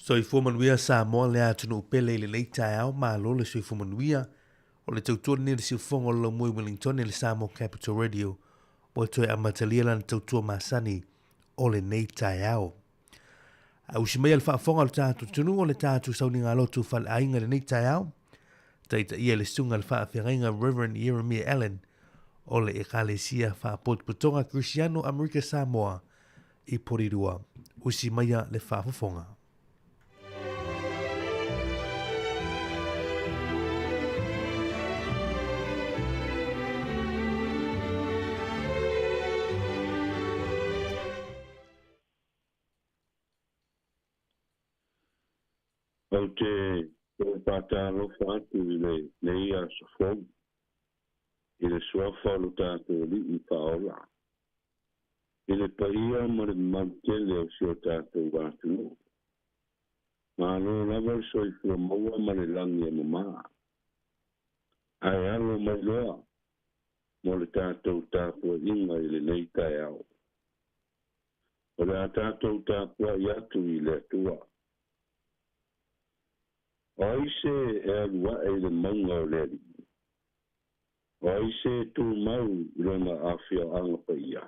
Soifua manuia Sāmoa le atunu upele i le leitaeao malo le soifua manuia o le tautua ni le siufonga o le Laumui Wellington i le Sāmoa Capital Radio mo e toe amatalia lana tautua masani o le nei taeao. A usimai al whaafonga o tātu tunu o le tātu sauninga lotu whal ainga le nei taeao. Taita ia le sunga le whaafengainga Reverend Jeremiah Allen o le ekalesia whaapotputonga Cristiano America Samoa i Porirua. Usimai le whaafonga. O te patalo fatu le ia sofou. I le suafa lo tātou li I paola. I le paia ma le mantele o si o tātou wātunu. Ma alo lava soifua maua ma le langi e mama. Ai alo mai loa. Mo le tātou tāpua inga I le nei tai au. O le a tātou tāpua I atu I le atua. Oise e alua e le maunga o leri. Oise tu mau lona afia anga pa ia.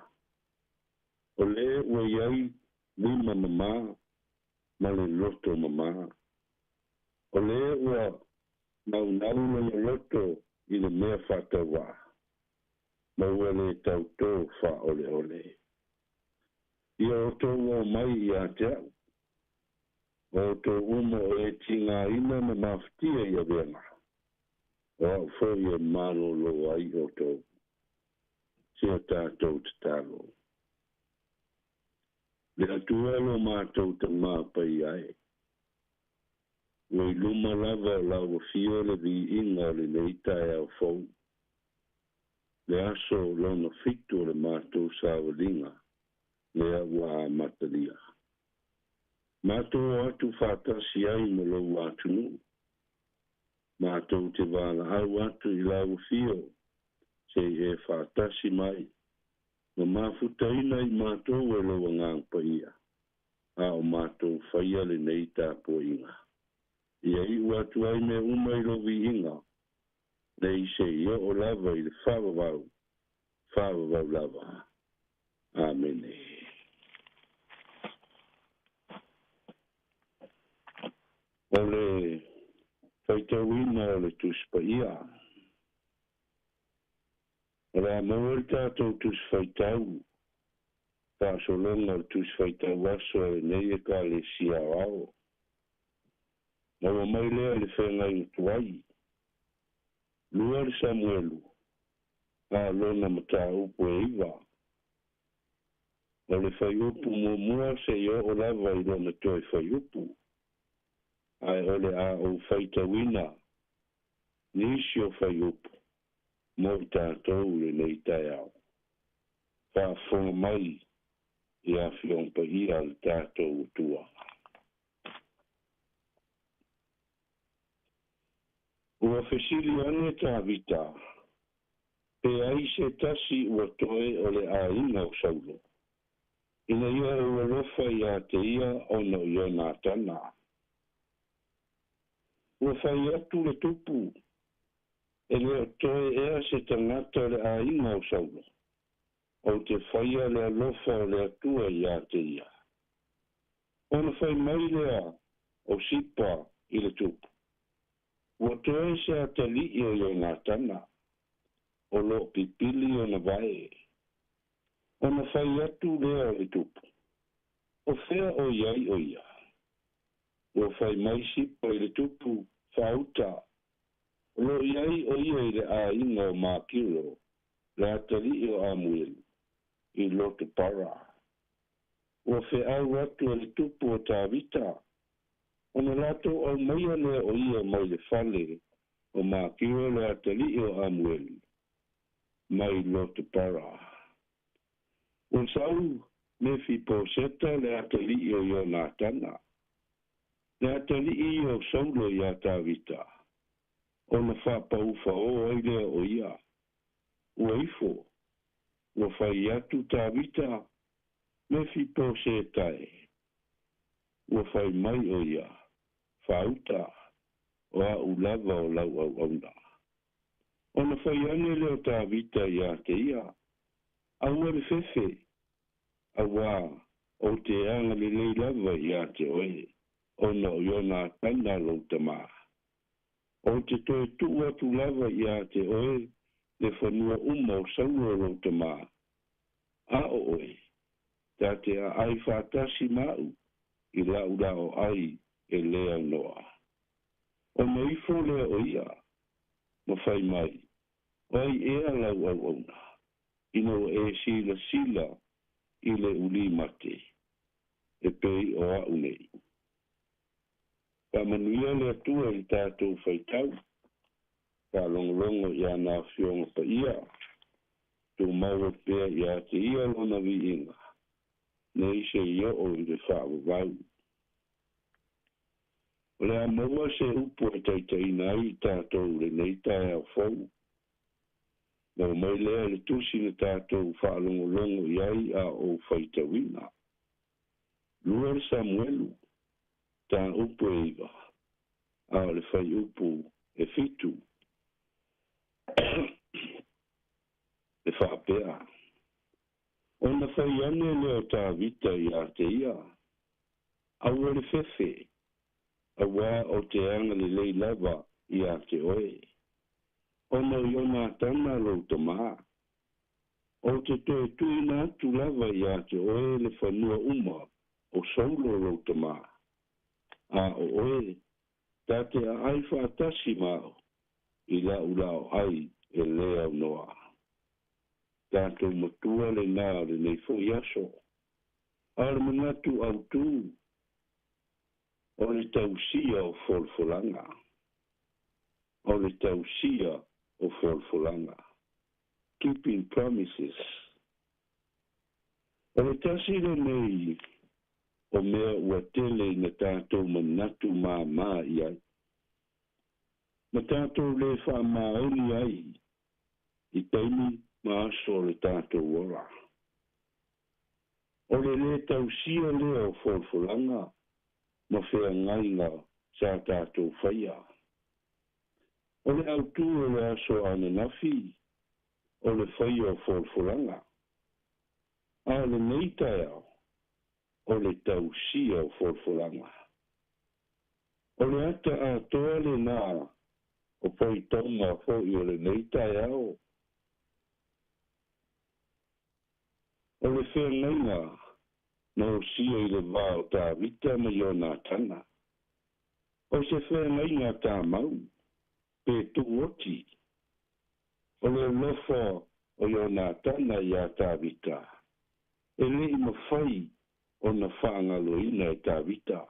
O le ua iai lima mama, ma le loto mama. O le ua nau lona loto I le mea whatawa. Ma ua le tauto wha ole ole. Ia o tō o mai I a te au. O tō umo e tinga ina na maftia I a venga. O fwoi e malo lo ai o tō. Sia tātou te tālo. Le atua lo mātou te māpai ai. Wai luma lava lau fio le vi inga le neitai au fau. Le aso lona fitu le mātou sawalinga. Le awa matalia. Mātou atu whātasi ai mo lo atunu. Mātou te wāna au atu I lau fio. Se e whātasi mai. Ma mafutaina I mātou e lo ngāngpa ia. A o mātou whaia le nei tāpua inga. Ia I atu ai me umai lo vi inga. Nei se ia o lava I le whawawau. Whawawau lava. Amene. O le whaitawina o le tuspa ia. Ra mawar tātou tus whaitau. Pāsolonga o tus whaitau aso e nei e ka le sia ao. Mawa mai lea le whengai tuai. Lua le Samuelu. A lona mata upo e iwa. O le whaiupu mua se yo o lava I lona toi whaiupu. Ai ole a o whaitawina. Nisi o whaiupu. Mo tātou le nei tai au. Whaafonga mai I a whiongpa I al tātou tua. Ua whesili ane tā vita. Pe ai se tasi ua toe o le a inga o saulo. Ina ia ua rofa I a te ia ono I o nā tana. Ua whai atu le tupu. E leo toe ea se tangata le a inga o saulo. O te whaia le alofa o le atua I a te ia. Ona whai mai lea o sipa I le tupu. Ua toe se a te li I o ngā tana. O lo pipili o na vae. Ona whai atu lea o le tupu. O whea o iai o ia. Ua whai mai sipa I le tupu whauta. Lo iai o ia I le a inga o mākiro. Le atali I o amuelu. I loto para. Ua whe au atu le tupu o tā vita. Ona lato au maia lea o ia mai le whale. O mākiro le atali I o amuelu. Mai loto para. Ua sau me fi poseta le atali I o ia nā tana. Le atali I o saulo I a tā vita. Ona whapaufa o ai lea o ia. Ua ifo. Ua whai atu tā vita. Me fi pose tae. ua fai mai o ia, whauta, o a ulava o lau au auna. Ona fai ane leo tā vita ia te ia, aua le fefe, aua o te anga le lei lava ia te oe, ona o iona tana lo tama. O te toe tu atu lava ia te oe, le whanua o saua lo tama. A o oe, tā te a ai whātasi mau, i lau o ai e lea noa. O mei fo lea o ia, ma fai mai, o ai ea lau au auna, ino e sila i le uli mate, e pei o a unei. Ka manuia le atua i tātou whaitau, ka longolongo i ana whionga pa ia, tō maua pēr i a te ia lona vi inga, ne ise i o i le whaavavau. O le a maua se upo e taitaina ai tātou le neitai au fau, na o mai lea le tusi na tātou whaalongolongo i ai a o whaitawina. Lua le Samuelu, tā upo e iwa, a le whai upo e fitu. Le whaapea. Ona whai ane leo tā vita i a te ia. Aua le fefe. Awa o te anga le lei lava i a te oe. Ona i ona tana lo te maa. O te toe tuina atu lava i a te oe le whanua uma o saulo lo te maa. A o oe, tā te a ai whaatasi mao i lau ai e lea noa. Tātou matua le nā le nei fo iaso. Ala manatu au tū. O le tausia o folfolanga. O le tausia o folfolanga. Keeping promises. O le tasi le nei o mea ua tele na tātou manatu mā i ai. Ma tātou le wha maoni ai. I taimi maaso le tātou ora. O le tausia lea o folfolanga. Ma whea ngainga sa tātou whaia. O le autu o le aso ananafi. O le whaia o folfolanga. A le neitai au. O le tausia o folfolanga. O le ata a toa le nā. O poi tonga fo i o le neitai au. O le whea ngainga. Na o sia i le vāo tā vita ma i o nā tana. O se whea ngainga tā mau. Pe tu oti. O le lofa o i o nā tana i a tā vita. E le i mawhai o na whaangalo ina e tā vita.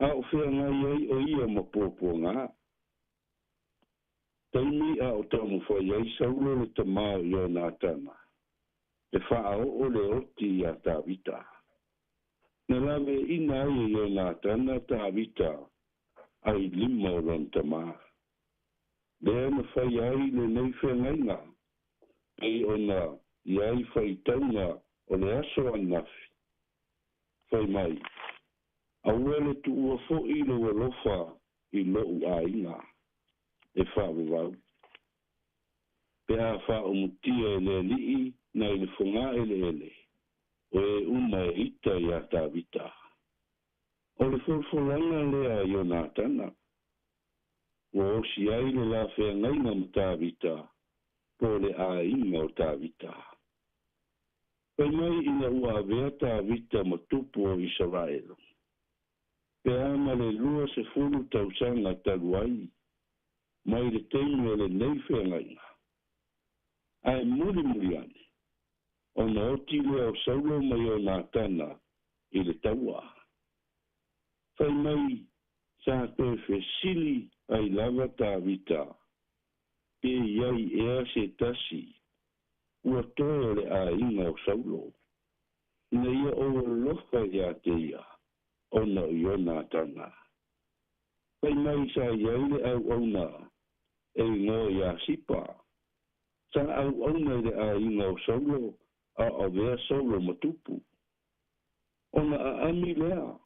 A o whea ngai ai o ia ma pōpō ngā. Taimi a o tamu whai ai saulo le tamau i o nā tana. E whaao o le oti i a tā vita. Na lawe ina ai i o nā tana tā vita. Ai lima o lon tamā. Lea na whai ai le nei whea ngainga. Ei o na i ai whai taunga o le aso anafi. Whai mai. Aua le tu ua fo i lo alofa i lo a inga. E whaavavau. Pea wha o mutia e le lii na i le whunga ele. O e uma e ita i a tā vita. O le whulwhulanga lea i o nā tana. O si ai le la whea ngainga ma tā vita. Po le a inga o tā vita. Pai mai ina ua avea tā vita ma tupu o Israel. Pea ma le lua se fulu tausanga taluai. Mai le teimi o le nei whea ngainga. Ai muri ane. O na oti lea o saulo mai o nā tana i le taua. Whai mai sa koe whesili ai lava tā vita. Pe iai ea se tasi. Ua toe o le a inga o saulo. Ina ia o lofa ia te ia. O na i o nā tana. Whai mai sa iai le au na. E ngō ia sipa. Sa au na le a inga o saulo. A vea saulo matupu. Ona aami lea,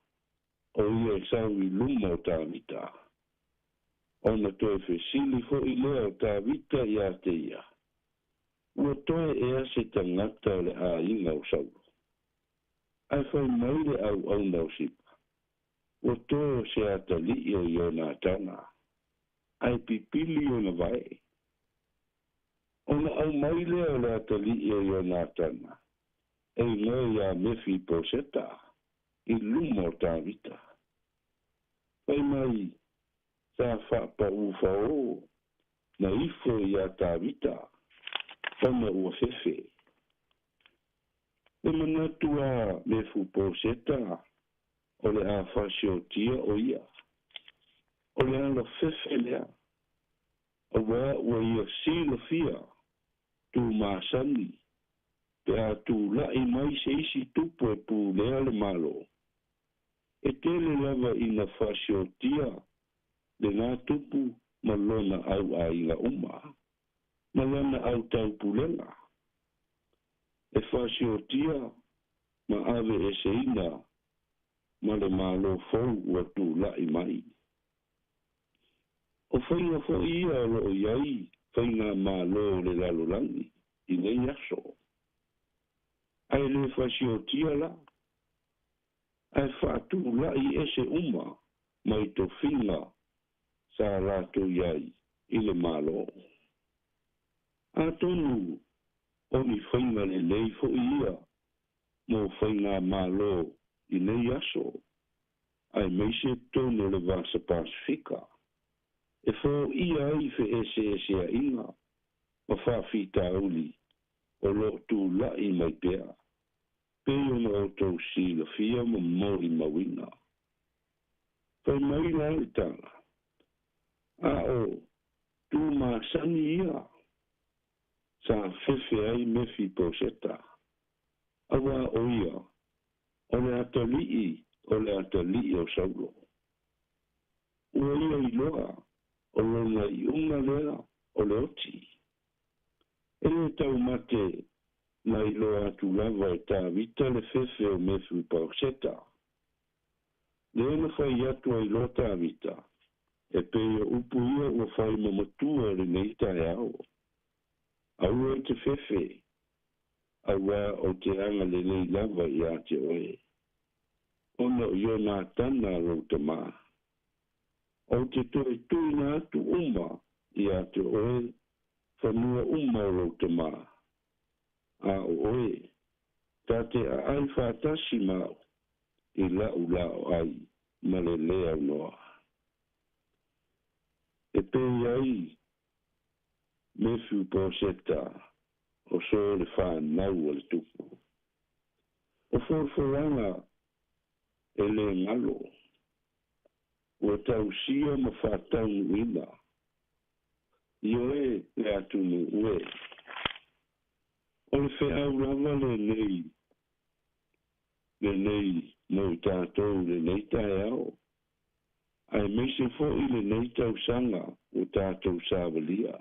o ia e sau I luma o tāwita. Ona toe fesili fo I lea o tāwita I a te ia. Ua toe ea se tangata o le a inga o sauro. Ai whai maile au nau sipa. Ua toe o se atali o iona tana. Ai pipili o na vai. Ona au maile o le atali o iona tana. E noi a mefi poseta. I luma o tāwita. Whai mai sa whapa ufa o. Na ifo I a tāwita. Ona ua fefe. E manatua me fu poseta o le a fasio tia o ia. O le alo fefe lea. O wea ua ia silo fia tu maasani. Pe a tu lai mai se isi tupu e pu lea le malo. E tele lava ina fasio tia le ngā tupu malona au a inga uma. Malona au tau pulenga. E fasio tia ma ave e se ina ma le malo fau ua tu lai mai. O whainga fo ia lo iai whainga malo le lalolangi I nei aso. Ai le fasio tia la. Ai whātu lai e se uma mai to whinga sa rato iai I le malo. A tonu oni whainga le lei fo ia mo whainga malo I nei aso. Ai meise tono le vasa Pasifika. E fo ia ai fe ese a inga. Ma whawhita uli o lo tu lai mai pea. Peo na o tau si la fia ma mori mawina. Whai mai la I tala. A o tu ma sani ia. Sa fefe ai mefi poseta. Awa o ia. O le atali'i o saulo. Ua ia I loa. O lona I unga lea o le oti. E le tau mate na I loa atu lava e tāwita le fefe o mefi poseta. Le ena whai atu ai loa tāwita. E peo upu ia ua whai mamatua le neita e au. Aua te fefe. Aua o te anga le nei lava I a te oe. Ona o ia nā tana rauta maa. O te toi tui nā atu uma I a te oe. Whanua uma rauta maa. A o oe. Tate a ai whātasi mau. I lau ai. Ma le lea noa. E pei ai. Mefu poseta. O so le whanau o le tupu. O forforanga. E le ngalo. Ua tau sia ma whātau ina. Io e le atunu ue. O le wheau lava le nei. Le nei mo I tātou le nei tae au. Ai meise fo I le nei tau sanga o tātou sāwalia.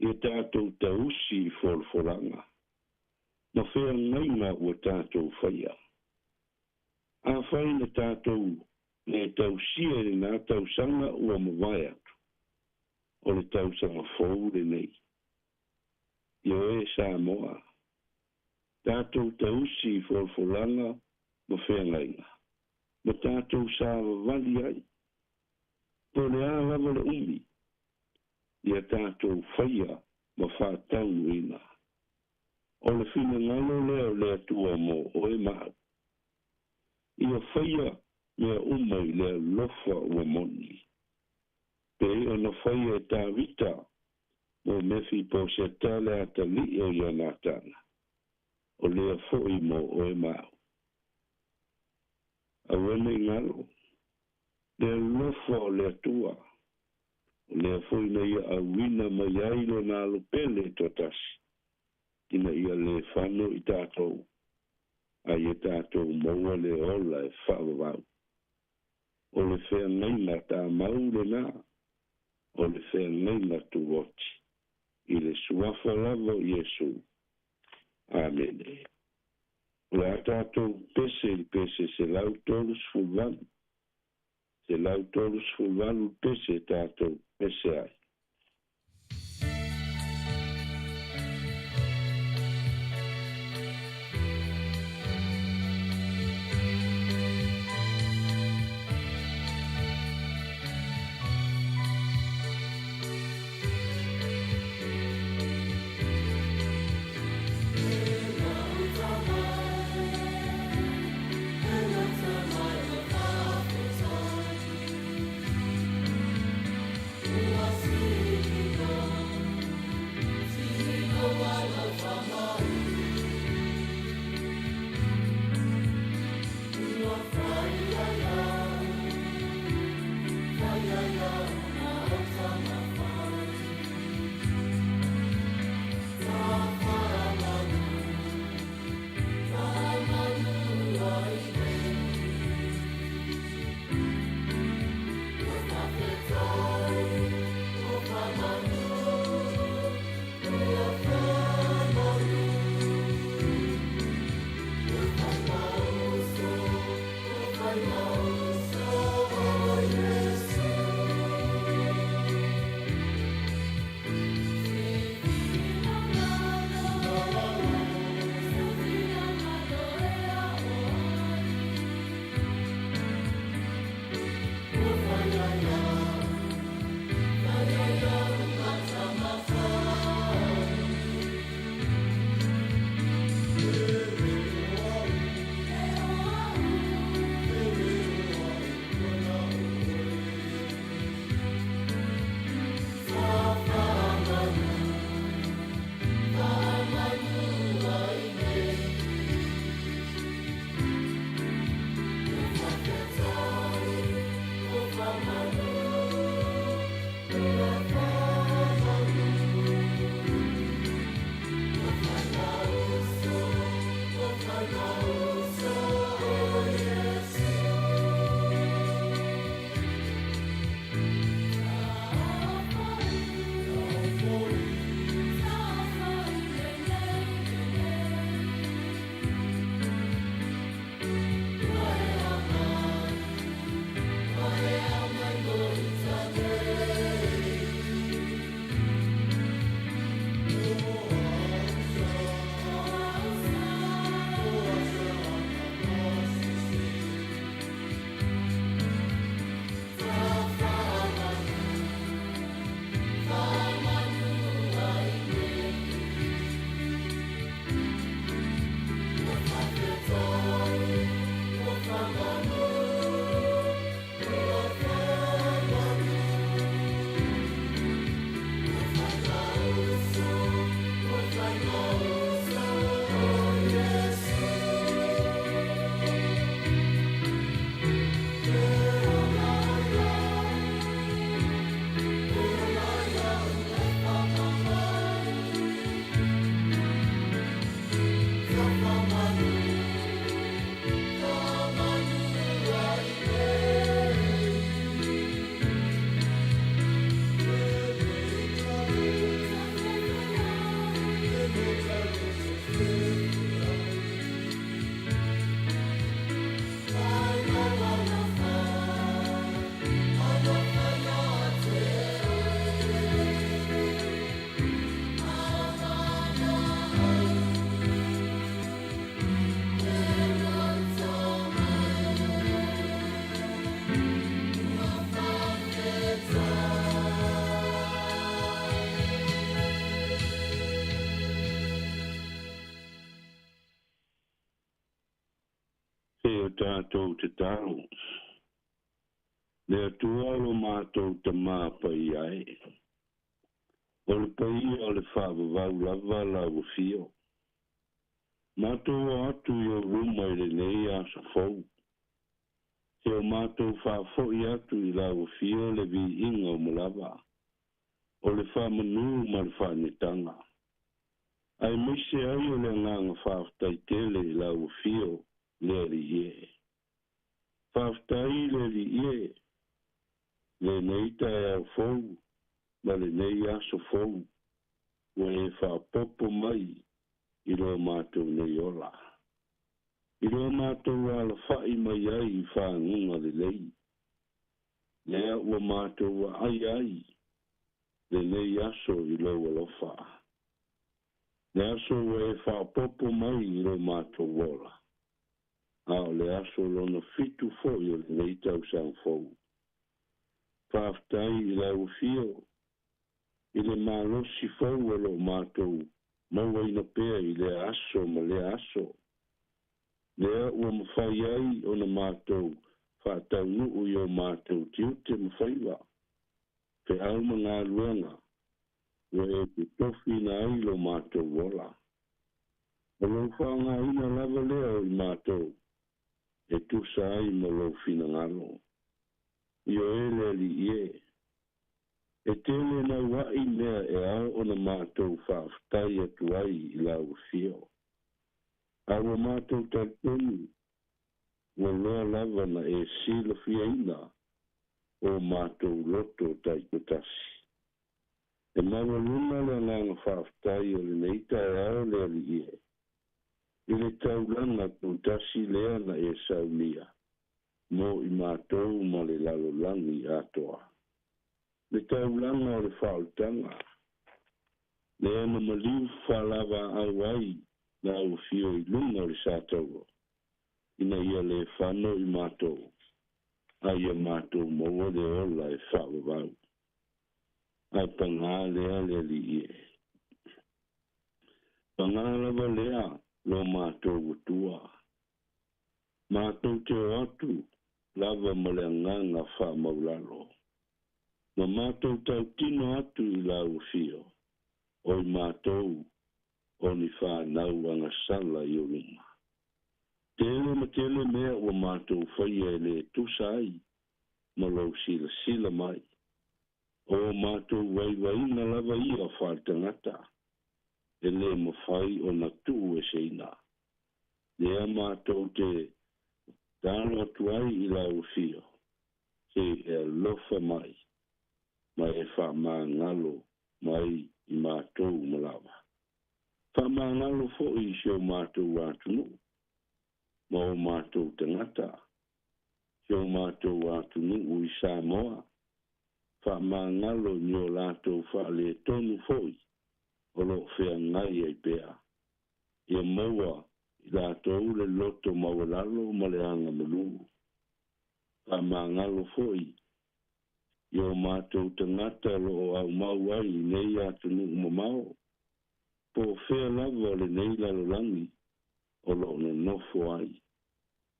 I tātou tausi I forforanga. Ma whea ngainga o tātou whaia. A whaina tātou le tau sia le nā tau sanga ua mawai atu. O le tau sanga fau le nei. Io e Sāmoa. Tātou tausi I forforanga ma whea ngainga. Ma tātou sāwa wali ai. Po le a lava le umi. Ia tātou whaia ma whātau ina. O le whina ngalo leo le atua mo o e maha. Ia whaia mea umai lea lofa ua moni. Pe ona whaia e tāwita mo mefi po se tale atali o ia nātana. O lea foi mo o e mau. Awene ngalo. Lea lofa o lea tua. O lea foi na ia awina mai aile na alupele totasi. Ina ia le whano I tātou. Ai e tātou maua le ola e whaavavau. O le whea neina tā maule nā. O le whea neina tu woti. I le suafa lava Iesu. Amen. Le tātou pese se lau tolu sfulvalu. Se lau tolu sfulvalu pese tātou pese ai. Tātou te tau. Le atua lo mātou te māpai ai. O le pai o le whāwawau lava lau fio. Mātou atu i o ruma i le nei a sa fau. He o mātou whāwhoi atu i lau fio le vi inga o mulava. O le whamanu ma le whanetanga. Ai mise ai o le nganga whāwhtai tele i lau fio. Le li ie. Whaftai le li ie. Le neita e au fau. Ma le nei aso fau. Wa e whapopo mai. I lo mātou nei ola. I lo mātou ala whai mai ai I whangunga le lei. Lea ua mātou wa ai. Le lei aso I lo alofa. Le aso e whapopo mai I lo mātou wola. Ao le aso lona fitu fo I le lei tau sang fau. Whaftai I lau fio. I le malosi fau alo mātou. Maua ina pea I le aso ma le aso. Lea ua mawhai ai o na mātou. Whaatau nuu I o mātou tiute mawhaiwa. Pe au mga luenga. Ua e te tofi na ai lo mātou wola. O lo whaanga ina lava lea o I mātou. E tusa ai mo lo fina ngalo. I o ele li ie. E tele na wai mea e au o na mātou whaaftai atu ai I lau fio. Awa mātou tatonu. Ua loa lava na e sila fia ina. O mātou loto tai kutasi. E mawa luna le nganga whaaftai o le neita e au le li ie. I le taulanga kutasi lea na e saunia. Mo I mātou ma le lalolangi atoa. Le taulanga o le whautanga. Le ana maliu whalava au ai na au fio I lunga o le sātauro. Ina ia le whano I mātou. Aia mātou maua le ola e whaavau. Ai pangā lea le li ie. Pangā lava lea lo mātou utua. Mātou te o atu lava maleanganga wha maulalo. Ma mātou tau tino atu I lau fio. O I mātou o ni whanau anga sala I o lunga. Tele ma tele mea o mātou whaia le tusai. Ma lau sila sila mai. O mātou waiwaina lava I a whaatangata. E le mawhai o na tuu e seina. Lea mātou te tano atu ai I lau fio. Se e lofa mai. Mai e whamangalo mai I mātou malawa. Whamangalo fo I sio mātou atunu. Ma o mātou tangata. Sio mātou atunu I Sāmoa. Whamangalo nio lātou whaale tonu foi. O lo whea ngai ai pea. Ia maua I lātou le loto mawalalo ma le anga malungu. Whamangalo foi. Yo mātou tangata lo au mau ai nei atunu umamao. Po whea lava le nei lalolangi o lo na nofo ai.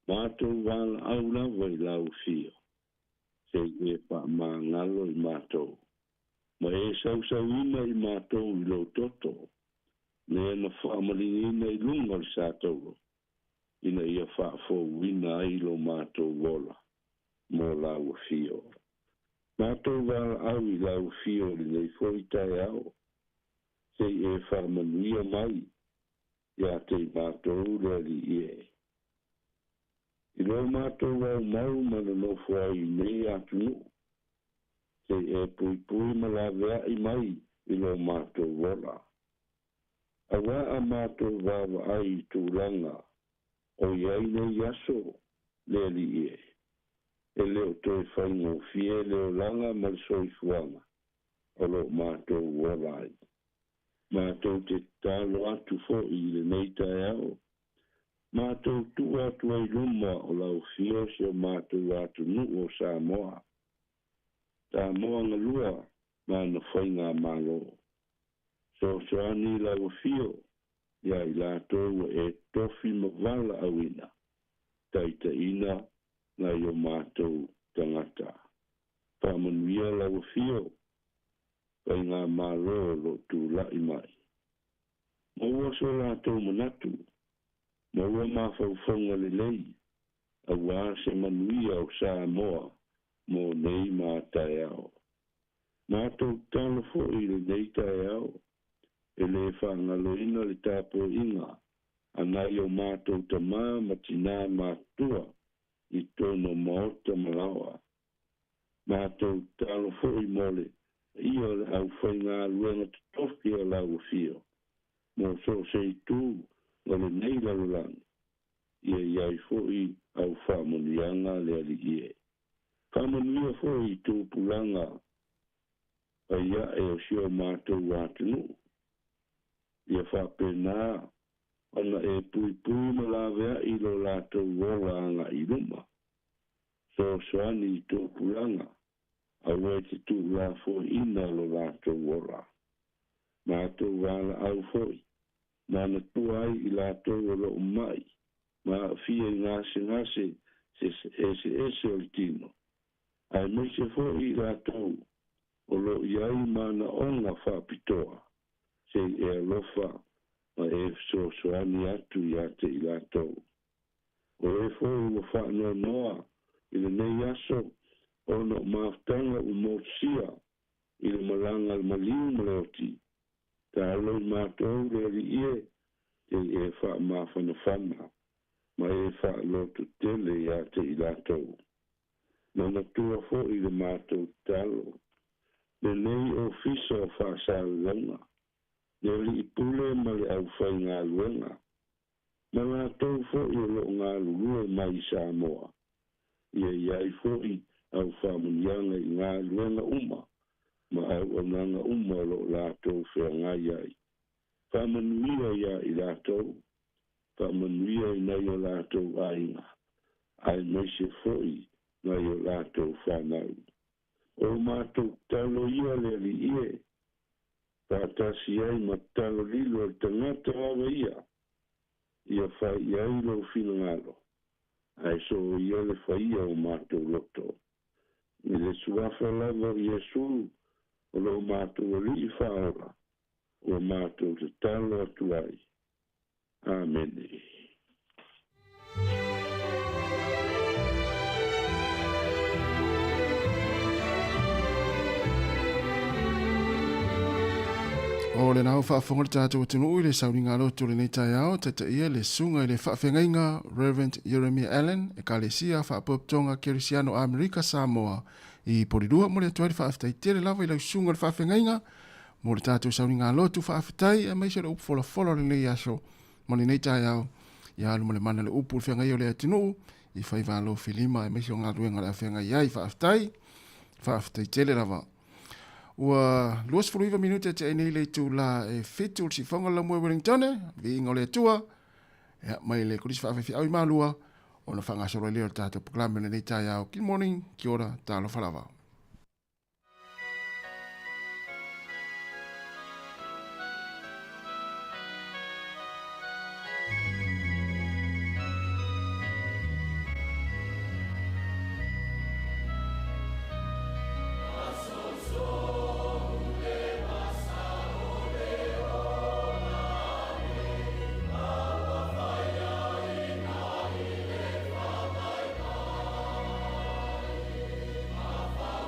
Mātou wala au lava I lau fio. Se e wha ngalo I mātou. Ma e sausauina I mātou I lo toto. Ne na wha malinina I lunga I sātou. Ina ia wha fo wina ai lo mātou wola. Mo lau fio. Mātou wala au I lau fio li nei fwoi tai au. Se e whamanuia mai. Ia te mātou le li ie. I lo mātou wau mau mana no fwai nei atunu. Se e pui pui malavea I mai I lo mātou wala. Awa a mātou wawa ai tūlanga. O iai nei yaso le li ie. E leo toi whaingo fie leo langa mal soi fuanga. O lo mātou walai. Mātou te tālo atu fo I le neita e au. Mātou tu atu ai luma o lau fio se o mātou atu nu o Sāmoa. Sāmoa ngalua mana whainga malo. So ani lau fio. Ia I lātou e tofi mavala awina. Taita ina. Na yo mātou tangata. Pamanuia lau fio. Pai ngā mālo lo tū lai mai. Maua so lātou manatu. Maua mawhauwhanga le lei. Awa se manuia o Sāmoa. Mo nei mātai au. Mātou talo fo I le nei tai au. E le whangaloina le tāpo inga. Anai o mātou tamā matina mātua. I tono maota malawa. Mātou talo fo I mole. Ia au whainga luenga te toki o lau fio. Mo so sei tū. Wale nei lalulangi. ia iai fo'i au whaamunianga le ali ie. Whaamunia fo'i tūpulanga a ia e o sio mātou wātunu. Ia whapena ana e pui ma lawea i lo lātou wolanga i luma. So soani i tūpulanga a wai te tūla fo'i ina lo lātou wola. Mātou wala au fo'i. Mana tuai i lātou o lo mai. Ma fia ngase se o tino. Ai me se fo'i i lātou o lo iai mana onga whapitoa. Se e alofa ma e soani atu i ate i lātou. O e fo'i mo whanoa noa i le nei aso o no maftanga u mosia i le malanga le maliu maleoti. Ta aloi mātou le li ie te e wha mawhanawhana ma e wha lotu tele i ate i lātou. Nana tua fo'i le mātou talo. Le nei o fiso o wha sālanga. Le li i pule ma le au whai ngā luenga. Ma lātou fo'i o lo ngā lulue mai Sāmoa. Ia iai fo'i au whamunianga i ngā luenga uma. Ma au ananga uma lo lātou whea ngai ai. Whamanuia ia i lātou. Whamanuia i nei o lātou ainga. Ai meise fo'i nei o lātou whanau. O mātou talo ia le li ie. Tātasi ai ma talo lilo al tangata awa ia. Ia whai iai lo whina ngalo. Ai so ia le whaia o mātou loto. I le suafa lava i Jesu o lo mātou li i whaora. O mātou te talo atu ai. Amen. O le nau whaafonga le tātou tunu i le sauringa lotu le nei tai ao, tata ia le sunga i le whaafengainga Reverend Jeremiah Allen e ka le sia whaapoptonga Kerisiano Amerika Sāmoa i porirua mo le atuari whaafetai tere lava i lau sunga le whaafengainga mo le tātou sauringa lotu whaafetai e maise le upu fola le nei aso mo le nei tai ao i alu mo le mana le upu le whengai o le atinu i whaivalo whilima e maise o ngā ruenga le whengai iai whaafetai tere lava. Ua luas fuluiva minute te nei le tu la e fitu si fonga la mo Wellington vi ngole tua ya mai le kulis fa fi au malua ona fanga so le tata program le nei tai au. Good morning, kia ora, talo falava. Bye.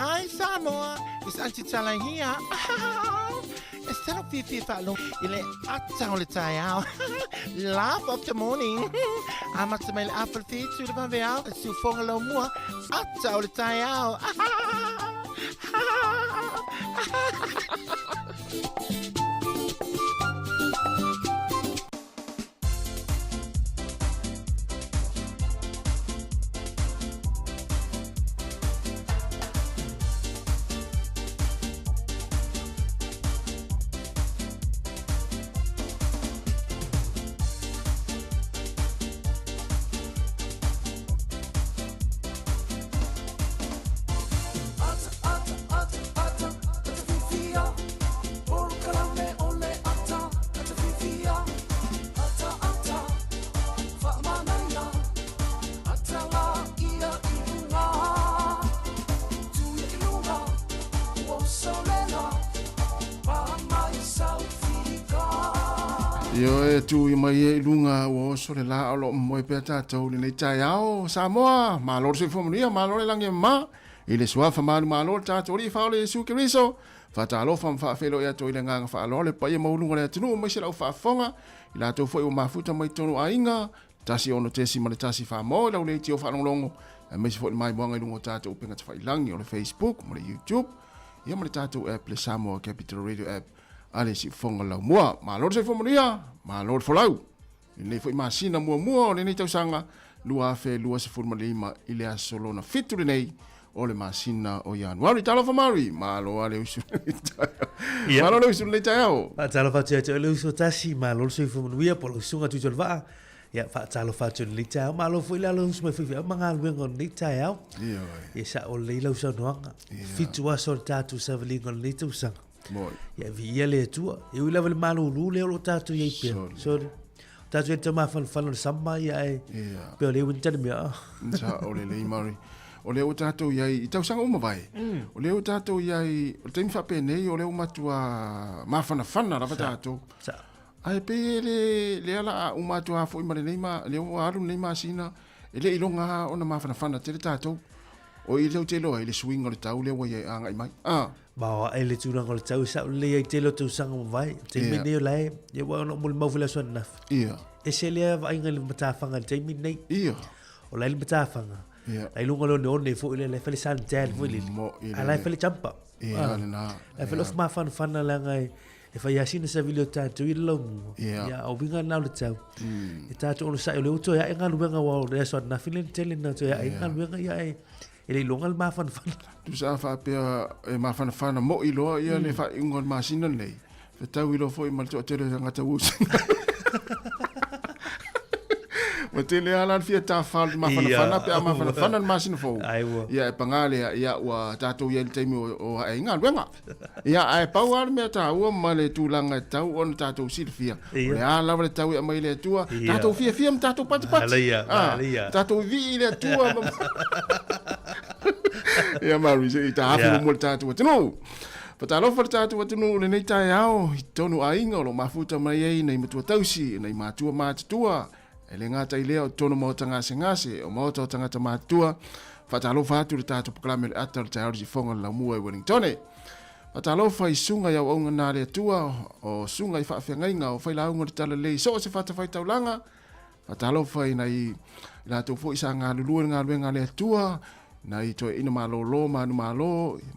Hi, Sāmoa. It's Auntie Tala here. Instead of Fifi Falo, ile atang le tayao. Laugh of the morning. I'm at my apple feet to the Baviao. Su fongalo mua. Atang le tayao. Yo e tu i mai e lunga o so le la alo mo e peta tau le nei tai ao Sāmoa ma lo se fomunia ma lo le lange ma i le suafa ma lo ta tori fa le su ke riso fa ta lo fa felo ya to i le nga fa lo le pa e mo lunga le tunu mo se la fa fonga i la to foi o mafuta mai tonu ainga tasi ono tesi ma le tasi fa mo la le tio fa longo e me se fo mai mo nga lunga ta to penga fa ilangi o le Facebook mo le YouTube ia mo le ta to app le Sāmoa Capital Radio app ale si fonga la mua ma lo se fomunia ma lo folau nei foi masina mua nei tau sanga lua fe lua se forma lima ile a solona fitu nei o le masina o Januari talo fa mari ma lo ale usu ma lo usu le tao fa talo fa te le usu tasi ma lo se fomunia po lo sunga tu va ya fa talo fa te le tao ma lo foi la lo usu me fi manga luengo le tao ia sa o le lo so noanga fitu a so tatu sa velingo le tau sanga ya via le tua e ula vale malu le lo tatu ye pe so tatu te ma fan samba ya e pe le winter me sa o le mari o le tatu ya i tau sanga uma vai o le tatu ya i te mi fa pe nei o le matua ma fana ra tatu sa ai pe le ala matua fo i mare nei ma le o alu nei ma sina ele ilonga ona ma fana te tatu o i le telo i le swing o le tau le wa ye anga mai ba ele tuna ngol tau sa le te lo tu sang vai te mi ne lai ye wa no mul mavula so na e se le va inga le mata fanga te mi nei o lai le mata fanga ai lunga lo no ne fo le fele san tel fo le ala fele champa na e fele of ma fan la ngai e fa yasina sa video ta tu i lo ya o binga na le tau e ta to sa le to ya nga lu nga wa le so na fele tel na to ya nga lu nga ya ele longal ma fan tu sa fa pe e ma fan mo i lo ia le fa ingol masina nei fe tau i lo foi mal to tele nga ta us ma tele ala fia ta fa ma fan pe ma fan masina fo ia pangale ia wa tato ia te mi o ai nga luenga ia ai pau me ta o ma le tu langa tau on tato silfia le ala le tau ia mai le tua tato fia tato pat tato vi le tua ia mari se ta hafu mo tatu tunu patalo fa tatu tunu le nei tai ao tonu ainga lo mafuta mai ai nei matua tausi nei matua matua ele ngata i leo tonu mo tanga sengase o mo to tanga matua patalo fa tu tatu proklame atal tai si fonga la mua i Wellington patalo fa isunga ya onga na le tua o sunga i fa fengainga o fa la onga tala le so se fa fa taulanga patalo fa nei la to fo isanga lulu nga le tua na i to ina malo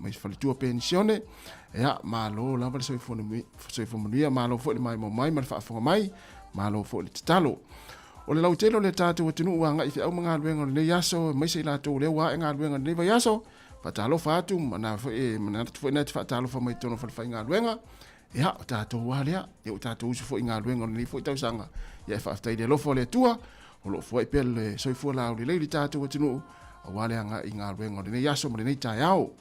mai falitua pensione ya malo la so fono malo fo mai ma fa fonga mai malo fo le talo o le lautelo le tatu tunu wanga i fi au mga luenga le yaso mai se la to le wa nga luenga le va yaso patalo fatu mana fo fo net fatalo fo mai tono fa nga luenga ya tatu wa le ya tatu usu fo nga luenga le fo tau sanga ya fa tai de lo fo le tua o lo fo pel so fo la le tatu tunu wale anga inga ruenga le yaso mo le tai ao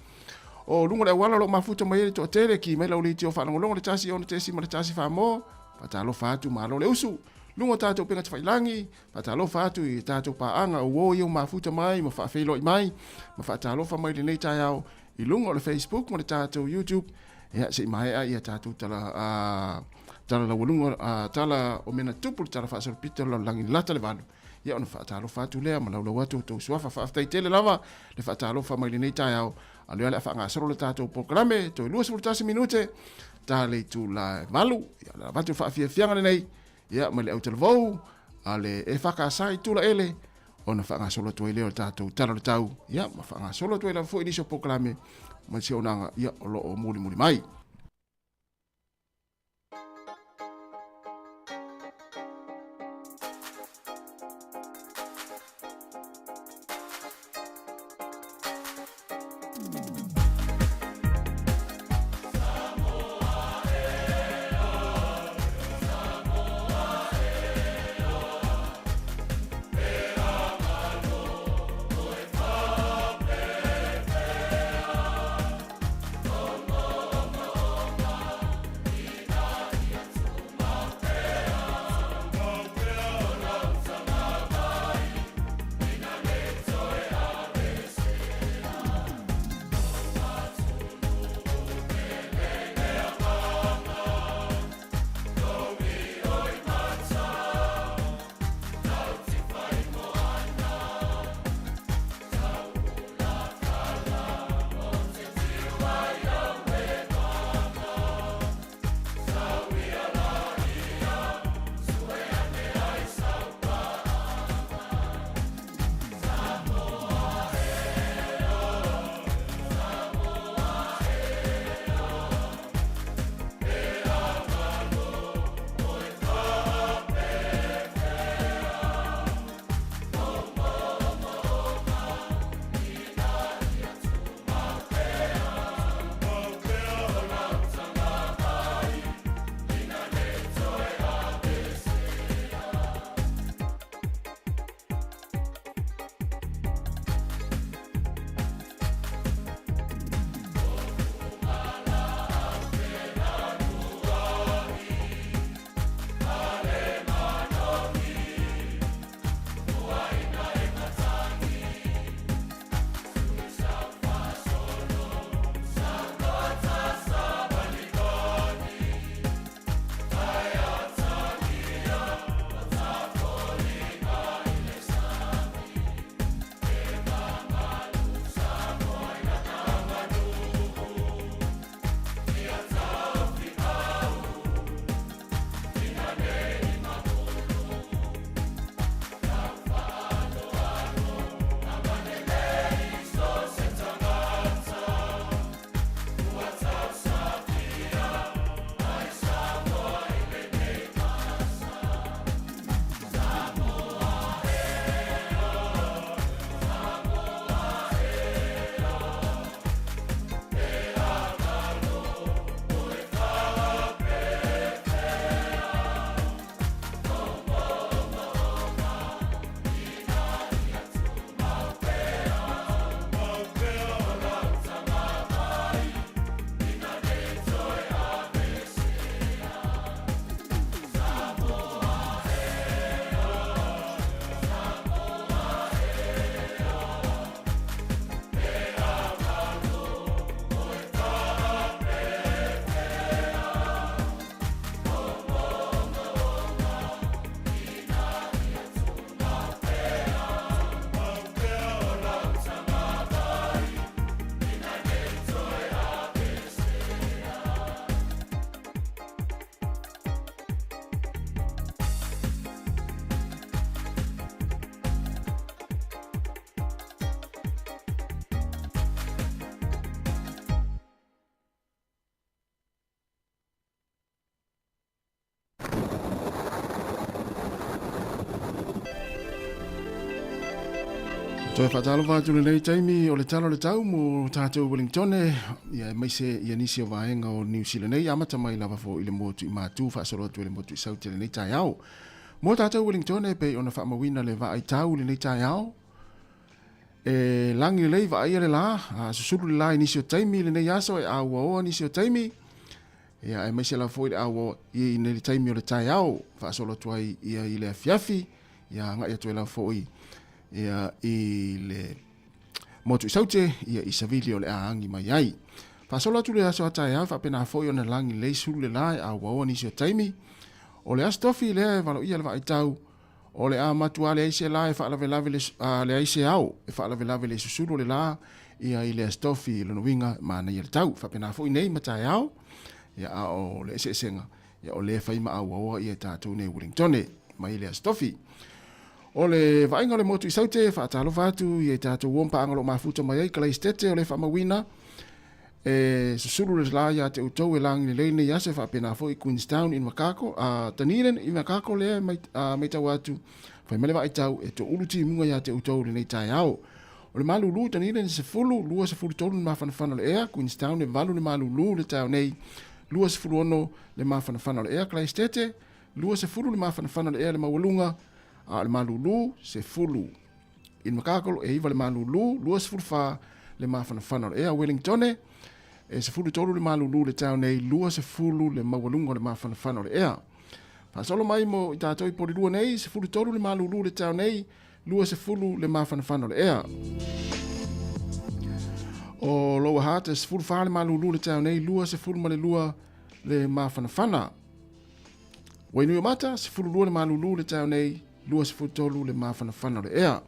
o lunga le wala lo mafuta mai to tele ki mai lo li tio fa longo le tasi on tesi mo le tasi fa mo patalo fatu malo le usu lunga tato penga tfai langi patalo fatu i tato pa anga o yo mafuta mai mo fa felo mai mo fa talo fa mai le tai ao i lunga le Facebook mo le tato YouTube ya se mai ai tato tala la lunga tala o mena tupu tala fa so pitelo langi lata le valu ia ona faatalofa atu lea ma laulau atu tou suafa faafetaitele lava le faatalofa mai lenei taeao a le ale afaagasolo le tatou programe toe 2 minute ta le tula valu ia la vatu faafiafiaga lenei ia ma le au televou a le e fakasai tula ele ona faagasolo atu ai lea o le tatou tala le tau ia ma faagasolo atu ai lava foʻi nisi o programe ma se onaga ia o loo mulimuli mai. Toi whatalo whātule nei taimi o le talo le tau mo tātou Wellington ia mai se ia nisi o vaenga o New Zealand nei amata mai lava fo ile motu i mātū whaasoro atu ile motu i sautele nei tai au. Mo tātou Wellington pe ona whaamawina le vai tau le nei tai au. E langi lei vai le la, susuru le la nisi o taimi le nei aso e au o nisi o taimi. Ia e mai se la fo ile au i nei taimi o le tai au, whaasoro atu ai ia i le afiafi, ia ngai atu e la fo ia i le motu saute ia i savili o le aangi mai ai. Whasola tu le aso atai au whapena foi o na langi lei suru le lai a waua nisi o taimi. O le astofi lea e walo ia le vai tau o le a matua le aise la e whaalawelawe le aise au, e whaalawelawe le susuru le la, ia i le astofi i le nuinga mana i le tau, whapena fo i nei matai au, ia a o le ese senga, ia o le whaima au aua i e tātou nei Wellingtone, mai i le astofi. O le vainga le motu i saute, whaatalo vatu, i e tātou wompa angalo mafuta mai ai, kalai stete o le whamawina, e susuru le la ia te utou e langi le leine iase whapena fo i Queenstown in Makako, Taniren in Makako le mai tau atu, whai melewa i tau e to uluti munga ia te utou le nei tai au. O le malulu Taniren se fulu, lua se fulu tolu le mawhanawhana le ea, Queenstown le valu le malulu le tau nei, lua se fulu ono le mawhanawhana le ea, klai stete, lua se fulu le mawhanawhana le ea le mawalunga, le malulu se fulu. In Makako e iwa le malulu, lua se fulu wha le mawhanawhana le ea, Wellingtone, e se fulu tolu le malulu le tau nei, lua se fulu le mawalunga le mawhanawhana le ea. Pasolo mai mo i tātou i porirua nei, se fulu tolu le malulu le tau nei, lua se fulu le mawhanawhana le ea. O loa hata, se fulu wha le malulu le tau nei, lua se fulu ma le lua le mawhanawhana. Wainui o mata, se fulu lua le malulu le tau nei, lua se fulu tolu le mawhanawhana le ea.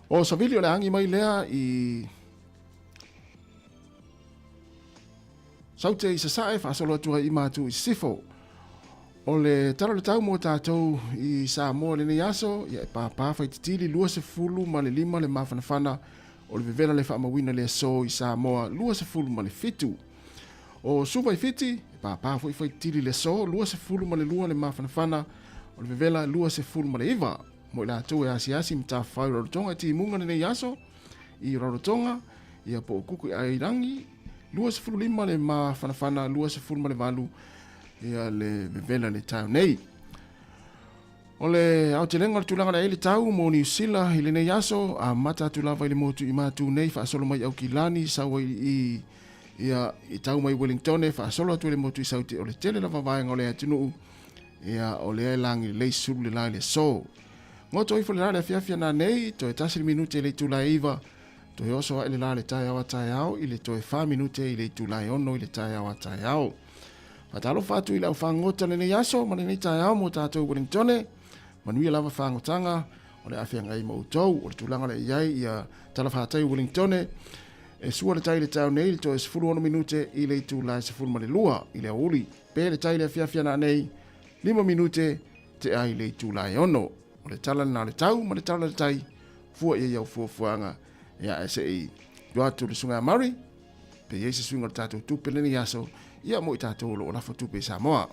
O savili o le angi mai lea i saute i sasae, whaasolo atua i mātu i sifo. O le taro le tau mo tātou i Sāmoa le nei aso, ia e pāpāwhai titili, lua se fulu ma le lima le mawhanawhana, o le vevela le whaamawina le so i Sāmoa, lua se fulu ma le fitu. O suwa i fiti, e pāpāwhai titili le so, lua se fulu ma le lua le mawhanawhana, o le vevela lua se fulu ma le iwa. Mo i la tau e asi mta whai Rarotonga, ti munga le nei aso, i Rarotonga, ia po kuku i airangi, lua se fulu lima le mawhanawhana, lua se fulu ma le valu, ia le vevela le tau nei. O le au te lenga le tūlanga le tau mo New Zealand i le nei aso, a mata tūlawa i le motu i mātu nei, whaasolo mai au ki lani, sawa i tau mai Wellingtone, whaasolo atu le motu i sauti o le tele la wawaenga o le atunu, ia o le ailangi le suru le lai le so. Ngoto i fo le la le fiafia na nei, to e tasiri minute le tūla iwa, to e oso le la le tai awa tai au, i le to e 5 minute i le tūla ono i le tai awa tai au. Patalo fatu i lau whangota le nei aso, ma le nei tai au mo tātou Wellingtone, manui lava whangotanga, o le awhia ngai mo utou, o le tūlanga le iai i a tala whātai Wellingtone, e sua le tai le tau nei, to e 10 minute i le tūla e 10 ma le lua, i le uli, pe le tai le awhia na nei, 5 minute te ai le tūla e ono, o le tala na le tau, ma le tala le tai, fua i au fuanga, ia e se i duatu le sunga Mari, pe i se sunga le tātou tūpele ni aso, ia mo i tātou lo la fotupe Sāmoa.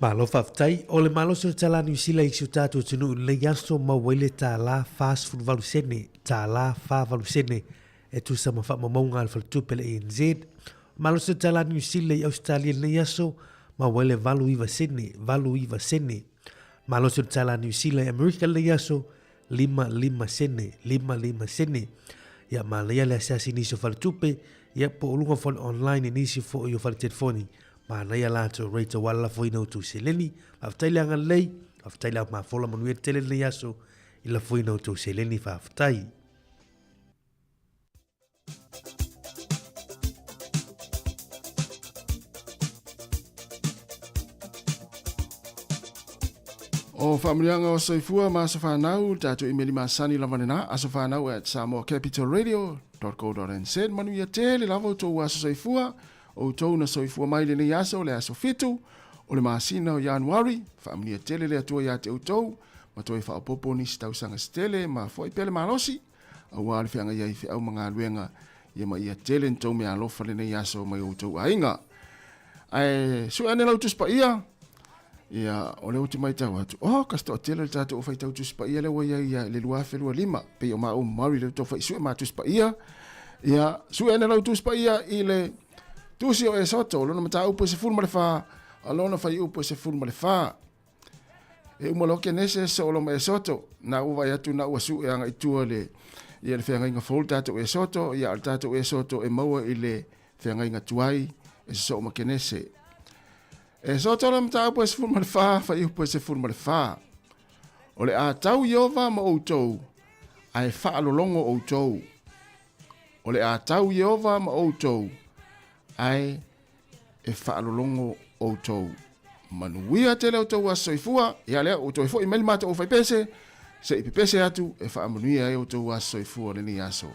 Malo whaftai, o le malo se tala New Zealand i siu tātou tunu le yaso ma wele tā la fast food valu sene, tā la wha valu sene, e tu sama wha maunga al faltupele ENZ. Malo se tala New Zealand i Australia le yaso ma wele valu iwa sene. Malo se tala New Zealand i Amerika le yaso, 5 sene. Ia malaya le asasi nisi o faltupe, ia po ulunga fon online nisi fo i o faltelefoni. Manaya lato reita wala fo ina utu seleni, aftai le angan lei, aftai le ma fola manuia tele le yaso, ila fo ina utu seleni fa aftai. O whamrianga o soifua ma so whanau, tātou imeli masani lawanena, aso whanau at samoacapitalradio.co.nz, manuia te le lava utou aso soifua, o utou na soifua mai le nei aso le aso fitu, o le masina o Januari, whamria tele le atua ia te utou, ma toi whaopopo nisi tausanga stele, ma foi pele malosi, au wale whianga iai whiau mga luenga, ia ma ia tele ntou mea alofa le nei aso mai utou ainga. Ai, su ane lau tuspa ia, ia o le uti mai tau atu. Kasto o tele le tātou o whai tau tuspa ia le waia ia le luafe lua lima. Pei o mao mauri le tau whai sue ma tuspa ia. Ia sue ene lau tuspa ia i le tusi o e soto. Lona mata upo se fulma le wha. Alona whai upo se fulma le wha. E umaloke nese se o loma e soto. Na uwa atu na ua su e anga itua le. Ia le whenga inga fol tātou e soto. Ia al tātou e soto e maua i le whenga inga tuai. E se so o makenese. E so tala mta upo e se fulma le wha, whai upo e se fulma le wha. O le a tau Iova ma outou, a e wha alolongo outou. O le a tau Iova ma outou, ai e wha alolongo outou. manuia te leo tau asoifua, ia lea o toi fo i meli mata o fai pese, se i pese atu e wha manuia e o tau asoifua le ni aso.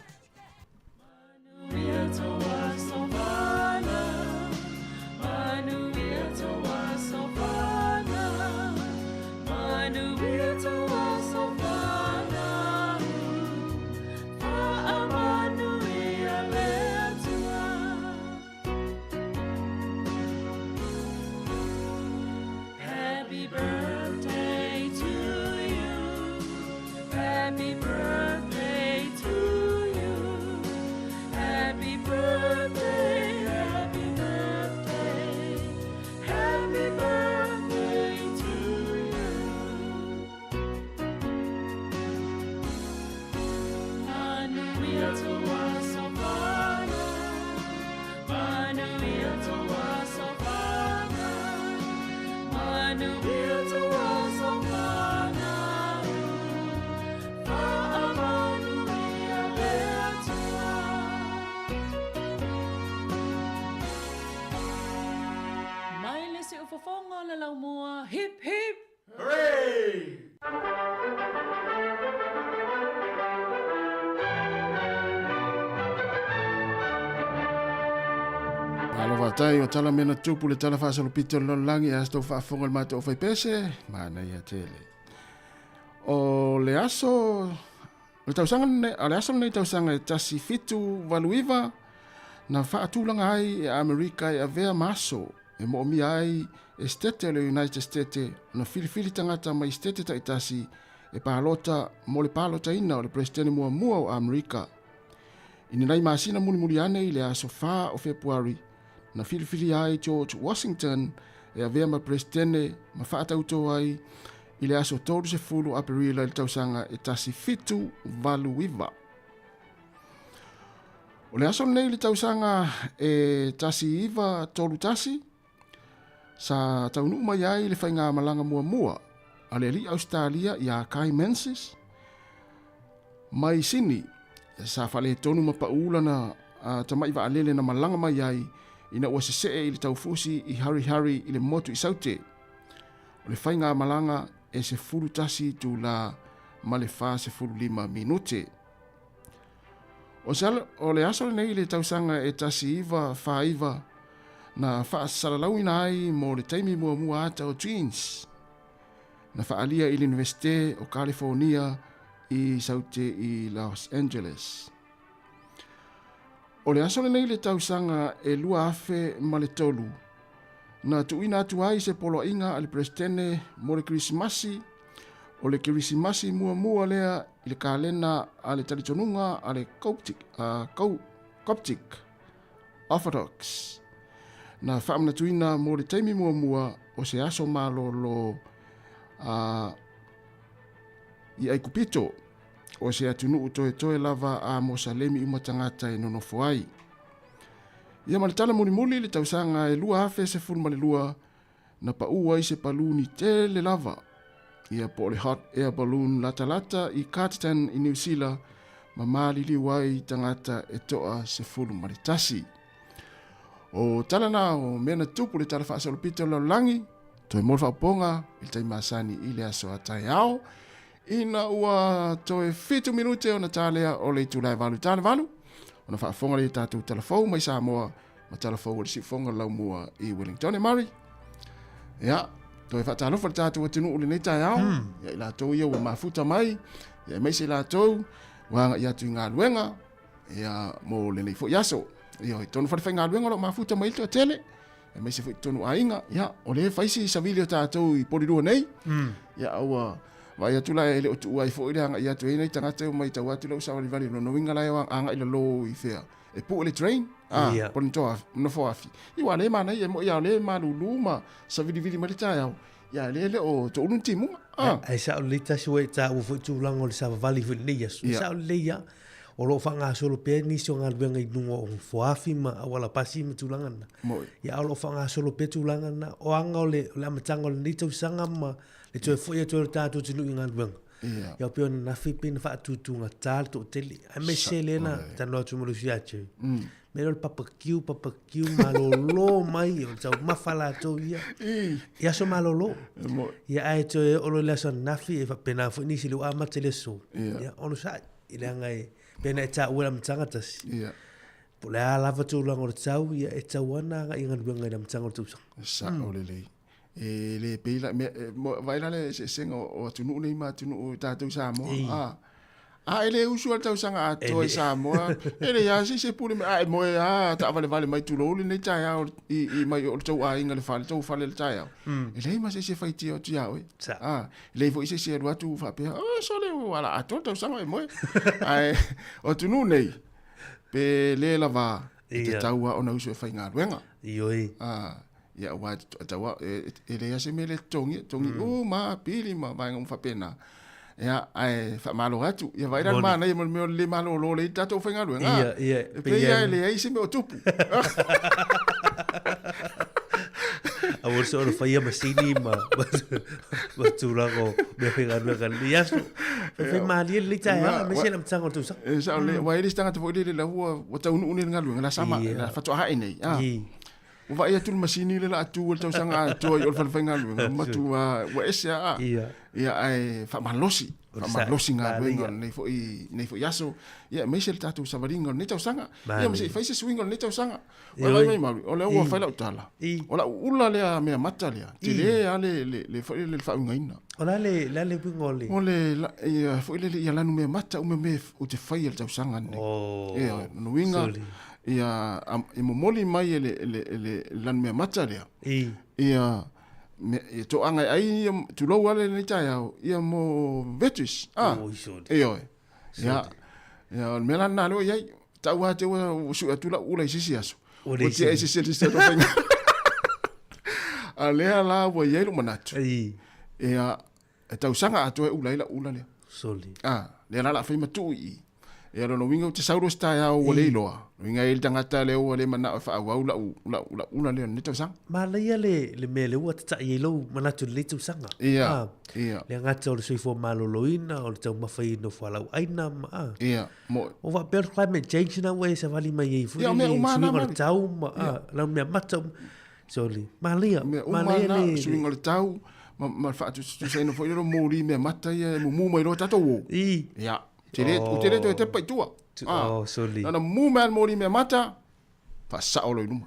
Hip hip! Hooray! Alo vatai o tala mena tupu le tala whaasalo pito lolangi a sto whaafonga le mata o whai pese, mana ia tele. O le aso, le tausanga le aso nei tausanga e tasi fitu valuiva na whaatulanga ai e Amerika e avea maso e mo mi ai e stete le United States na filifili tangata mai stete ta itasi e palota mo le palota ina o le presidente mua o Amerika. Ini nai masina muli ane i le aso wha o Februari na filifili ai George Washington e avea ma presidente ma whaatauto ai i le aso tolu se fulu aperila le tausanga e tasi fitu valuiva. O le aso nei le tausanga e tasi iva tolu tasi, sa taunu mai ai le whainga malanga mua a le li Australia i a Kai Mensis, mai sini, sa whale tonu ma paula na tamai wa alele na malanga mai ai ina ua se i le taufusi i hari i le motu i saute. O le whainga malanga e se fulu tasi tu la ma le wha se fulu 5 minute. O le aso nei le tausanga e tasi iva whaiva na whaasalalau ina ai mo le taimi mua ata o Twins. Na whaalia i le Universite o California i saute i Los Angeles. O le aso nei le tausanga e lua afe ma le tolu. Na tuina atu ai se polo inga ale presidente mo le Krismasi, o le Krismasi mua lea i le kalena ale talitonunga ale Coptic Orthodox. Na whaamna tuina mo le taimi mua o se aso malo lo i ai kupito o se atunu toe lava a Mosalemi i matangata e nonofo ai. Ia malitala muli le tausanga e lua hafe se fulma le lua na pa ua i se paluni tele lava. Ia po le hot air balloon lata i Carterton i New Zealand ma mali li wai tangata e toa se fulma le tasi. O tala na o mena tupu le tala whaasalo pito lau langi, toi morfa ponga il tai masani i le aso atai ao, ina ua toi 7 minute o na talea o le tulai valu tale valu, o na whaafonga le tātou telefou mai Sāmoa, ma telefou o le sifonga lau mua i Wellington e Murray. Ia, toi whaatalofa le tātou atinu ule nei tai ao, ia i lātou ia ua mafuta mai, ia mai se lātou, wanga ia tu ngā luenga, ia mo le nei fo yaso. Ia i tonu whare whainga luenga lo mafuta mai to tele. E mai se tonu ainga. Ia, o le whaisi sa vili o tātou i porirua nei. Ia aua, vai atula e le o tu ai fo i hanga i atu e nei tangata o mai tau atu lau sa wali no winga lai o anga ila lo i whea. E pu le train. Poni toa, no fo afi. I wa le mana i e mo ia le malu luma sa vili marita iau. Ia le o to unun timu. Ai sa o le tasi wei ta ufo tu lango le sa vali fu nei yasu. Sa o le ia. O lo whanga solo pe ni so ngal wenga i nunga o fuafi ma wala pasi ma tulangana. Ya o lo whanga solo pe tulangana o anga o le amatanga o le nitau sanga ma le toe fo ia toe tātou tinu i ngal wenga. Ya o peo na whipi na wha tutunga tāle to tele. Ai me se lena tano atu mulu fiache. me lo papakiu malolo mai o tau mafala to ia ia so malolo ia ai to o lo la son nafi e fa pena fu ni silu a matele so ia ono sa ile ngai pena ta ula mtanga tas ia pula lava tu la ngor tau ia e tau ana ga inga ngai na mtanga tu sa o le le pila vai la le sengo o tunu nei ma tunu ta tu Sāmoa ele usual tau sanga ato Sāmoa ele ya se pule mo ta vale mai tu lo le tai au I mai o tau a inga le fale le tai au ele ma se fai ti o ti au le vo se ru atu fa pe so le wala ato tau sanga mo ai o tunu nei pe le lava te tau ona usu fai nga ruenga ioi ya wa tawa ele ya se mele tongi ma pili ma vai ngum fa pena ya ai fa malo atu ya vai ran mana ya mo le malo lo le tato fa ngalu nga ia pe ya le ai se me otupu a wo so fa ia masini ma tu rago me pega no kan ia so fe mali le tai me se lam tsango tu sa le vai le stanga to le la wa tau nu ni ngalu la sama la fa to ha nei wa ia tu masini le la tu tau sanga tu o fa ngalu ma tu wa esa ia ai fa malosi nga nei fo yaso ia me se tatu savaringo nei tau sanga ia me se fa se swingo nei tau sanga wa mai mai o le o fa la utala o la ula le me mata le ti le ale le fa ngaina o la le pingole o le ia fo le ia la no me mata o me o te fa tau sanga nei ia no winga ia mo moli mai le lan me mata le ia me to anga ai tu lo wale ni tai au ia mo vetus ia me lan na lo ia ta wa te wa su tu la ula sisi aso o te sisi to fenga ale ala wa ia lo manatu ia ta usanga atu ula le soli le la fa matu ia lo winga te sauro sta ya o le loa winga il tangata le o le mana fa wa ula le ni tau sang ma le le mele wa ta ye lo mana tu le tu sanga ia le ngata o le soifo maloloina o le tau mafai no fa lau aina ma ia mo o va per climate change na we se vali mai e fu le swinga tau ma la me mata soli ma le swinga le tau ma fa tu se no fo lo mori me mata ia mu mai lo tato ia Tere te pai tua. Soli. Ana muman mori me mata. Fa saolo numa.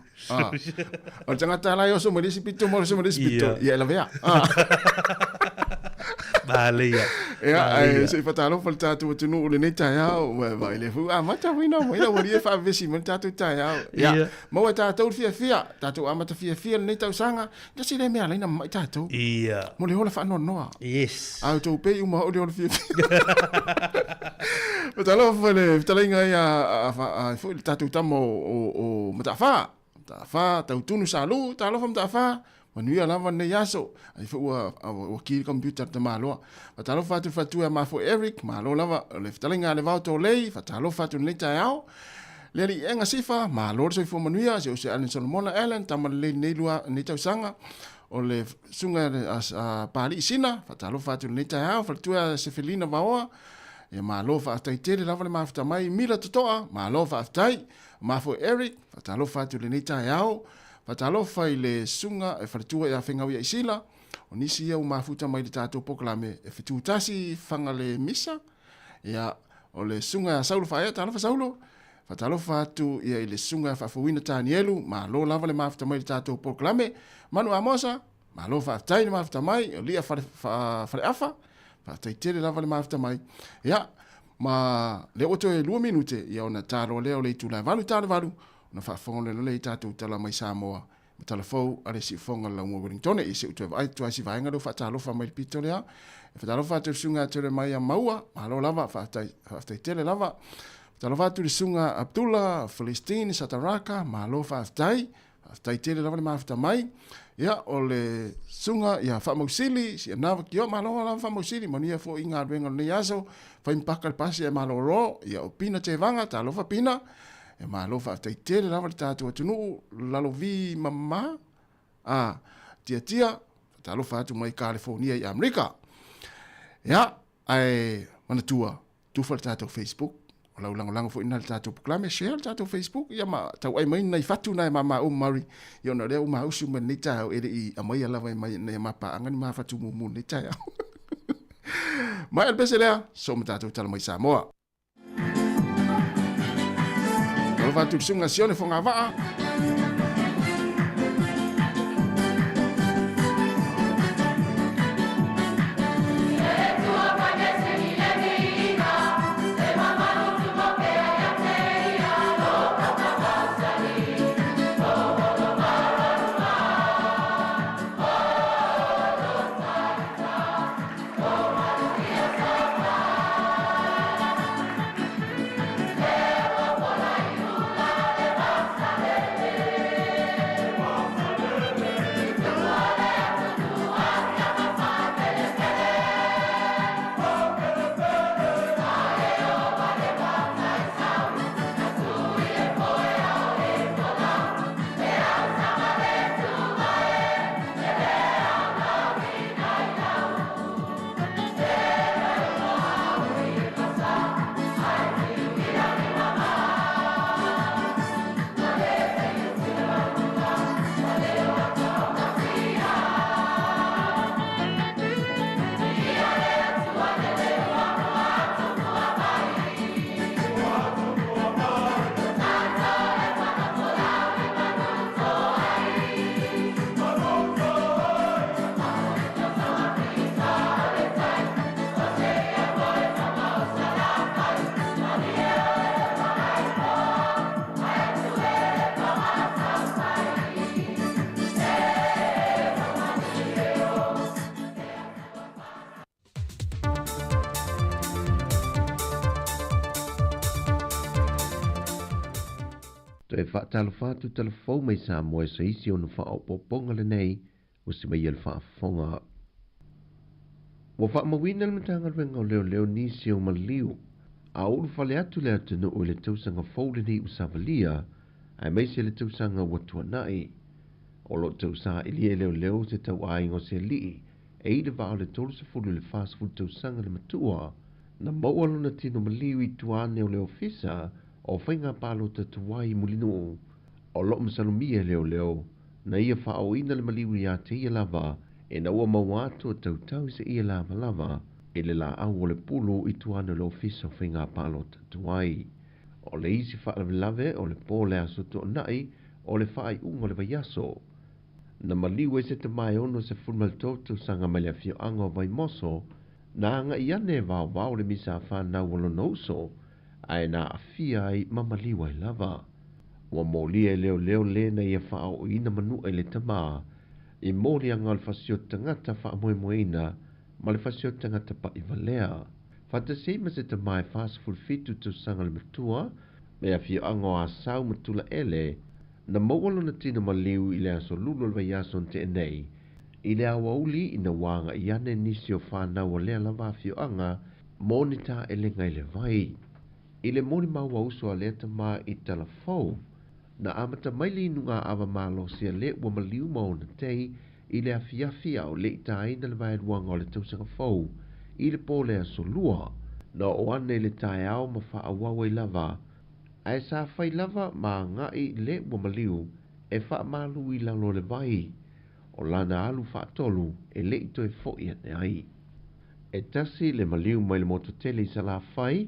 O tangata la yo so mo disi pito mo so mo disi pito. Ia la vea. Vale ya. Ia se fatalo falta tu nu le neta ya va ile fu mata wina mo ila wori fa vesi mo tatu ta ya. Ya. Mo ta tu fia. Tatu amata fia neta usanga. Ya si le me ala ina mai tatu. Ia. Mo le hola fa no. Yes. Au tu pe uma o le hola fia. Fatalo fole talinga ya fu tatu tamo o matafa. Tafa tau tunu salu talo fam tafa. Manuia lava ne yaso ai fu o ki computer te malo fatalo fatu ma fo Eric malo lava le ftalinga le vauto lei fatalo fatu le tao le ri enga sifa malo so fu manuia se Allen Solomon Allen tamal le ne lua ne tau sanga o le sunga a pali sina fatalo fatu le tao fatu se felina vaoa e malo fa tai tele lava le mafta mai mila totoa malo fa tai ma fo Eric fatalo fatu le tao Fatalo fai le sunga e fatua ya fenga ia isila o nisi ia mafuta mai le tatou poklame e fitu tasi fanga le misa ia o le sunga ya saulo fai talo fa saulo fatalo fatu ia le sunga fa fuina tanielu ma lo lava le mafuta mai le tatou poklame manu amosa ma lo fa tai le mafuta mai o lia fa afa fa tai tele lava le mafuta mai ia ma le oto e 2 minute ia ona talo le o le tu la valu na fa fonga le tatu tala mai Sāmoa ma telefou ale si fonga la mo Wellington e se utu ai tu asi vainga do fa talo fa mai pito le fa talo fa tu sunga tele mai maua ma lo lava fa tai tele lava talo fa tu sunga Abdullah Palestine Sataraka ma lo fa tai tele lava ma fa mai ya ole sunga ya fa mosili si na yo ma lo lava fa mosili mo ni fo inga venga le yaso fa impaka pasi e ma lo ro ya opina te vanga talo fa pina e ma lo fa tai tele lava tatu tunu lalo vi mama tia talo fa tu mai California i Amerika ya ai mana tua tu fa tatu Facebook O lau lango fo ina le tātou puklame, share le tātou Facebook, ia ma tau ai mai nei fatu nai mama o mari, ia na rea uma usu man nei tāo ere i a mai alawa i mai nei mapa angani ma fatu mumu nei tāo. Mai albese lea, so ma tātou tala mai Sāmoa. Kalo fatu sunga sione fo ngā waa. E whaatalo whātu telefou mai Sāmoa e saisi o na whaopoponga le nei o se mai el whaafonga. Wa whaamawina le matanga renga o leo nisi o maliu. A ulu whale atu le atunu o le tausanga fōle ni u Savalia, ai mai se le tausanga watua nai. O lo tausa ili e leo se tau aingo se lii, e ida vao le tolu se fulu le fast food tausanga le matua, na maualo na tino maliu I tuane o le ofisa, o whainga palo ta tuwai mulino o lo msalumia leo na ia whao ina le maliwi a te ia lava e na ua mauato tautau se ia lava lava e le la au o le pulu I tuana le ofisa o whainga palo ta tuwai o le isi whaalave o le pōle aso to nai o le whaai unga le vaiaso na maliwi se te mai ono se fulmal toto sanga mai le fio anga o vai moso na anga iane vao le misa whanau o lo nouso ai na afia ai mamaliwa I lava. Wa molia e leo le na ia whao o ina manu ai le tama. I mori anga le fasio tangata wha moe moeina, ma le fasio tangata pa I valea. Fata seima se tama e fast food fitu tu sanga le matua, me afia anga o asau matula ele, na mawalo na tina maliu I le aso lulo le vaiaso te enei. I le awa uli ina wanga I ane nisi o whanau o lea lava afia anga, monita ele ngai le vai. I le moni maua uso a lea tama I talafou, na amata maili nunga awa malo sia le ua maliu maona tei I le afiafia o le itaina le vai luanga o le tausanga fou, I le pōle aso lua, na o ane le tae au ma wha awawa I lava. Ai sa whai lava ma ngai le ua maliu e wha malu I lalo le vai, o lana alu wha tolu e le ito e fo I ane ai. E tasi le maliu mai le mototele I sala whai,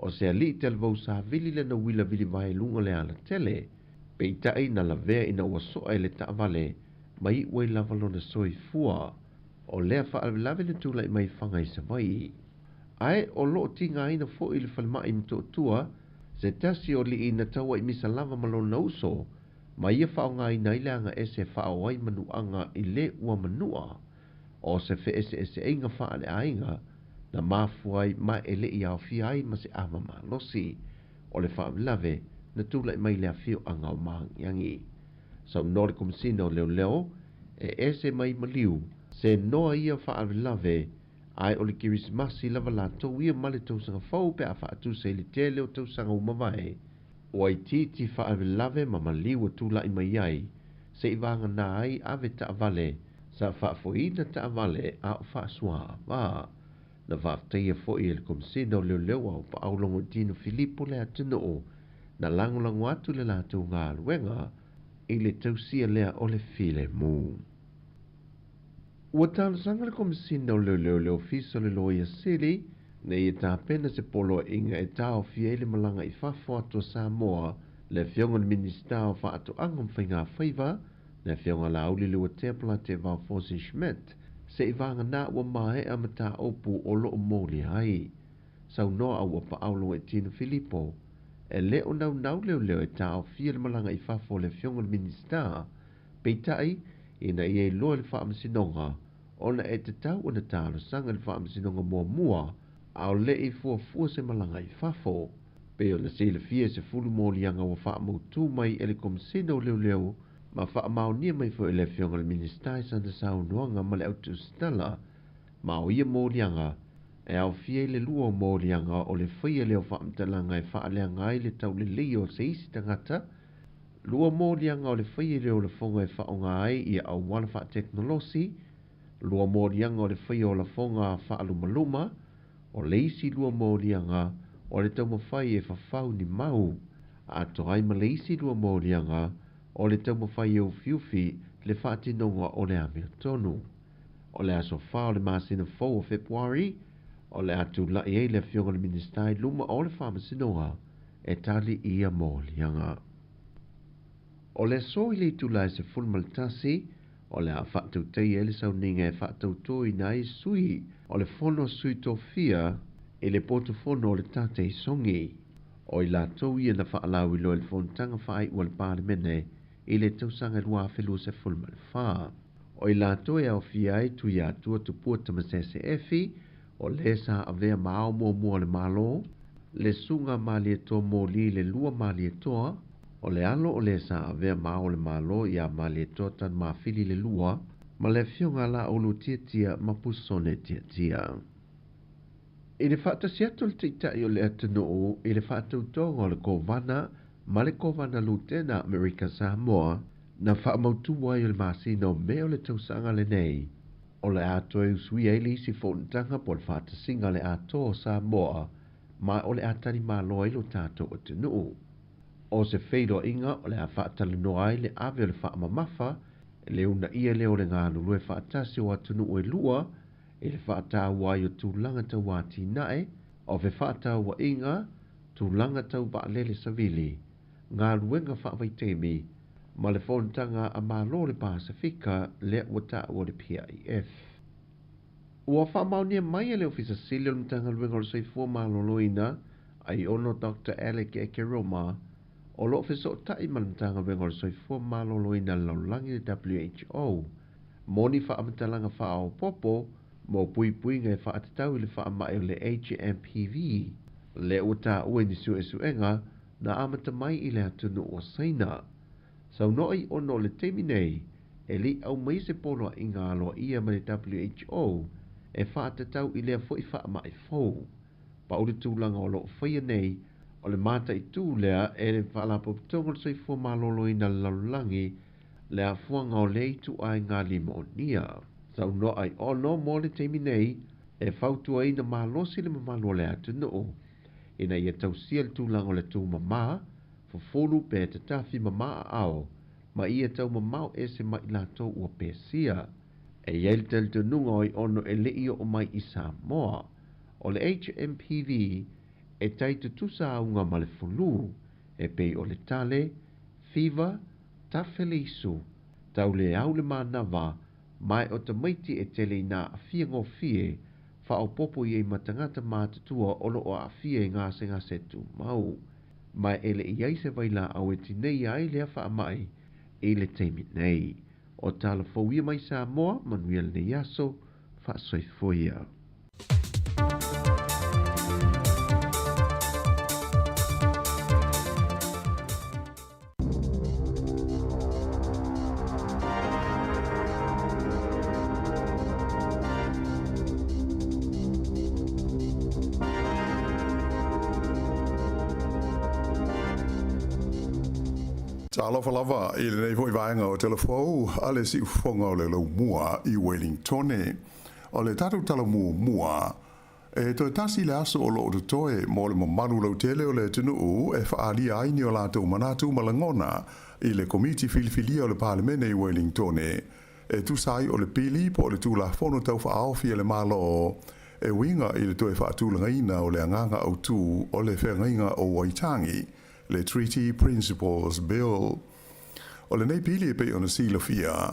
o se ali tel vau sa vili le na wila vili vai lunga le ala tele, pe itai na la vea ina ua soa le ta vale, mai ue lavalo na soi fua, o lea wha alvelave le tula I mai whanga I sa vai. Ai o lo tinga ina fo I le whalma I mto tua, se tasi o li ina taua I misa lava malo na uso, mai ia wha o ngai na ilanga ese wha o ai manu anga I le ua manua, o se fe ese inga wha ale ainga, na mafuai ma ele I au fi ai ma se ama ma losi o le whaamlave na tula I mai le afio anga o mahangiangi. Sau nore kumisina o leo e ese mai maliu se noa ia whaamlave ai o le kirismasi lava la tau ia male tausanga fau pe a whaatu se li tele o tausanga umawai o ai titi whaamlave ma maliu o tula I mai ai se I vanga na ai ave ta vale sa whaafoina ta vale a o whaasua va. na whafteia fo i le komsino leo au pa au longo tino Filipo le atino o na lango atu le lātou ngā luenga i le tausia lea o le file mū. Ua tālasanga le komsino leo fiso le loia sili na i tā pena se polo inga e tāo fia le malanga i whafo ato Sāmoa le fionga le minista o wha ato angam whainga whaiva le fionga la uli le watepla te wau Fosi Schmidt se i vanga nā ua mahe a mata opu o loo mōli hai. Sau noa au pa aulo e tino Filipo e leo nau leo e tāo fia le malanga i whafo le fionga le minista peitai ina i e loa le whaamasinonga ona e te tau ona tālo sanga le whaamasinonga mua au le i fua se malanga i whafo. Peo na se le fia se fulu mōlianga wa whaamautu mai ele komsino leo ma whaamaunia mai fo ele fionga le minista i sanda sau noanga ma le autu stala ma o ia mōlianga e au fia le lua mōlianga o le whaia leo whaamtalanga e whaaleanga i le tau le leo se isi tangata lua mōlianga o le whaia leo le fonga e whaonga ai i au wala wha teknolosi lua mōlianga o le whaia o la fonga whaalumaluma o le isi lua mōlianga o le tau mawhai e whawhau ni mau a toai ma le isi lua mōlianga o le tau mawhai e ufiufi le whaatinonga o le amia tonu o le aso whao le masina fau o Februari o le atu lai e le fionga le ministai luma o le whamasinoa e tali ia mōlianga o le so i le tulai se fulmaltasi o le a whaatau tei e le sauninga e whaatau toi nai sui o le fono sui tofia e le portofono o le tate i songi o i la tau ia na whaalau i lo le fontanga whaai ua le pāle mene i le tausanga lua whelua se fulmal wha o i la tau e au fiai tu ia tua tupua tamasese efi o le sa avea mao mua le malo le sunga mali e toa mōli le lua mali e toa o le alo o le sa avea mao le malo ia mali e toa tan mawhili le lua ma le fionga la olu tia mapusone tia. I le whaatasiato le teitai o le atunuu i le whaatautonga o le kovana ma le kovana lutena Amerika Sāmoa na whaamautu wai o le masino me o le tausanga le nei o le ato e usui e li si whontanga po le whaatasinga le ato o Sāmoa ma o le atani malo i lo tato o tunuu. O se wheido inga o le a whaatalanoa ai le ave o le whaamamafa le una ia leo le ngā lulue whaatasi o atunuu e lua e le whaatau ai o tūlanga tau wāti nae, o fe whaatau wa inga, tūlanga tau baalele savili, ngā luenga whaavaitemi, ma le whontanga a malo le Pasifika le wata o le PIF. Ua whaamaunia mai le ofisa sili o mtanga luenga o le soifua maloloina, ai ono Dr. Alec Ekeroma, o lo ofisa o tai ma le mtanga luenga o le soifua maloloina laulangi le WHO, moni whaamatalanga whaao popo, mo pui ngai whaatatau i le whaamai o le HMPV, le uta ue ni suenga na amata mai i le atunu o saina. Sau noi ono le temi nei, e li au mai se polo i ngā aloa ia ma le WHO, e whaatatau i lea fwoi whaamai fau. Pa ule tūlanga o lo whaia nei, o le mata i tū lea e le whaalapopitonga le soifua malolo i na laulangi, le a fuanga o le itu ai ngā limonia. Sau no ai ono mo le teimi nei, e fautua ina malosi le mamalo le atunuu. Ina ia tausia le tūlanga o le tū mamā, fofolu pe te tafi mamā ao, ma ia tau mamau e se mai lato ua pesia. E iel tel tununga oi ono e leio o mai i Sāmoa. O le HMPV, e tai tutusa aunga ma le fulu, e pei o le tale, fiva, tafele isu, tau le au le manawa, mai o te maiti e tele i nā awhia ngō fie, wha o popo i e matangata mātutua olo o awhia i ngā se tu mau. Mai ele i aise waila au e tinei ai lea wha amai, e le teimi nei. O tala fauia mai Sāmoa, manuia le yaso, wha soifoia. Alofa lava i le nei foi vaenga o telefou ale si ufonga o le lau mua i Wellington o le tatu tala mua Toi tasi le aso o lo o toe mo le mamalu lau tele o le tunu e whaali aini o lātou manatu malangona i le komiti filifilia o le parlemene i Wellington tu sai o le pili po le tūla fono tau whaawhi le malo winga i le toe whaatūlanga ina o le anganga au tū o le whengainga o Waitangi le Treaty Principles Bill. O le nei pili e pe o na silofia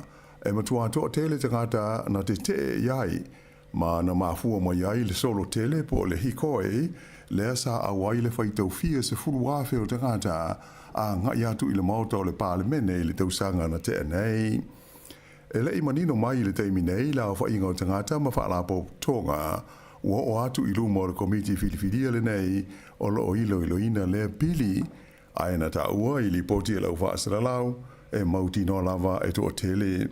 matua toa tele te ngata na te iai ma na mafua mai ai le solo tele po le hikoe le sa awai le faitau fia se fulu wafe o te ngata a ngai atu i le mauta o le parlemene le tausanga na te nei. E le imanino mai le teimi nei la o whainga o te ngata ma whaalapo tonga ua o atu i lumo o le komiti filifilia le nei o lo o ilo ina le pili aena ta ua i li poti e lau whaasaralau mauti no lava e to tele.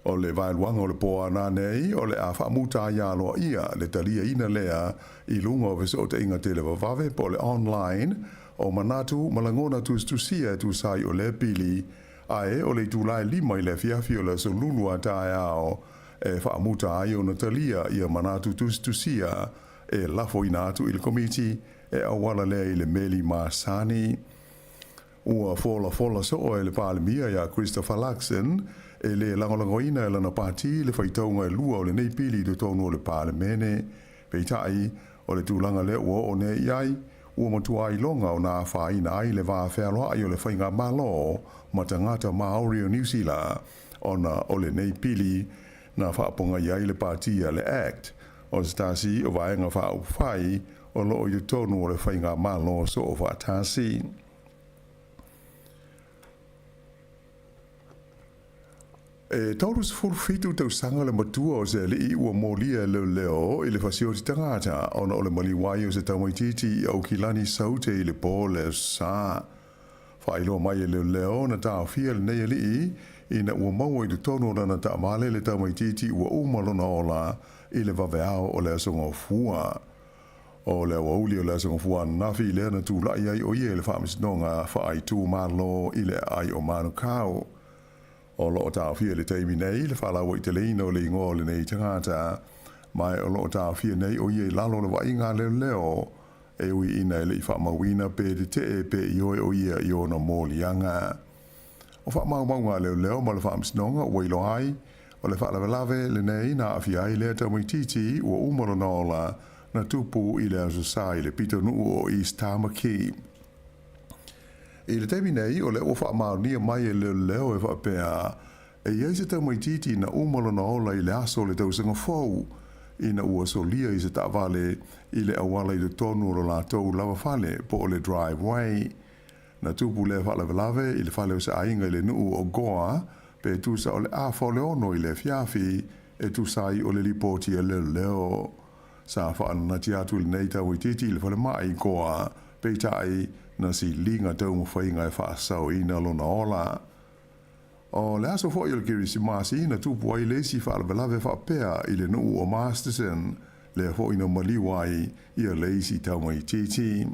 O le vailuanga o le poa nā nei, o le a whaamuta ia loa ia, le talia ina lea i lunga o veso te inga tele wawave po le online, o manatu malangona tusia tu sai o le pili, ae o le tūlai lima i le fiafi o le so lulua tae ao, whaamuta ai o na talia ia manatu tusia, lafo ina atu i le komiti, awala lea i le meli Masani. Ua fola so o le palemia ia Christopher Luxon, le langolangoina e lana pāti le whaitaunga e lua o le nei pili do tonu o le palemene. Peitai o le tūlanga le ua o ne iai, ua matua ai longa o nā whaina ai le vā whealoa ai o le whainga malo ma tangata Maori o New Zealand ona o le nei pili na whaaponga iai le pāti a le Act o le stasi o vaenga whaupwhai o lo o i tonu o le whainga malo so o whaatasi. Taurus fulfitu tau sanga le matua o se li ua molia leo i le fasioti tangata ona o le maliwai o se taumaititi au kilani saute i le po le sa. Whailo mai e leo na tau fia le nei li i na ua maua i le tono na ta male le taumaititi ua umalona ola i le vaveao o le asonga fua. O le wauli o le asonga fua nafi le na tu lai ai o ie le whaamisnonga whaai tu malo i le ai o manu kau. O lo o tau fia le teimi nei, le whalawa i te leina o le ingo le nei tangata, mai o lo o tau fia nei o ie lalo le wainga leo, e ui ina ele i whamawina pe te pe i oe o ia i ona mōlianga. O whamaunga leo ma le whamsinonga o wailo ai, o le whalawelawe le nei na awhi ai le tau titi ua umaro nola na tupu i le asosai le pito nuu o East Tamaki. I le teimi nei, o le o whaamaunia mai e leo e whapea, e iei se tau mai titi na umalo na ola i le aso le tau sanga fau, i na ua solia i se ta'wale i le awala i le tonu o la tau lava fale po o le driveway. Na tupu le whalawelawe i le fale o se ainga i le nuu o goa, pe tusa o le a fole ono i le fiafi, e tusai o le lipoti e leo. Sa whaanati atu le nei tau i titi i le fale mai goa, pe tai na si linga tau mwhainga e whaasau ina lona ola. O le aso fo i le kiri si maasi na tupu ai le si whaalawelawe whapea i le nuu o Masterson le fo ina maliwai i a le si tau mai titi.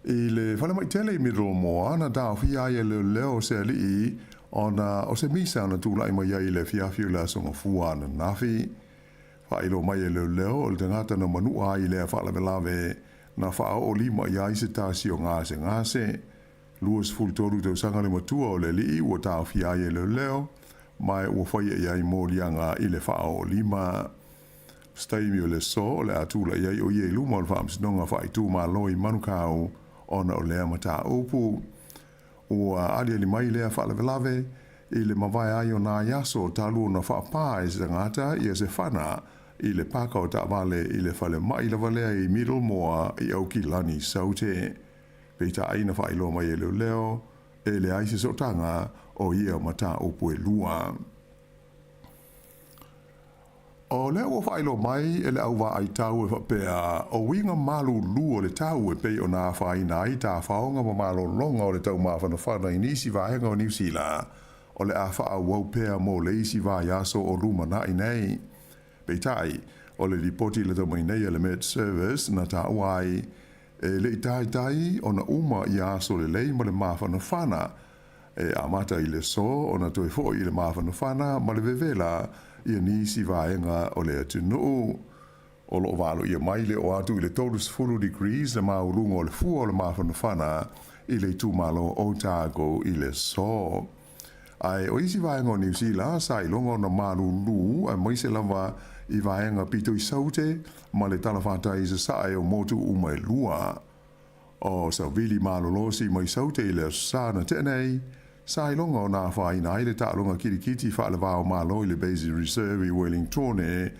I le whale mai tele i middle moa na tau fia i le leo se alii o se misa na tūlai mai i le fiafi o le asonga fua na nafi. Whailo mai i le leo o le tangata na manua i le whaalawelawe na whao o lima i se tasi o ngase. Luas fultoru tau sanga le matua o le lii ua tau fia i le leo, mai ua whaia i ai mōlianga i le whao o lima. Staimi o le so o le atula i ai o ie luma o le whaamsinonga whaitu ma loi manukau ona o lea mata upu. Ua alia li mai lea whaalawelawe i le mawai ai o nā yaso talu na whaapā e se ngata i se whana i le paka o ta'wale i le whale mai la valea i middle moa i au ki lani saute. Peita aina whailo mai e leo, e le aise sotanga o ia mata upu e lua. O leo o whailo mai e le auwa ai tau e whapea, o winga malu lua le tau e pei o nā whaina ai tā whaonga ma malo longa o le tau mawhana whana i nisi vahenga o New Zealand, o le a wha wau pea mo le isi va yaso o luma na i nei. Peitai, o le ripoti le tau mai nei le Med Service na tā uai, e le itai o na uma i aso le lei ma le mawhana whana, e amata i le so o na toi fo i le mawhana whana ma le vevela i a nisi vaenga o le atunu. o lo valo ia mai le o atu i le tolus fulu degrees le maulunga o le fua o le mawhanawhana i le tūmalo Otago i le so. Ai o isi vaenga o New Zealand sa i longa o na malulu a moise lava i vaenga pito i saute ma le talawhata i sa sae o motu umai lua. O sa vili malolosi mai saute i le sana tenei, sa i longa o na whaina i le tālonga kirikiti wha le vāo malo i le Basic Reserve i Wellington i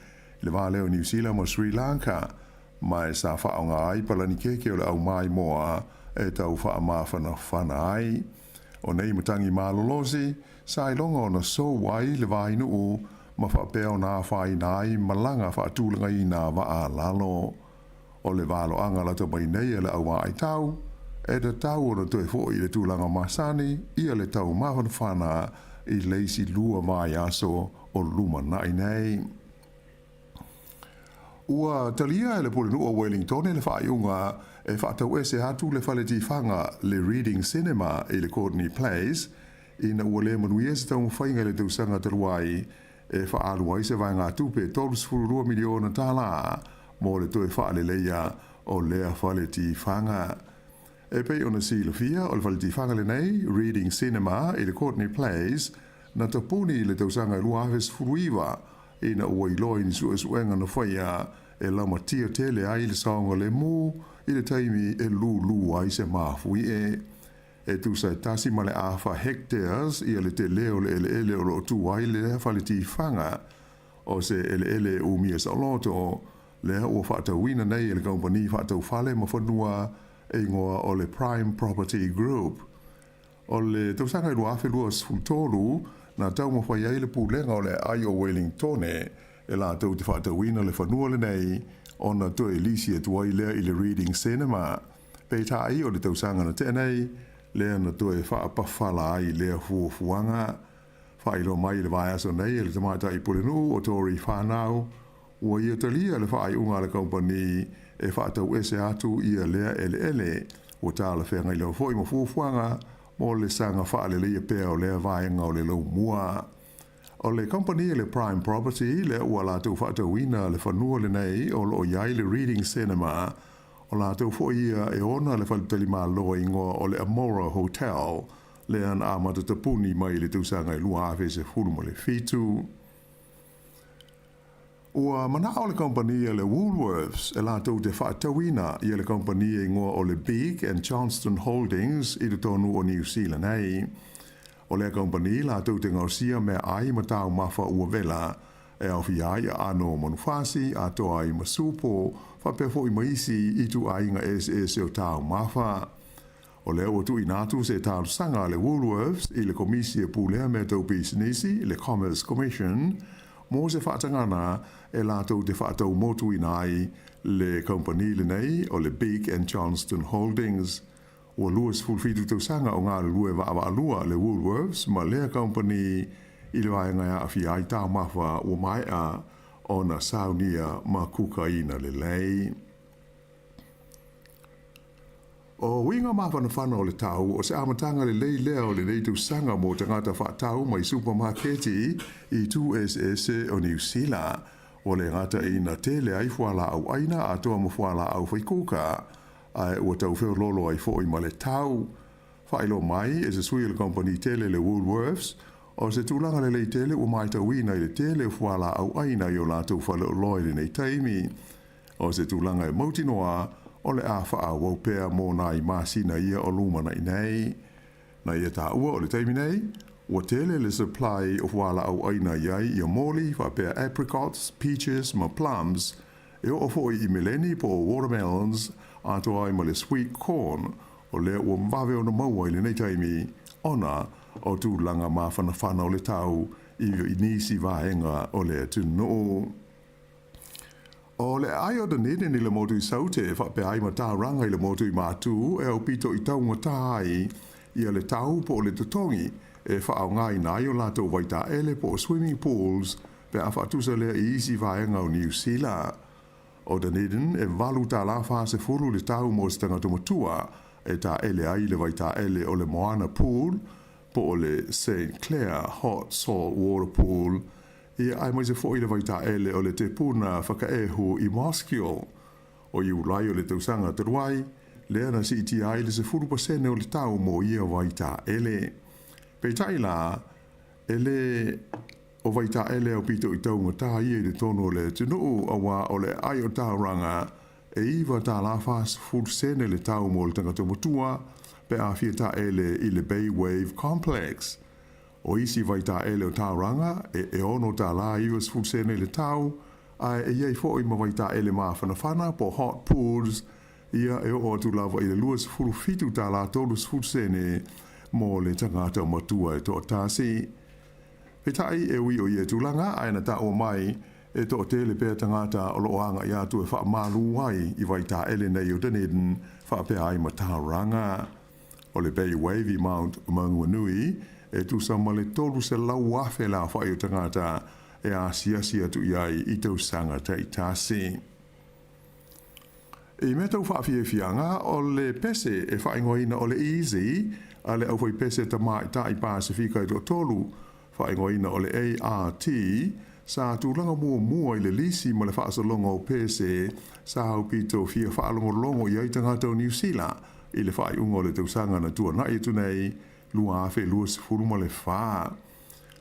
le vāleo New Zealand mo Sri Lanka, mai sa whaonga ai palani keke o le au mai moa e tau wha mawhana whana ai. O nei matangi malolosi, sa i longa o na so wai le vainu u ma whapeo na whaina ai malanga whaatulanga i na waa lalo. O le valo anga la to mai nei le au ai tau, e te tau o na toi fo i le tūlanga masani, ia le tau mawhana whana i leisi lua mai aso o luma nai nei. Ua talia e le pole nua Wellington e le whaaiunga e whaatau ese hatu le whaleti whanga le Reading Cinema i le Courtney Place, ina ua le manuia se tau mwhainga le tausanga taruai e whaalua i se vai ngā tupe 12 miliona tala mo le toe whaale leia o lea whaleti whanga. E pei ona silafia o le whaleti whanga le nei, Reading Cinema i le Courtney Place, na tapuni le tausanga lua aves furuiwa, ina ua iloi ni suenga na whaia e lama tia tele ai le saonga le mu i le taimi e lu ai se mafui e. E tu sa tasi ma le awha hectares i le te leo le ele o lo tu ai le whaleti whanga o se ele umia sa loto le ua whaatauina nei e le kompani whaatau whale ma whanua e ngoa o le Prime Property Group. O le tausanga i lua awhi lua sfutolu na tau mawhai ai le pūlenga o le ai o Wellington e la tau te whaatauina le whanua le nei o na toe lisi e tuai lea i le Reading Cinema. Pei tā ai o le tausanga na tenei, lea na toe whaapawhala ai lea fuafuanga. Whailo mai le vai aso nei e le tamata i pulenu o Tori whanau, ua ia talia le whaai unga le kompani e whaatau ese atu ia lea ele, o tā le whenga i leo fwoi ma fuafuanga, mo le sanga whaale leia pēo lea vaenga o le lau mua. O le company le Prime Property le ua lātou whaatauina le whanua le nei o lo iai le Reading Cinema o lātou fwoi e ona le whalutali mā loa ingoa o le Amora Hotel le an amata tapuni mai le tausanga i lua awe se hulu mo le fitu. Ua mana o le kompania le Woolworths e lātou te whaatauina i le kompania ingoa o le Big and Johnston Holdings i le tonu o New Zealand nei. O le kompania lātou te ngausia mea ai matau mawha ua vela e au ai a ano manufasi a toa i masupo whapefo i maisi i tu ainga SS o tau mawha. O le ua tu inatu se tau sanga le Woolworths i le komisia pūlea mea tau businesi le Commerce Commission mo se whaatangana e lātou te whaatau motu inai le kompani le nei o le Big and Johnston Holdings. Ua luas fulfitu tau sanga o ngā lue wa alua le Woolworths ma lea kompani i le vaenga a awhi ai tā mawha ua mai a o na saunia ma kukaina le lei. O winga mawhana whana o le tau o se amatanga le lei lea o le lei tau sanga mo tangata whaatau mai supermarketi i 2SS o New Zealand. O le ngata i na tele ai whala au aina a toa mo whala au whaikuka ai ua tau wheo lolo ai fo i ma le tau. Whailo mai e se sui le company tele le Woolworths o se tūlanga le lei tele ua mai tau ina i le tele whala au aina i o lātou whale o loi le nei taimi. O se tūlanga e mautinoa o le awha a waupea mō nā i māsina ia o lumana i nei. Na ia tā ua o le taimi nei, ua tele le supply o whala au aina iai i o moli, whapea apricots, peaches, ma plums, e o foi i meleni po watermelons, ato ai ma le sweet corn, o le ua mwawe o na maua i le nei taimi, ona o tūlanga mawhana whana o le tau i nisi vaenga o le tunu. O le ai o da nene ni le motu i saute e whape ai ma tā ranga i le motu i mātū e au pito i taunga tāi i a le tau po o le tutongi e whaau ngai nai o lātou waita ele po o swimming pools pe a whaatusa lea i isi vaenga o New Zealand. O da nene e walu tā la whase furu le tau mo se tangata matua e tā ele ai le waita ele o le Moana Pool po o le St. Clair Hot Salt Water Pool Ia ai mai se fo i le vaita ele o le te puna whakaehu i Moskio. O i ulai o le tausanga taruai, le ana si iti ai le se 4% o le tau mo ia vaita ele. Peitai la, ele o vaita ele o pito i taunga tā ia le tono le tunu awa o le ai o tauranga e iwa tā la fast food sene le tau mo le tangata motua pe a fia tā ele i le Bay Wave Complex. O isi vaita ele o tauranga e ono tā la iwa food sene le tau ai e iei fo i ma vaita ele maa whanawhana po hot pools ia e o atu lava i le luas furu fitu tā la tolus food sene mo le tangata motua e tō tāsi. Petai e ui o ia tūlanga, aina tā o mai e tō te le pēr tangata o lo anga i atu e wha malu ai i vai tā ele nei o Dunedin wha pēr ai ma Tauranga. O le Bay Wave i Mount Manguanui e tu sama le tolu se lau wafe la wha i o tangata e a sia tu iai i tau sanga te i tāsi. E me tau wha fianga o le pese e wha ingoina o le easy a le au whai pese ta mai ta i Pasifika i tō tolu whaingoina o le ART sa tūlanga mua i le lisi ma le whaasalonga o pese sa au pito fia whaalongolongo i aitanga tau New Zealand i le whaiunga o le tausanga na tua nai tu nei lua awhe lua sifuru ma le whaa.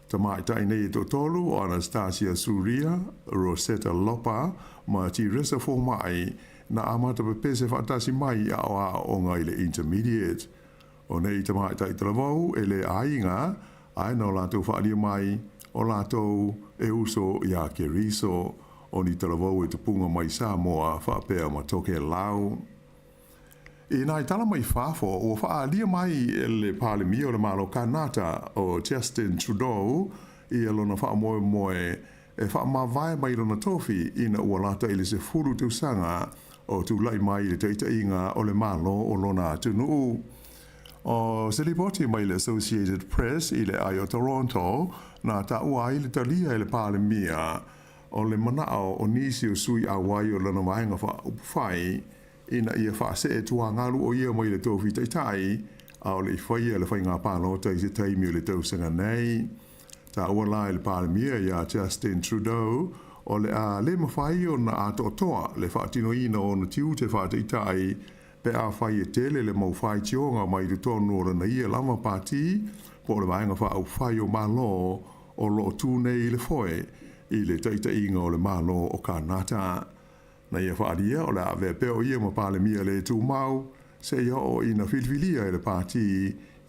Ta mai tai nei tō tolu o Anastasia Suria, Rosetta Lopa ma ti resa fo mai na amata pe pese whaatasi mai a o ngai le intermediate. O nei ta mai tai talavau e le ainga ai no lātou whaalia mai, o lātou e uso i a ke riso, o ni talavau e tupunga mai Sāmoa whaapea ma toke lau. I nai tala mai whafo, o whaalia mai e le pālemi o le malo kanata o Justin Trudeau, i alona whaamoe e whaamawai mai lona tofi ina ua lata i le se furu tausanga o tūlai mai le teita inga o le malo o lona tunu. O se li poti mai le Associated Press i le ai o Toronto na ta ua i le talia i le pālemia o le manao o nisi o sui a wai o lana vaenga whai ina ia whaase e tua ngalu o ia mai le tofi taitai a o le i whai le whai ngā pālota i se taimi o le tausanga nei. Ta ua la i le pālemia i a Justin Trudeau o le a le mawhai o na ato toa le whaatino ina o na tiu te whaataitai pe a whai e tele le mau whai tionga mai tu tonu o na ia lama pāti po le vaenga wha au whai o malo o lo tūnei le foe i le taita inga o le malo o kanata. Na ia whaadia o le ave peo ia ma pālemia le tū mau se ia o ina whilwhilia e le pāti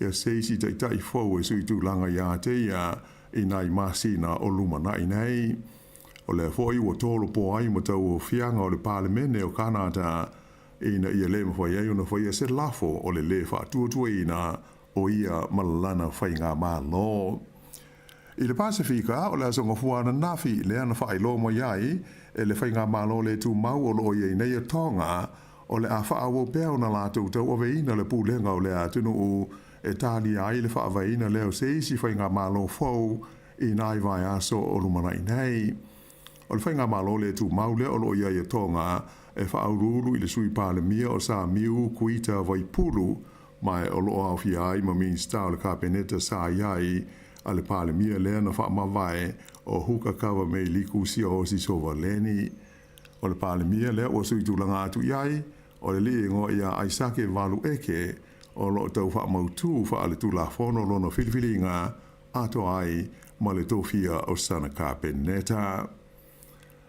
ia seisi taita i fau e sui tūlanga ia te ia i nai masina o lumana i nei. O le foi o tolo po ai ma tau o fianga o le pālemene o kanata ina ia le mawhai ai ona whai se lafo o le whaatua ina o ia malalana whai ngā malo. I le Pasifika o le asonga fuana nafi le ana whai lo mo iai e le whai ngā malo le tū mau o lo iei nei a tonga o le a whaawo pēo na lātou tau ove ina le pūlenga o le atunu u e tāli ai le whaava ina leo seisi whai ngā malo fau i nai vai aso o lumana i nei. O le whai ngā malo le tū mau le o lo iei a tonga e whaaururu i le sui pālemia o sa miu kuita vai pulu mai o lo au fia ai ma minsta o le kapeneta sa iai a le pālemia lea na whaamawai o huka kawa mei liku si o si sova leni. O le pālemia lea o sui tūlanga atu iai o le liingo ia aisake walu eke o lo tau whaamautu wha le tūla whono lono whiliwhilinga ato ai ma le tōwhia o sana kapeneta.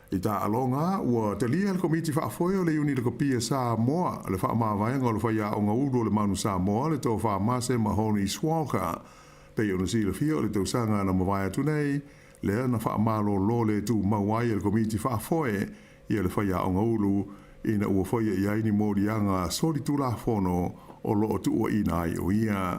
I tā alonga, ua talia le komiti whaafoe o le uni le kopia Sāmoa, le whaamawaianga o le whaia o ngā uru o le manu Sāmoa, le tō whaamase mahoni swalka. Pei o na sila fia o le tausanga na mawai atu nei, le ana whaamalo lo le tū mawai le komiti whaafoe, ia le whaia o ngā uru, ina ua whaia i aini mōrianga sori tūla whono o lo o tua ina ai o ia.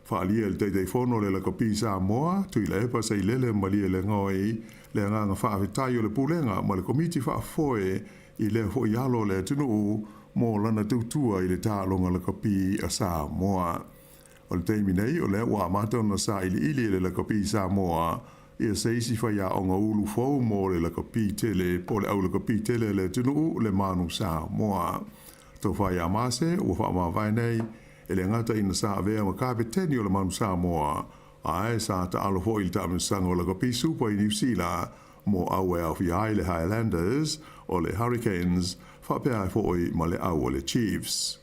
Whaalia le teitei whono le kopia Sāmoa, tui le epa sei lele malia le ngoi, le nganga whaawetai o le pulenga ma le komiti whaafoe i le hoi alo le tunu mō lana tautua i le tālonga le kapi a Sāmoa. O le teimi nei o le ua amata na sa ili le kapi Sāmoa ia seisi whaia o ngā ulu fau mō le kapi tele po le au le kapi tele le tunu le manu Sāmoa. Tō whaia amase ua whaamawai nei e le ngata ina sa avea ma kāpeteni o le manu Sāmoa Ai sa ta alo fo il tamausanga o le kapisu po i New Zealand mo awe au fi ai le Highlanders o le Hurricanes whapea fo i ma le au o le Chiefs.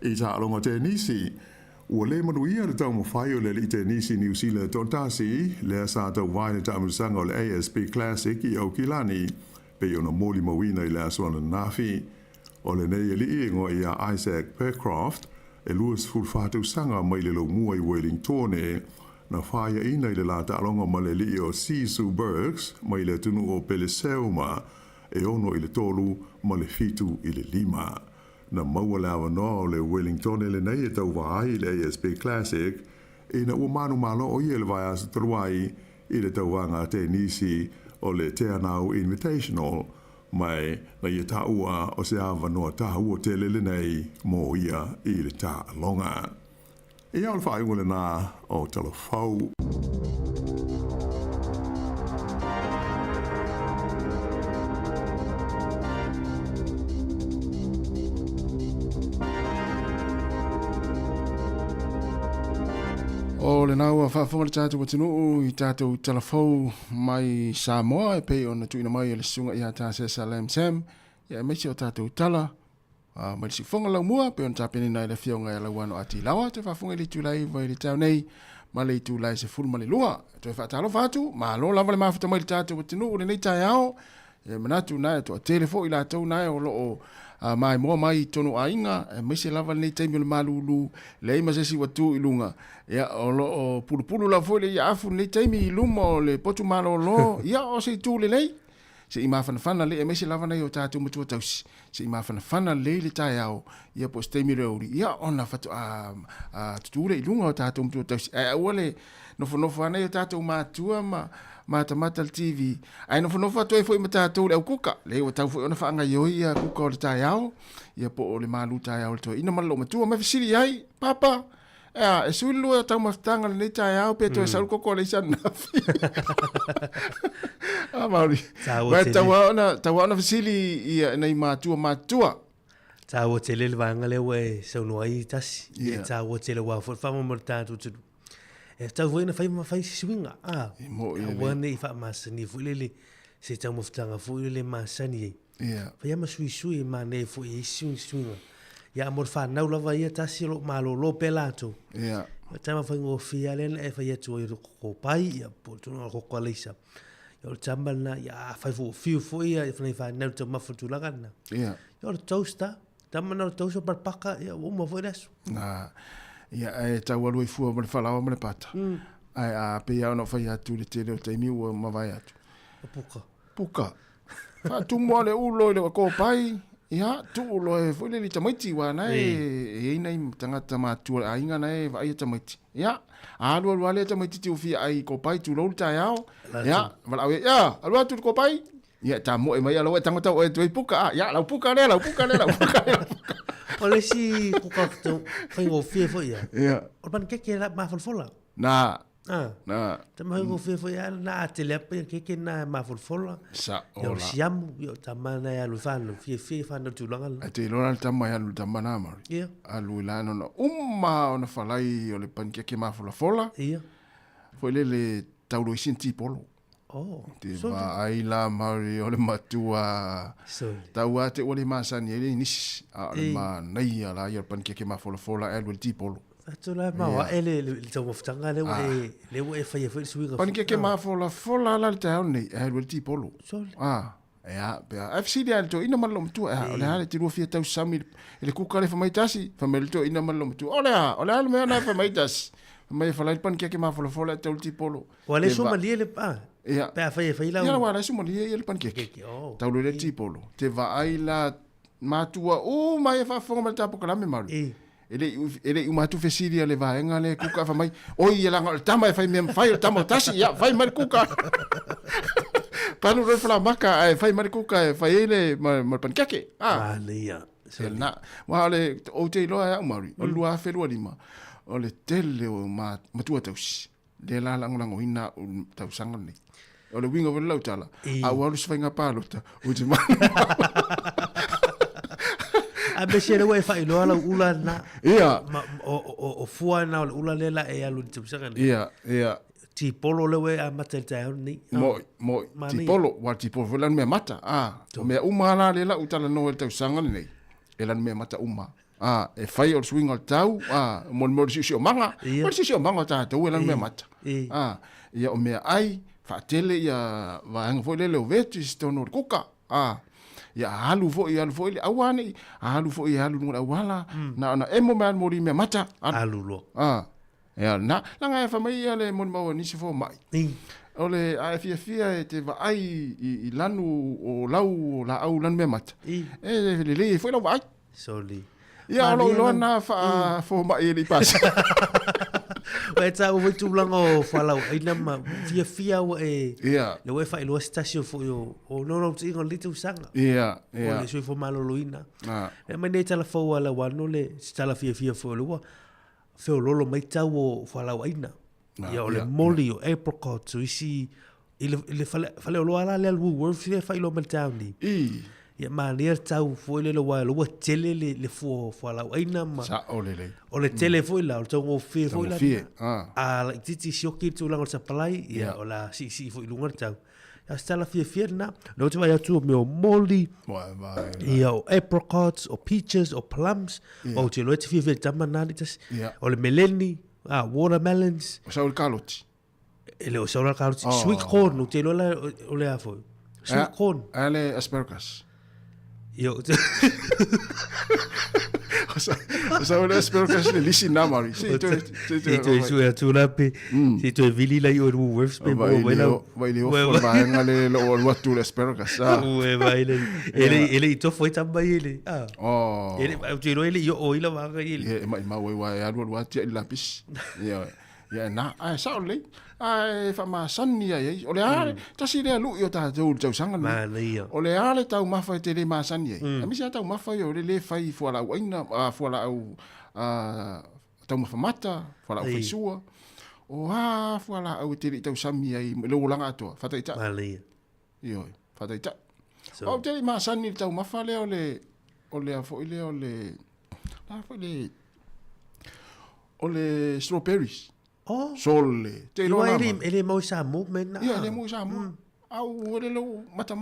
I ta alonga te nisi, ua le manuia le tau mawhai o le li te nisi New Zealand tontasi, le sa tau vaina tamausanga o le ASB Classic i au Kilani, pe ona moli mawina i le aswana nafi. O le nei li ingo ia Isaac Percroft, e luas fulfatu sanga mai le lo mua i Wellington na whaia ina i le la ta'alonga ma le li o Sisu Burks, mai le tunu o Peleseuma, e ono i le tolu ma le fitu i le lima. Na maua lawa no le Wellington le nei e tau wahai le ASB Classic, e na ua manu malo o i le vai asa taruai i le tau wanga te nisi o le Te Anau Invitational, mai na ia taua o se awa noa tahua te lele nei mo ia i le ta'alonga. E au le whaingole nā o talafau. O le nau a whaafonga le tātou wa tinu i tātou talafau mai Sāmoa e pei o na tuina mai e le sunga i a tāse Salem Sam i a meisi o tātou tala mai le sifonga lau mua pe on tāpeni nai le fionga e lau ano ati lawa te whaafonga li tūlai vai le tau nei ma le tūlai se fulu ma le lua te whaatalo whātu ma lo lava le mafuta mai le tātou wa tinu o le nei tai ao e manatu nai to a telefo i la tau nai o loo mai moa mai tonu a inga, me se lava nei taimi o le malulu, le ima sesi watu i lunga. Ia o lo o pulu la foi le ia afu nei taimi i luma o le potu malo lo, ia o se tu le nei. Se ima whanawhana le, me se lava nei o tātou matua tausi. Se ima whanawhana le le tai au, ia po taimi reuri. Ia ona whatu tutule i lunga o tātou matua tausi. Ua le nofo anei o tātou mātua mata le TV. Ai nofo atu e foi ma tātou le au kuka. Le o tau foi ona whaanga ioi ia kuka o le tai au. Ia po o le malu tai au le toi. Ina malo matua, me fisiri ai, papa. E sui lua tau maftanga le nei tai au, pe to e saru koko le isan nafi. Mauri. Tau ona fisiri ia nei matua. Tāua te lele vanga leo e saunua i tasi. Tāua te le wafo, whama mo tātou tunu. E tau voi na whai swinga. Wane i wha masani fu lele se tau maftanga fu lele masani e. Whai ama sui ma ne fu i swinga. Ia amor whanau lava ia tasi lo malo lo pelato. Tama whai ngō whia lena e whai atu i roko pai ia po tunu roko leisa. Ia o tamba na ia whai fu fiu fu ia i whanai whanau tau mafutu lagana. Ia o toaster. Tama na o toaster parpaka ia uma fu resu. Ia e tau alu i fua ma le whalawa ma le pata. Ai a pe ia ono whai atu le tere o taimi ua ma vai atu. Puka. Whatu mua le ulo i le wako pai. Ia, tu ulo e fwile li tamaiti wana e ina i tangata mātua a inga na e vai a tamaiti. Ia, alu ale tamaiti ti uwhia ai ko pai tu lolu tai au. Ia, wala awe, ia, alu atu ko pai. Ia, ta mo e mai alo e tangata o e tuai puka. Ia, lau puka le. O le si kuka whai ngō whia fo ia. O pan keke la mawhalfola. Nā. Ta mahi ngō whia fo ia na te leapa ia keke na mawhalfola. Sa ola. Ia o siamu, ia o tamana ia alu whanu, whia whanu tūlanga. A te ilona le tamai alu tamana amari. Ia. Alu ilana ona umma ona whalai o le pan keke mawhalfola. Ia. Fo le tauro isin tipolo. Te va ai la mari o le matua. Tau ate o le masani e le nisi. A le ma nei ala ia pan keke mawhalfola e le tipolo. Atu la mawa e le tau maftanga le ue e whai e suinga. Pan keke mawhalfola la le tau nei e le tipolo. Ea, pea, FC le ale to ina malo mtua, o le hale tirua fia tau sami, ele kuka le whamaitasi, whamele to ina malo mtua, o le hale mea na whamaitasi, whamai whalai pan keke mawhalfola e tau tipolo. O le soma lia le pa, pea whai lau. Ia wala soma lia le pan keke, tau le tipolo, te va ai la matua, mai e whafonga ma le tapoka lame maru. Ele umatu fesiria le vaenga le kuka whamai, oi e langa le tama e whai mea whai o tama o tasi, ia, whai mai kuka. Panu re fala maka e fai marikuka e fai ele ma pankeke. Lia. Na, wa le o te loa e mari. O lua felua lima. O le tele o matua tausi. Le la lango ina tausanga nei. O le winga wala utala. A walu sfainga palota. O te ma. me se le fa ilo ala ula na. Ia. O fua na ula le la e alu tu sanga. Ia. Ti polo le we a mata tai ni. Mo ti polo wa ti polo lan me mata. O me uma la le la utala no e tau sanga nei. E lan me mata uma. E fai o swing o tau. Mo si o manga. Mo si o manga ta tau e lan me mata. Ia o me ai fa tele ia va hanga foi le o veti stono kuka. Ia halu foi le awani. Halu foi halu no awala. Na emo man mori me mata. Halu lo. Ia na langa e fa mai le mon mau ni se fo mai. Ole a fia te va ai I lanu o lau o la au lan me mata. Le foi la vai. Soli. Ia lo na fa fo mai li pasa. Wa ta o tu lango falau ina ma fia o e. Le we fa ilo stasio fo yo o no tingo little sanga. Ia. O le fo malo loina. E mai nei tala fo ala wano le tala fia fo lo. Feo lolo mai tau o falau ina. Ia o le moli o apricot so isi ile fale o lo ala le alwu worth le fa ilo mai tau ni. Ia ma ner tau fo le lo wa lo tele le fo falau ina ma. Sa o le tele fo la o tau fe fo la. A la titi sioki tu la o sa palai ia o la si fo ilunga tau. Ya stala fia na. No te vai atu me o moli. Ia o apricots o peaches o plums. O te lo te fia tama nani tas. O le meleni. Watermelons. O sa o le kaloti. Ele o sa o le kaloti. Sweet corn. O te lo la o le afo. Sweet corn. Ale asparagus. Yo. O sa o le asparagus le lisi namari. Si to su tu la pe. Si to vili la yo works pe bo bueno. Vai le o vai ngale lo lo tu le asparagus. Vai le. Ele to foi também ele. Ele o tiro ele yo o ila va ele. Ma wa ya lo wa ti la pis. Ya na sa o le. Fa ma sani ai. O le ale ta si le lu yo ta tau sanga. O le ale tau mafa te le ma sani ai. Mi sa tau mafa yo le fai fo la waina fo la au tau mafa mata fo la faisua. O fo la au te tau sami ai lo langa to. Fa ta. Yo, fa ta. O te ma sani tau mafa le o le fo ile o le strawberries. Sole. Te lo ele mo sa movement na. Ia le mo sa mo. Au le lo mata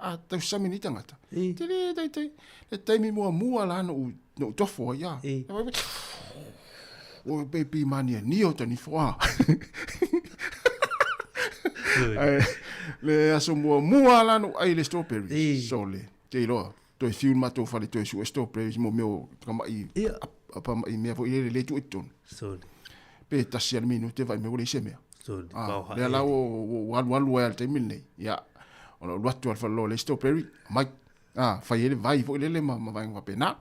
a tau sami ni tangata. Te taimi mo la no tofo ia. O baby mania ni o tani foa. Le aso mo la no ai le strawberries. Sole. Te lo. To fiu mato fale to su strawberries mo meu kama I. Apa I me fo ile tu iton. Sole. Pe tasi al minu te vai me ole se mea. Le la o walu al te mine. Ya. O watu al fallo le strawberry. Mai. Fai ele vai fo ele ma vai ngwa pena.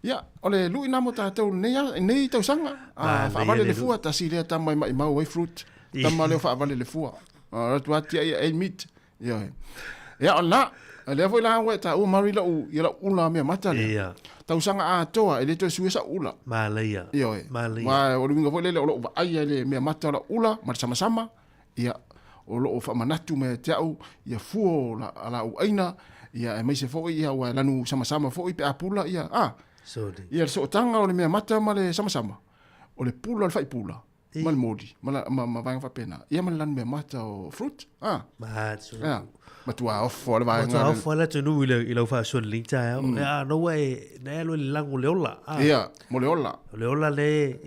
Ya, ole lu ina mo ta tau nei tau sanga. Fa vale le fua tasi le ta mai mai fruit. Ta mai le fa vale le fua. Tu ati ai meat. Ya. Ya ona. Le foi la wa ta o marila u ya una me mata le. Ya. Tau sanga toa ele to suesa ula. Malaya. Iyo. Malaya. Wa o linga foi le o ai le me mata la ula mar sama. Ia o lo fa manatu me tau ia fuo la ala u aina ia e mai se foi ia wa lanu sama foi pe apula ia. Sodi. Ia so tanga o le me mata male sama. O le pula le fai pula. Mal modi. Ma vai fa pena. Ia mal lan me mata o fruit. Ma so. Matua offo le vai. Matua offo le tunu ilo fa so linta ya. No way na lo lango leola. Ia, mo leola. Leola le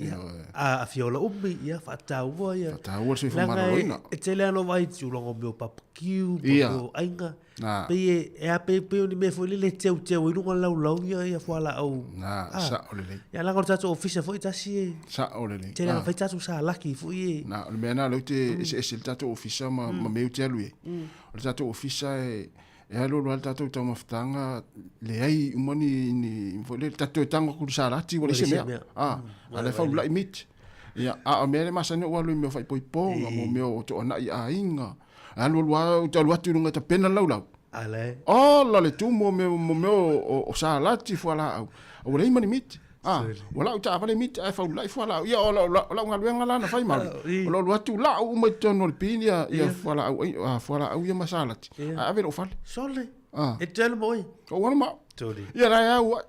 a fiola umbi ia fa tau vo ia. Fa tau so fa marina. E tele no vai tu longo meu barbecue, mo ainga. Pe pe ni me fo le teu i lunga lau ia fo la au. Sa ole. Ya lango tatu office fo itasi. Sa ole. Tele fa tatu sa laki fo ie. Na le mena lo te ese tatu office ma meu te lui. O tatu office e alo lo tatu tau maftanga le ai umani ni fo le tatu tango ku sa lati wala se mea. Ale fa ula imit. Ya a me le masane o lo me fa poiponga mo meu to na ia inga. Alo lo to lo tu nga ta pena lau. Ale. La le tu mo o sa lati fo la o le imani mit. Wala o ta vale mit ai fa ula fo la. Ya la nga la na fa mal. Lo tu la o me tono le pinia ia fo la o ia masalati. A vero fa. Sole. E tele boy. O wana ma. Todi. Ya la ya wa.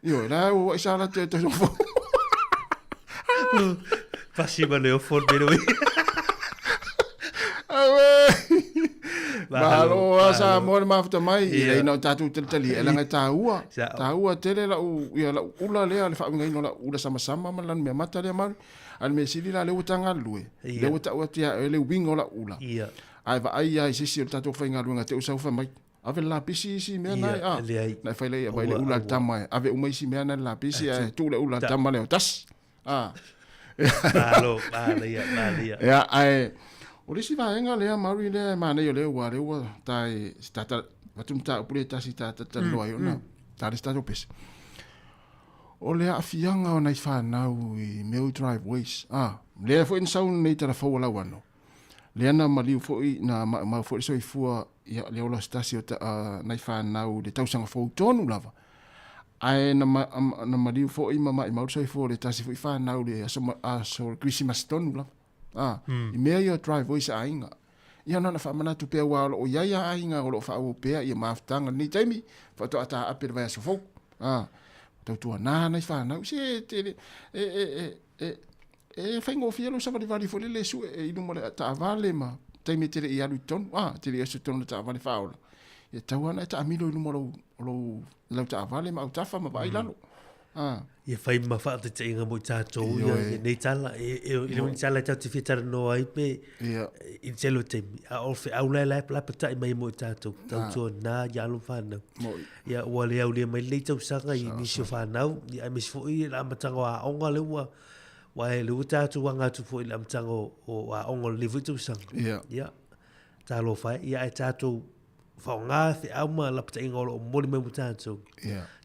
Io, la o isa la te fo. Pasi ma leo for bero. Malo asa mo ma fta mai e no tatu tali e langa taua tele la u ia la ula le fa ngai no la ula sama ma lan me mata le mar al me sili la le utanga lue le uta utia le wingo la ula ai va ai si tatu fa ngai lunga te usa fa mai ave la pisi si me na na fa le vai le ula tama ave umai si me na la pisi tu le ula tama le tas Malo ya ai o le si vaenga lea mauri lea mana yo lea wale ua tai stata watumta upule tasi tata loa yo na tari stata pes o lea afianga o nai whanau i meu driveways lea fo in saun nei tara fau la wano lea na maliu fo i na ma fo i so i fua lea ola stasi o nai whanau le tausanga fau tonu lava ai na maliu fo i mama i mauru so i fua le tasi fo i whanau le aso Christmas tonu lava i mea ia driveway sa ainga. Ia nana wha manatu pia wā o iaia ainga o lo wha o pia ia maafutanga ni taimi wha to ata apir vai aso fau. Tautua nāna i whanau se te whaingo fielo sa wali fo le su i numore ta avale ma taimi tere i alu tonu. Tere aso tonu ta avale whaola. Ia tauana ta amilo i numero lo lau ta avale ma au tafa ma vai lalo. Ia fai ma fa te inga mo tato ia nei tala e ni tala tau te fitara no ai pe i telo te a olfe au la pata mai mo tato tau na ya lo fa no ia wale au le mai le tau sanga i ni so fa nau ia mis fo i la matanga a onga le wa le tato wanga tu fo i la matanga o a onga le vitu sanga ia talo fa ia e tato fa nga fe au ma la pata inga o mo le mo tato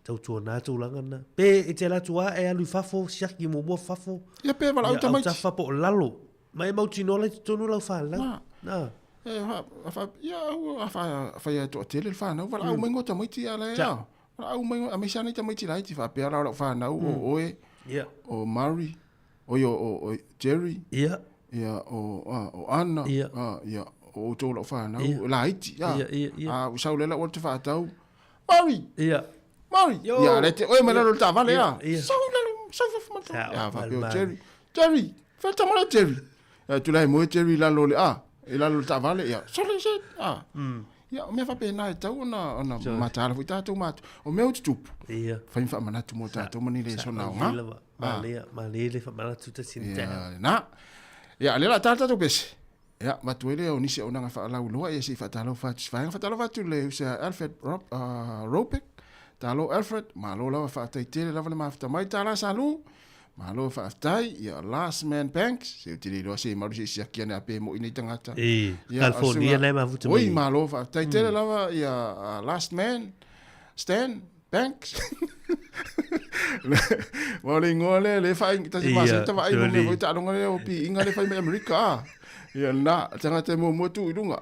tau tua nā tūlanga na. Pē e te latua e alu fafo, siaki mo mua fafo. Ia pē wala au tamaiti. Ia au tafa po lalo. Mai mauti nola te tonu lau whāla. Ia whai a toa tele whānau. Wala au maingo tamaiti ala e au. Wala au maingo, a meisana i tamaiti laiti wha pēra lau whānau o Oe, o Murray, o Jerry, o Anna, o tō lau whānau, laiti. Usau lela o te whātau. Murray! Mari, ya lete, oi mana lo tava le ya. Sau fa ya va pe Jerry, fa tama la Jerry. Tu lai mo Jerry la lo le e la lo tava le ya. Sole se ya me fa pe na tau na mata la fuita tu mat. O meu tupu. Ia. Fa mana tu mo ta tu mani le so na nga. Ma le fa mana tu ta sinta. Na. Ya le la tata tu pes. Ya, matuele o nisi o nanga fa la lo ya si fa talo fa tu le sa Alfred Ropek. Talo Alfred, malo lawa whaataitere lawa le mawhita mai tāra salu, malo whaatai, ia Last Man Banks, se utiri roa se maru se siakia ne ape mo inei tangata. California nei mawhita mai. Oi, malo whaataitere lawa, ia Last Man, Stan Banks. Wale ingoa le whaing, tasi masa ita wai mo me voi tāronga le o pi inga le whai mai Amerika. Ia na, tangata mo motu irunga.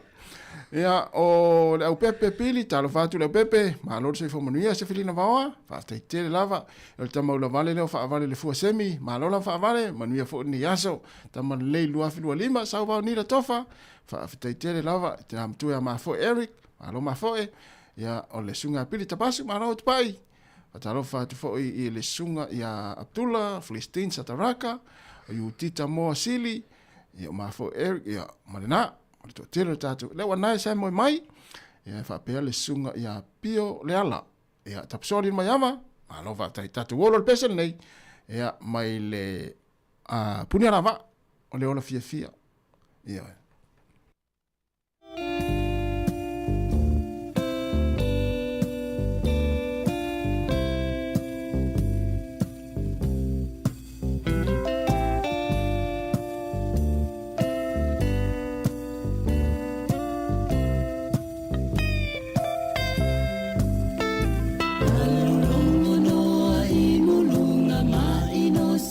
Ia o le au pepe pili talo fatu le pepe ma lo se fomanuia se filina vawa fa tele lava el tama la vale le fa vale le fu semi ma lo la fa vale manuia fo ni yaso tama le lua filu lima sa va ni la tofa fa tele lava te am tu ma fo Eric ma lo ma fo ia o le sunga pili tapasu ma lo pai talo fatu fo i le sunga ia Abdullah Filistin Sataraka o tita mo sili ia ma fo Eric ia malena to tele tatu le wana sai mo mai ia fa pe le sunga ia pio le ala ia tapsori mai ama alo va tai tatu wolo pesen nei ia mai le punia lava o le ola fia ia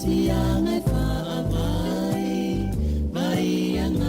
Siang ai fa vai vai ang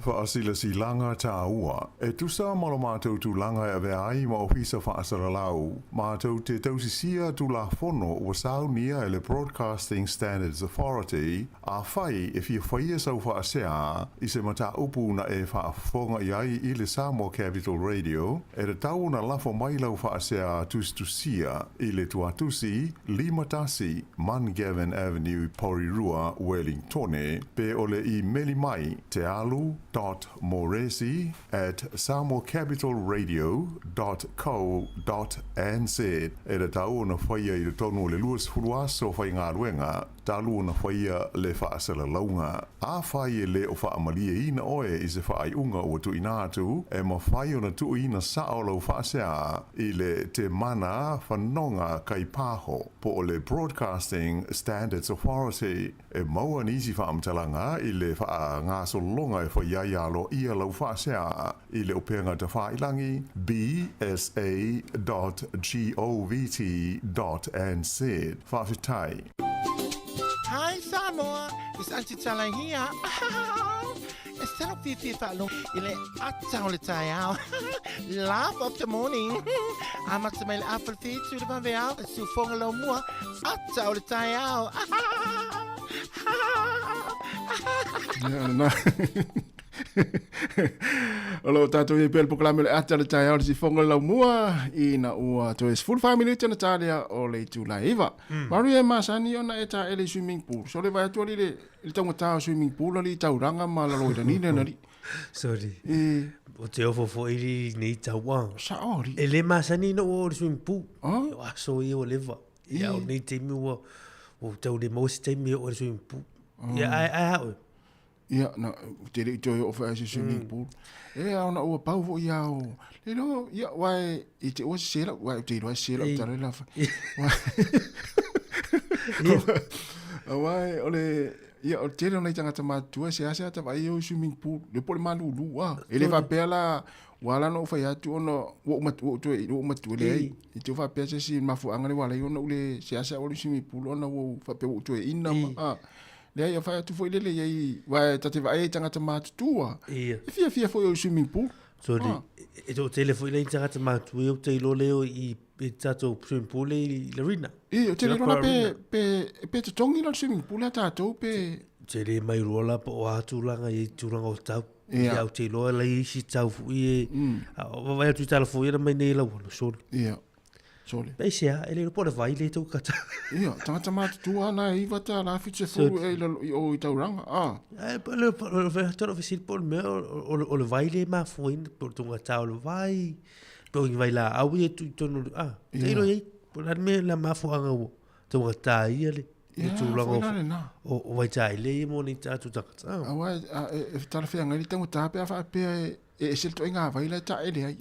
whaasila si langa tā ua. E tusa malo mātou tu langa e vea ai ma ofisa whaasara lau. Mātou te tausisia tu la fono o sau nia e le Broadcasting Standards Authority a whai e fia whaia sau whaasea i se mata upu na e whaafonga i ai i le Sāmoa Capital Radio e re tau na lafo mai lau whaasea tustusia i le tuatusi Limatasi Mangavin Avenue Porirua Wellingtone pe ole i meli mai te alu.moresi@samoacapitalradio.co.nz e le tau na whaia i le tonu le luas furuaso whai ngā ruenga talu na whaia le whaasala launga. A whai e le o whaamalia ina oe i se whaai unga o tu inatu e ma whai o na tu ina sao lau whaasea i le te mana whanonga kai pāho po o le Broadcasting Standards Authority e maua nisi whaamtalanga i le wha ngā solonga e whaiaialo ia lau whaasea i le openga te whailangi bsa.govt.nz whawhitai. Hi, Sāmoa. It's Auntie Talang here. It's 10:50 whaalong i le atau le tai au. Laugh of the morning. Amat mai le apple feet to the vanveau. Su fonga lo mua. Atau le tai au. Olo tātou e pēl pokalame le ata le tai au si fonga lau mua i na ua to is full family tana tālia o le tūla iwa. Maru e masani ona e tā ele swimming pool. So le vai atua li le taunga tā swimming pool li tauranga ma la loira nina nari. Sorry. O te ofo fo iri nei taua. Saori. E le masani no o le swimming pool. Oh? O aso i o leva. Ia o nei teimi o tau le mausi teimi o le swimming pool. Ia ai hao. Ia, na, te rei toi o whae se swimming pool. E au na ua pau fo ia o. Le no, ia, wai, i te ua sela, wai, te roi sela, tara la fa. Wai, ole, ia, o te reo nei tangata mātua, se ase ata vai o swimming pool. Le pole malu lua. E le whapea la, wala no whai atu ono, ua umatu le ai. I te whapea se si mafu angare wala i ono ule, se ase o le swimming pool, ona ua whapea utu e ina ma. Lea ia whai atu fo ilele iei, wai tate vai tangata mātua. Ia. E fia fo o swimming pool. Sorry. E tō tele fo ilei tangata mātua e o te ilo leo i tātou swimming pool i le rina. E, o te rona pe te tongi na swimming pool a tātou pe... Te le mai rola po o ātūranga i tūranga o tau. Ia. Ia o te iloa lei isi tau fu i e... Vai atu i tala fo i mai nei lau ano, sorry. Ia. Sole. Pei sea, e le pora vai le tau kata. Ia, tangata mātua ana e iwa tā la fitse furu e o i tauranga. E le toro fisil por me o le vai le ma fuin por tunga tau le vai. Po i vai la au e tu tonu. Te ilo ei, por la me la ma fuanga o. Tunga tai ele. Ia, fuina na. O vai tai le mo ni tatu takata. Awa, e tala fia ngai tango tāpea wha apea e silto inga vai la ta ele ai.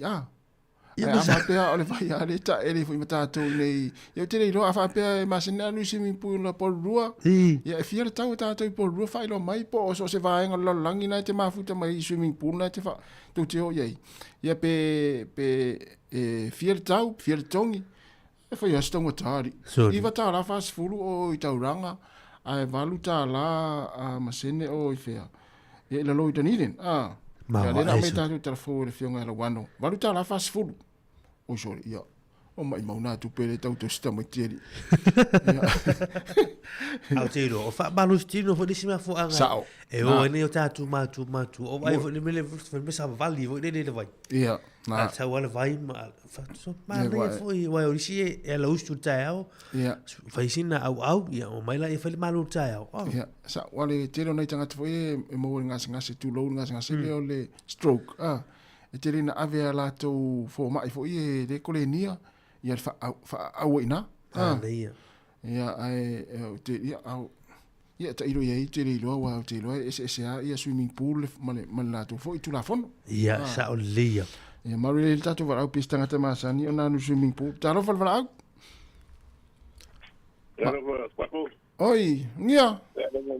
Ia mapea o le vai ale ta ele fui matatou nei. Ia te rei roa whapea e masina anu swimming pool na polrua. Ia e fia le tau tātou i polrua whailo mai po o so se vaenga lalangi na te mafuta mai swimming pool na te wha tau te ho iei. Ia pe fia le tau, fia le tongi. E whai astonga tāri. Iwa tā la fast furu o i tauranga. A e walu tā la masene o i whea. Ia ila loi taniren. Ia lena mai tātou telefo le fionga la wano. Walu tā la fast furu. O sorry, ia. O mai mauna tu pere tau to sta mai tiri. Au te iro, o wha malu stino fo nisi mea fo anga. Sao. E o ene o tātu mātu. O vai fo ni mele me sa vali, fo nene le vai. Ia. A tau ala vai, ma nei fo i wai orisi e la ustu tae au. Ia. Fai sina au, ia o mai la e fai malu tae au. Ia. Sa, wale tero nei tangata fo e mo ngase tu lou ngase le o le stroke. E te rina avea la tau fo mai fo i e le kole nia. Ia fa au ina. Ia. Ia te ia au. Ia ta iro ia te rilo wa te lo e se ia swimming pool man la tau fo i tu la fono. Ia sa o lia. Ia maru le tatu va au pistanga te masani ona no swimming pool. Ta ro fa au. Oi, ngia.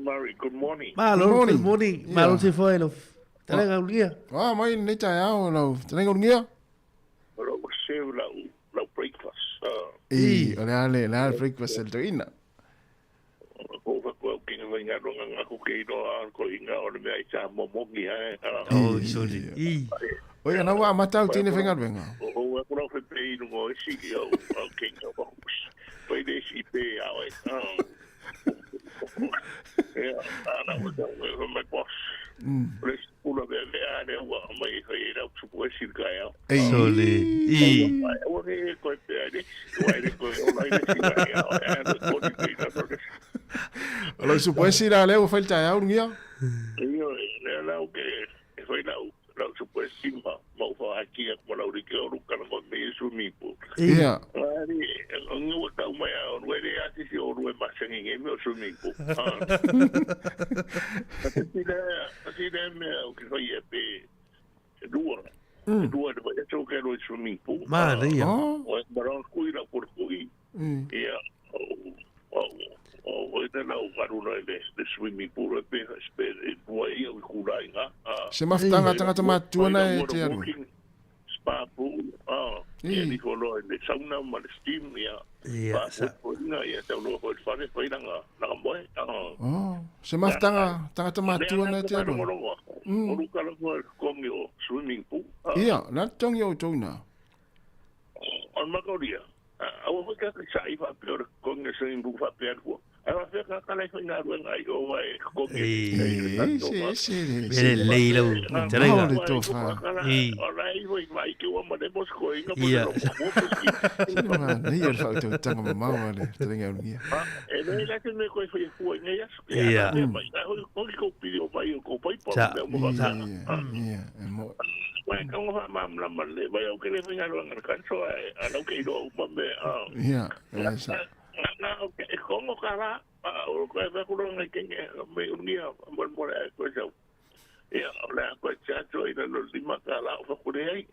Murray, good morning. Good morning. Malo te foi lo. Tanga ngia. Mai nei tai au lo. Tanga ngia. Ro se la breakfast. Ale breakfast el toina. Over working vai ngā ronga ngā kukei noa ko inga o le mea i tā momongi hae. Oh, sorry. Oi, ana wa matau tine whenga ruenga. O e kura whi pei nungo e siki au kenga o pai de si pei au e. Ana o mai boss. Let's pull up there and what my head up to what she got out. Sorry. What is quite bad? Why they go like this? Alo su puoi sira leo falta ya un guia. Io la che foi la su puoi simba mo fa aquí con la uri che ora kan mo me su mi pu. Ia. Ari ongo ta mai on wele ati si o rue masengi nge me su mi pu. Ati me o che foi e pe due. Due de to che lo su mi pu. Ma ria. O baron cuida por cui. Ia. O e tēnā o karuna e le swimming pool e pēha spere e bua ia o kurai ngā. Se mawhitanga tangata mātuana e te aru. Spa pool, e ni kolo e le sauna ma le steam ia. Ia, sa. O inga ia te alo ko e whare whairanga naka moe. Se mawhitanga tangata mātuana e te aru. O rukala koe kongi o swimming pool. Ia, nā tongi o tōna. On makauria. Awa whaka ka sa iwa pēr kongi swimming pool wha pēr kua. Awa whaka ka lai whainga ruenga i o wai kongi. Vere leila u. Terega. O lai hoi mai ki wa mane mos ko inga Ia. Nei e whakatau tanga mamaua le terega urungia. E nei la te me koe whai fua inga ias. Ia. Kongi ko pidi o mai o ko pai pa. Ta. Ia, e mo. Wai ka ngā mamla male, vai au ke le whainga ruenga kanso anau ke iro au mame. Ia, e sa. Nā, e kongo ka rā, o koe whakuranga i kenge, me unia, mora e koe sau. Ia, o lea koe chacho i nano lima ka rā o whakure ai.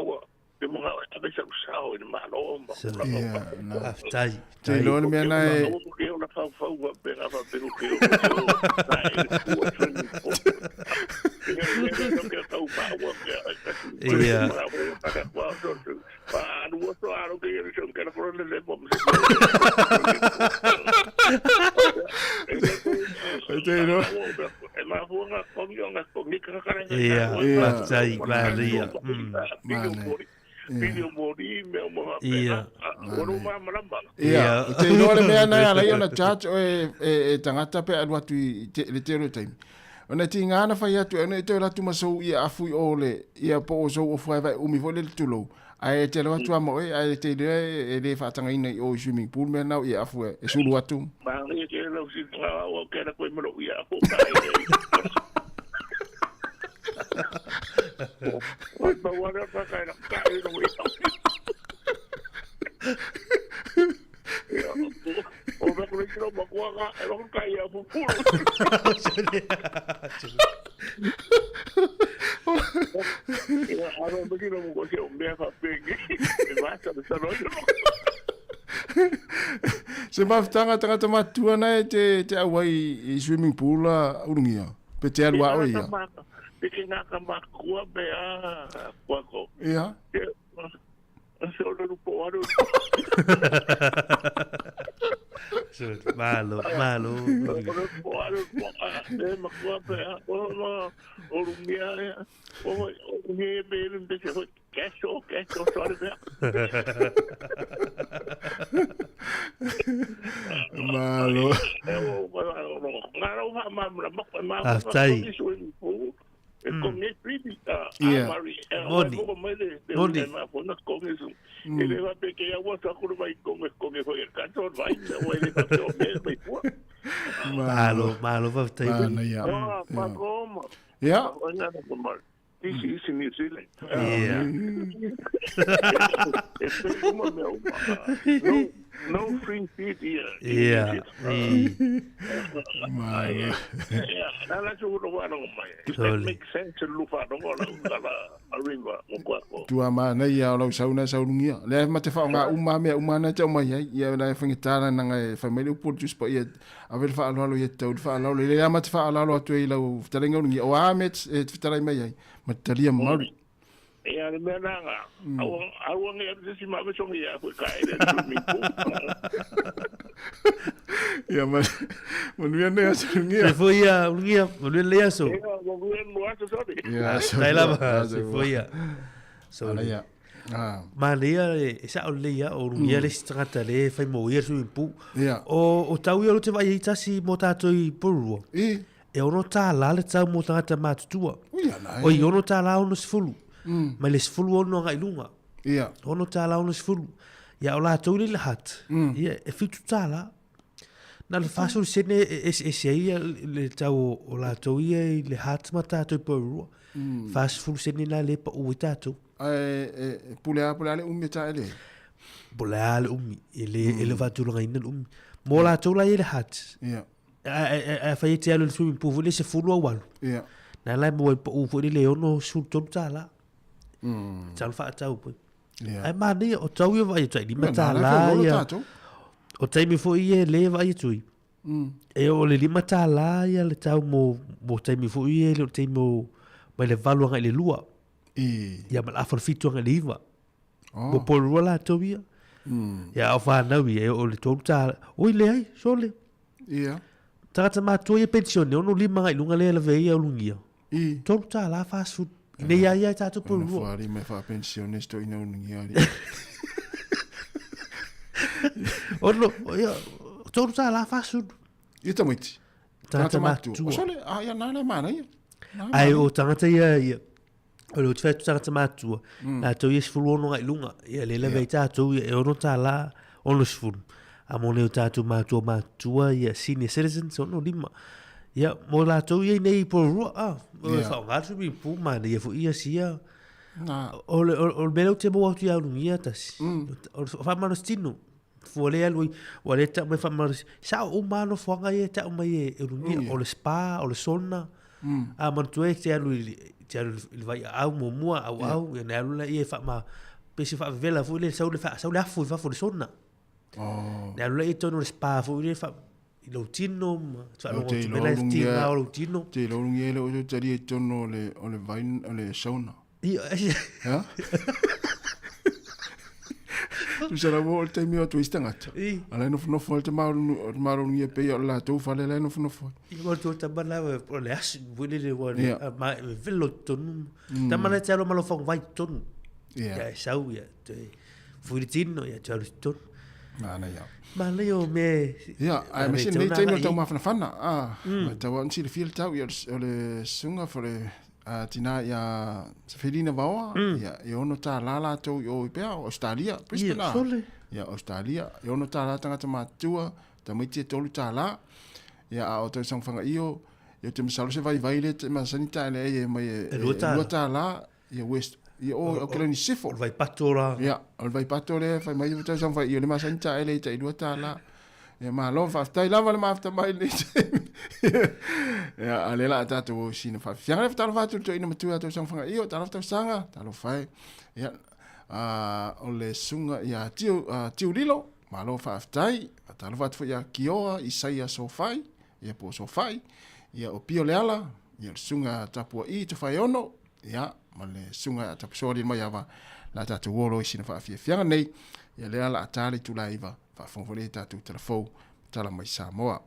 Awa, te mga abe sau sao i ni malo o ma. Ia, nā. Tai. Te loa mea nā e... Awa ke o na whau wa pera wa peru ke o nā e kua training po. Ia. Anu so aro ke ero son ke ko le bom. Te no. E ma fuanga konga kongi ka kare. Ia, tai, varia. Video mori me mo. Ia. Oro ma malamba. Ia, te no le mea nā ala iona charge o e tangata pe anu atu i le tero time. Ona ti ngana fai atu ene te ratu masou ia afu i ole ia po o sou o fai vai umi vo le tulo. Ai te lo atu amo ai te le fatanga ina i o swimming pool me nau ia afu e sulu atu. Ma ia ke lo si nga o ke na koe mo ia po kai. O pa wala pa kai na kai no ia. O me kuri kiro makuanga e lo kai a pu pu. Aro me kiro mo ko se o me fa pegi. E va sa sa no. Se mawhitanga tangata mātuana e te awai i swimming pool a urungia. Pe te alua o ia. Peke ngā ka makua me a kuako. Ia. Se o luru po aru. Malo. O po aru po a. E makua me a. O rumia e a. O rumia e bērin te se hoi. Keso, sorry me a. Malo. Ngā rau ha mamra makua mamra. Ah, tai. E konge priti a mari. Moni. E le va pe que agua sa kuru mai konge foi el canto vai. O ele va pe o me pua. Malo va tai. Ia. Ma como. Ia. Ona na como. This is New Zealand. Ia. No free feed here. Ia. Malo. Nala chulo wa no mai. It makes sense to look at no la arriba mo kwako. Tua mana ia o lau sauna saunungia. Le ma te whao ngā umana te o mai ai. Ia lai whangitara na ngai whamele upo jus pa ia. Avel whaalalo ia tau. Whaalalo. Le ama te whaalalo atu e lau whatarenga unungia. O amet e te whatarai mai ai. Ma te talia mauri. Ia le mea nanga. Aua ngai atu si mawe songi ia koe kai le tumi pu. Ia manuia nei asalungia. Se foi ia ungia, manuia lea so. Ia Tai lava, se foi ia. So Ala ia. ma lea e sa o lea o ungia le strata le fai mo ia sui pu. Ia. O tau ia o te vai tasi mo tato i porua. E ono tā la le tau mo tangata mātutua. Ia nai. O i ono tā la ono sifulu. Ma le sifulu ono ngai lunga. Ia. Ono tā la ono sifulu. Ia o la tau le hat. Ia e fitu tā la. Na le fasul sene e ia le tau o la tau ia i le hat ma tātou i porua. Fasul sene la le pa ui tātou. Pulea le umi ta ele. Pulea le umi. Ele vatulanga ina le umi. Mo la tau la i le hat. Ia. A fai te alu le swimming pool le se fulu a walu. Ia. Na lai mo pa ufu le ono sul tonu tā la. Tal fa tau po. Ai mani o tau ia vai tai lima tā la ia. O taimi fo ia le vai tui. E o le lima tā la ia le tau mo taimi fo ia le taimi mo mai le valu ngai le lua. Ia mal afar fitu ngai le iwa. Mo por la tau ia. Ia o fa na ia o le tonu tā. Oi le ai, sole. Ia. Tangata mātua ia pensione, ono lima ngai lunga lea la veia o lungia. Tonu tā la fast food. Nei ia tātou por rua. Whare me wha pensione sto ina unungia ali. Ono, ia, tonu tā la fast food. Ia tamuiti. Tangata mātua. O sole, ia nana mana ia. Ai o tangata ia. O leo tawhai tangata mātua. Nā tau ia sifuru ono ngai lunga. Ia le la vei tātou ia, e ono tā la, ono sifuru. A mo leo tātou mātua ia senior citizens, ono lima. Ia, mo la tau ia nei por rua. O le whao ngātu mi pū mana, ia fu ia sia. O le mele o te mo atu ia unungia tasi. O le whamano stino. Fua le alui, o le ta mai whamano. Sa o mano whanga ia ta o mai e unungia. O le spa, o le sona. A mantu e te alui, il vai au mo mua, au. Ia ne alula ia whama. Pesi whavela fu le sau le afu i whafu le sona. Ne alula ia tono le spa fu le wha. I lo tino, twa lo tu mena tina o lo tino. Te lo lungi ele o te tari e tono o le vain, o le sauna. Ja? Tu sara mo o te mea tu istangata. Ala nofo o te maaro lungi e pei o la tau fale la nofo. I mo tu tamana o le asu, wile le wane, ma velo tonu. Tamana te alo malo whang vai tonu. Ia e sau ia, fui tino ia te alo tonu. Mana ia. Ma leo me... Ia, ai me sin nei teimio tau mawhana. Ma tau an si le fil tau i o le sunga for le tina ia Sefirina Vaoa. Ia, i ono tā lala tau i o i pēa, Australia, Brisbane. Ia, sole. Ia, Australia. I ono tā la tangata mātua, ta maiti e tolu tā la. Ia, a o tau sangwhanga io, i o te masalo se vai le, te masanita ele e mai e lua tā la, ia West. Ia o kelani sifo. O vai patora. Ia, o vai patora, fai mai o tau sangwhanga io, le masanita ele i ta i lua tā la. Ia ma lo whaftai lava le mafta mai le teimi. Ia, a le la tātou o sina whawhi. Fianga le whatalo whatu to ina matua tau sangwhanga io, talo whatau sanga, talo whai. Ia, o le sunga, ia, tiu lilo, ma lo whaftai, talo whatu ia kioa, Isaia so whai, ia po so whai, ia o pio le ala, ia le sunga tapua i te whai ono, ia, ma le sunga tapu sori mai awa, la tātou wolo i sina whawhi. Fianga nei, ia le ala atari tu la iwa, whawhonfone tātou telefou, tala mai Sāmoa.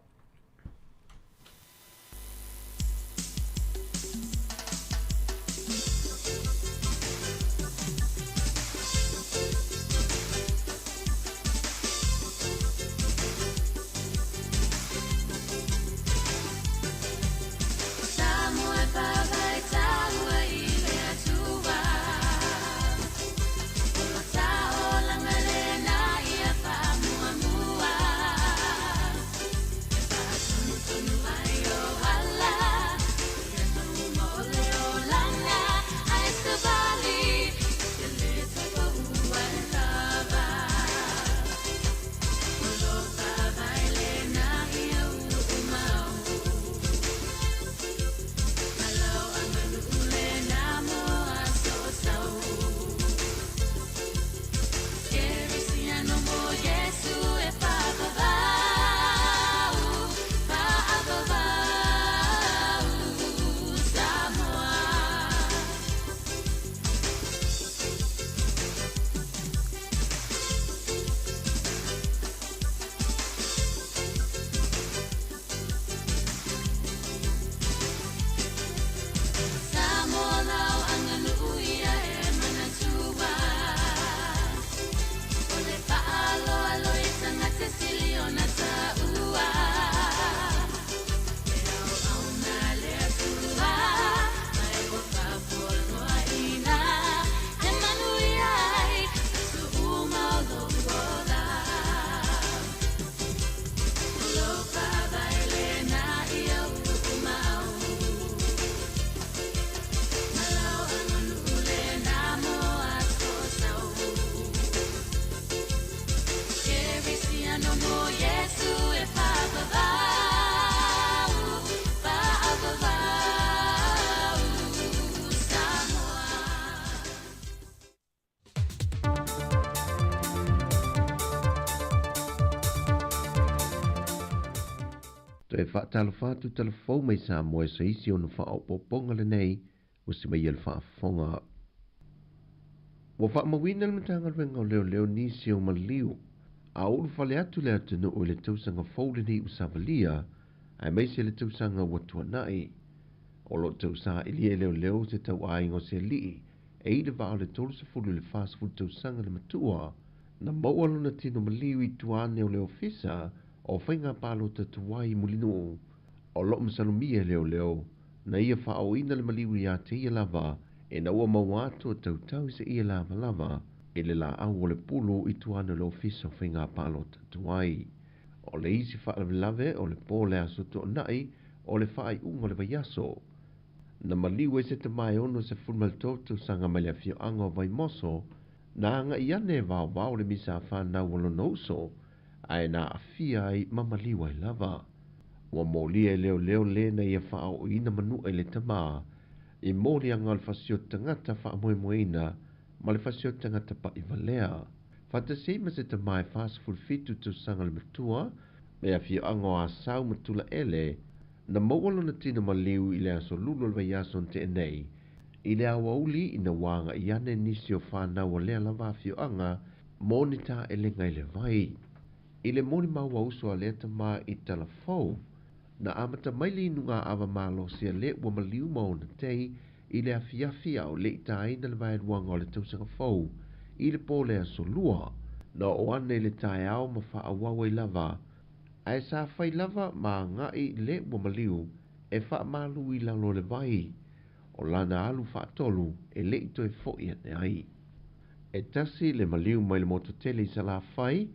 To e whaatalo whātu telefou mai Sāmoa sa isi o na whaopoponga le nei, o si mai il whaafonga. Wa whaamawina le matanga ruenga o leo nisi o maliu, a ulu whale atu le atunu o le tausanga fōle ni usavalia, ai mai se le tausanga watua nai. O lo tausa ili e leo se tau aingo se lii, e ida vao le tolu se fulu le fast food tausanga le matua, na maualo na tino maliu I tuane o le ofisa, o whainga palo tatuai mulinu o lo msalumia leo, na ia whao ina le maliu ia te ia lava, e na ua mauato o tautau se ia lava, e le la au o le pulu I tuane le ofisa o whainga palo tatuai. O le isi whaalave o le pōle asoto o nai, o le whaai unga le vaiaso. Na maliu e se te mai ono se fulmal tōtu sanga mai le fio anga vai moso, na anga iane vao le misa whanau walo nouso, ai na afia ai mamaliu ai lava. Ua molia leo le na ia whao ina manu ai le tama, I mori anga le fasio tangata wha moemoeina, ma le fasio tangata pa I valea. Fata seima se te mai fast food fitu tu sanga le matua, me a fio anga o asau matula ele, na mawalo na tina maliu I le aso lulo le vaiaso te nei, I le awa uli ina wanga iane nisi o whanau o lea lava fio anga, monita ele ngai le vai. I le moni maua uso a lea tama I talafou, na amata maili nunga awa malo sia le ua maliu maona tei, I le afiafia o le itaina le vai ruanga o le tausanga fou, I le pōle aso lua, na o ane le tae au ma wha awawa I lava, ai sa fai lava ma ngai le ua maliu, e wha malu I lalo le vai, o lana alu wha tolu, e le ito e foi ane ai. E tasi le maliu mai le mototele I sa la fai,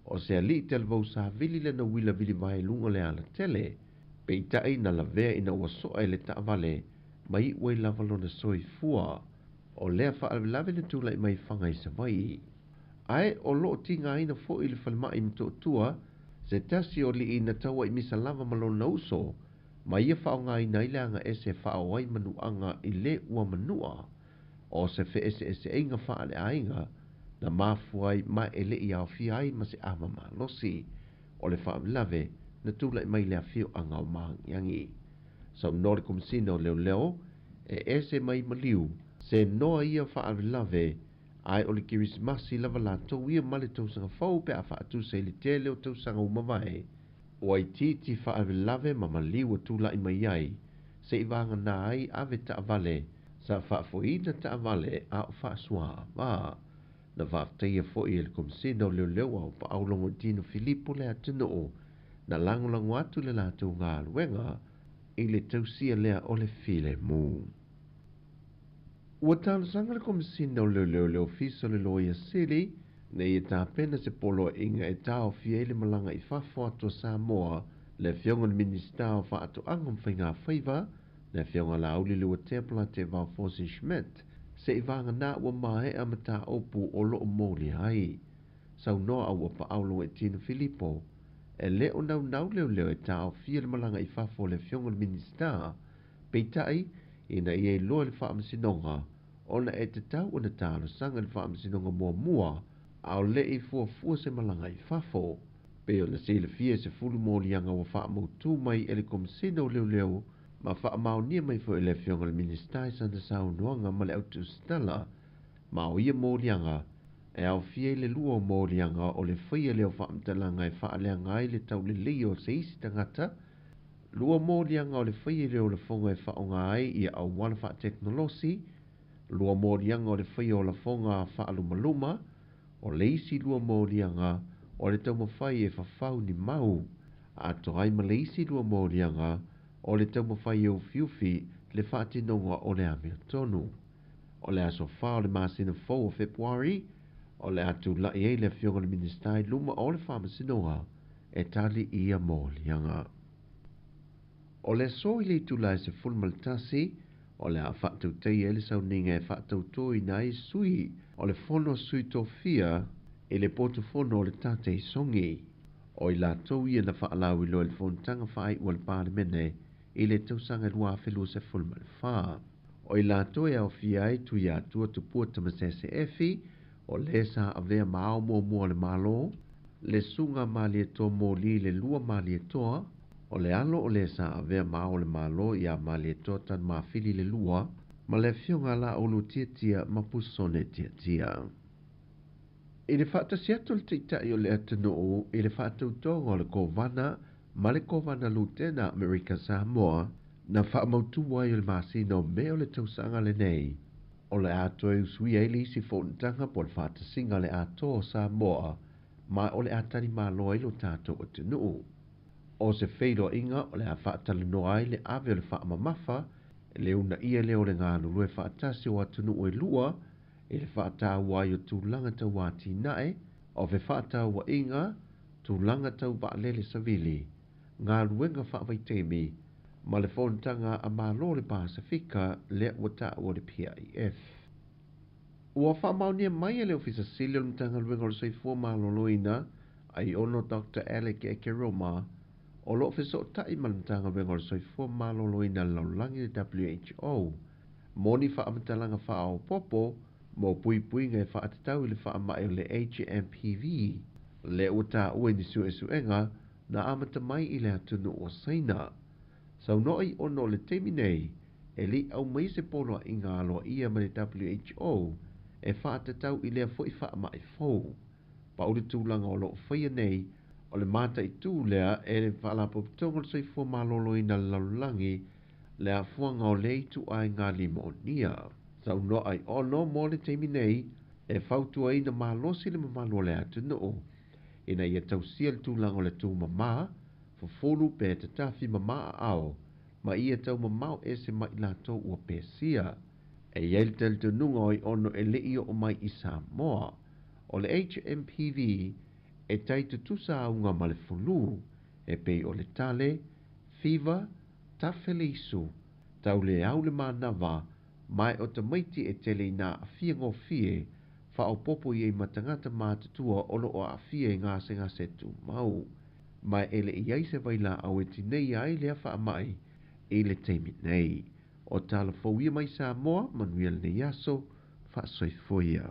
o se ali televau sa vili le na wila vili vai lunga le ala tele, pe itai na la vea ina ua soa le ta vale, mai ue lavalo na soi fua, o lea wha alvelave na tula I mai whanga I sa vai. Ai o loo tinga ina fo I le whalma I mto tua, se tasi o li ina taua I misa lava malo na uso, ma ia whao ngā ina ile anga ese whao wai manu anga I le ua manua, o se fe ese inga wha ale ainga, na mafuai ma ele I au fiai ma se ama ma losi, o le wha lave na tula I mai le afio anga o mahangiangi. Sau nore kumsino leo, e ese mai maliu, se noa ia wha lave, ai o le kirismasi lava la tau ia male tausanga fau pe a wha atu se li tele o tausanga umawai, o ai titi wha lave ma maliu o tula I mai ai, se I vanga na ai ave ta avale, sa wha foina ta avale a o wha sua va. Na whafteia fo I le kumsino leo au pa aulongo tino Filipo le atino o, na langolango atu le la tau ngā luenga, I le tausia lea o le file mu. Ua talo sanga le komisina leo fiso le loia sili, na ia tā pena se polo inga e tau fia ele malanga I fafo ato Sāmoa, le fionga le minista o fa ato angam whainga whaiva, le fionga la auli le ua tepla te vau Fosi Schmidt, se I vanga na ua mahe amata opu o loo mōli hai. Sau noa au pa aulo e tino Filipo, e le o nau leo e tau fia le malanga I fafo le fionga le minista, peitai, ina ia I loa le whaamasinonga, ona e te tau o na talo sanga le whaamasinonga mua, au le I fua se malanga I fafo, pe o na sile fia se fulu mōlianga wa whaamautu mai ele komisino leo, ma whaamau nia mai fo ele fionga le ministai sanda sau nuanga ma le autu stala, ma o ia mōlianga, e au fia le lua mōlianga o le whaia leo whaamtalanga e whaalea ngai le tau le leo se isi tangata, lua mōlianga o le whaia leo le fonga e whaonga ai ia au wala wha teknolosi, lua mōlianga o le whaia o la fonga whaalumaluma, o le isi lua mōlianga o le tau mawhai e whawhau ni mau, a toai ma le isi lua mōlianga o le tau mawhai e ufiufi le whaatinonga o le amea tonu. O le aso whao le masina fau o Februari, o le atu lai e le fionga le ministai luma o le whaamasinonga e tali ia mōlianga. O le so I le tulai se fulmaltasi, o le a whaatau tei e le sauninga e whaatau toi nai sui, o le fono sui tofia, e le poto fono o le tatei songi. O I la tau ia na whaalau I lo le fontanga whaai ua le pāremene, I le tausanga lua whelu se fulmal wha. O I la tau e au fiai tu ia tua tupua tamasese efi, o le sa avea mao mua le malo, le sunga mali e toa mōli le lua mali e toa, O le alo o le sa avea maa o le malo ia ma le totan ma fili le lua, ma le fionga la o lu tia ma pusone tia. I le whata siato le teitai o le atanoo, i le whata utonga o le kovana, ma le kovana lutena Amerika Sāmoa, na whaamautu wai o le masina o me o le tausanga le nei. O le ato e usui e li si whontanga po le whata singa le ato o Sāmoa, ma o le atari malo e lo tato o atanoo. O se feilo inga o le a whaatala no ai le ave o le whaamamafa, le una ia leo le ngānu lue whaatasi o atanoo e lua, e le whaata wai o tūlanga tau wāti nae, o fe whaata wa inga, tūlanga tau waalele savili, ngā ruenga whaavaitemi, ma le whontanga a malo le Pasifika le wata o le PIF. Ua whaamaunia mai e leo fisa sili o le mtanga ruenga o le soifua maloloina, ai ono Dr. Alec Ekeroma, o lo fiso tai ma le mtanga ruenga o le soifua maloloina laulangi le WHO, moni whaamatalanga whaao popo, mo pui ngai whaatatau i le whaamai o le HMPV, le uta ue ni suenga, na amata mai i le atunu o saina. Sau noi ono le temi nei, e li au mai se polo i ngā aloa ia ma le WHO, e whaatatau i lea fwoi whaamai fau. Pa uri tūlanga o lo whaia nei, o le mata i tū lea e le whaalapopitonga le soifua malolo i na laulangi, lea fuanga o le itu ai ngā limo o nia. Sau no ai ono mo le teimi nei, e fautua ina malosi le mamalo le atu noo. Ina ia tausia le tūlanga o le tū mamā, fufuru pe te tafi mamā ao, ma ia tau mamau e se mai lato ua pesia. E iel tel te nunga oi ono e lei o mai i Sāmoa. O le HMPV, e tai tutusa aunga ma le fulu, e pei o le tale, fiva, tafele isu, tau le au le manawa, mai o te maiti e tele nā a fia ngō fie, wha o popo i e matangata mātutua olo o a fia i ngase tu mau. Mai ele i aise waila au e tinei ai lea wha mai, i le teimi nei. O tala fauia mai Sāmoa, manuia le yaso, wha soifoia.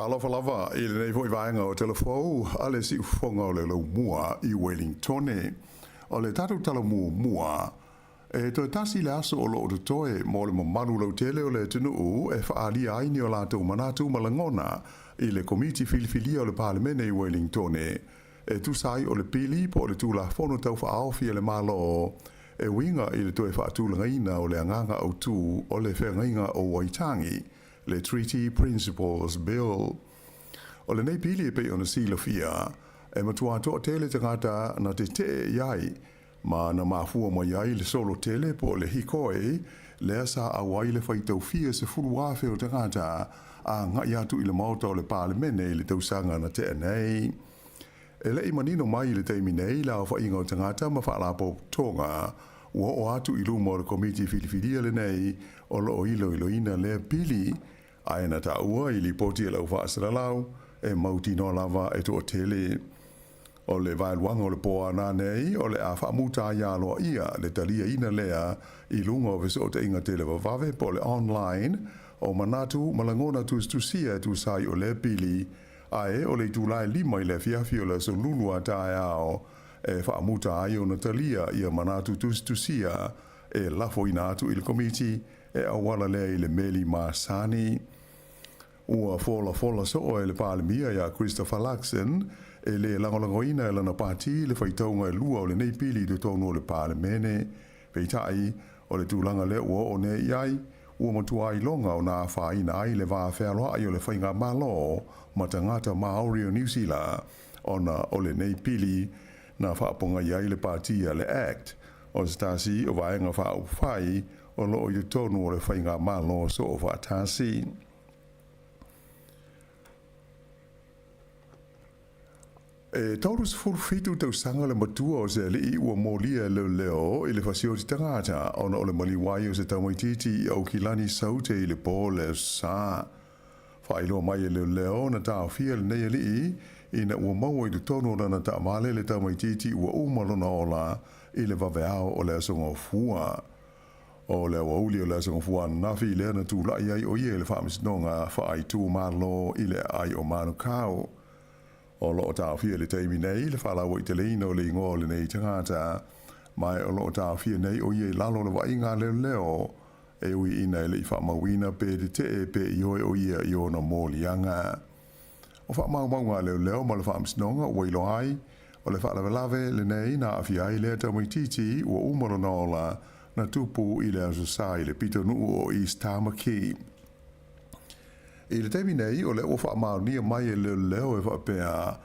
Alofa lava i le nei foi vaenga o telefou ale si ufonga o le lau mua i Wellington o le tatu tala mua e to tasi le aso o lo o toe mo le mamalu lau tele o le tunu e whaali aini o lato manatu malangona i le komiti filifilia o le parlemene i Wellington e tu sai o le pili po le tula fono tau whaaofi le malo e winga i le toe whaatulanga ina o le anganga au tu o le whengainga o Waitangi le Treaty Principles Bill. O le nei pili e pe ona silo fia, e matua toa tele tangata na te iai, ma na mafua mai iai le solo tele po le hikoe, le asa awai le whaitau fia se furu wafe o tangata, a ngai atu i le mauta o le parlemene i le tausanga na te nei. E le imanino mai le teimi nei la o whainga o tangata ma whaalapo tonga, ua o atu i luma o le komiti filifilia le nei, o lo o ilo ina le pili, aina ta ua i li poti e lau whaasara lau, e mauti no lava e to tele. O le vaeluanga o le poa nā nei, o le a whaamuta ia loa ia, le talia ina lea, i lunga o viso o te inga tele wawave po le online, o manatu malangona tusia tu sai o le pili, ae o le tūlai lima i le fiafi o le solulua tae ao, e whaamuta ai o na talia ia manatu tusia, e lafo ina atu i le komiti, e awala lea i le meli Masani. Ua fola so o e le palemia ia Christopher Luxon, e le langolangoina e lana pati le whaitaunga e lua o le neipili do tonu o le palemene, peitai o le tūlanga le ua o ne iai, ua matua i longa o nā whaina ai le vā whealoa ai o le whainga malo, matangata Maori o New Zealand, ona o le neipili, na whaaponga iai le patia le Act, o stasi o vaenga whaupwhai, o lo o i tonu o le whainga malo so o whaatasi. E taurus fulfitu tau sanga le matua o se li ua molia leo i le fasio ti tangata ona o le maliwai o se taumaititi i au kilani saute i le po le sa. Whaelo mai e leo na tā whia le nei ali ina ua maua i tu tono rana ta male le ta mai titi ua umalona ola i le vaveao o le asonga fua. O le wauli o le asonga fua nafi i le na tu lai ai o ie le whaamisnonga whaai tu malo i le ai o manu kao. O lo o tā whia le teimi nei le whalawa i te leino le ingo le nei tangata mai o lo o tā whia nei o ie lalo le wa inga leo e ui ina e le i whamawina pe te te pe i oe o ia i ona mōlianga. O whamau leo ma le whaamisnonga o ilo ai, o le whalawelawe le nei na awhi ai lea tamai titi ua umaro naola na tupu i le asosai le pito nuu o East Tamaki. I le teimi nei o le o whamau nia mai e leo e whapea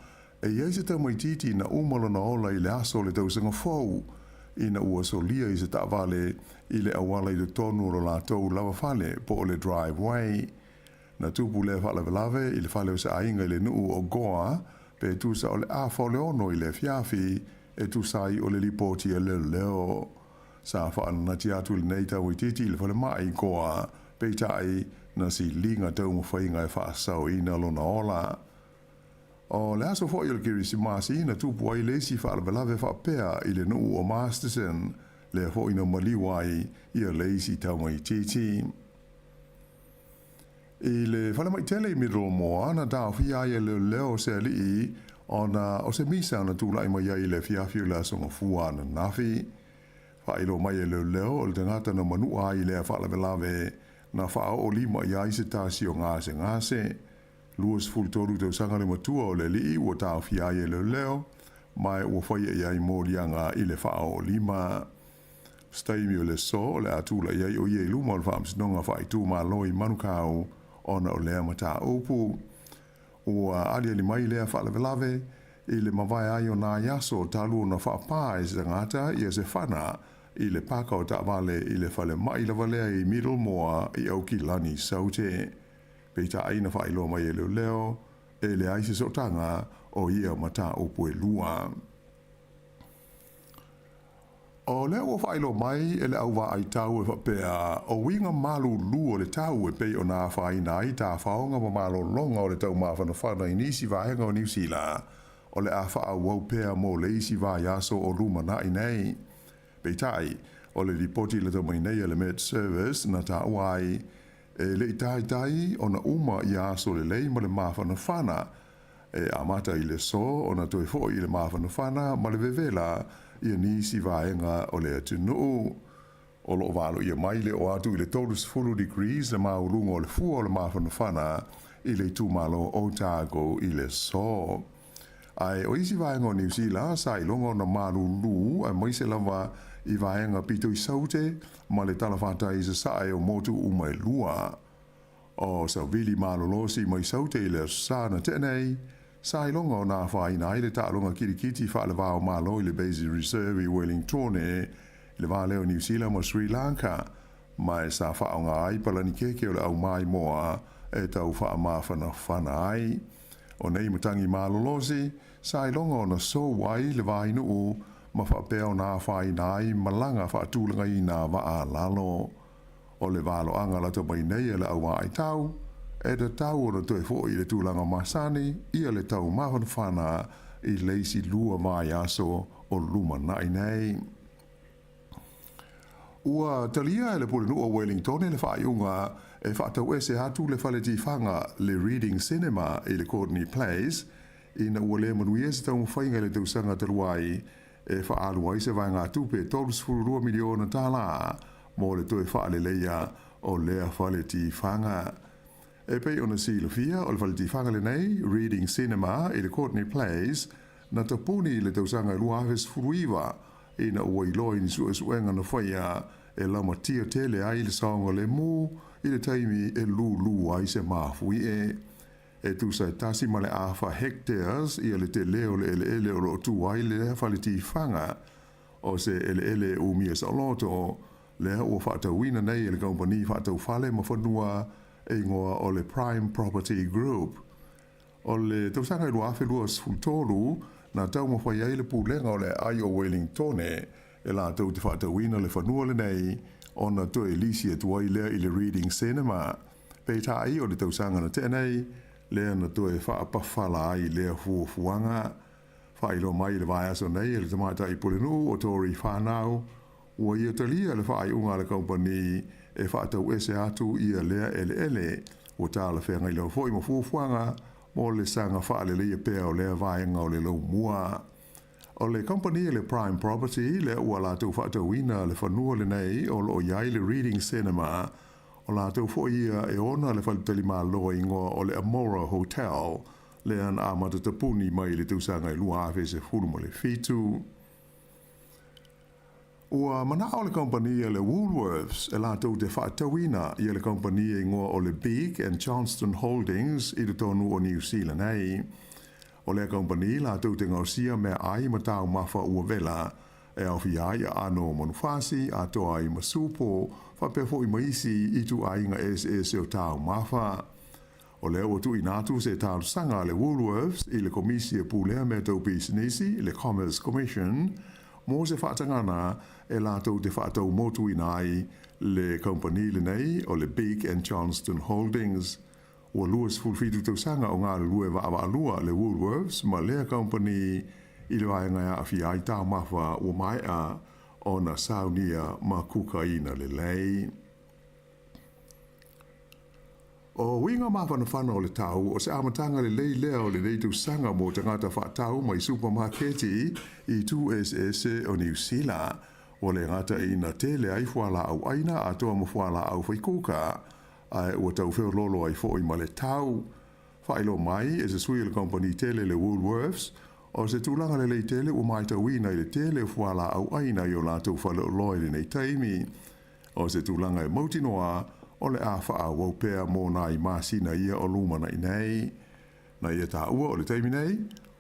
e iei se tamai titi na umaro naola i le aso le tausanga fau ina ua solia i se ta'wale i le awala i le tonu ro la tau lava fale po o le driveway. Na tupu le whalawelawe i le whale o se ainga i le nuu o goa pe tusa o le awha le ono i le fiafi e tusai o le lipoti e leo. Sa whaana ti atu le nei tau i titi i le whale mai goa pe tai na si linga tau mwhainga e whaasau ina lona ola. O le aso fo i le kirisi masi na tupu ai le si whalawelawe whapea i le nuu o Masterson le fo ina maliwai i a leisi tau mai titi. I le whale mai tele i Middle Moa na tau fia i le leo se alii o se misa na tūlai mai i le fiafi o le asonga fua na nafi. Whailo mai i le leo o le tangata na manua i le whalawelawe na whao o lima i se tasi o ngase. Luas fultoru tau sanga le matua o le lii ua tau fia i le leo mai ua whaia i ai mōrianga i le whao o lima. Staimi o le so o le atula i ai o iei luma o le whaamsinonga whaitu ma loi manukau ona o lea mata upu. Ua alia li mai lea whalawelawe i le mawai ai o nā yaso talu o na whaapā e se ngata i se whana i le paka o ta'wale i le whale mai la walea i Middle Moa i au ki lani saute. Peita aina whailo mai e leo e le aise sotanga o ia mata upu e lua. O leo o whailo mai e le au wa ai tau e whapea o winga malu lu o le tau e pei o nā whaina i tā whaonga ma malo longa o le tau mawhana whana i nisi wahenga o New Zealand o le a wha au pea mo le isi wa yaso o luma na i nei. Peitai o le ripoti le tau mai nei le Med Service na tā uai e le itai o na uma i aso le lei ma le mawhana whana e amata i le so o na toi fo i le mawhana whana ma le vevela ia nisi vaenga o le atunu. O lo valo ia mai le o atu i le tolus fulu degrees le maurunga o le fua o le mawhanawhana i le tūmalo o Otago i le so. Ai o isi vaenga o New Zealand sa i longa o na marulu ai moise lava i vaenga pito i saute ma le talawhata i se sae o motu umai lua. O sa vili malolosi mai saute i le sana tenei Sai longa o nā whaina i le tālonga kirikiti whaale wāo malo i le Base Reserve i Wellington e le wāleo New Zealand mo Sri Lanka mai sa whaonga ai palani keke o le au mai moa e tau wha mawhana whana ai. O nei matangi malolosi, sai longa o na so wai le wainu u ma whapea o nā whaina ai malanga whaatūlanga i nā waa lalo. O le wālo anga lato mai nei e le au ai tau, e te tau o na toi fo i le tūlanga masani, ia le tau mawhana whana i leisi lua mai aso o luma nai nei. Ua talia e le pulinu o Wellington e le whaaiunga e whaatau e se hatu le whaleti whanga le Reading Cinema i le Courtney Place, ina ua le manui e se tau mwhainga le tausanga taruai e whaaluai se vai ngā tupe 12 miliona tāla mo le toi whaale leia o lea whaleti whanga. E pei ona silofia o le whaleti whanga le nei, Reading Cinema i le Courtney Place, na tapuni le tausanga luaves furuiwa, ina ua iloi ni suenga na whaia e lama tia tele ai le saonga le mū i le taimi e lu ai se mafui e. E tusa e tasi ma le awha hectares i le te leo le ele o lo tu ai le whaleti whanga o se ele umia sa loto le ua whaatawina nei e le kompani whaatau whale ma whanua e ngoa o le Prime Property Group. O le tausanga i luafe luas fultolu na tau mawhai ai le pūlenga o le ai o Wellington e la tau te whaatawina le whanua le nei o na toi lisi e tuai lea i le Reading Cinema. Pei tai o le tausanga na tenei, lea na toe wha pawhala ai lea fuafuanga, wha ilo mai le vai aso nei, le tamata i polinu o tori whanau, ua ia talia le wha ai unga le kompani e wha tau ese atu ia lea ele, o tā le whenga ilo fo i ma fuafuanga, mo le sanga wha le lia pea o lea vaenga o le lau mua. O le company le Prime Property le ua lātou whaatauina le whanua le nei o lo iai le Reading Cinema o lātou fo ia e ona le whalutali mā loa ingoa o le Amora Hotel le an amata tapuni mai le tausanga i lua awhe se furuma le fitu. Ua mana o le company le Woolworths e lātou te whaatauina i le company ingoa o le Big and Johnston Holdings i le tonu o New Zealand nei. O lea kompani la tau te ngausia mea ai matau mafa ua vela e au fi ai a ano manufasi a toa ai masupo fa pefo i maisi i tu ai nga SS o tau mafa. O lea o tu inatu se tau sanga le Woolworths i le komisi e pulea mea tau pisinisi le Commerce Commission mo se whaatangana e la tau te whaatau motu inai le kompani le nei o le Big and Johnston Holdings. Ua luas fulfitu tau sanga o ngā lue wa lua le Woolworths ma lea company i le waenga a fi ai tā mawha ua mai a o na saunia ma kukaina le lei. O winga mawha na whana o le tau o se amatanga le lei lea o le lei tau sanga mo te ngata whaatau mai supermarketi i 2SS o New Zealand o le ngata i na tele ai whala au aina a toa mo whala au whaikuka ai ua tau wheo lolo ai fo i ma le tau. Whailo mai e se sui le company tele le Woolworths, o se tūlanga le lei tele ua mai tau ina i le tele whala au aina i o lātou whala o loi le nei taimi. O se tūlanga e mautinoa, o le a wha a waupea mō nā i māsina ia o lumana i nei. Na ia tā ua o le taimi nei,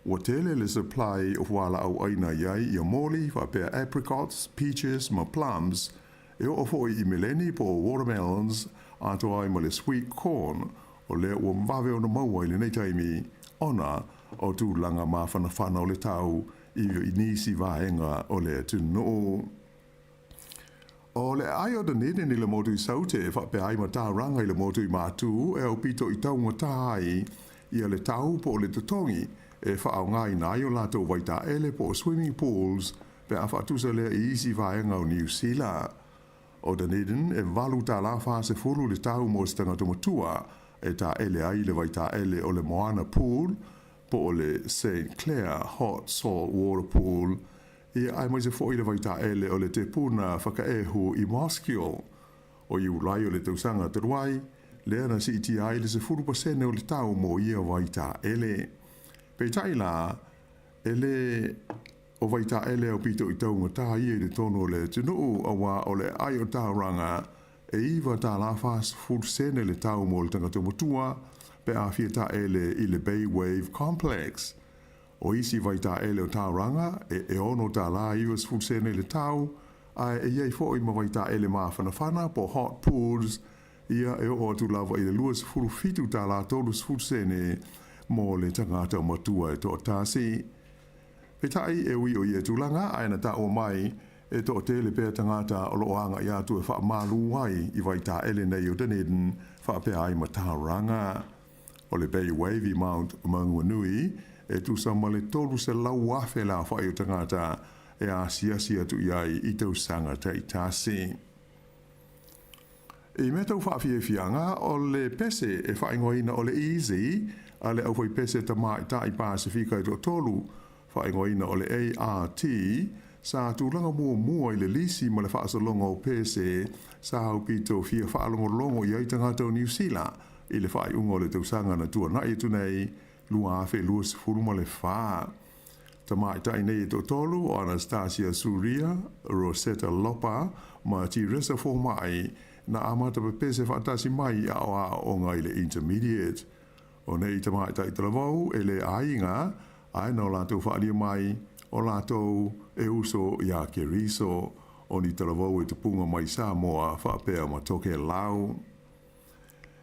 ua tele le supply o whala au aina iai i o moli, whapea apricots, peaches, ma plums, e o foi i meleni po watermelons, ato ai ma le sweet corn, o le ua mwawe o na maua i le nei taimi, ona o tū langa mawhana whana o le tau i nisi vaenga o le tunu. O le ai o da nene ni le motu i saute e whape ai ma tā ranga i le motu i mātū e au pito i taunga tā ai i a le tau po le tutongi e whaau ngai nai o lātou waita ele po swimming pools pe a whaatusa lea i isi vaenga o New Zealand. O Dunedin e walu tā la whase furu le tau mo se tangata matua e tā ele ai le vai tā ele o le Moana Pool po o le St. Clair Hot Salt Water Pool i ai mai se fo i le vai tā ele o le te puna whakaehu i Moskio o i ulai o le tausanga te ruai le ana si iti ai le se furu pasene o le tau mo ia vai tā ele. Pei tai la ele o vai tā ele o pito i taunga tā ia i le tono le tunu awa o le ai o tā ranga e iwa tā la fast food sene le tau mo le tangata motua pe a fia tā ele i le Bay Wave Complex. O isi vai tā ele o tā ranga e ono tā la iwa food sene le tau a e iei fo i ma vai tā ele maa whanawhana po hot pools ia e o atu lava i le luas furu fitu tā la tolus food sene mo le tangata motua e to tāsi. Petai e ui o ia tūlanga, aina tā o mai e tō tele pēr tangata o lo anga i atu e wha malu ai i vai tā ele nei o Dunedin wha pēr ai ma tā ranga. O le Bay Wave i Mount Manguanui e tu sama le tolu se lau afe la wha i o tangata e a siasi atu iai i tau sanga te i tāsi. E me tau wha fianga o le pese e wha ingoina o le easy a le au whai pese ta mai tā i Pasifika i tō tolu whaingoina o le ART sa tūlanga mua i le lisi ma le whaasalonga o pese sa hau pito fia whaalongolongo i aitangata o New Zealand i le whaiunga o le tausanga na tua nai tu nei lua awhe lua sifuru ma le wha. Ta mai tai nei to tolu o Anastasia Suria, Rosetta Lopa ma Tiresa Formai na amata pe pese whaatasi mai a o ngai le intermediate. O nei ta mai tai talavau e le ainga ai no lātou whaalia mai, o lātou e uso ia ke riso, o ni talavau e te punga mai Sāmoa whaapea ma toke lau.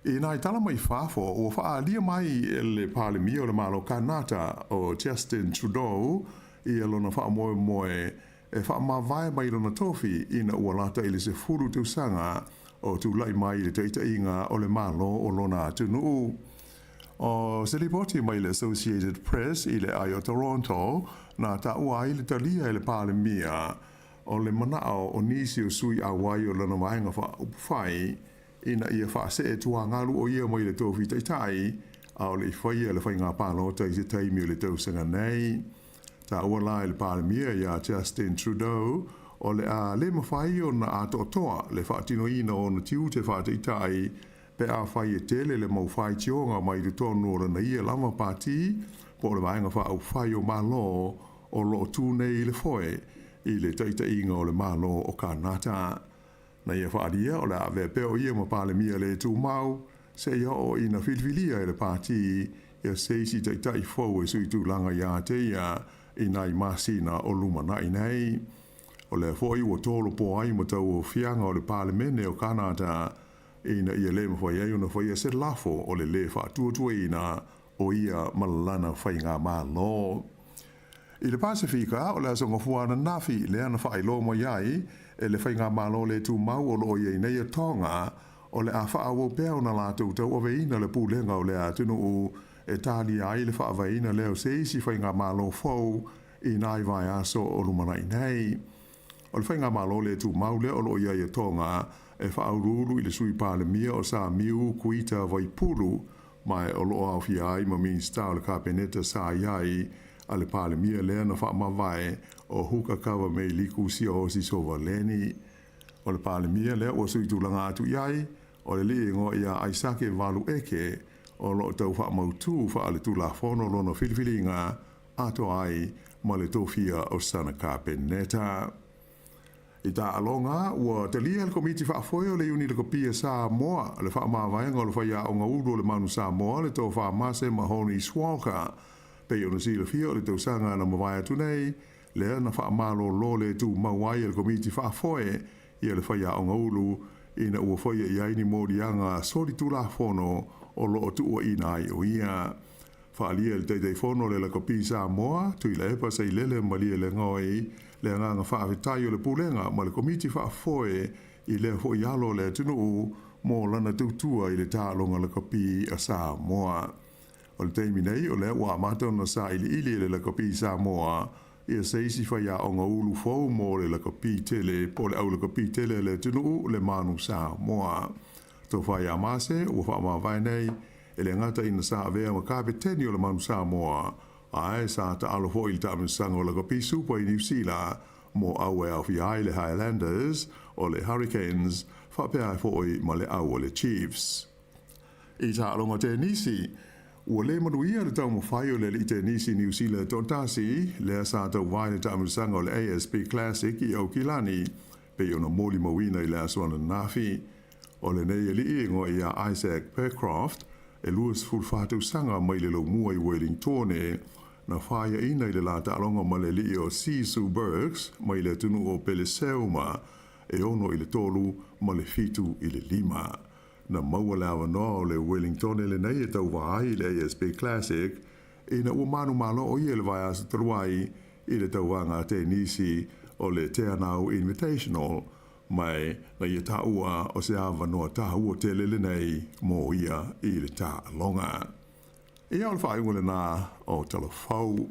E nai tala mai whafo, o whaalia mai le pāle mia o le malo kanata o Justin Trudeau, i alona whaamoe moe, e whaamawai mai lona tofi ina ua lata ili se furu te usanga o tu lai mai le teita inga o le malo o lona tunu. O se li poti mai le Associated Press i le ai o Toronto na ta ua i le talia i le pāle mia o le manao o nisi o sui a wai o lana vaenga wha upufai ina ia wha se e tua ngalu o ia mai le tofi taitai a o le whaia le whainga pālo tai se taimi o le tausanga nei. Ta ua la i le pāle mia ia Justin Trudeau o le a le mawhai o na ato toa le whaatino ina o na tiu te whaataitai pe a whai e tele le mau whai tionga mai le tonu o na ia lama pāti po le vaenga wha au whai o malo o lo tūnei le foe i le taita inga o le malo o kānata. Na ia whaadia o le ave peo ia ma pāle mia le tū mau se ia o ina whilwhilia e le pāti ia seisi taita i fau e sui tūlanga ia te ia i nai masina o lumana i nei. O le foi ua tolo po ai ma tau o fianga o le pāle mene o Kanata ina ia le mawhai ai una whai se lafo o le whaatua ina o ia malalana whainga malo. I le Pasifika o le asonga fuana nafi le ana whai lo mo iai e le whainga malo le tū mau o lo iei nei a tonga o le a whaawo pēo na lātou tau o veina le pūlenga o le a tunu u e tāli ai le whaavaina leo seisi whainga malo fau i nai vai aso o lumana i nei. O le whainga malo le tū mau le o lo iei a tonga e whaaururu i le sui pāle mia o sa miu kuita vai pulu mai o lo au fi ai ma minsta o le kapeneta sa iai a le pāle mia lea na whaamawai o huka kawa mei liku si o si sova leni. O le pāle mia lea o sui tūlanga atu iai o le li ingo ia aisake walu eke o lo tau whaamautu wha le tūla whono lona whiliwhilinga ato ai ma le tōwhia o sana kapeneta. I tā alonga, ua te lia le komiti whaafoio le uni le kopia Sāmoa, le whaamawaianga o le whaia o ngaudo le manu Sāmoa, le tō whaamase Mahoney Swalka, pei o na sila fia o le tausanga na mawai atu nei, lea na whaamalo lo le tū mawai le komiti whaafoe, ia le whaia o ngaudo, ina ua whaia i aini mōrianga sori tūla whono o lo o tua ina ai o ia. Whaalia le teitei whono le la kopia Sāmoa, tui la epa sei lele malia le ngoi, le nganga whaawitai o le pulenga ma le komiti whaafoe i le hoi alo le tunu u mō lana tautua i le tālonga le kapi a Sāmoa. O le teimi nei o le ua matona sa ili le le kapi Sāmoa ia seisi whaia o ngā ulu fau mō le kapi tele po le au le kapi tele le tunu u le manu Sāmoa. Tō whaia mase ua whaamawai nei e le ngata ina sa avea ma kāpeteni o le manu Sāmoa ai sa ta alo foi il tamen sango la kapi super i New Zealand mo awe au fi ai le Highlanders o le Hurricanes fa pe ai foi ma le au le Chiefs. I ta longa te nisi o le manuia le tau mo fai o le te nisi New Zealand tontasi le sa ta vai le tamen sango le ASP Classic i Aukilani pe ona moli mawina i le aswana nafi o le nei li ingo i a Isaac Percroft e luas fulfatu sanga mai le lo mua i Wellingtone na whaia ina i le la ta'alonga ma le li o Sisu Burks mai le tunu o Peleseuma e ono i le tolu ma le fitu i le lima. Na maua lawa no le Wellingtone le nei e tau wahai le ASP Classic e na ua manu malo o i le vai asa taruai i le tau wanga te nisi o le Te Anau Invitational mai na ia taua o se awa noa tahua te lele nei mō ia i le ta'alonga. I au le whaingo le nā o telefau.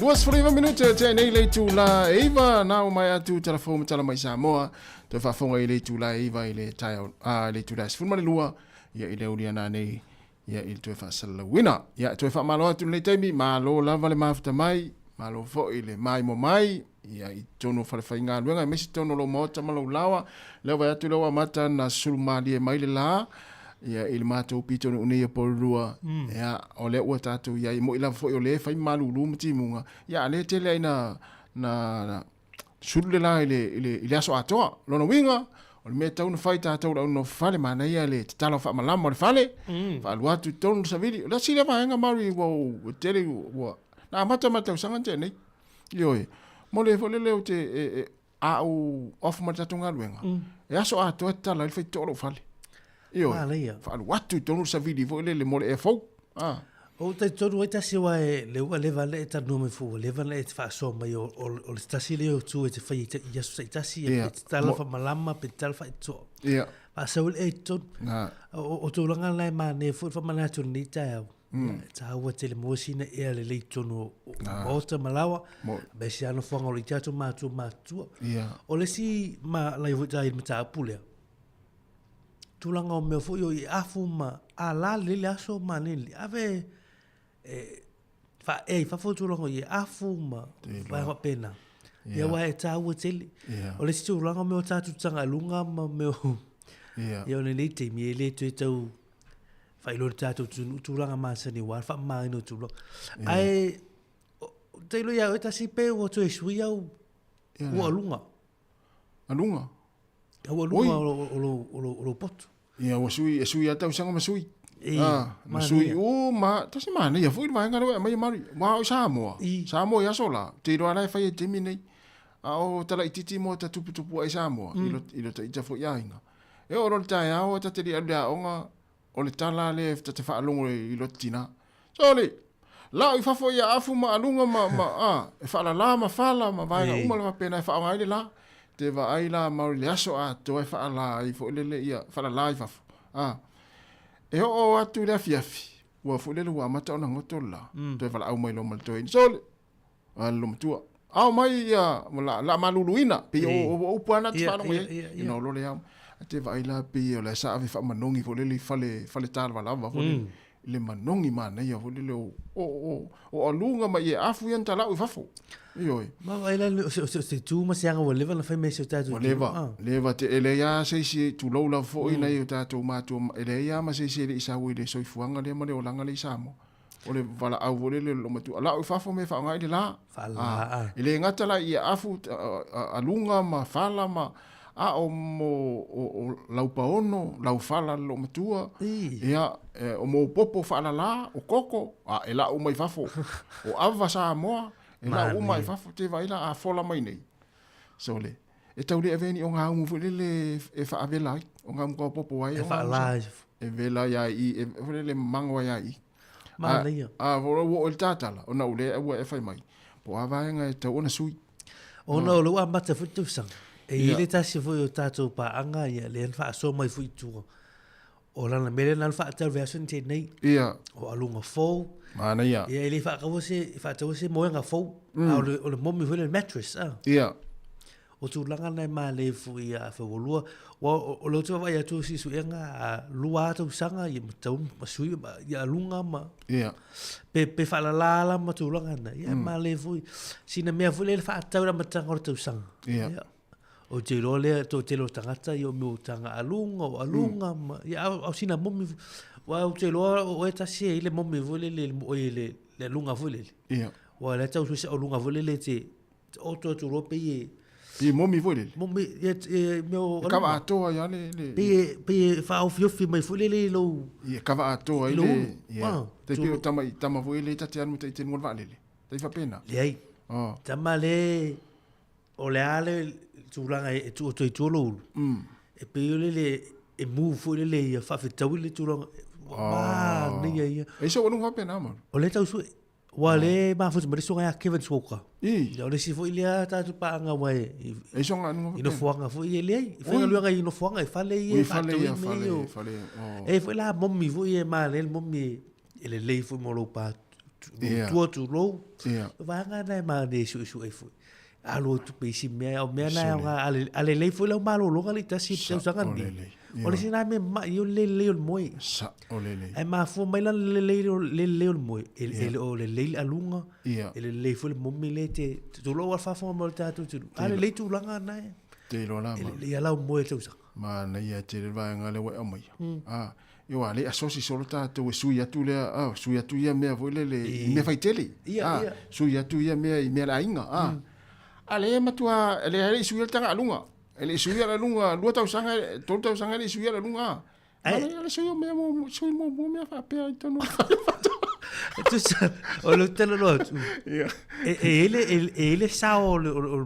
Luas 45 minuta te nei le tu la Eva na o mai atu telefone tala mai Sāmoa te whafonga i le tu la Eva i le tai le tu la sfuma le lua ia i le uria na nei ia i tu whasala wina ia tu whamalo atu le teimi malo lava le mafuta mai malo fo i le mai mo mai ia i tono whalewhainga luenga i mesi tono lo mota malo lawa lewa atu lewa mata na sulmali e mai le la ia il mato pito no ne por rua ia ole o tatu ia i mo ila fo ole fai malu lu mti munga ia le tele na sulle la ile aso ato lo no winga o me tau no fai tatu no fale mana ia le talo fa malamo le fale fa lu atu ton sa vidi la sile va nga mari wo tele wo na mata sanga te nei yo mo le fo le te a o off mata tunga luenga e aso ato tala il fai tolo fale io fa watu tonu sa vidi vo le mole e fo o te tonu e tasi wa le ua le vale e tanu me fu le vale e fa so mai o le tasi le o tu e te fai te ia so tasi e tala fa malama pe tala fa to ia fa so e ton o to langa lai ma ne fu fa mana tu ni ta ta wa te le mosina e le tonu o ta malawa be si ano fonga o le tu ma tu o le si ma lai vo tai me ta pule tulanga o mea fo yo I afu ma a la lele aso ma lele ave fa fo tulanga I afu ma va pena ia wa e ta ua tele o le si tulanga me o tatu tanga lunga ma me o ia o le nei te mi le tu tau fa ilo tatu tulanga ma sani wa fa ma ino tulanga ai te lo ia o ta si pe o tu e sui au o lunga Alunga. o lunga o lo pot Ia o sui ata usanga masui. Masui ma ta se mana ia foi mai ngalo mai mari. Ma o Sāmoa. Sāmoa ia sola. Te ro ana fai te mini. O tala ititi mo ta tupu ai Sāmoa. Ilo ta ita foi ainga. E o ro ta ia o ta te ria onga o le tala le te fa longo ilo tina. Sole. La i fa foi afu ma alunga ma e fa la ma fala ma vai uma la pena fa ngai la. Te va ai la mauri le aso a to e fa la I fo lele ia fa la I fa e o atu le fiafi wa fo lele wa mata ona ngotola to e fa la au mai lo mal to in sole allo mtua au mai ia la maluluina pe o puana te fa no ia no lo le am te va ai la pe o la sa fa manongi fo lele fale tal va lava fo le manongi mana ia fo lele o alunga mai e afu ia tala u fa fo Ioi. Ma vai la se tu ma sianga o leva na fai me se tatu. Leva te ele ya se tu lo la fo ina i tatu ma tu ele ya ma se le isa wi le soifuanga le ma le olanga le Sāmoa. O le vala au le lo matu. Ala u fafo me fa ngai le la. Fala. Ile ngata la I afu alunga ma fala ma o mo o laupaono, laufala lo matua. Ia o mo popo fala la o koko. E la u mai fafo. O ava Sāmoa. E la uma I fafo te vai la a fola mai nei. So le. E tau le eveni o ngā umu le e wha avela I. O ngā umu kua popo ai. E wha live. E vela ia I. E le mango ia I. Ma leia. Vora wo o le tātala. O na ule e ua e whai mai. Po a vaenga e tau ona sui. O na ulu a mata futu sang. E ile tasi fui o tātou pa anga ia. Le an wha so mai fui tua. O lana mele na wha tau version te nei. Ia. O alunga fōu. Mana ia. Ia ele wha kawa se moenga fōu. O le momi fui le mattress. Ia. O tu langa nei ma le fui a whawolua. O lo tua vai atu si suenga a lua atau sanga i matau masui i alunga ma. Ia. Pe whalala ma tu langa na. Ia ma le fui. Sina mea fui le wha atau la matanga o tau sanga. Ia. O te role to te lo tangata i o meu tanga alunga o alunga ma. Ia au sina momi. Wa o te loa o e tasi e le momi vole le alunga vole. Ia. Wa le tau suisa alunga vole le te oto tu rope i I momi vole. Momi e meu kava atoa ia le. Pe fa o fiofi mai vole le lo. Ia kava atoa ile. Ia. Te pio tama vole tati anu te ngol vale le. Te fa pena. Le ai. Tama le o le ale tulanga e tu to tolo. E pe le e move le ia fa fetau le tulanga. Ni ia. E so onu fa pena mo. O le tau su wa le ma fu mari so ya Kevin Swoka. Ya le si fo ile ta tu pa nga wa e so nga nu. Ino fuanga fo ile ai. Fo lu nga ino fuanga e fale e fale. E fo la mommi fo e ma le mommi ele le fo mo lo pa tu lo. Va nga na ma de su e fo. Alo tu pe si me o me na ale le fo la ma lo nga le ta si te usanga ni. O le sina me ma io le moi. Sa o le. E ma fo mai la le moi. O le alunga. Ele le fo le mommi le te tu lo wa fa fo mo ta tu. Ale le tu langa na. Te lo la ma. Le ala moi te usanga. Ma na ia te le va nga le wa mai. Io ale asosi solo ta te sui atu le sui atu ia me vo le me fai tele. Sui atu ia me la inga. Ale matua ele sui le tanga alunga. Ele sui la lunga, lu tau sanga, tol tau sanga ele sui la lunga. Ale sui me fa pe tono. Tu sa o lo tele lo. Ele sa o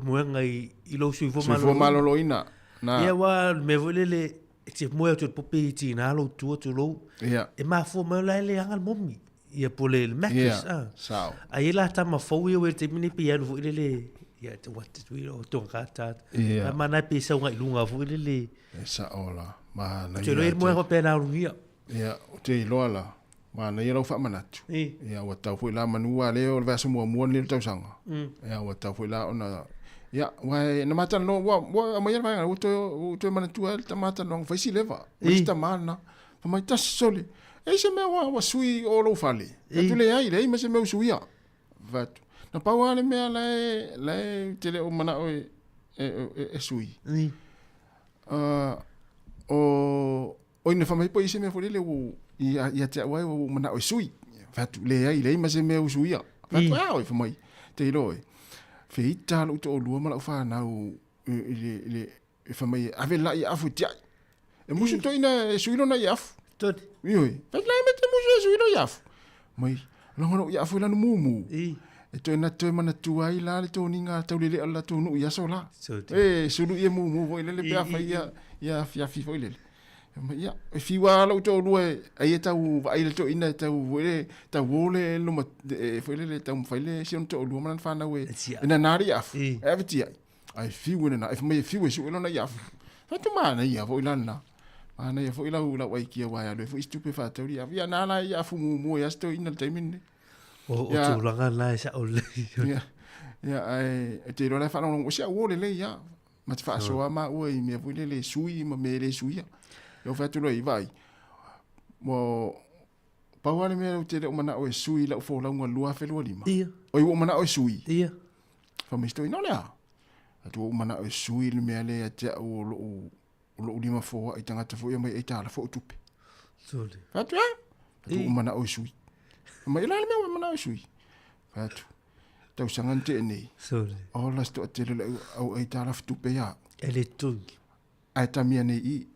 moenga I lo sui fo malo lo ina. Na. Ia wa me volele te moe tu popi ti na lo tu lo. E ma fo me la le anga mommi. Ia pole le mattress Sao. Ai la ta ma fo ia te mini piano fo ile ia te what tu o to kata. Ma na pe sa nga ilunga fo ile. Sa ola. Ma na. Te lo ir moe ko pe na ruia. Ia te lo ala. Ma na ia lo fa manatu. Ia wa tau fo la manua le o verso mo le tau sanga. Ia wa tau fo la ona Ya, wai na mata no wa mai vai o to mana tua ta mata no fai si leva. Ista mana. Pa mai ta sole. E se me wa sui o lo fale. E tu le ai le me se me sui ya. Vat. Na pa wa le me le te le o mana o e sui. O ina fa mai po ise me fo le o ia te wai o mana o sui. Vat le ai le me se me sui ya. Vat wa o fa mai. Te lo fe talo to lua mala fa na o le fa mai ave la ia fu tia e musu to ina suilo na ia fu tot oi fa la mete musu suilo ia fu mai no ia fu la no mumu e to ina to mana tu ai la le to ninga to le ala to no ia so la sulu ia mumu vo le pe fa ia fi fo le ya fi wa lo to lua ai ta u ai le to ina ta u le ta wole lo ma fo le ta fa le si on to lua man fa na we ina nari af eviti ai fi wona na if me fi we su na ya fa tu mana ya vo ila na ana ya vo ila u la wai ki wa ya le fo stupe fa ta ya ya na la ya fu mu ya sto ina te min o tu la ga la sa o le ya ai te ro la fa no o sia wole le ya ma te fa so ma o i me vo le sui ma me le sui yo fa tu i vai mo pa wale me o te o mana o sui la fo la lua fe lo lima o mana o sui fa me sto ino la tu o mana o sui le me le te o lo lima fo ai tanga te fo mai e tala fo tupe sole fa tu o mana o sui ma ila me o mana o sui fa tu tau sangante nei sole o la sto te le o ai tala fo tupe ya ele tungi ai tamia nei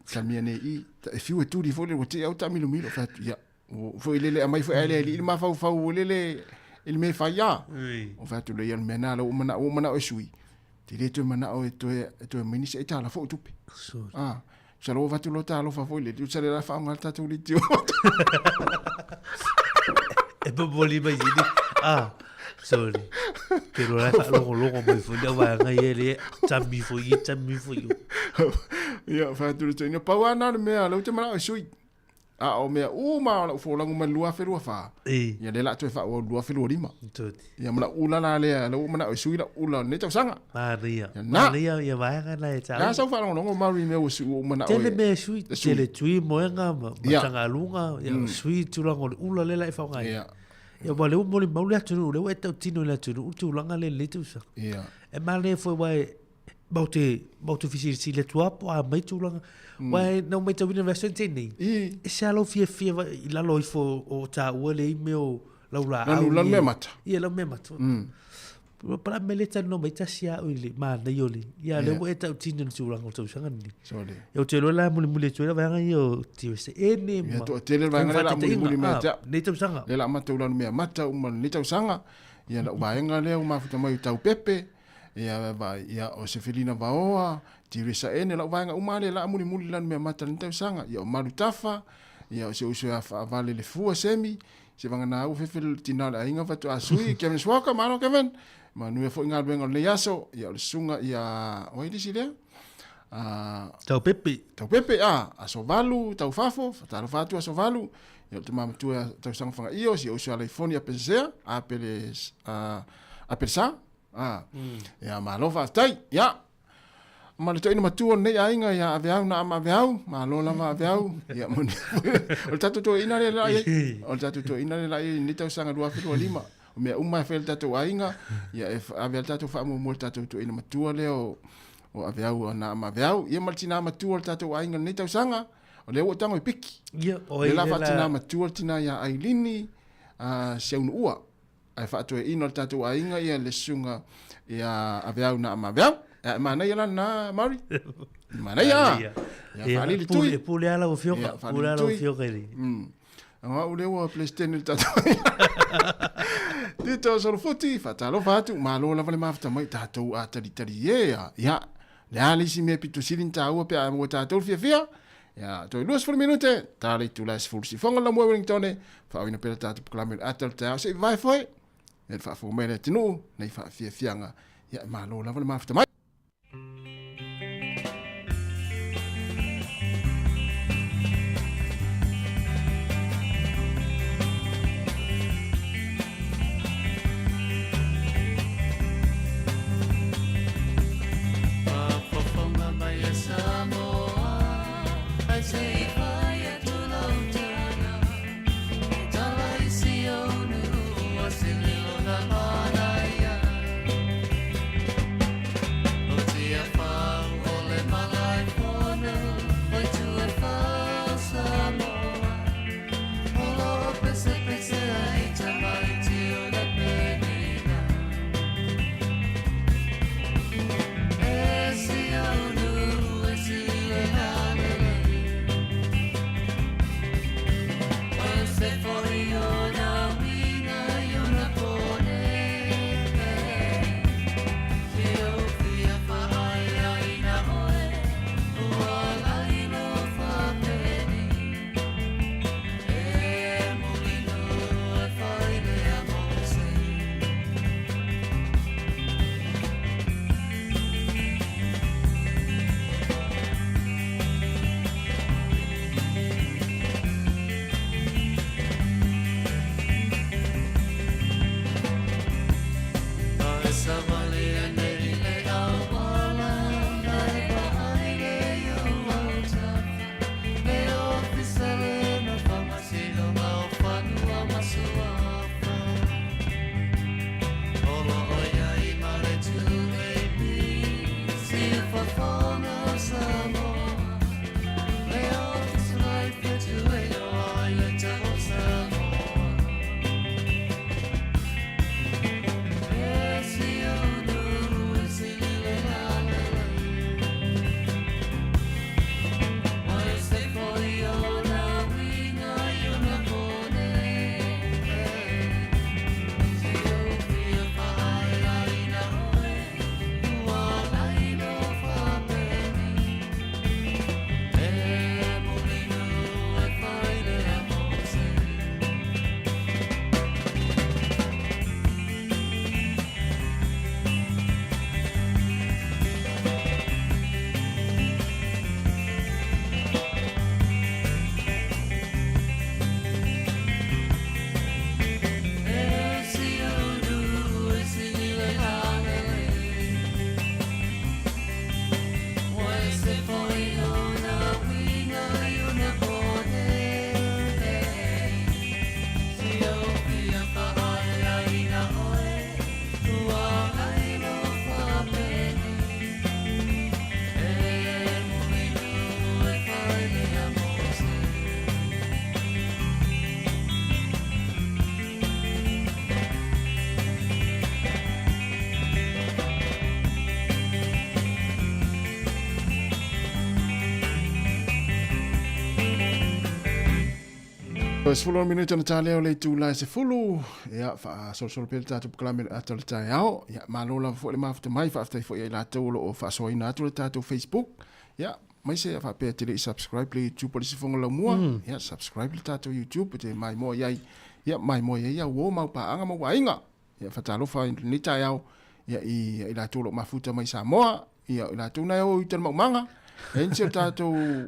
e fiu e turi fo le o te au tamilo milo fa tu ya o ile mai fo ele ile ma fa ile il me fa ya o fa tu le yan mena lo mana o sui ti le tu mana o to mini se tala fo tupe sa lo va tu lo talo fa fo ile tu sa la fa ngal ta tu li tu e po boli mai ni sorry pero la fa lo mai fo da va ngai ele tambi fo yo ya fa tu le pa wa na me lo te mana o sui o mea ma la fo la nguma lua fe lua fa ya le la tu fa o lua fe lua lima ya mala ula la le la mana o sui la ula ne tau sanga maria ya va ga la ta ya sa fa no ma ri me o su mana o tele me sui tele tui moenga ma tanga lunga ya sui tu la ula le la fa ngai ya ba le mo le mo le tu le e tau tino le tu langa le tu sa e ma le fo wa Baute fisir si le tua po a mai tulanga. Wai no mai tau ina restaurant ni. E sa lo fia la lo fo o ta o le email la ula. La me mata. Ia la me mata. Para me le tano mai ta sia o le ma na yoli. Ia le mo e tau tino tulanga o tau sanga ni. Eu te lo la muli tu la vanga yo ti se ene ma. Ya to te le vanga la muli mata. Nei tau sanga. Le la mata ula me mata o ma nei tau sanga. Ia la vanga le o ma futa mai tau pepe. Ia o se felina vaoa ti resa ene la vanga umale la muli lan me mata nta sanga ia o malu tafa ia o se uso fa vale le fua semi se vanga na u fefel tinala inga fatu asui Kevin Swaka mano Kevin manu e fo inga bengo le yaso ia o sunga ia o idi sile tau pepe aso valu tau fafo tau fatu aso valu ia te mama tu tau sanga fanga io si uso ala ifonia pensea a pelsa ya malo fa tai ya malo to ina matu ne ya inga ya aviau na ma aviau malo la ma aviau ya mon o tatu to ina le la o tatu to ina le la ni tau sanga 2.5 o me uma fel tatu ainga ya aviau tatu fa mo tatu to ina matu le o aviau na ma aviau ya maltina matu tatu ainga ni tau sanga o le o tango piki ya o la fatina matu tina ya ailini seun ua ai fa to ino tatu ainga ia le sunga ia aviau na ma aviau mana ia na mari mana ia fa li tu pule ala o fio keri anga ule o PlayStation tatu dito solo foti fa talo fatu malo la vale mafta mai tatu a tari ya le ali si me pitu silin tau pe a mo tatu fia ya to luas for minute tali tu las full si fonga la mo Wellington fa ina pela tatu proclamer atal tau se vai foi e fa fo mele tinu nei fa fianga ya malo la vale mafta mai Sefulu minuta na tale o le tula sefulu ia fa sol pel tatu proklame ato le tai ao ia malola fo le mafta mai fa afta fo ia la tolo o fa so ina ato le tatu Facebook ia mai se fa pe tele subscribe le YouTube le sifonga la mua ia subscribe le tatu YouTube te mai mo ia mai mo ia wo mau pa anga mo wainga ia fa talo fa ni tai ao ia i la tolo mafuta mai Sāmoa ia la tuna o i tele manga ense tatu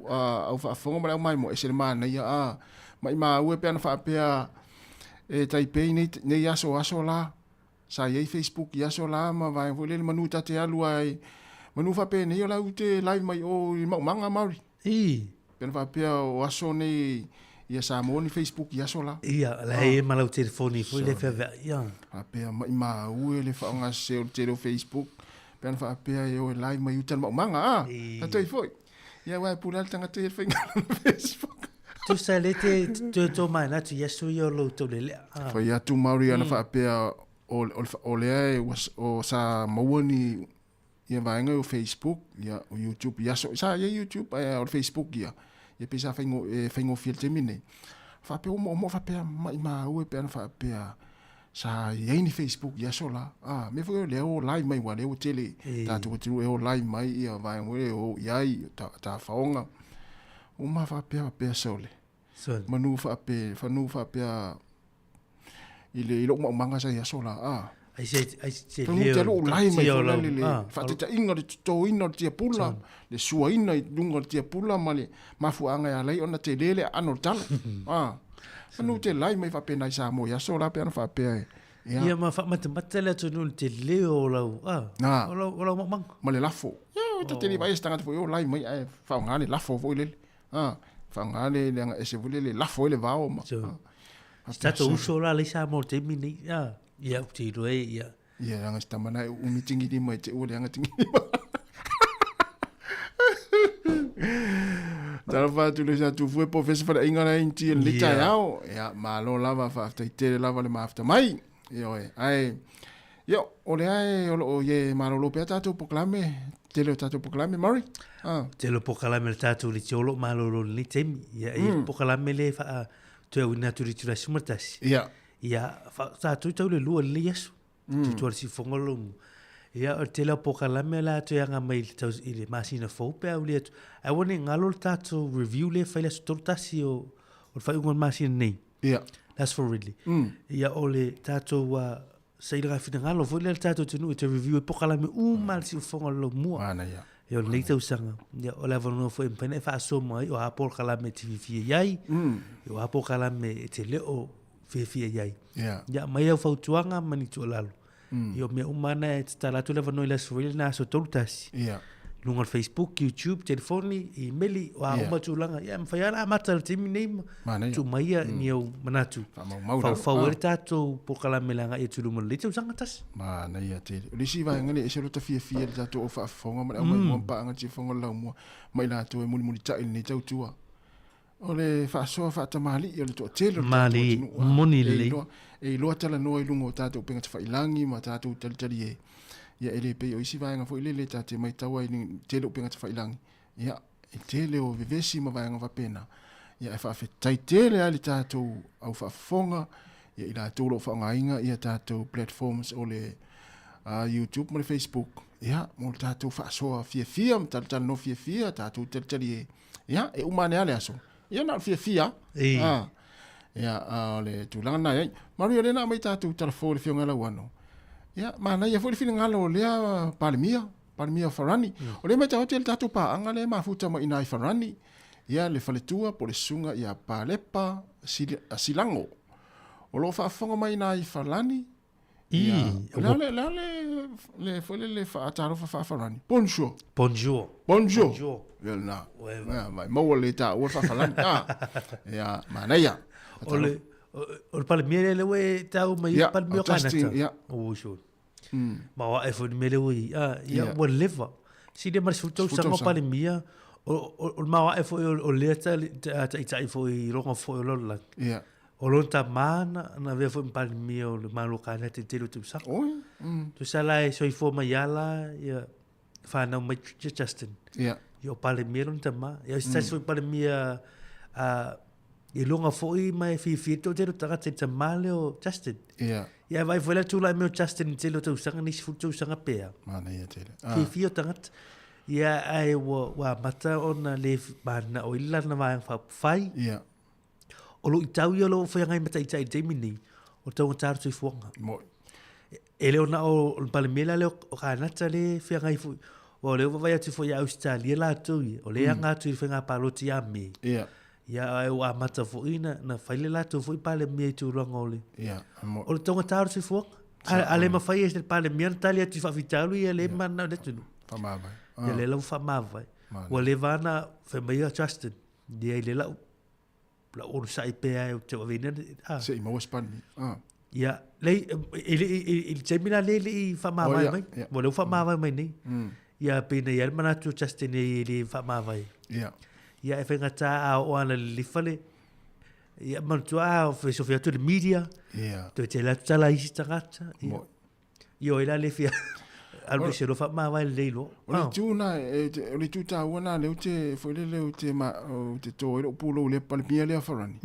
au fa fonga mai mo ese mana ia mai ue pe ana whaapea Taipei nei aso la sa iei Facebook i aso la ma vai lele manu tate alu ai manu whaapea nei o lau te live mai o i maumanga mauri pe ana whaapea o aso nei ia Sāmoa ni Facebook i aso la ia la e malau telefoni foi le fea ia whaapea mai ue le whaonga se o te o Facebook pe ana whaapea o live mai utan maumanga tatoi foi ia wai pulal tanga te whainga Facebook tu sa le te to mai na tu yesu yo lo to le fa ya tu mauri ana fa pe o le o sa mawani ia vaenga o Facebook ia o YouTube ia so sa ia YouTube o Facebook ia pisa fengo fiel temine fa pe mo fa pe mai ma o pe ana fa pe sa ia ni Facebook ia so la me foi le o live mai wa le o tele ta tu o live mai ia vaenga o ia ta faonga o ma fa pe sole manu fa pe ile lo manga sa ya sola ai se le lo lai mai le fa te inga de to ina te pula le sua ina lunga te pula male mafu anga ya lai ona te lele ano tal manu te lai mai fa pe na sa mo ya sola pe fa pe ia ma fa mata le to no te leo lau o lau mang male lafo te li vai stanga fo yo lai mai fa ngale lafo fo le fangale le anga ese vule le lafo le vao ma stato uso la le sa mo te mini ia ti do ia anga sta mana u mitingi di mai te o le anga tingi tala fa tu le sa tu fu po fese fa inga na inti le ta yao ia malo lava fa afta te lava le mafta mai yo ole ai o ye malo lo pe tatu proklame tele tatu proklame mari te lo pokalame le tatu li tiolo malo lo li temi ia pokalame le fa te wina tu ritura sumatasi ia fa tatu tau le lua le yesu tu si fongolo ia te lo pokalame la tu nga mai tau ile masina fo pe au le ai woni ngalo tatu review le fa le stotasi o fa un masina nei that's for really ia ole tatu wa sei la fina ngalo fo le tatu tu te review pokalame mal si fongolo mo yo nei tau sanga ya o la vono foi pene fa so mai o apol kala me tv yai yo apol kala me te le o fi yai ya mai o fautuanga mani tu lalo yo me umana tala tu la vono la swil na so toltasi lunga Facebook YouTube telefoni email o a uma tulanga ya mfayana mata timi name tu mai ni o manatu fa wertato po kala melanga e tulu mo le tu sanga tas mana ya te le si va ngale e se lo ta fia tato o fa fonga ma mo pa nga ti fonga la mo mai la to e muli ta ni tau tua o le fa so fa ta mali e le to telo mali moni le e lo tala no e lungo tato penga fa ilangi ma tato tali ia ele pe o isi vaenga fo ile tate mai taua i tele o penga te whailangi. Ia, e tele o vivesi ma vaenga wapena. Ia e whaafe tai tele ali tātou au whaafonga. Ia i la tōlo whaongainga ia tātou platforms o le YouTube mo le Facebook. Ia, mo le tātou whaasoa fia, tala no fia, tātou tali e. Ia, e umane ale aso. Ia na fia. Ia, le tūlanga nai. Mario le na mai tātou tala fō le whionga lau ano. Ya mana ya foi fina ngalo le palmia farani o le meta hotel tatu pa angale mafuta mo ina farani ya le faletua po le sunga ya palepa silango o lo fa fonga mai ina farani le foi le fa taro fa farani bonjour ya na mai mo le ta o fa farani ya mana ya o palmia le we tau mai palmia kana o sure ma wa e fo mele wi ia whatever si de mar futo sanga pale mia o ma wa e fo o leta ta fo i ronga fo lo la o lo ta mana na ve fo pale mia o ma lo kana te te tu sa tu sala e so i fo ma yala ia fa na mai Justin io pale mia lo ta ma ia sta so pale mia I longa foi mai fi to te tanga te male o Justin. Ia. Ia vai foi la tula me o Justin te lo tu sanga ni fu tu sanga pea. Mana ia tele. Fi o tanga. Ia ai wa mata ona le bana o ila na vai fai. Ia. O lo itau ia lo foi ngai mata itai te mini. O tau tar tu fuanga. Mo. Ele ona o palemela le o kana tale fi ngai fu. O le vai atu foi Australia la tu. O le anga tu fi nga paloti a me. Ia. Ia ai wa mata foi na faile la tu foi palemia tu rangole. Ia. Mo. O le tonga tar tu fuanga. Ale ma fai este palemia talia tu fa vitalu ia le mana de tu. Pama vai. Ia le lau fa mava. O le vana fe mai Justin. Dia le lau la or sai pe ai te vena. Se mo span. Ia le il temina le fa mava mai. Mo le fa mava mai ni. Ia pena ia mana tu Justin le fa mava. Ia. Ia e fenga ta o ana le fale. Ia man tu a fe sofia tu media. Ia. Tu te la tala isi tangata. Mo. Io ila le fia. Algo se lo fa mava le lo. O tu na o le tu ta wana le te foi le te ma te to le pulo le palmia le farani.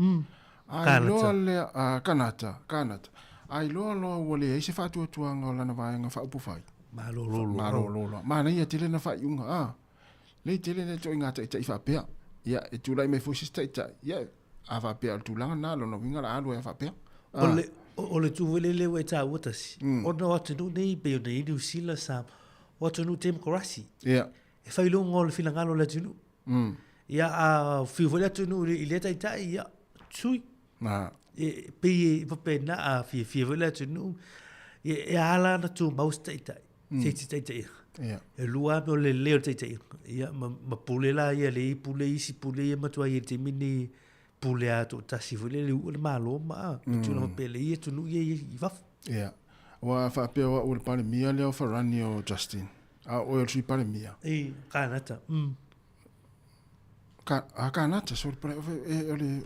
Ai lo le Kanata. Ai lo o le se fa tu anga la na vai nga fa upu fai. Ma lo. Ma na ia tele na fa yunga le tele ne to inga te fa pe. Ia e tu lai me fo sista ita. Ia a fa pe tu langa na lo no winga la alo e fa pe. O le tu le we ta watasi. O no atu no nei pe o nei New Zealand sa. O atu no democracy. Ia. E fai lo ngol fina ngalo le tunu. Ia a fi vola tunu i le tai ia tsui. Na. E pe na a fi vola tunu. E ala na tu maus tai. Tai. Ia. E lua me o le leo tai. Ia ma pule la ia le pule isi pule ia matua ia te mini pule a to tasi vole le u le malo ma tu na pele ia tu nu ia i va. Ia. Wa fa pe wa o pale mia le o farani o Justin. A o el tri pale mia. E kanata. Kanata so pale e le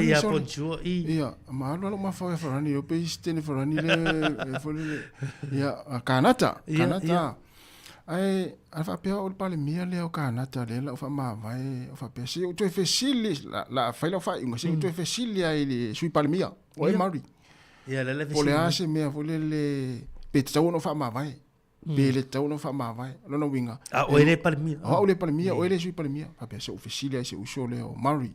ia poncho i. Ia, ma lo ma fa farani o pe stene farani le fole. Ia, Kanata. Ai fa pe o pale mia le o Kanata le la fa ma vai o fa pe si o tu fesili la fa lo fa ingo si tu fesili ai le sui pale mia. O e mari. Ia le Pole ase mea fole le pe tau no fa ma vai. Pe le tau no fa ma vai. Lo no winga. O ele pale mia. O le pale mia, o ele sui pale mia. Fa pe se o fesili ai se uso le o mari.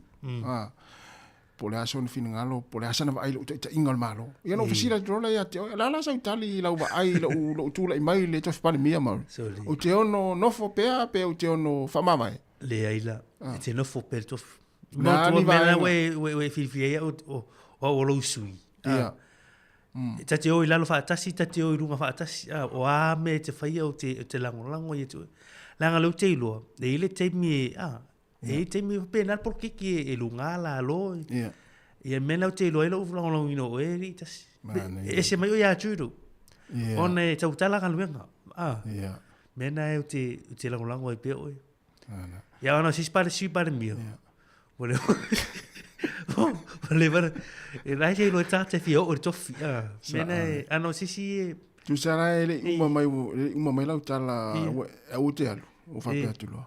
Pole ase on fin ngalo, pole ase na vai lo te ingal malo. Ia no fesili drola ia te la sa utali la va ai lo tu la mai le to pale mia mari. O te ono no fo pe o te ono fa ma mai. Le aila. Te no fo pe to. No tu mena we fi o lo sui. Ia. Tati o ilalo fa tasi tati o irunga fa tasi o a me te fai o te lango ye tu langa lo te lo e ile te mi e te mi pena por que e lunga la lo e mena o te lo elo lango ino e ri tasi e se mai o ya chudo on e tau tala kan wenga mena e te lango e pe o ya ona si para mio bueno Levar e rai sei lo tata fio o tofi mena ano sisi tu sara ele uma mai la tala o te alu o fa pe tu lo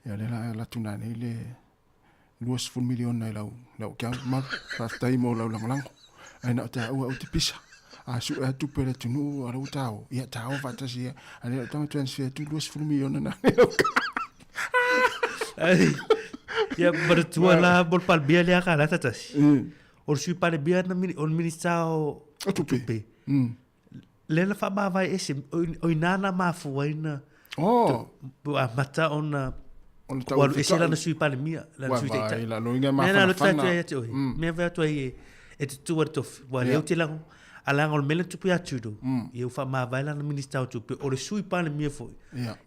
ya la tuna ni le 2 million na la ka ma fa tai mo la lang ai na ta o te pisa a su a tu pele tu no a tao ia tao fa ta si ale ta transfer tu 2 million na Ya bertua la bol pal bia le akala tatas. Or sui pale bia na on ministao tupe. Le la fa ma vai ese o inana ma fuaina. A mata ona on ta o ese la na sui pale mia la sui te. La no inga ma fa na. Me va to e tu to wa le te lang ala ngol mele tu pia tudo. Eu fa ma vai la na ministao tupe o sui pale mia foi.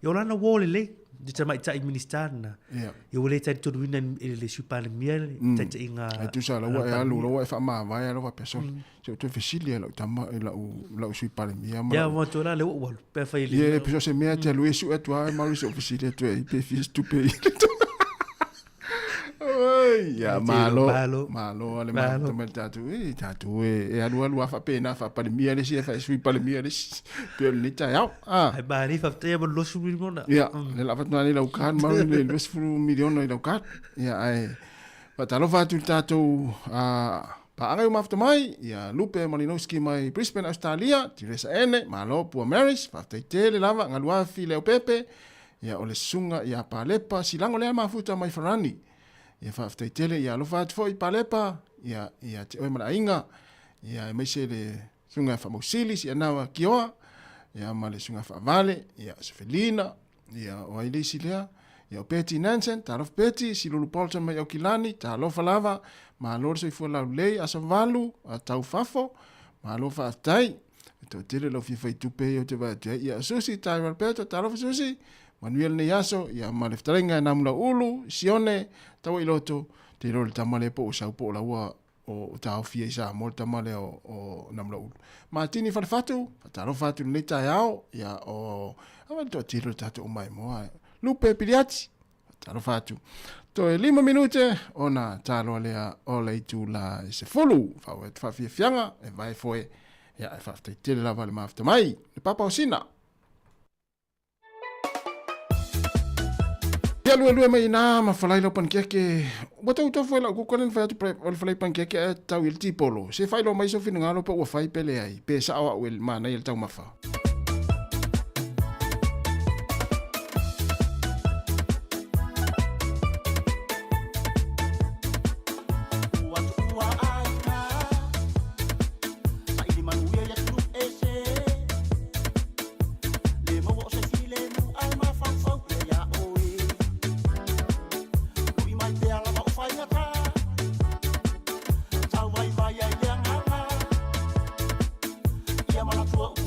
Yo la na wole le di tama ita ministar na eu le tai todo wina ele supale miel tai inga tu sa la wa alu lo fa ma vai lo va peso se tu fesilia lo tama la supale miel ya mo to la le wo pe fa ile ye peso se me te lu esu tu ai ma lu se fesilia tu e pe fis tu pe ya malo ale ma to me tatu e alu fa pe na fa pa miel si fa supale miel pe ni ta ya ai ba ni fa te mo lo su mona ya le la fatna ni la kan ma le 2 million ni la kan ya ai Patalofa atu tātou paangai umafta mai, ia Lupe Malinowski mai Brisbane, Australia, Teresa Ene, malo Pua Maris, whaftaitele lava, ngaluafi leo pepe, ia ole sunga, ia palepa, silango lea mafuta mai Farani, ia whaftaitele, ia alofa atu fo i palepa, ia te oe mara inga, ia meise le sunga whamausilis, ia nawa kioa, ia male sunga whavale, ia Sefelina, ia oailisi lea, ia Betty Nansen, tarof Betty, si Lulu Paulson mai au kilani, talofa lava, ma lor so ifua lau lei, asa valu, a tau fafo, ma lofa aftai, to tire lo fi fai tupe o te vate, ia Susi, tai Roberto, tarofa Susi, Manuel ne yaso, ia maleftarenga e namula ulu, sione, tau iloto, te role tamale po o sau po la ua, o tau fia isa, mo tamale o namula ulu. Ma tini farfatu, tarofa atu ni tai au, ia o, awa to tiro tatu o mai moa, Lupe Piliati, tarofa atu. To e 5 minute, ona talo lea o leitu la se fulu, whawhia fianga, e vai foe, ia e whaftai tele lava le mafta mai, le papa o sina. Ia lue mai nā ma whalai lau pankeke, wata uta fwe lau kukonen whai atu whalai pankeke e tau il tipolo, se whai lau mai so fina ngalo pa ua whai pele ai, pe sa awa uel ma nei il tau mawha.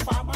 Farmer,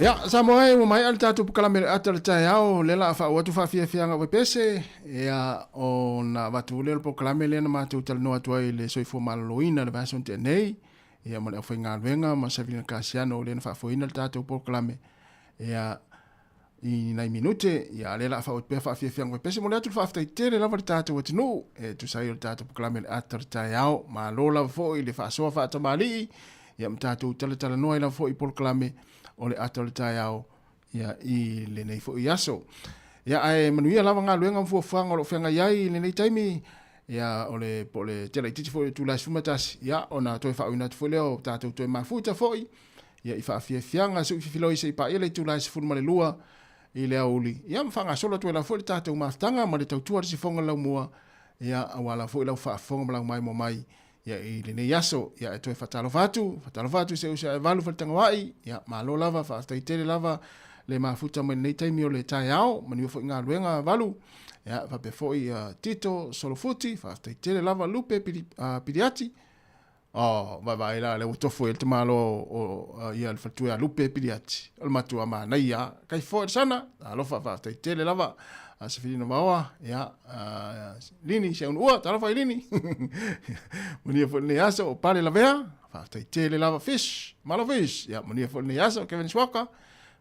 Ya, Sāmoa e mai al tātou pukalame le ata le tai au, le la wha watu whawhiawhianga wai pese, ia o na watu le pukalame le na mātou tala noa tuai le soifua malaloina le vason te nei, ia mo le awhai ngā luenga, ma savina kāsiano le na whafoina le tātou pukalame, ia I nai minute, ia le la whawhiawhianga wai pese, mo le atu whawhtai tere lava le tātou atinu, e tu sai le tātou pukalame le ata le tai au, ma lola fo I le whaasoa whaatamali, ia ma tātou tala noa I la fo I pukalame, o le ata o le tai au ia I le nei fo I aso. Ia ai manuia lava ngā luenga mfuafanga o lo whenga iai le nei taimi ia o le po le tela I titi fo le tūlai sumatasi ia o na toi whauina tu fo leo tātou toi mafuta fo I ia I whaafianga su I whiloi se I pa ia le tūlai sifuru ma le lua I le auli. Ia mwhanga sola tu e la fo le tātou maftanga ma le tautua le sifonga lau mua ia awala fo I lau whaafonga ma lau mai mo mai ia I le nei aso ia e toi whatalo fatu se usa e valu whatanga wai ia malo lava whaatai tere lava le mafuta mai nei taimi o le tai ao mani ufo ngā luenga valu ia whape foi tito solofuti whaatai tere lava lupe piriati vai la le utofo e te malo o ia le whatue a lupe piriati o le matua ma nei ia kai foi sana alofa whaatai tere lava se filino vaoa ia lini se un ua tala fai lini munia fo ne aso o pale la vea fa tai tele lava fish malo fish ia munia fo ne aso Kevin Swaka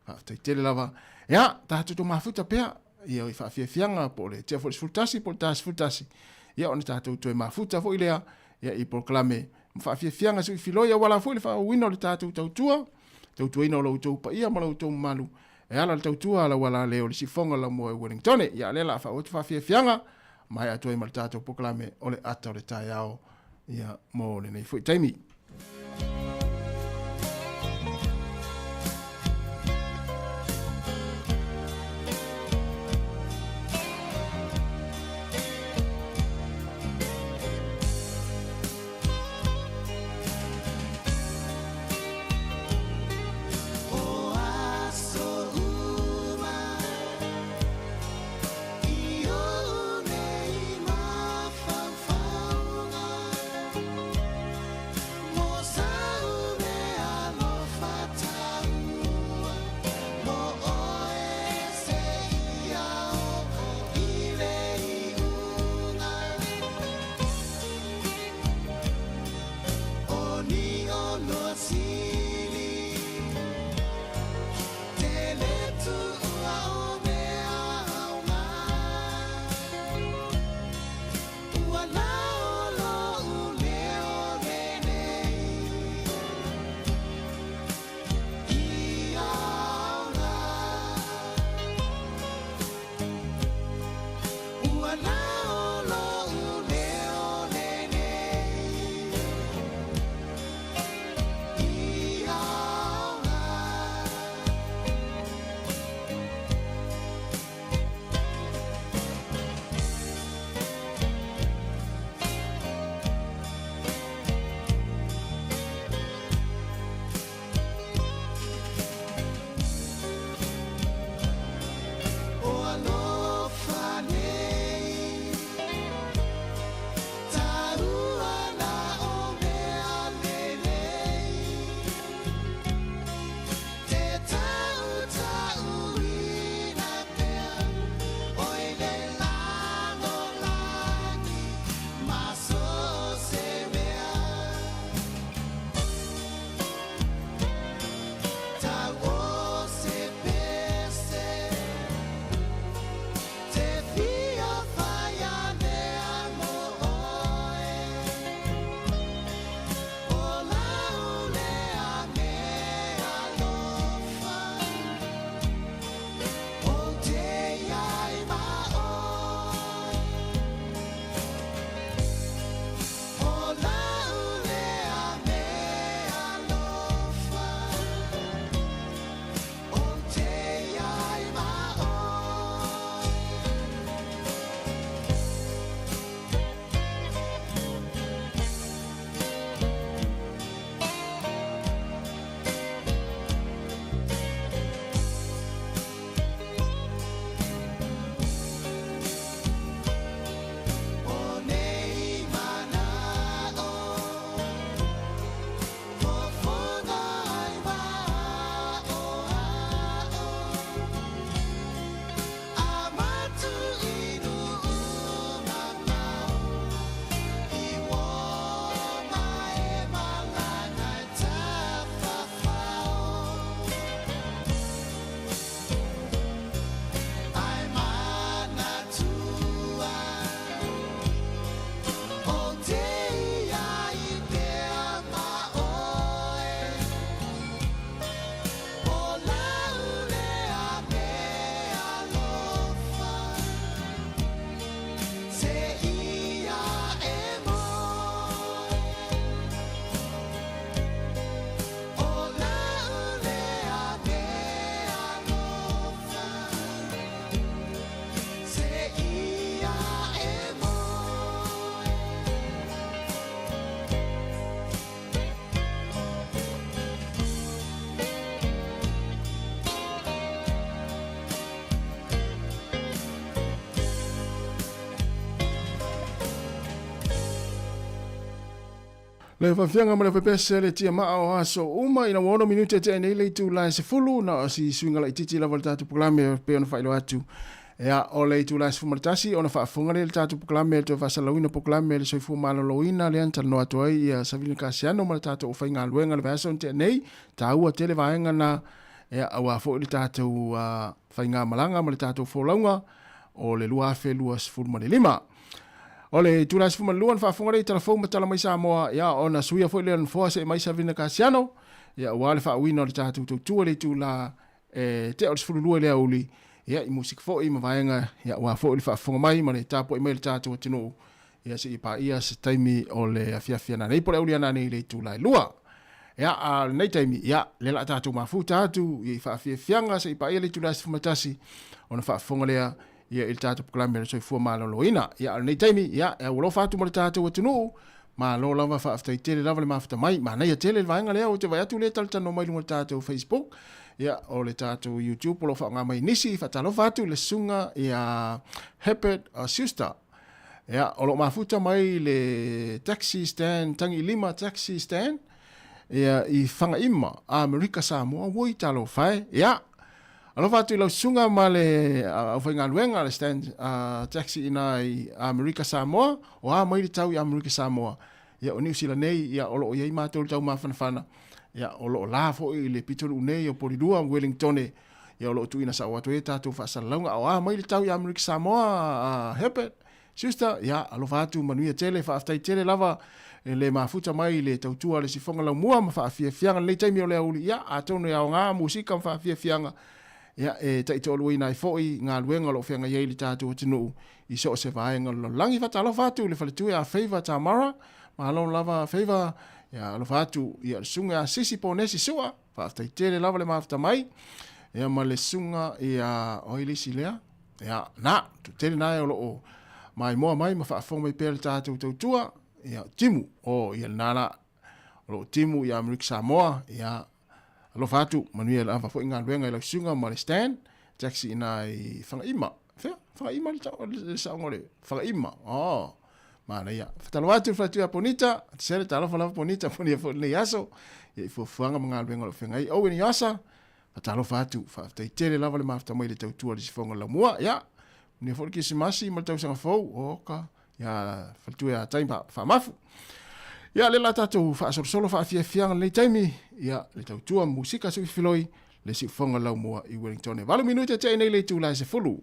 fa tai tele lava ia ta tu mafuta pea ia I fa fianga po le te fo fultasi ia on ta tu mafuta fo ilea ia I proclame fa fianga su filoia wala fo le fa wino le ta tu tua ino lo tu pa ia malo tu malu e ala tautua ala wala leo le sifonga la mo e Wellington ia le la fa o fa fianga mai atu e maltato poklame o le ata o le tai ao ia mo le nei foi taimi Le whawhianga ma le pepese le tia maa o aso uma ina wono minute te nei le tu lai se fulu na si swinga la ititi la volta tu proklame pe ona whailo atu. Ea o le tu lai se fumaritasi ona whaafunga le tatu proklame to wasalawina proklame le soifu maloloina le anta no atu ai ia savina kasiano ma le tatu o whainga luenga le vason te nei ta ua tele vaenga na ea awa fo le tatu whainga malanga ma le tatu folaunga o le lua fe lua sifuru ma le lima. Ole tu las fuma luan fa funga telefon ma tala mai Sāmoa ya ona suia foi le fo se mai savina kasiano ya wale fa wino le tatu tu le tu la te os fulu lu le uli ya I musik fo I ma vaenga ya wa fo le fa funga mai ma le tapo mai le tatu tino ya se pa ia se taimi o le afia na nei por uli ana nei le tu la lua ya a nei taimi ya le la tatu ma fu tatu I fa fianga se pa ia le tu las fuma tasi ona fa funga le ia il tatu proklame le soifua maloloina ia nei taimi ia e ulo fatu mo le tatu atunu ma lo lava fa aftai tele lava le mafta mai ma nei tele le vaenga le o te vai atu le taltano mai le tatu Facebook ia o le tatu YouTube lo fa nga mai nisi fa talo fatu le sunga ia Herbert Sister ia o lo mafuta mai le taxi stand tangi lima taxi stand ia I fanga ima Amerika Sāmoa woi talo fai ia alo fatu lau sunga ma le whainga luenga le stand taxi ina I Amerika Sāmoa o mai le tau I Amerika Sāmoa ia o New Zealand nei ia o loo iei mātou tau mawhanawhana ia o loo lafo I le pitolu nei o Porirua Wellington ia o loo tuina sa o atu e tātou whaasalaunga o mai le tau I Amerika Sāmoa Herbert Sister ia alo fatu manuia tele whaaftai tele lava le mafuta mai le tautua le sifonga lau mua ma whaafia fianga le taimi o le auli ia a tonu ia o ngā musika ma whaafia fianga ia tai tolu ina I foi ngā luenga lo fianga yei li tātou tinu I so se vaenga lo langi fata lo fatu le faletu ia favor tamara ma lo lava favor ia lo fatu ia sunga sisi ponesi sua fata tele lava le mafta mai ia ma le sunga ia oilisi lea ia na tu tele na o lo mai mo mai ma fa fonga mai pel tātou tautua ia timu o ia nana lo timu ia Amerika Sāmoa ia alo fatu manuel ava fo inga luenga ila sunga ma le stand taxi ina I fanga ima fanga ima le saongole fanga ima mana ia fatalo atu fatu a ponita sele talo fala ponita ponia fo le yaso ia fo fanga mga luenga lo fenga I o ni yasa fatalo fatu fa tai tele lava le mafta mai le tautua le sifonga la mua ia ni fo ki simasi ma tau sanga fo oka ia fatu ya taimpa fa mafu ia le la tatu fa solo fa fianga le taimi ia le tautua musika su filoi le si fonga lau mua I Wellington valu minute te nei le tu la se fulu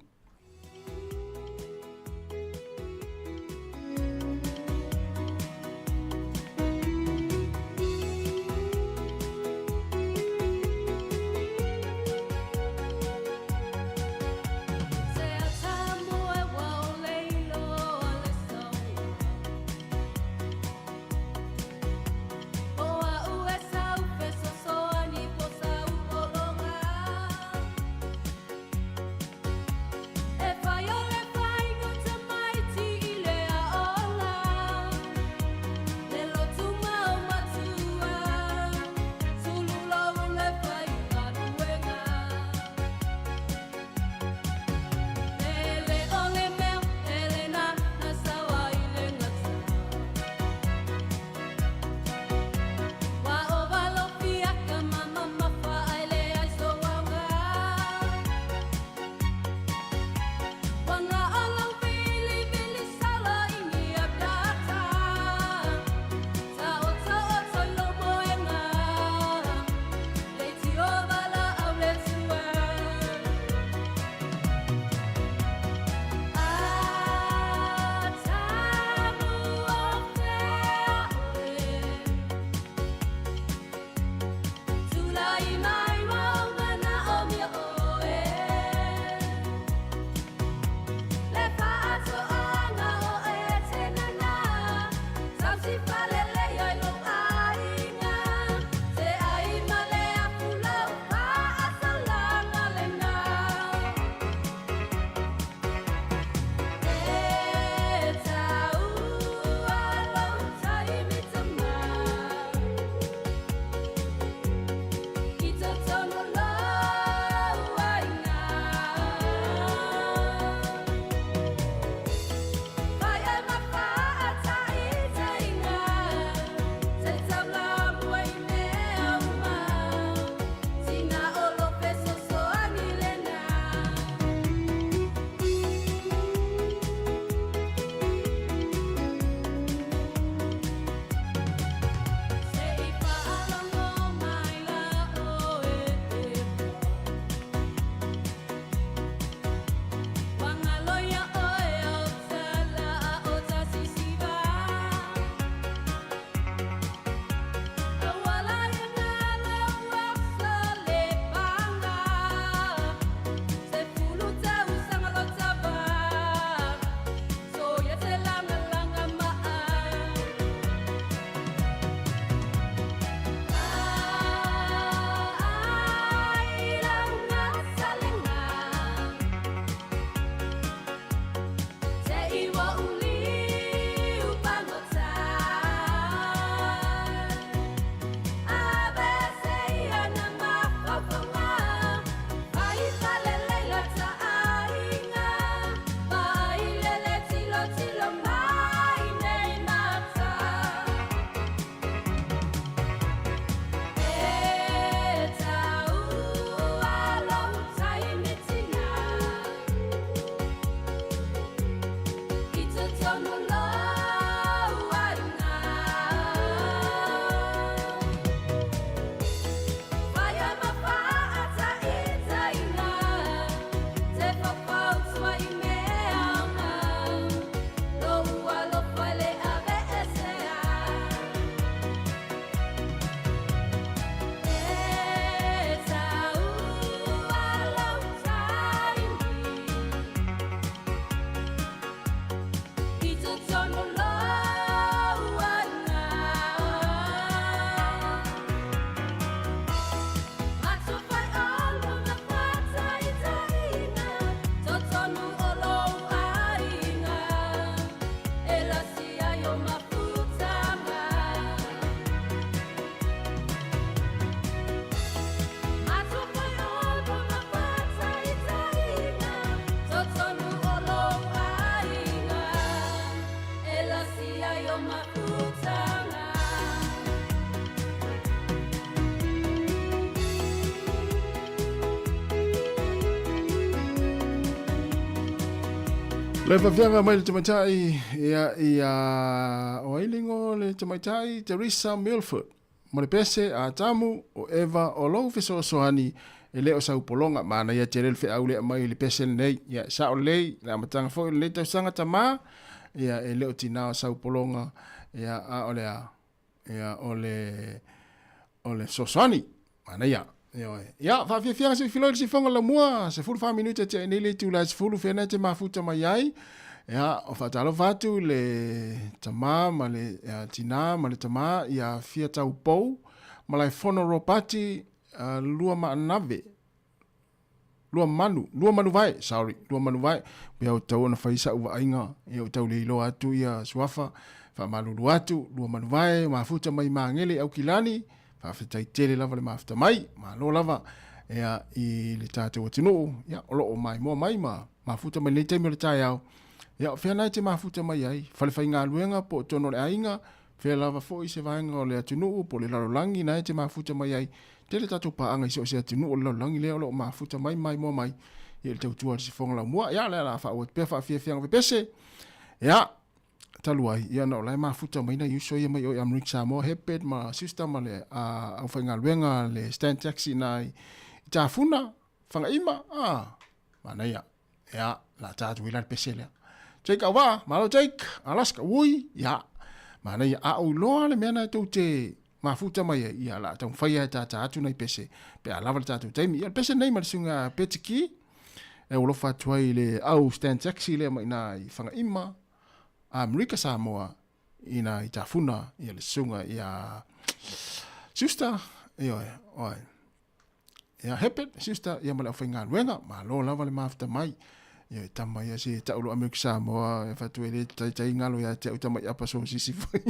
Le whawhianga mai le tamaitai ia o ailingo le tamaitai Teresa Milford. Mo le pese a tamu o Eva o lau fiso sohani e leo sau polonga mana ia tere le whi le mai le pese nei. Ia sa o lei le amatanga fo le tau sanga tama ia e leo tinao sau polonga ia a o le a. Ia o le sosoani mana ia. Ia, whawhianga se whiloi si whanga la mua, se fulu wha minuta te nei le tū la se fulu whena te mafuta mai ai. Ia, o whatalo whatu le tama, ma le tina, ma le tama, ia fia tau pou, ma lai whono ropati lua maanave. Lua manu vai, Pia o tau ana whaisa uwa ainga, ia o tau le ilo atu ia suafa, wha malulu atu, lua manu vai, mafuta mai maangele au kilani, whawhetai tele lava le mafuta mai, ma lo lava, ea i le tātou atinu, ia o loo mai, mua mai ma, mafuta mai le teimi le tai au, ia o whenai te mafuta mai ai, whalewhai ngā luenga po tono le ainga, whea lava fo i se vaenga o le atinu, po le larolangi nai te mafuta mai ai, tele tātou paanga i so se atinu o le larolangi lea o loo mafuta mai, mua mai, ia le tautua le si fonga la mua, ia le la wha pia wha whiawhianga pepese, ia, taluai ia na olai mafuta mai na yuso ia mai o Amerika Samoa heped ma sister ma le au whainga luenga le stand taxi na i tafuna whanga ima mana ia la tātu ila pese lea Jake awa malo Jake Alaska ui ia mana ia au loa le mea na tau te mafuta mai ia la tau whaia ta tātu na i pese pe a lava le tātu taimi ia pese nei ma le sunga petiki e ulofa tuai le au stand taxi le mai na i whanga ima Amerika Samoa ina i tafuna ia le sunga ia sister oi ia hepet sister ia mala whainga luenga ma lo lava le mafuta mai ia tama ia si taulo Amerika Samoa e fatu ele tai ngalo ia te utama ia paso sisi foi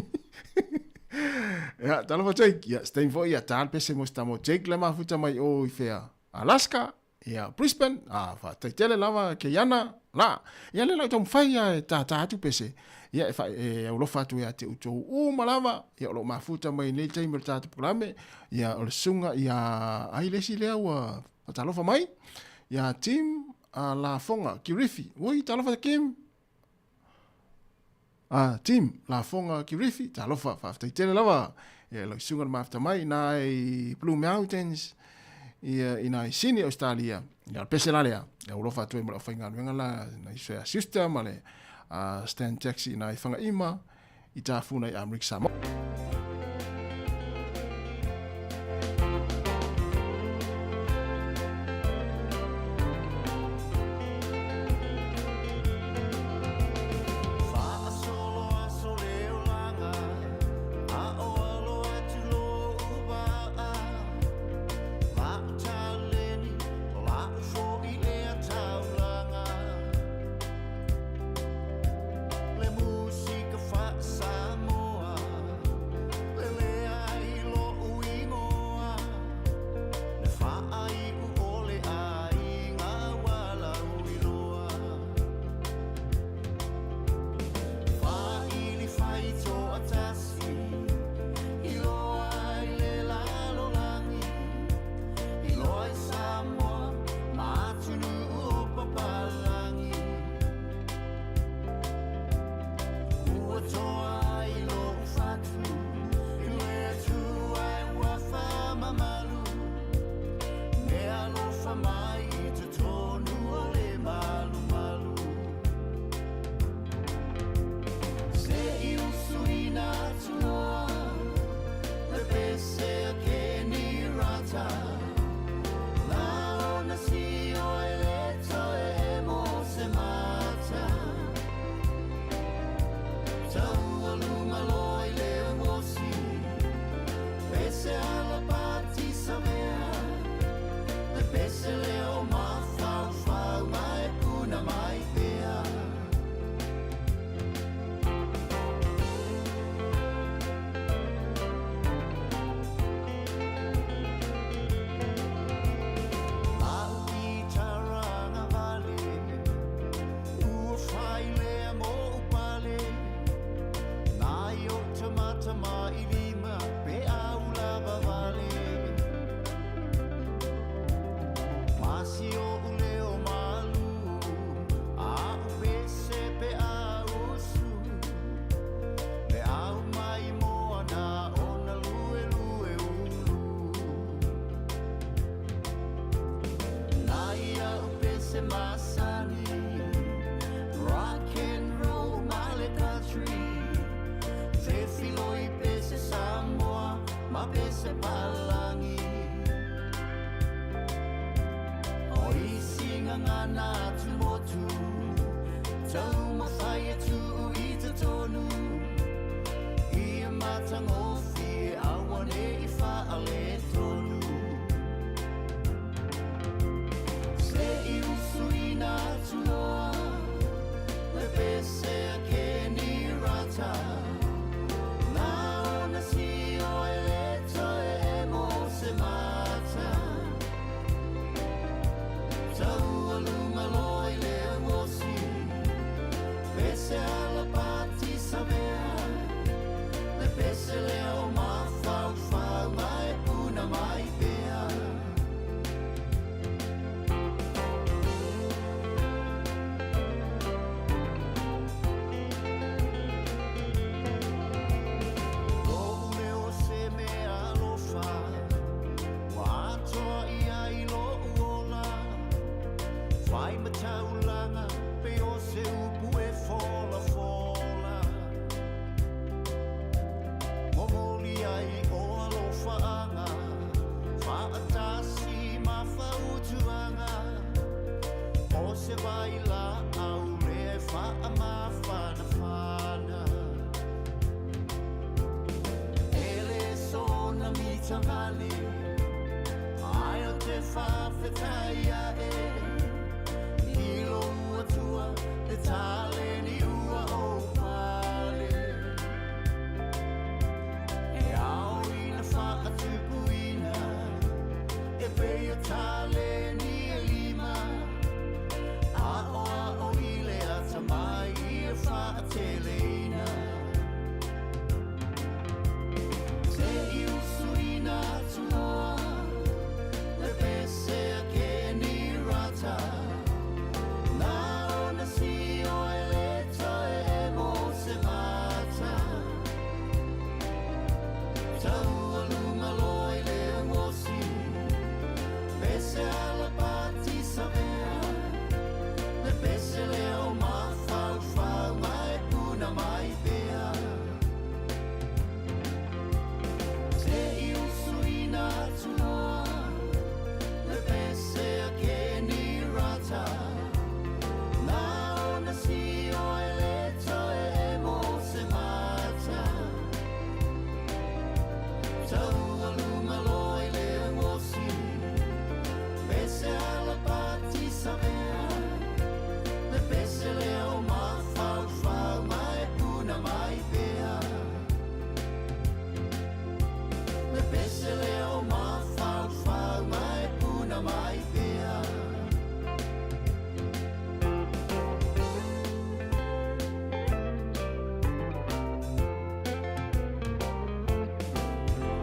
ia talava Jake ia stein foi ia tal pese mo stamo Jake le mafuta mai o i fea Alaska ia Brisbane fa tai tele lava ke yana la ia le lau fai ia atu pese ia e lo fatu ia te uto malava ia lo mafuta mai nei tai mer tatu programe ia o le sunga ia ai lesi le wa talofa mai ia team la fonga Kirifi oi talofa kim team la fonga Kirifi talofa fa tai tele lava ia lo sunga mafuta mai nai Blue Mountains ia ina i sini Australia ia pese la lea ia lo fatu e mo fainga venga la na i system ale stand taxi na i whanga ima i tāwhuna i Amerika Samoa. Sāmoa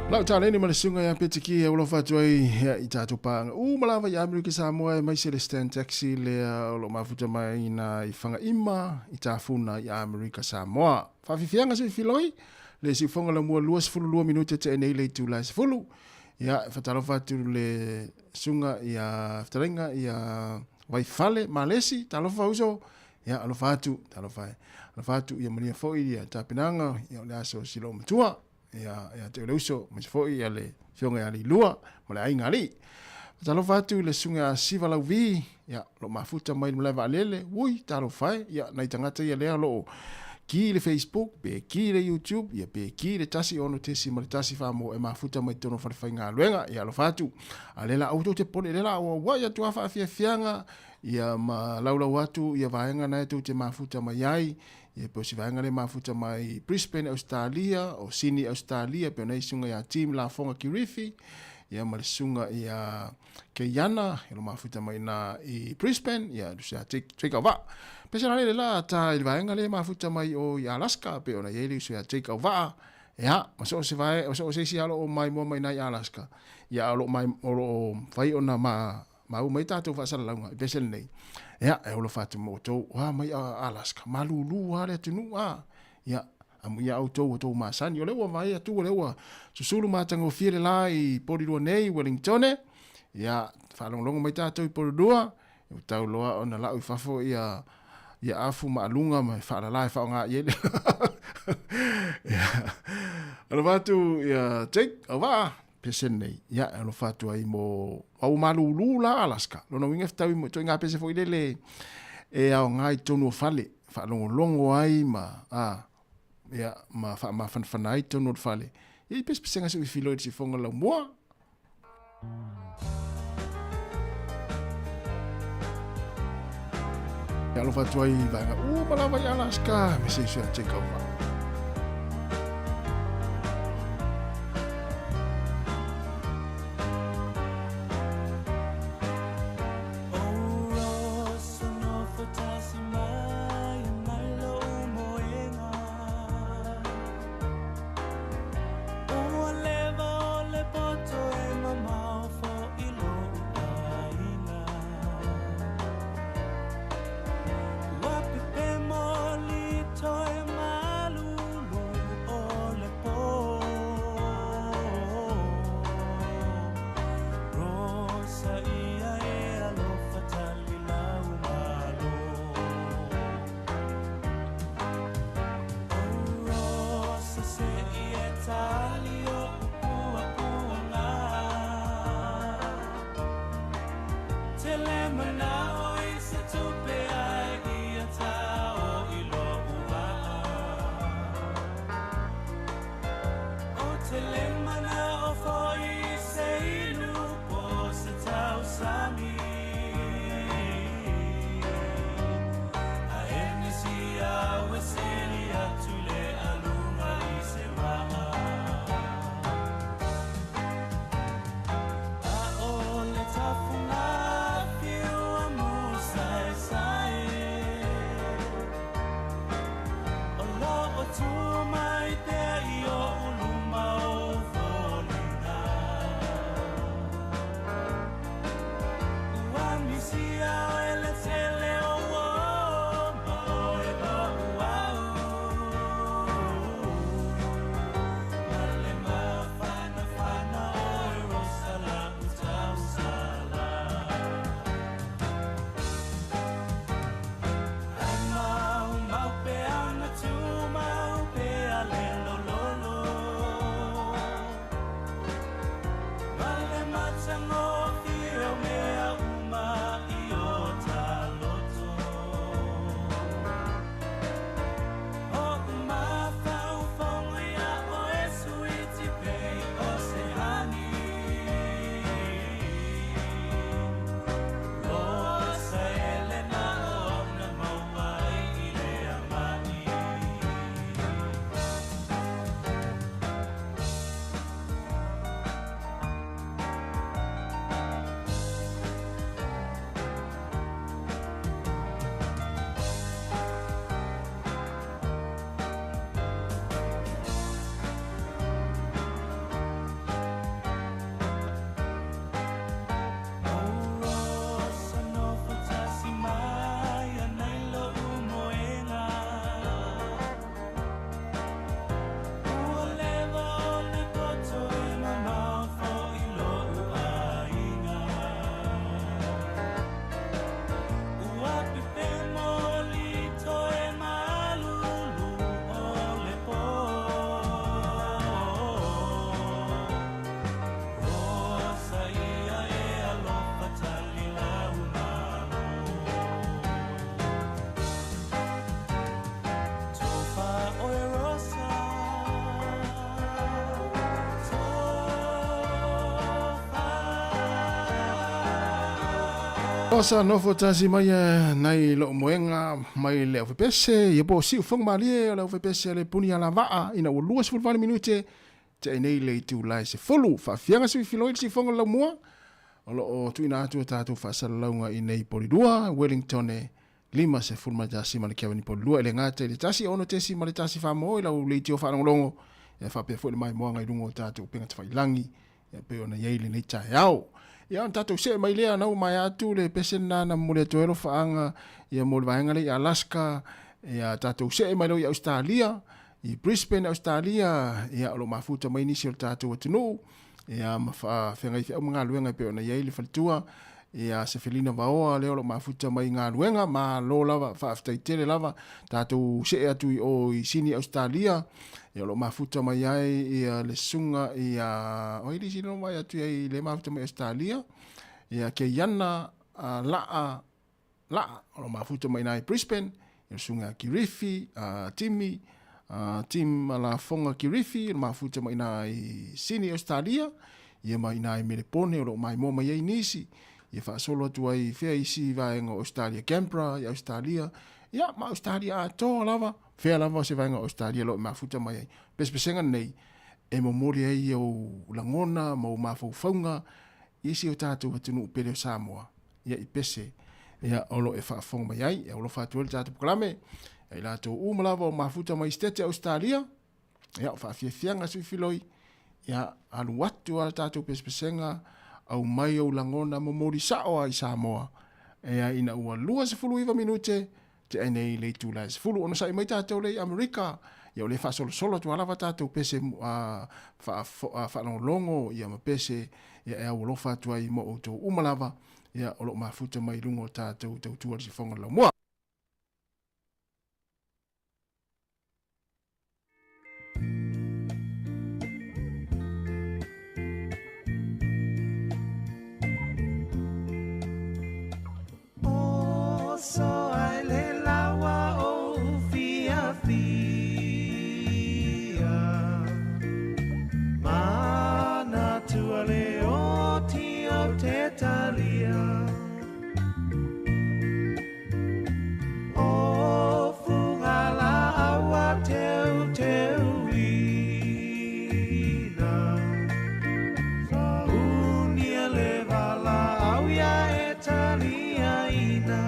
Lau tāle ni malisunga ya petiki ya ulofa tuai ya itatupanga. Malawa ya Amerika Samoa mai Celestin taxi le lo mafuta mai na ifanga ima itafuna ya Amerika Samoa. Fafifianga si filoi le si fonga la mua luas fulu 2 minuta te nei le tu la fulu. Ya fatalofa tu le sunga ya ftarenga ya waifale malesi talofa uso ya alofatu talofai. Alofatu ya mania foi ya tapinanga ya laso silo mtua. Ya te uso mas foi ya le fionga ya li lua mala ai ngali talo fatu le sunga siva la vi ya lo mafuta mai mala valele ui talo fai ya na tangata ya le lo ki le Facebook be ki le YouTube ya be ki le tasi ono te si mala tasi fa mo e mafuta mai tono fa fa ngaluenga ya lo fatu alela auto te pole lela wa ya tu afa fianga ya ma laula watu ya vaenga na tu te mafuta mai ai e po si vaenga le mafuta mai Brisbane Australia o Sydney Australia pe nei sunga ya team la fonga Kirifi ya mal sunga ya Keyana lo mafuta mai na i Brisbane ya du sa take over pe sa le la ta il vaenga le mafuta mai o ya Alaska pe ona ye so ya take over ya maso se vai o se si alo o mai mo mai na ya Alaska ya lo mai o fai ona ma o mai tato fa sala longa pesel nei ya e lo fatu mo to wa mai Alaska malulu wa le tunu ya amu ya auto to ma san yo le wa vai tu le wa susulu ma tango fiele lai pori lo nei Wellington ya fa long mai tato i pori doa o tau loa ona la u fafo ya afu malunga mai fa la lai fa nga ye ya lo fatu ya take over pesen nei ya lo fatu ai mo au malulu la Alaska lo no winga ftawi mo to nga pese fo ile e au ngai tonu fale fa longo ai ma ya ma fa ma fan ai tonu fale e pes pesenga se filo si fonga la mo ya lo fatu ai va malava ya Alaska me se se take over. Wapi pe moli toe mai Osa no tasi mai nai lo moenga mai le ofepese ye bo si fong malie le ofepese le puni ala va ina o luas ful vale minute te nei le tu lai se folu fa fianga si filoi si fong la mua o tu ina tu ta tu fa salonga i nei polidua Wellington e lima se ful ma tasi ma le kevani polidua le ngate le tasi ono tesi ma le tasi fa mo ila le tio fa longo e fa pe fo mai mo ngai lungo ta tu penga fa ilangi e pe ona ye le nei cha yao ia tatou se mai lea nau mai atu le pesena na mole toero faanga ia mo vaenga le Alaska ia tatou se mai lo i Australia i Brisbane Australia ia lo mafuta mai nisi o tatou tunu ia mafa fenga i mga luenga pe ona ia le faltua ia se felina vaoa le lo mafuta mai nga luenga ma lo lava fa aftaitele lava tatou se atu o i sini Australia ia lo mafuta mai ai ia le sunga ia o ili sino mai atu ai le mafuta mai Australia ia ke yana la lo mafuta mai nai Brisbane ia sunga Kirifi Timi tim ala fonga Kirifi lo mafuta mai nai sini Australia ia mai nai Melbourne lo mai mo mai nisi ia fa solo atu ai fea isi vaenga Australia Canberra ia Australia ia ma Australia to lava fea lava se vaenga Australia lo mafuta mai ai pespesenga nei e momori ai o langona mo mafaufaunga isi o tatu atunu pele Sāmoa ia i pese ia olo e whaafonga mai ai olo whaatu ele tatu proklame ia la to umalava o mafuta mai stete Australia ia o whaafiafianga sui filoi ia alu watu ala tatu pespesenga au mai o langona momori sao i Sāmoa ia ina ua 2 minute te ai le tu la fulu ona sai mai tatou le Amerika ia o le fa solo tu ala tatou pese fa longo ia ma pese ia e o lo fa tu ai mo o to umalava ia o lo mafuta mai lungo tatou tu al si fonga la mo so ai le lawa o fia mana tua le o ti o te talia o fungala awa teu ina fa unia le vala au ya e talia ina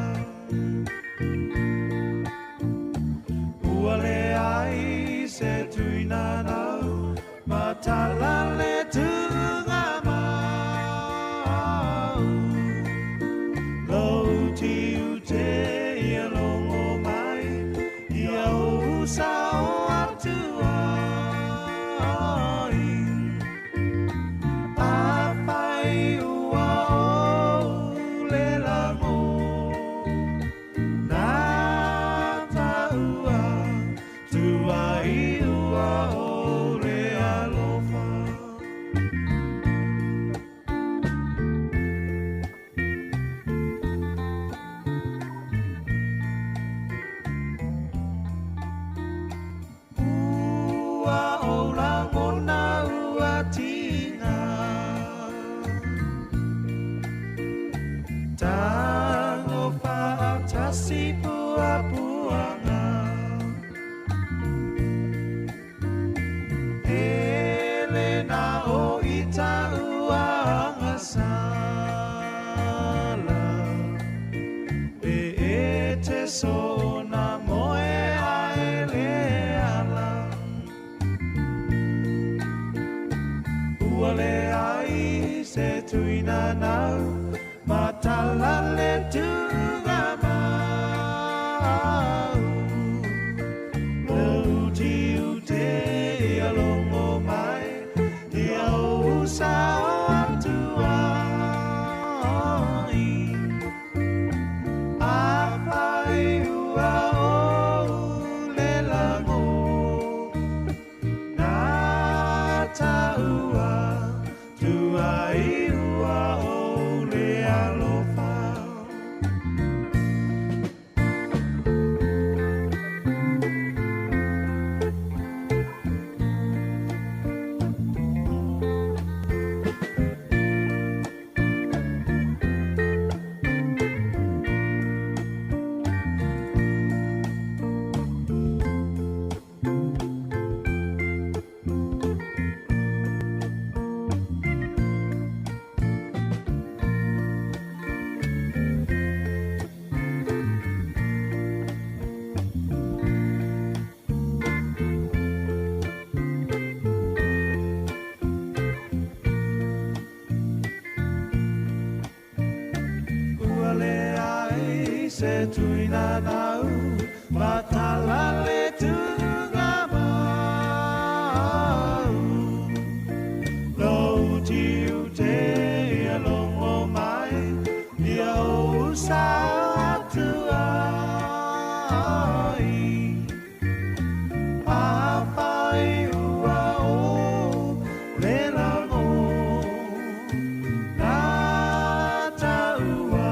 Tango whaatasi pua-puanga Helena o ita uanga sala E te so na moe aele ala Uale ai se tuina nau Matala le tunga mau Lauti ute alongo mai Ia usa atuai Apai ua o le lango Na taua tuai ua o le alofa Se tuina nau Matala le tunga mau Lauti ute alongo mai Ia usa atuai Apai ua o le lango Na taua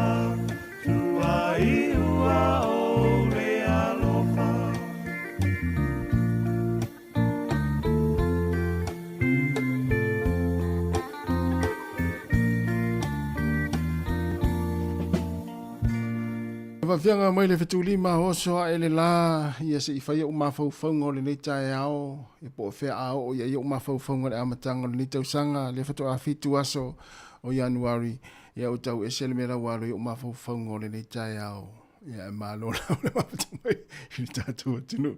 tuai ua o le alofa Wafianga mai le whetuli ma hoso a ele la ia se i whaia o mawhauwhaunga o le nei tae ao e po whea ao o ia o mawhauwhaunga le amatanga o le nei tausanga le whatu a fitu aso o Januari ia o tau e sele mera waro i o mawhauwhaunga o le nei tae ao ia e mālora o le mawhatu mai i le tātua tunu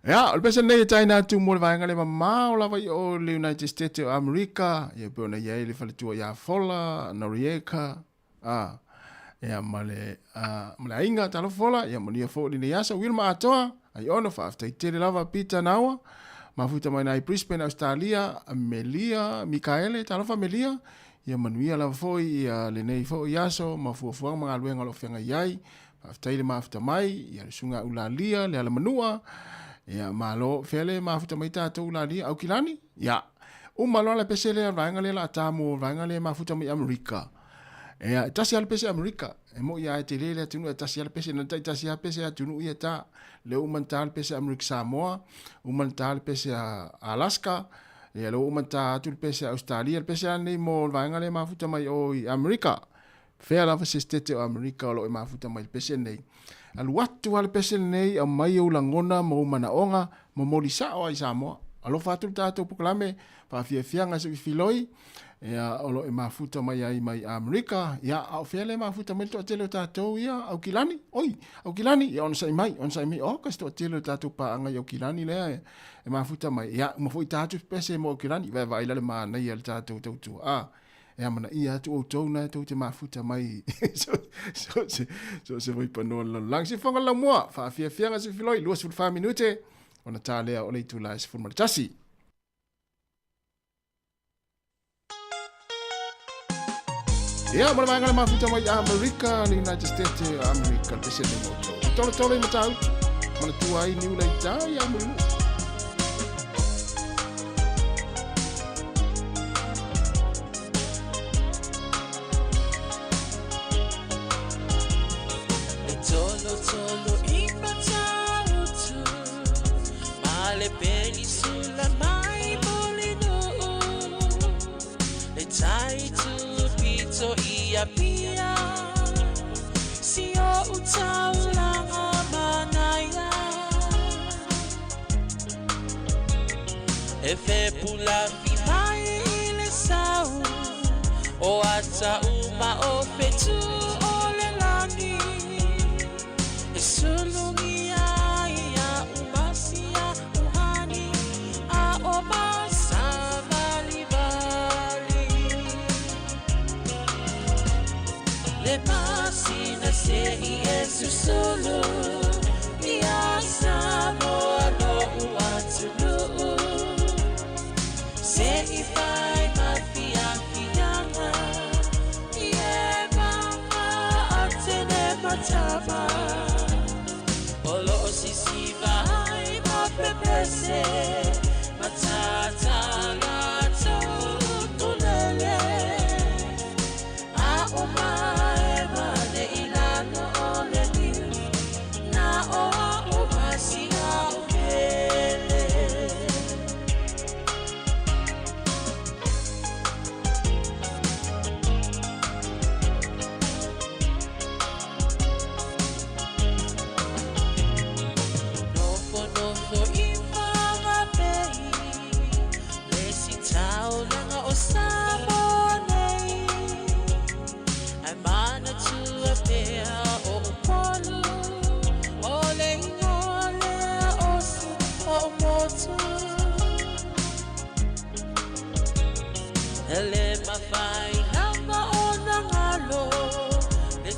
ia o le pesa nei e tae nātu mo le vaenga le mamao lawa i o le United States of America ia pēona ia e le whaletua ia Fola Norieka ia male ainga talo fola ia monia fo ni yasa wilma atoa ai ono fa after tele lava pita nawa mafuta mai nai Brisbane Australia Amelia Mikaele talo familia ia manuia lava fo ia le nei fo yaso mafuafu mga luenga lo fenga yai after ile mafuta mai ia sunga ulalia le ala manua ia malo fele mafuta mai tato ulalia au kilani ia malo la pesele vanga le la tamo vanga le mafuta mai America e tasi al pese Amerika e mo ia te lele tunu tasi al pese na tasi al pese tunu ia ta le umantal pese Amerika Samoa umantal pese Alaska e le umantal tu pese Australia pese nei mo vanga le mafuta mai o Amerika fea la se stete o Amerika lo e mafuta mai pese nei al watu al pese nei a mai o langona mo manaonga mo molisa o Samoa alo fatu tato proklame fa fianga se filoi ia olo e mafuta mai ai mai Amerika ia au fele mafuta mai to tele tato ia au kilani ia on sai mai o ka sto tele tato pa anga au kilani le e mafuta mai ia mo foi tato pese mo kilani vai le ma na ia tato tu e amana ia tu o tona tu te mafuta mai so se voi pano lang se fonga la mo fa fianga se filoi luas fu 5 minute ona tale o le tu la se fu tasi ia mo le mafuta mai Amerika le United States America pese le moto tole matau mana tuai ni ulai tai amu Tolo impatau tu male peninsula mai bolino le tai tu pizzo ia pia utaulanga manaya Efe pula fimai ile sau O ata uma o fetu ole lani Esulungi ya umasia uhani A omasa bali bali Le pasina se Yesu solo Ya Sāmoa no uatulu Se ifai mafia fianga Ie mama atene matama Olo sisi vai mapepese Matata lato tulele A omae mane ilano ole niu Na oa umasia upele Nofo imama pei Lesi tau langa o Sāmoa nei Ai mana tua pea o upolu O le ingole a osu o motu Ele mawhai nanga o nangalo Le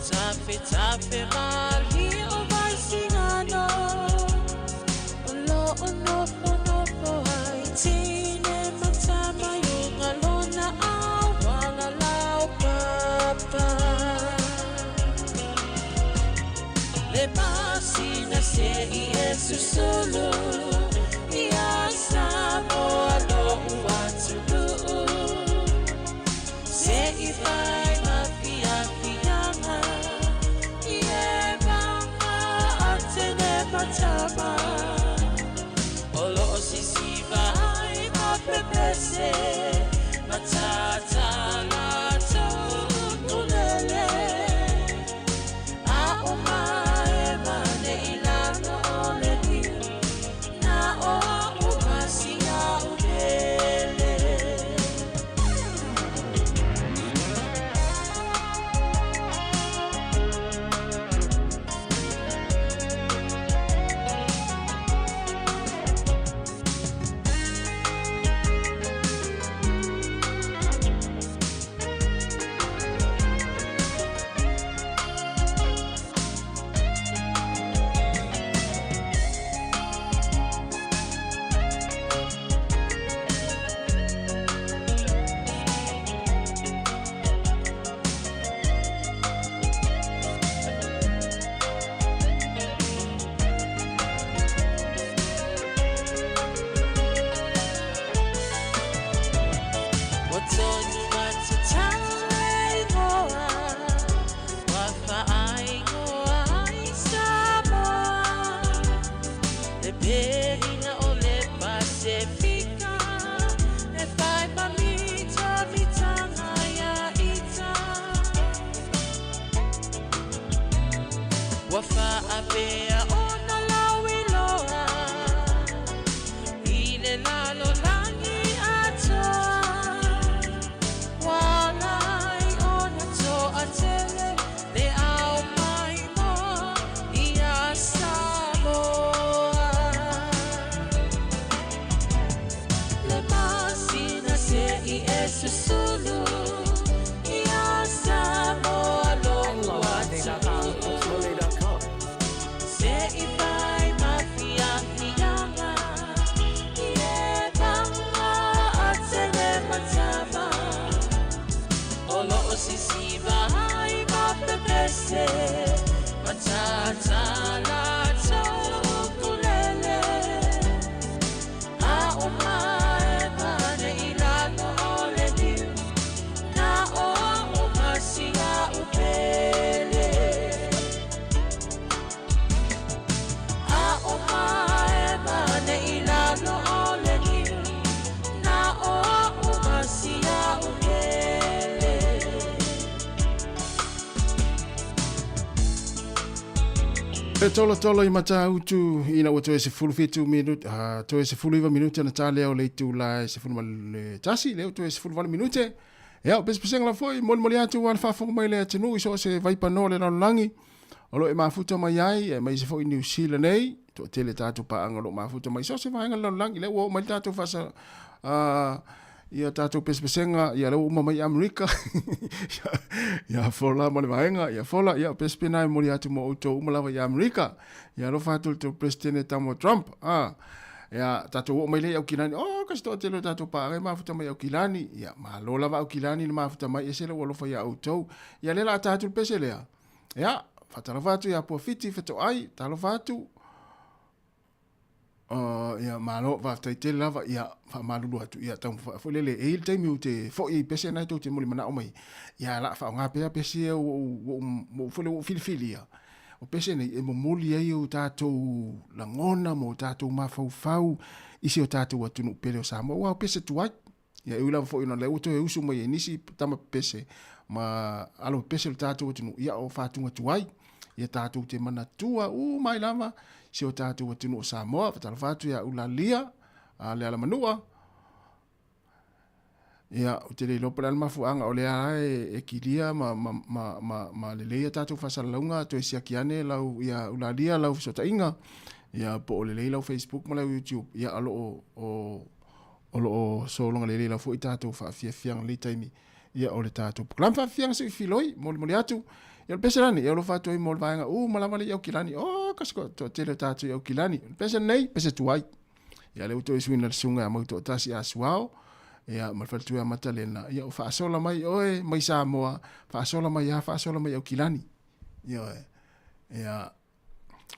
tape mali o mai singano Olo o nofo hai tine matama Yunga lona au wala lau papa Le pasina se Yesu solo Ya Sāmoa no uatulu Se ifai mafia fianga Ie mama atene matama Olo sisi vai mapepese Matata lato tulele A omae mane ilano ole niu Na oa umasia upele Watonu matatale ngoa Wafa ai ngoa ai Sāmoa Le perina o le Pasifika E fai mamita mitanga ya ita Wafa apea o na lauiloa Ile lalo langi atoa Walai ona toa tele Le au mai mo Ia Sāmoa Le masina se Yesu sulu Ia Sāmoa lo uatulu Se ifai mafia fianga Ie mama atene matama Olo sisi vai mapepese Matata lato kulele A omae mane ilano ole niu Na oa umasia upele A omae mane ilano ole niu Na oa umasia upele Tolo i mata utu ina wato se full fitu minute to se full iva minute na tale o le tu la se full mal tasi le to se full val minute ya pes peseng la foi mol mol atu wan fa fong mai le tunu so se vai panole na langi o lo e mafuta mai ai e mai se foi New Zealand nei to tele tatu pa angalo mafuta mai so se vai ngalo langi le wo mai tatu fa sa ia tatu pes pesenga ia lo mai Amerika ia fola mo le vaenga ia fola ia pes penai mo atu mo to umala ia Amerika ia lo fatul to president tamo Trump ia tatu wo mai le au kilani kasto tele tatu pa ma futa mai au kilani ia ma lo lava au kilani ma futa mai ese lo lo fa ia auto ia le la tatu pes le ia fatala fatu ia po fiti feto ai talo fatu ia malo va tai lava ia fa malu atu ia tau fa lele e il time te fo i pese na to te muli mana o mai ia la fa nga pe pese mo fo le filfilia o pese nei e mo muli ai o tato la ngona mo tato ma fau isi o tato atu no pele o Sāmoa wa pese tuai ia e ula fo ina le uto e usu mai nisi tama pese ma alo pese o tato atu no ia o fatunga tuai ia tato te mana tua mai lama si o tātou atinu o Sāmoa, whatala whātu ia ulalia, le ala manua. Ia, o te rei lopa le mafuanga o le ae e kiria ma le leia tātou whasalaunga, to e siaki ane lau ia ulalia, lau fisota inga. Ia, po o le lei lau Facebook ma lau YouTube. Ia, alo o solonga le lei lau fo i tātou whaafiafianga le taimi. Ia, o le tātou. Lam whaafianga se i filoi, mole atu. Ia pese lani, ia lo fatu ai mo le vaenga, malama le iau kilani, kasko to tele tatu iau kilani. Pese nei, pese tuai. Ia le uto isuina le sunga mau to tasi a suao. Ia malfatu ia matalena. Ia o faasola mai, mai Sāmoa, faasola mai iau kilani. Ia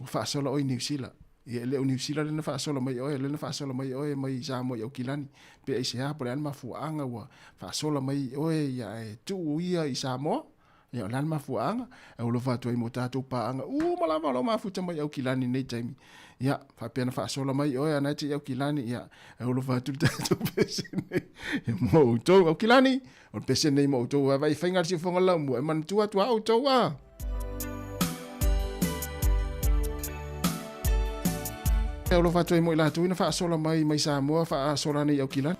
o faasola oi New Zealand. Ia le o New Zealand lena faasola mai, lena faasola mai, mai Sāmoa iau kilani. Pe ai se hapa le anma fuanga ua faasola mai, ia e tu ia i Sāmoa. Ia lan mafuanga e lo fatu ai mo tatou paanga malama lo mafuta mai au kilani nei taimi ia fa pena fa sola mai ana te au kilani ia e lo fatu tatou pese nei mo to au kilani o pese nei mo to vai fainga si fonga la mo e man tua au to e lo fatu ai mo la tu ina fa sola mai Sāmoa fa sola nei au kilani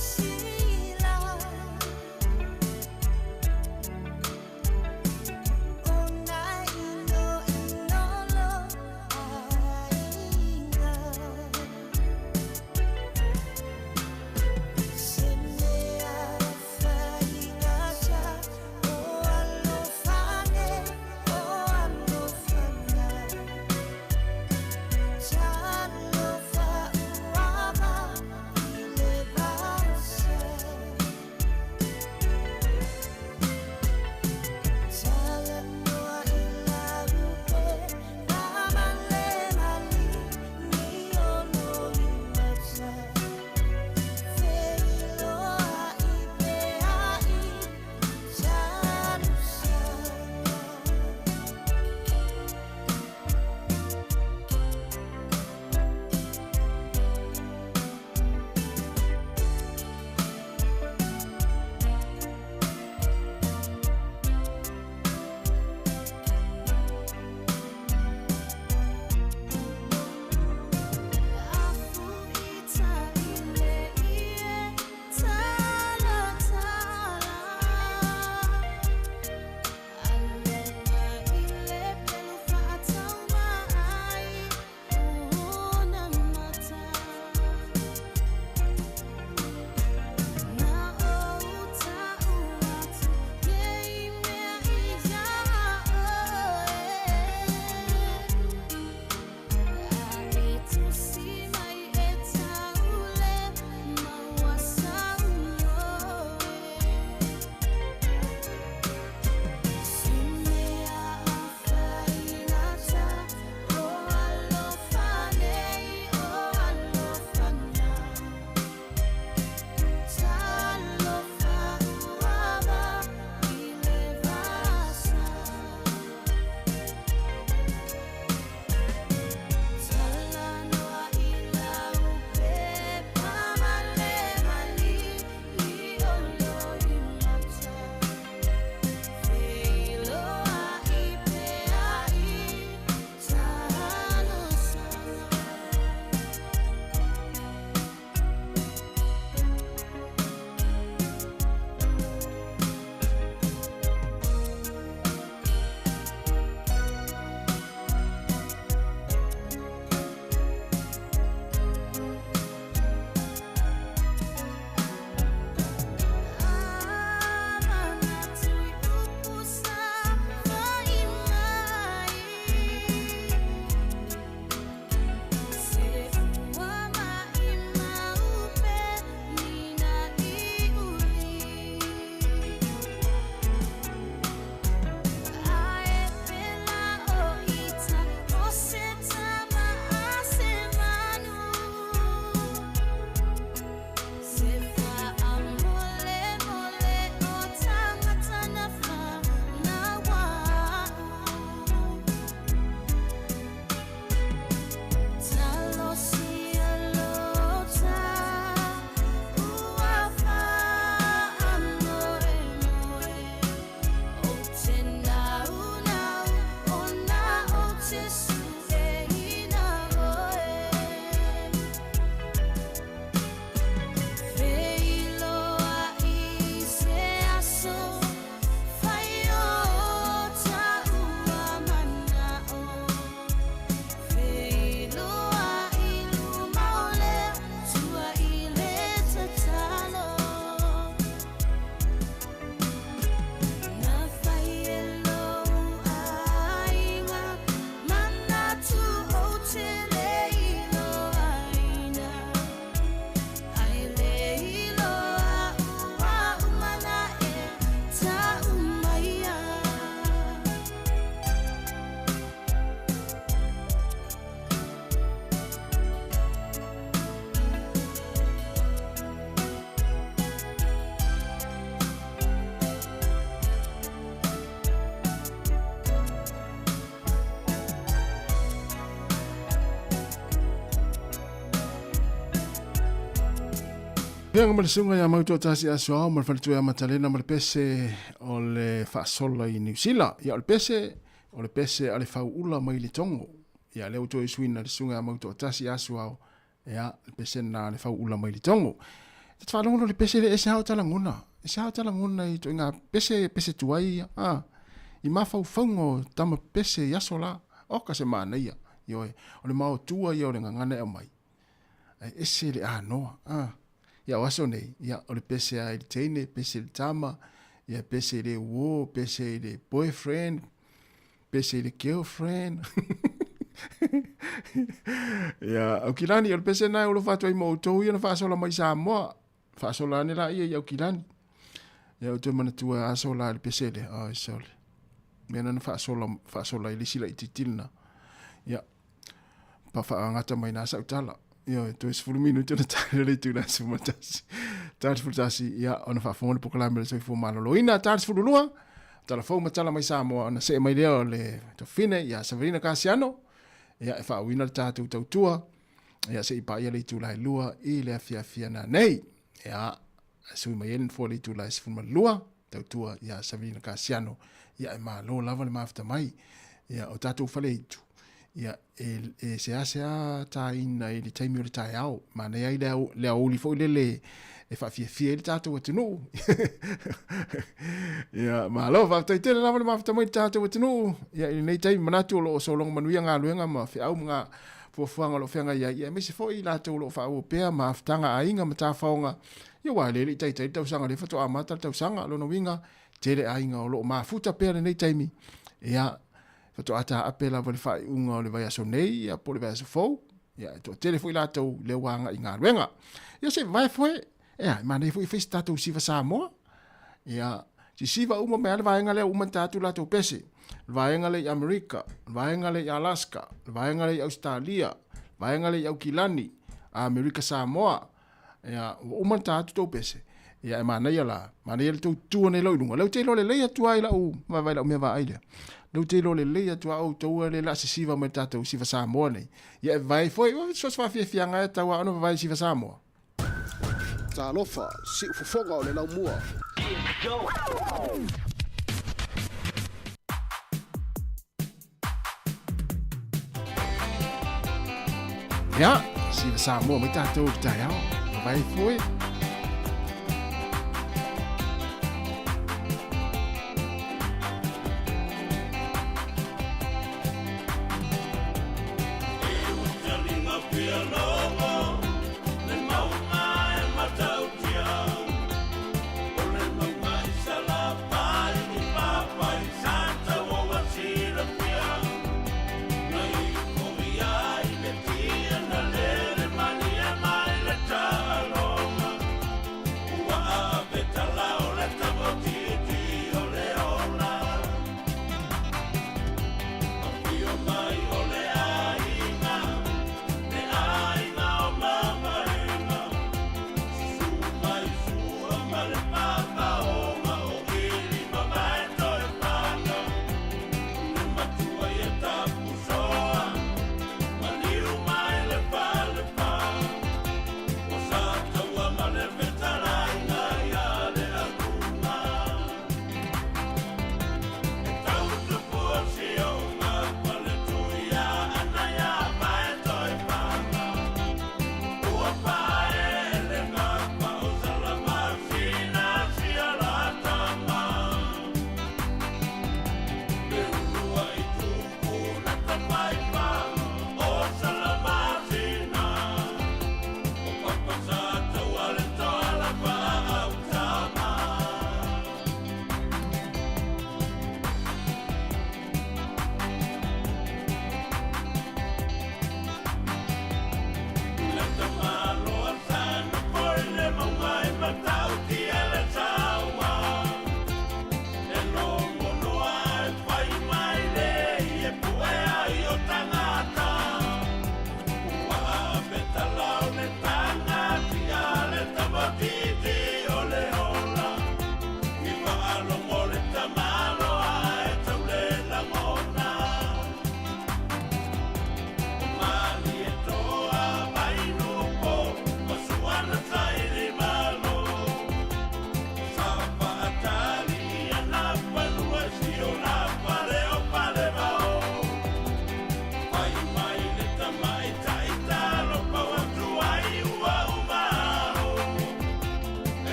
See Yang malisunga ya mautu tasi aswa o malfalitu ya matalena malpese o le whaasola i New Zealand. Ya o le pese ale whauula mai le tongo. Ya leo to isuina le sunga ya mautu tasi aswa o ya le pese na le whauula mai le tongo. Te whalongo le pese le ese hao talanguna. Ese hao talanguna i to inga pese tuai. I mawhau whaungo tama pese yasola. Oka se maa neia. O le mao tua i o le ngangane o mai. Ese le anoa. Ya waso nei, ya o le pese a le teine, pese le tama, ya pese le wo, pese le boyfriend, pese le girlfriend. Ya, au kilani, o le pese nai o lo fatua i mo utou, ya na whaasola mai Sāmoa. Whaasola ane la ia, au kilani. Ya o te manatua asola le pese le, sole. Mena na whaasola i lisila i titilna. Ya, pa whaangata mai nasa utala. Yo, tu es 10 minutos na tayo rito na sumatasi. Taris fultasi ya ona fa fon po kala mele so fo malolo. Ina taris fululua. Tala fo matala mai Sāmoa na se mai leo le to fine ya Sabrina Casiano. Ya fa wina tatu tautua. Ya se ipa ya le tu lai lua I le afia na nei. Ya sui mai en fo le tu lai se fo malua tautua ya Sabrina Casiano. Ya ma lo lava le mafta mai. Ya o tatu fale itu. Ya se hace ta ina I le taimi o le tai au ma nei ai le auli fo le fa fie le tatu atunu ya ma lo fa tai tele lava le mafta mai tatu atunu ya nei taimi manatu lo so long manuia nga luenga ma fe au nga fo fuanga lo fenga ya me se fo I la to lo fa o pe ma aftanga ainga mata faunga ya wa le tai tau sanga le fato amata tau sanga lo no winga tele ainga lo ma futa pe nei taimi ya to ata apela vale fai unga le vai aso nei ya po le vai aso fou ya to telefo ila to le wanga inga wenga ya se vai foi ya ma nei foi festa to siva Sāmoa ya si siva uma me vai nga le uma tatu la to pese vai nga le America vai nga le Alaska vai nga le Australia vai nga le Kilani America Sāmoa ya uma tatu to pese ya ma nei la ma nei to tu ne lo lunga lo te lo le tu ai la u ma vai la me va ai lo te lo le le tu au to le la siva me tatu siva Sāmoa nei ya vai foi so fa fia nga ta wa no vai siva Sāmoa ta lofa si fofonga le la mua ya siva Sāmoa me tatu ta ya vai foi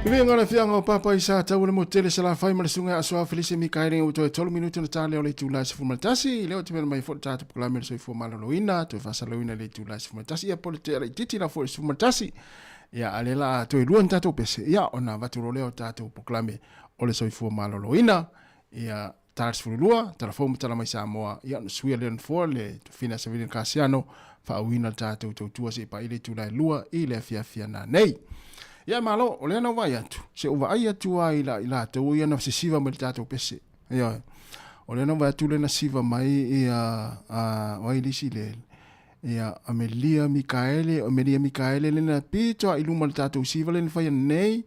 Iwi ngana fianga o papa i sa tau le motele sa la fai ma le sunga aswa Felice Mikaele o toi 12 minuto na tale o le tula se fumatasi leo te mai fo tatu proklame so fo maloloina to fa saloina le tula se fumatasi ya polite le titi la fo se fumatasi ya alela to ruan tatu pese ya ona vatu leo tatu proklame o le so fo maloloina ya tars fulua tala fo mtala mai Sāmoa ya no suia le fo le fina se vin Kasiano fa wina tatu to tua se pa ile tula lua ile fia na nei. Ya malo o le na vai atu se uva ai atu ai la to ia na se siva mai tato pese ya o le na vai atu le na siva mai ia wai lisi le ia Amelia Mikaele le na pito ai luma tato siva le fai nei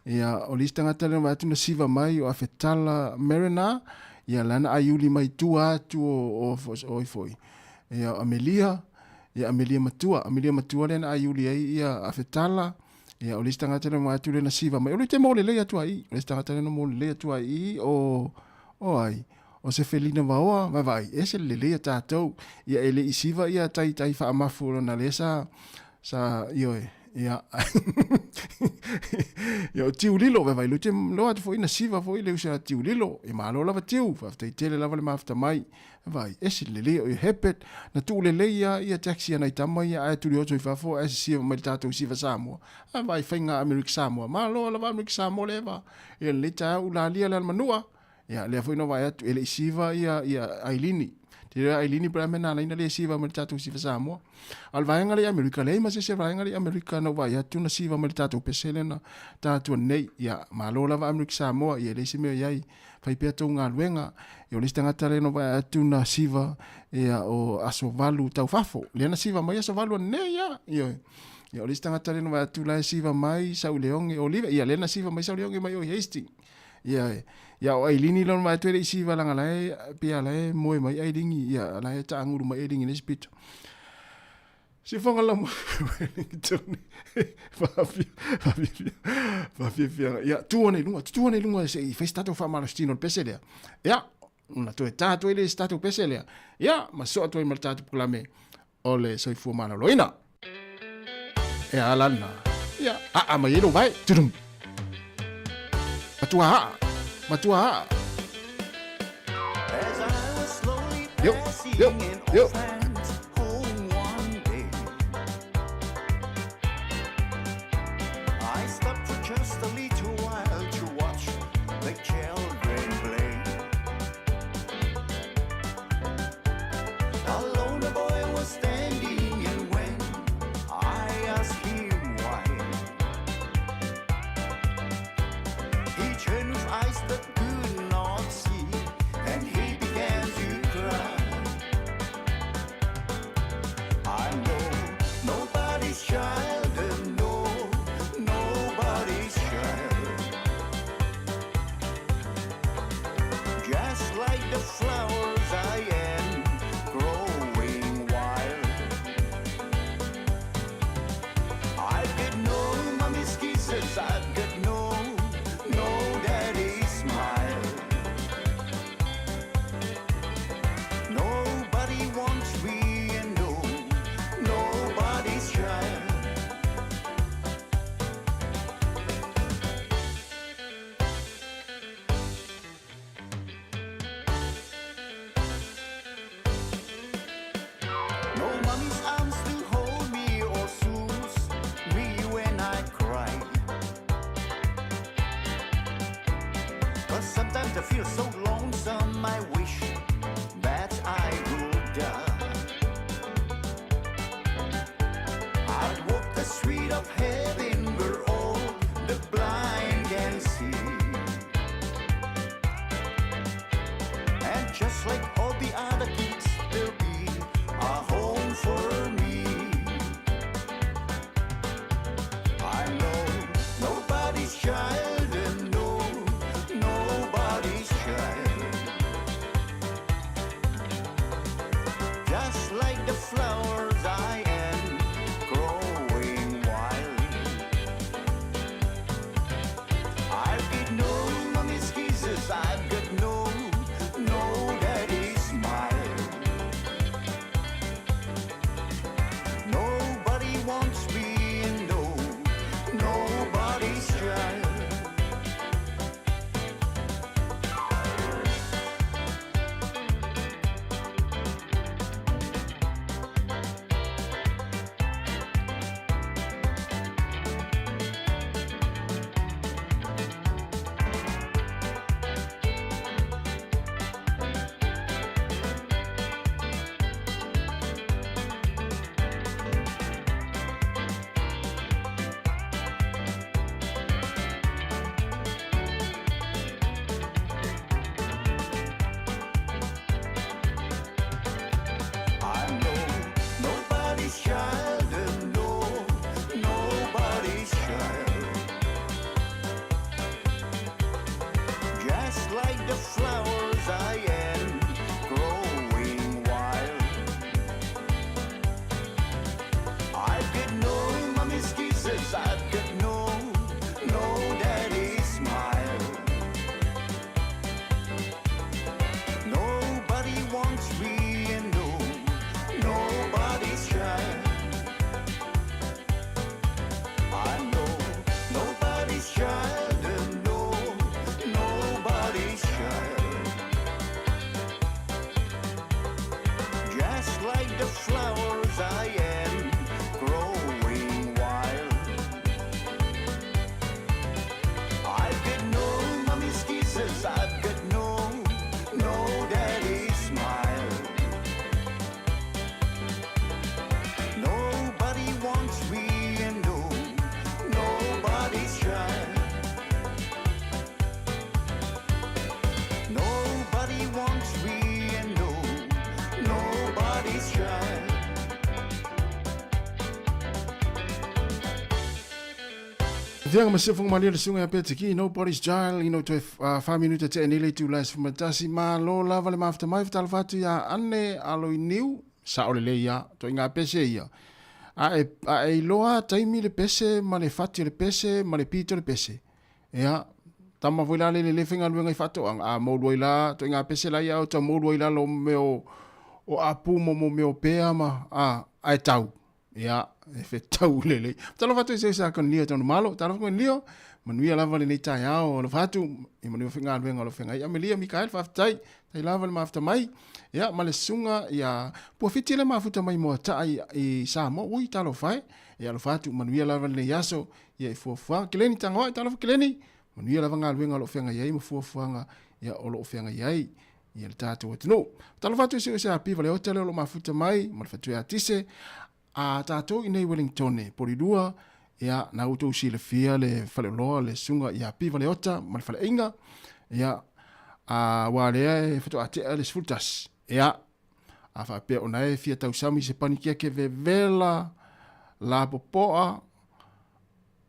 ia o lista ngata le vai atu na siva mai o afetala Merina ia lana ayuli mai tu atu o foi ia Amelia matua le na ayuli ai ia afetala ia o lista ngata le mai tule na siva mai o le te mole le atu ai o lista ngata le no mole le atu ai o ai o se felina vaoa vai ese le tatou ia ele isiva ia tai fa amafu na lesa sa ia ia o tiu lilo vai lo te lo atu foi na siva foi le usa tiu lilo e malo lava tiu fa te tele lava le mafta mai vai ese le o hepet na tu le ia taxi na itama ia ai tu le oto fa fo ese siva mai tatou siva Sāmoa vai fainga America Sāmoa malo lava America Sāmoa leva ia le ta ulalia le manua ia le foi no vai atu ele siva ia Ailini tira Ailini para mena na le siva mai tatou siva Sāmoa al vai ngale America le ma se vai ngale America no vai atu na siva mai tatou pesele na tatou nei ia malo lava America Sāmoa ia le se me ia fai pe to nga luenga e o lista ngata le no vai atu na siva ia o aso valu tau fafo le na siva mai aso valu nei ia o lista ngata le no vai atu la siva mai Sau Leonge Olive ia le na siva mai Sau Leonge mai o Hastings ia o Ailini lon vai tu le siva langa lai pia lai moi mai ailingi ia lai ta anguru mai ailingi le spito si fonga la mo fa ia tuone lunga se fai stato fa malostino pesele ia una to tato ile stato pesele ia ma so to il tato proclame ole so fu mana loina e alana ia ma yelo vai tudum matua yo Sometimes I feel so lonesome, I wish that I would die. I'd walk the street of heaven where all the blind can see. And just like all the other kids, there'll be a home for me. I know nobody's child and nobody's child. like the flowers I am growing wild. I've got no mommy's kisses, I've got no daddy's smile. Nobody wants me and nobody's child. Nobody wants me and nobody's child. Tiang masifung malia le sunga pe tiki nobody's child ino to 5 minutes te nile tu las from tasi ma lo la vale ma after mai vital fatu ya ane alo iniu sa ole le ya to inga pese ya a e loa taimi le pese ma le fatu le pese ma le pito le pese ya tama voila le finga luenga i fatu a mo loila to inga pese la ya o to mo loila lo meo o apu mo meo pea ma a tau ya e fe tau lele talo fatu se sa kon lia tonu malo talo kon lia manuia lava le tai ao lo fatu i manuia finga luenga lo finga ya melia Mikael fa tai lava le mafta mai ya male sunga ya po fitile mafuta mai mo tai i Sāmoa ui talo fai ya lo fatu manuia lava le yaso ya i fuafua kileni tango talo kileni manuia lava nga luenga lo finga ya i mo fuafuanga ya o lo finga ya i le tatu o tino talo fatu se sa piva le hotel lo mafuta mai mal fatu ya tise a tatou i nei Wellington poridua ia na utou sile fia le faleoloa le sunga ia piva le ota ma le faleinga ia a wale fatu ate le sfultas ia a fa pe ona e fia tau sami se panikia ke vela la popoa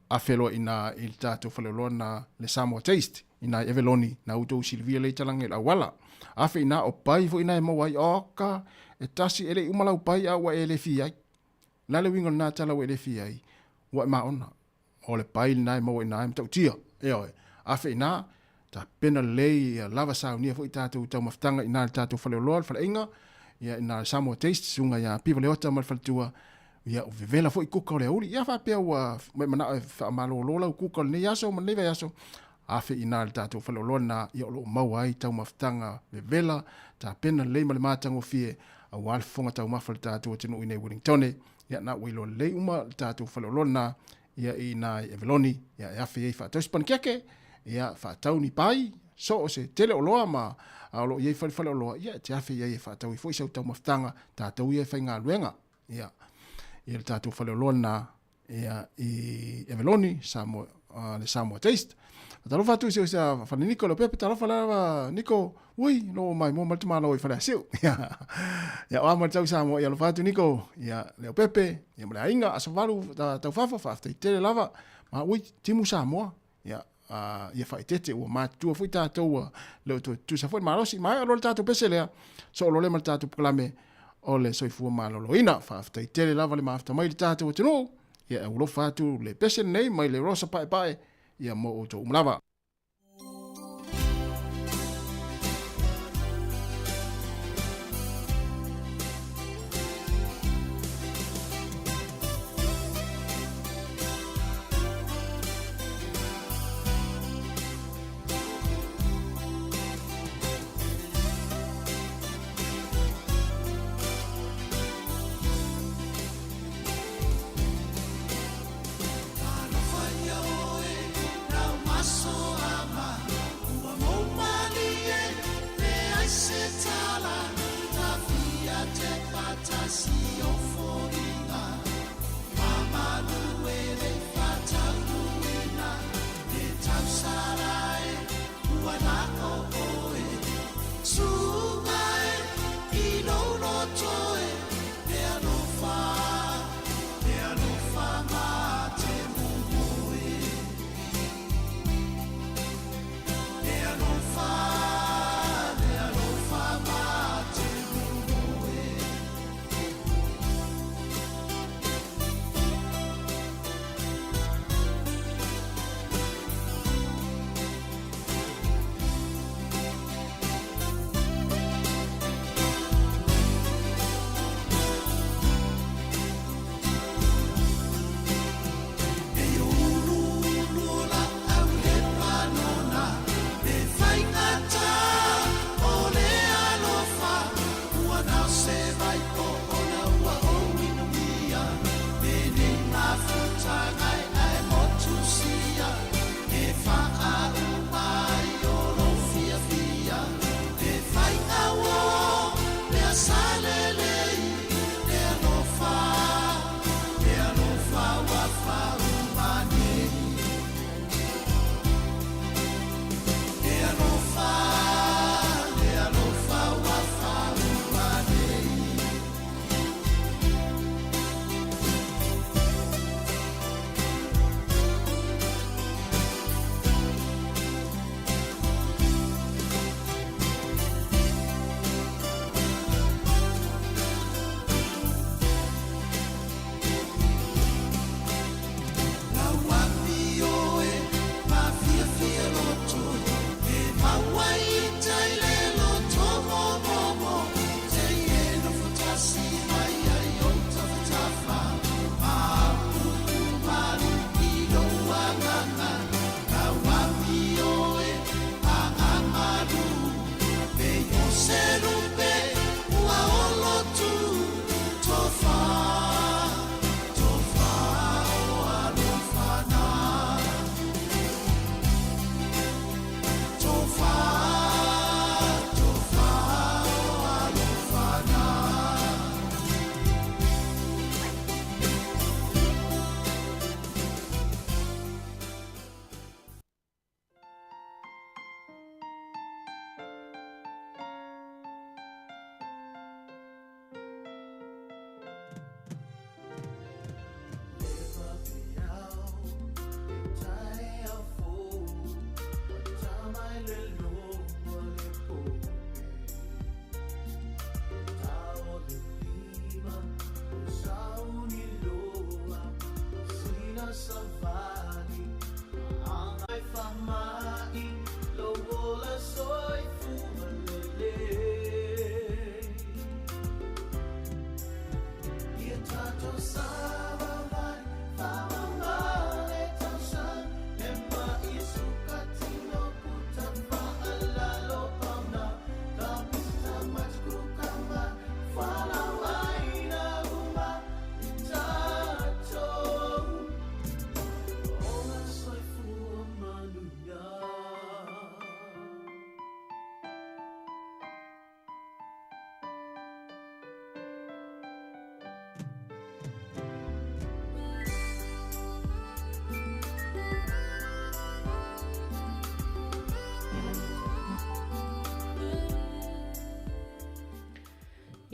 a felo ina il tatou faleoloa na le Sāmoa taste ina eveloni na utou silvia le talange la wala a fe ina o pai fo ina e mawai oka e tasi ele umala upai a wa ele fia la le wingo na tala we le fiai wa ma ona o le pai nai mo nai tau tia e oi a fe na ta pena le lava saunia fo itatu tau maftanga ina tatu fale lol fale inga ya ina Sāmoa taste sunga ya piva le ota mal faltua ya o vela fo ikuka le uli ya fa pe wa me mana fa malo lola kuka ne yaso man leva yaso a fe ina tatu fale lol na ya lo mau ai tau maftanga vela ta pena le mal matango fie a wal fonga tau mafal tatu tinu ine Wellington ya na wilo le uma tatu falolona ya ina eveloni ya fe fa tos pan keke ya fa tau ni pai so se tele oloa ma alo ye fa faloloa ya te afe ya fa tau fo isa tau maftanga tatu ye fa nga luenga ya il tatu falolona ya i eveloni Sāmoa le Sāmoa taste talo fatu se sa fa Nico lo pepe talo fala Nico ui no mai mo mal tama lo fa siu ya wa mal tau Sāmoa ya lo fatu Nico ya le pepe ya mala inga asvalu tau fafa fa te lava ma ui timu Sāmoa ya ya fa tete o ma tu foi tatu le tu sa foi marosi mai lo tatu pesele so lo le mal tatu klame o le soifu malo lo ina fa te lava le ma mai tatu tino ya lo fatu le pesele nei mai le rosa pai ia mo o tō umlawa.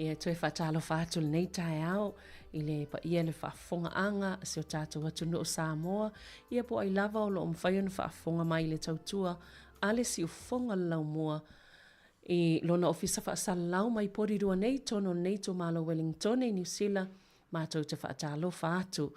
Ia toi whaatalo whaatu le nei tae au, i le pa ia le whaafonga anga, se o tātou atu no o Sāmoa, ia po ai lava o lo mwhaiona whaafonga mai le tautua, ale si ufonga lau mua, i lona ofisa whaasalau mai porirua nei tono nei to malo Wellington e New Zealand, mātou te whaatalo whaatu.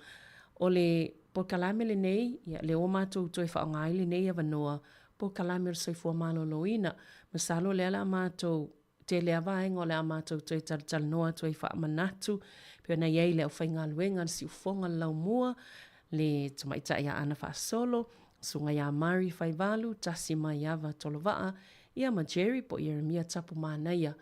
O le po kalame le nei, ia le o mātou toi whaongai le nei avanoa, po kalame le soifua malo loina, masalo le ala mātou te lea vaenga o le amātou toi tal noa toi whaamanatu, pio na iei le au whainga luenga si ufonga lau mua, le tamaita ia ana whaasolo, sunga ia Mari Whaivalu, tasi mai ava tolovaa, ia ma Jerry po Jeremia tapu mānaia,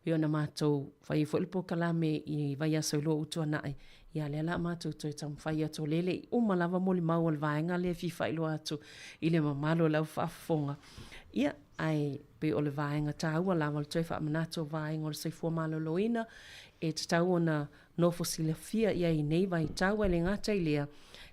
pio na mātou whai whalipo kalame i vai aso ilo utua nae, ia le ala mātou toi tam whai ato lele, umalava moli mau al vaenga le fifa ilo atu, ile mamalo lau whaafonga. Ia, ai pe o le vaenga tāua lava le toi whaamanato vaenga o le soifua malo loina, e te tau ona nofo sila fia ia i nei vai tāua le ngata i lea,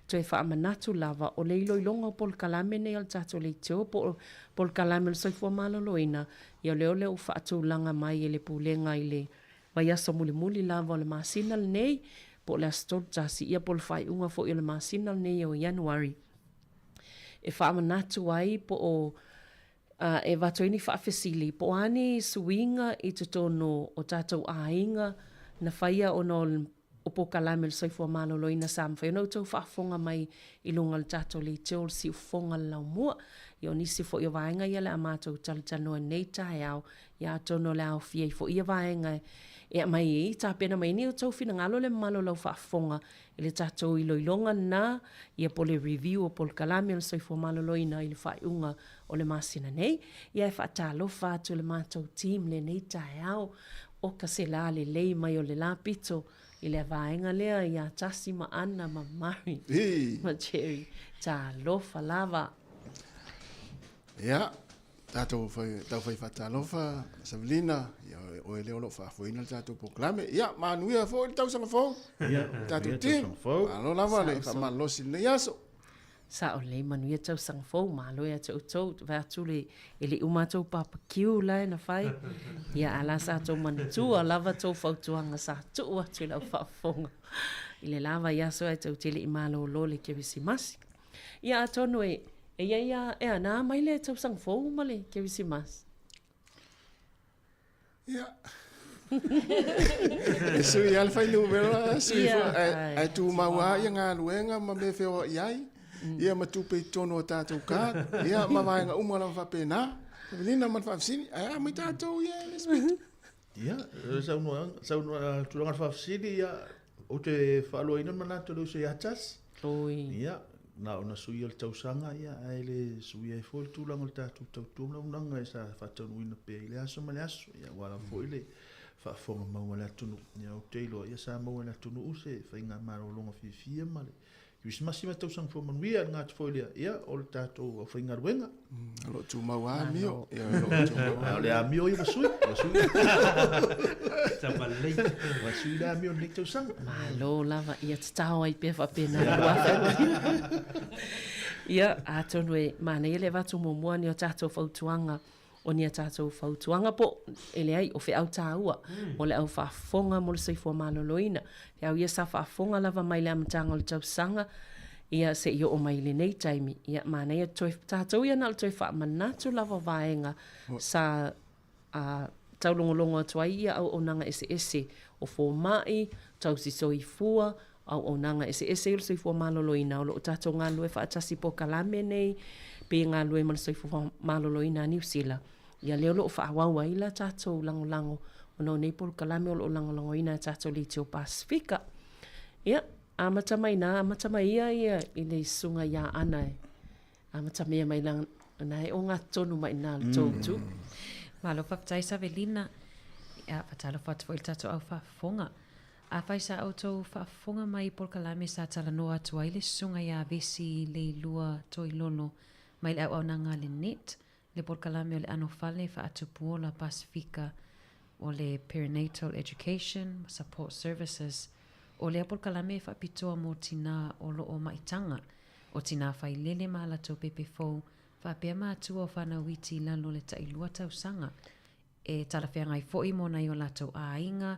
toi whaamanato lava o le ilo ilonga o pol kalame nei al tato le teo pol kalame le soifua malo loina, ia leo leo whaatu langa mai e le pulenga i le vai aso muli lava o le masina le nei, po le astol tasi ia pol whai unga fo i le masina le nei o Januari. E whaamanato ai po o e watoini whaafesili, po ane suinga i te tono o tātou ainga na whaia o no o po kalame le soifua malo loina sam whai no tau whaafonga mai i lunga le tātou le teo si ufonga lau mua i o nisi fo i o vaenga ia le a mātou talanoa nei tae au i a tono le au fia i fo i o vaenga e mai i tā pena mai ni o tau whina ngalo le malo lau whaafonga i le tātou i loilonga na i a po le review o po le kalame le soifua malo loina i le whaiunga o le masina nei i a whaatalo whaatu le mātou team le nei tae au o ka se la le lei mai o le la pito i le vaenga lea i a tasi ma ana ma Mari ma Jerry ta lofa lava ia tātou whai whatalofa Savelina o e leo lo whaafoina le tātou poklame ia manuia fo i tau sanga fo tātou team alo lava le whamalosi nei aso sa o le manu ia tau sang fo malo ia tau tau vatu le ele umatou papakiu la na fai ia ala sa tau manitu lava tau fautuanga sa tu atu la fafonga ile lava ia so tau tele i malo lo le Kerisimasi ia atonu e ia ana mai le tau sang fo male Kerisimasi ia sui alfa i numero sui ai tu maua ia ngā luenga ma me feo iai ia matupe tono tātou kā, ia mawaenga umala whapena, Evelina man whafsini, ai mai tātou ia lesbit. Ia, saunua tulanga whafsini, ia, o te whaaloa ina manatu leu se atas. Oi. Ia, na ona sui al tausanga, ia, ai le sui ai fo tulanga le tātou tautunga unanga, e sa whatanu ina pe ile aso male aso, ia, wala fo ile whaafonga maua le atunu, ia, o teilo, ia, sa maua le atunu use, whainga maro longa fia male. Krismasi tau sang fo manuia ngā te foilia ia o le tātou o whainga ruenga. Alo tū mau a mio. Le a mio i wasui. Tamalei. Wasui le a mio nei tau sang. Malo lava ia te tau ai pe whapena. Ia a tonu e mana ele watu mumua ni o tātou whautuanga. O nia tātou whautuanga po, ele ai o whi au tāua, o le au whaafonga mo le soifua maloloina. He au ia sa whaafonga lava mai le amatanga o le tausanga, ia se i o mai le nei taimi. Ia mana ia tātou ia na le toi whaamanatu lava vaenga sa taulongolongo atuai ia au onanga ese o fō mai, tau si soifua, au onanga ese o le soifua maloloina, o lo tātou ngā lue whaatasi po kalame nei, pe ngā lue ma le soifua maloloina New Zealand. Ia leo lo whaawawa ila tātou lango o no nei polu kalame o lo lango ina tātou li te o Pasifika. Ia, amatamai ia i le sunga ia ana e. Amatamai mai lang, nai o ngā tonu mai nā le tōtu. Malo whaptai Savelina, ia whatalo whatu i tātou au whaafonga. A whai sa autou whaafonga mai polu kalame sa talanoa atua i le sunga ia vesi le lua toi lono mai le au nanga le net. Le pol kalame o le ano fale whaatupu o la Pasifika o le perinatal education, support services, o le pol kalame whaapitoa mo tina o lo o maitanga, o tina whai lele maala tau pepe fau, whaapea maatua o whana witi lalo le tailua tausanga, e talawhea ngai fo i mo nei o latou a inga,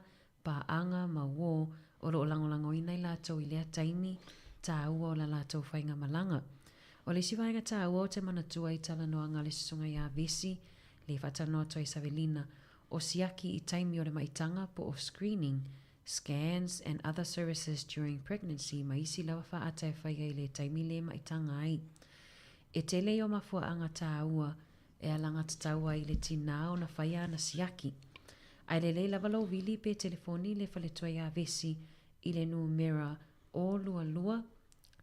paanga ma wo o lo lango ina I lātou I lea taimi tā ua o la lātou whainga malanga. O le siwainga tā ua o te manatua I tala noa ngā le sunga ia vesi, le whatanoa toi Savelina, o siaki I taimi o le maitanga po o screening, scans and other services during pregnancy ma isi lawa wha ata e whaiga I le taimi le maitanga ai. E te leo mafua anga tā ua e alanga tataua I le tina o na whaia na siaki. Ai le leila walau wili pe telefoni le whale tua ia vesi I le numera o lua lua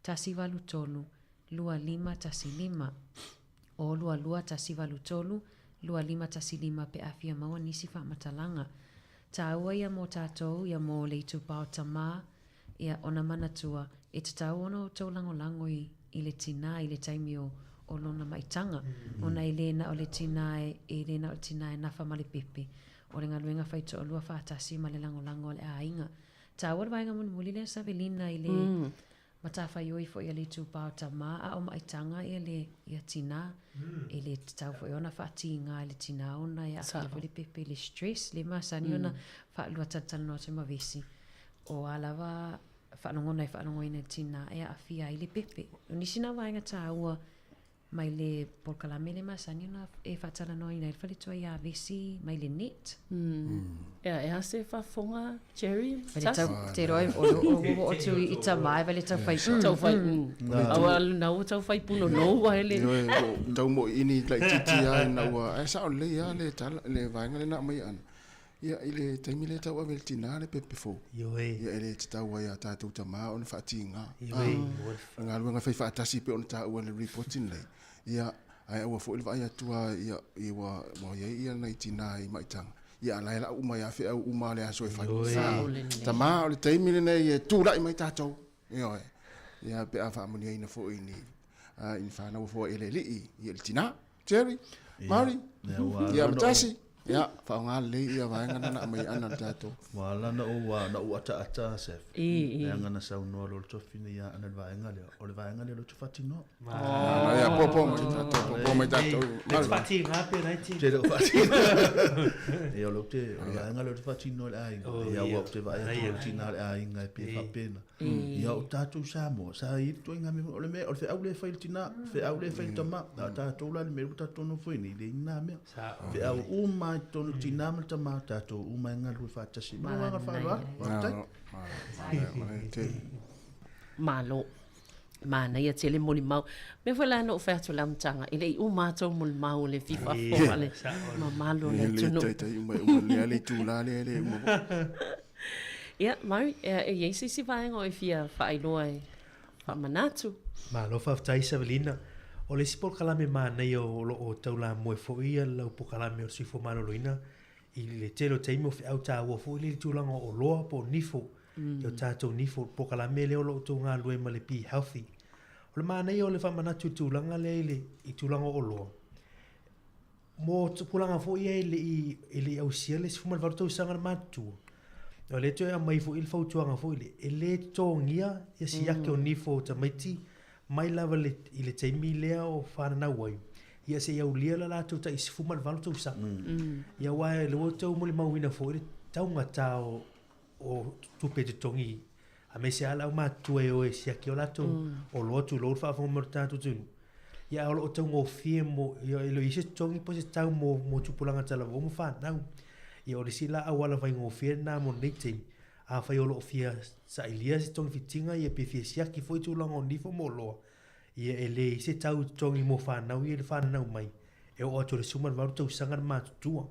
tasi walu tolu, lua lima tasi lima. O lua lua tasi walu tolu, lua lima tasi lima pe afia maua nisi wha matalanga. Tā ua ia mō tātou ia mō le itu pao tamā ia ona manatua e te tau ono o tau lango I le tina I le taimi o lona maitanga. Ona I lena o le tina e lena o le tina e nafa ma le pepe. O le ngaluenga whaito o lua whaatasi ma le lango le ainga. Tā ua wainga muli le Savelina I le matawhai oi fo ia le itu pao tamā a o maitanga ia le ia tina. E le tau fo ona whaati ngā le tina ona ia a le pepe le stress le masani ona whaalua tatana o te mawesi. O alawa whaanongo ina tina e a fia I le pepe. O nisina wainga tā ua mai le polkalame le masani ona e whaatana noa ina il whale tua ia vesi mai le net. E hase whafonga Jerry? Te roi o tu I tamai vale tau whai. Tau whai. Awa nau tau whai puno no wa hele. Tau mo ini like titi ai na wa e sa o le ia le tala le vainga le na mai an. Ia ile taimi le tau avel tina le pepe fo. Yo e. Ia ele te tau ia tātou tama o na whaatinga. Yo e. Ngā luenga whai whaatasi pe o na tāua le reporting le. Ia ai awa fo ilwa ia tua ia iwa mo ia nei tina I maitanga. Ia lai la uma ia fe uma le aso e whai. Tama o le taimi le nei e tūra I mai tātou. Ia e. Ia pe a whaamoni aina fo I ni. In whanau fo ele li I le tina. Jerry, Mari, ia matasi. Ia, whaonga le ia vaenga na mai ana tātou. Wala na o ata sef. Ia ngana sau noa lo tofina ia ana vaenga leo. O le vaenga leo lo tofatino. Ia popo mai tātou. Le fati ngā pe naiti. Te lo fati. Ia lo te vaenga leo tofatino le ainga. Ia wap te vaenga lo tina le ainga e pe whapena. Ia o tātou Sāmoa. Sa i to inga me o le me o le fe au le whail tina. Fe au le whail tama. Tātou la le me ruta tono fuini. Le ina mea. Fe au uma tonu tina mal tama tātou uma inga lui whaatasi. Mawanga whaewa. Malo. Mana ia tele moli mau. Me whala no whaatu lamtanga. Ile I umātou moli mau le fifa fōa le. Ma malo le tunu. Le taitai uma lea le tūla le uma. Ia, Mari, e ieisi si vaenga o e fia whaailoa e whamanatu. Malo whaftai Savelina. O le sipol kalame mānei o taula moe fo ia lau po kalame o sifo maloloina. I le telo teimo fi au tā ua fo I le tūlanga o loa po nifo. I o tātou nifo po kalame leo lo tō ngā lue ma le pi healthy. O le mānei o le whamanatu tūlanga le I tūlanga o loa. Mō tūpulanga fo ia I le au sia le sifuman varutau sanga na mātua. O le toi a mai fo il fautuanga fo ile. E le tōngia ia siake o nifo ta maiti. Mai lava I le teimi lea o whanana wai. Ia se iau lia la lātou ta isi fuman valu tau sanga. Ia wae le o tau moli mauina fo ile taunga tā o tupe te tongi. A me se ala o mātua e o e siake o lātou o lotu lor whaafonga mara tātou tunu. Ia o tau ngō fie mo, ia ilo isi tongi po se tau mo tupulanga tala o mo whanau. Ia o le sila awala vai ngō fie nā mo neitei. A whai olo o fia sa ilia se tongi fitinga ia pe fia siaki foi tūlanga o nifo mo loa. Ia e le se tau tongi mo whanau ia le whanau mai. E o ato le suman varu tau sangar mātutua.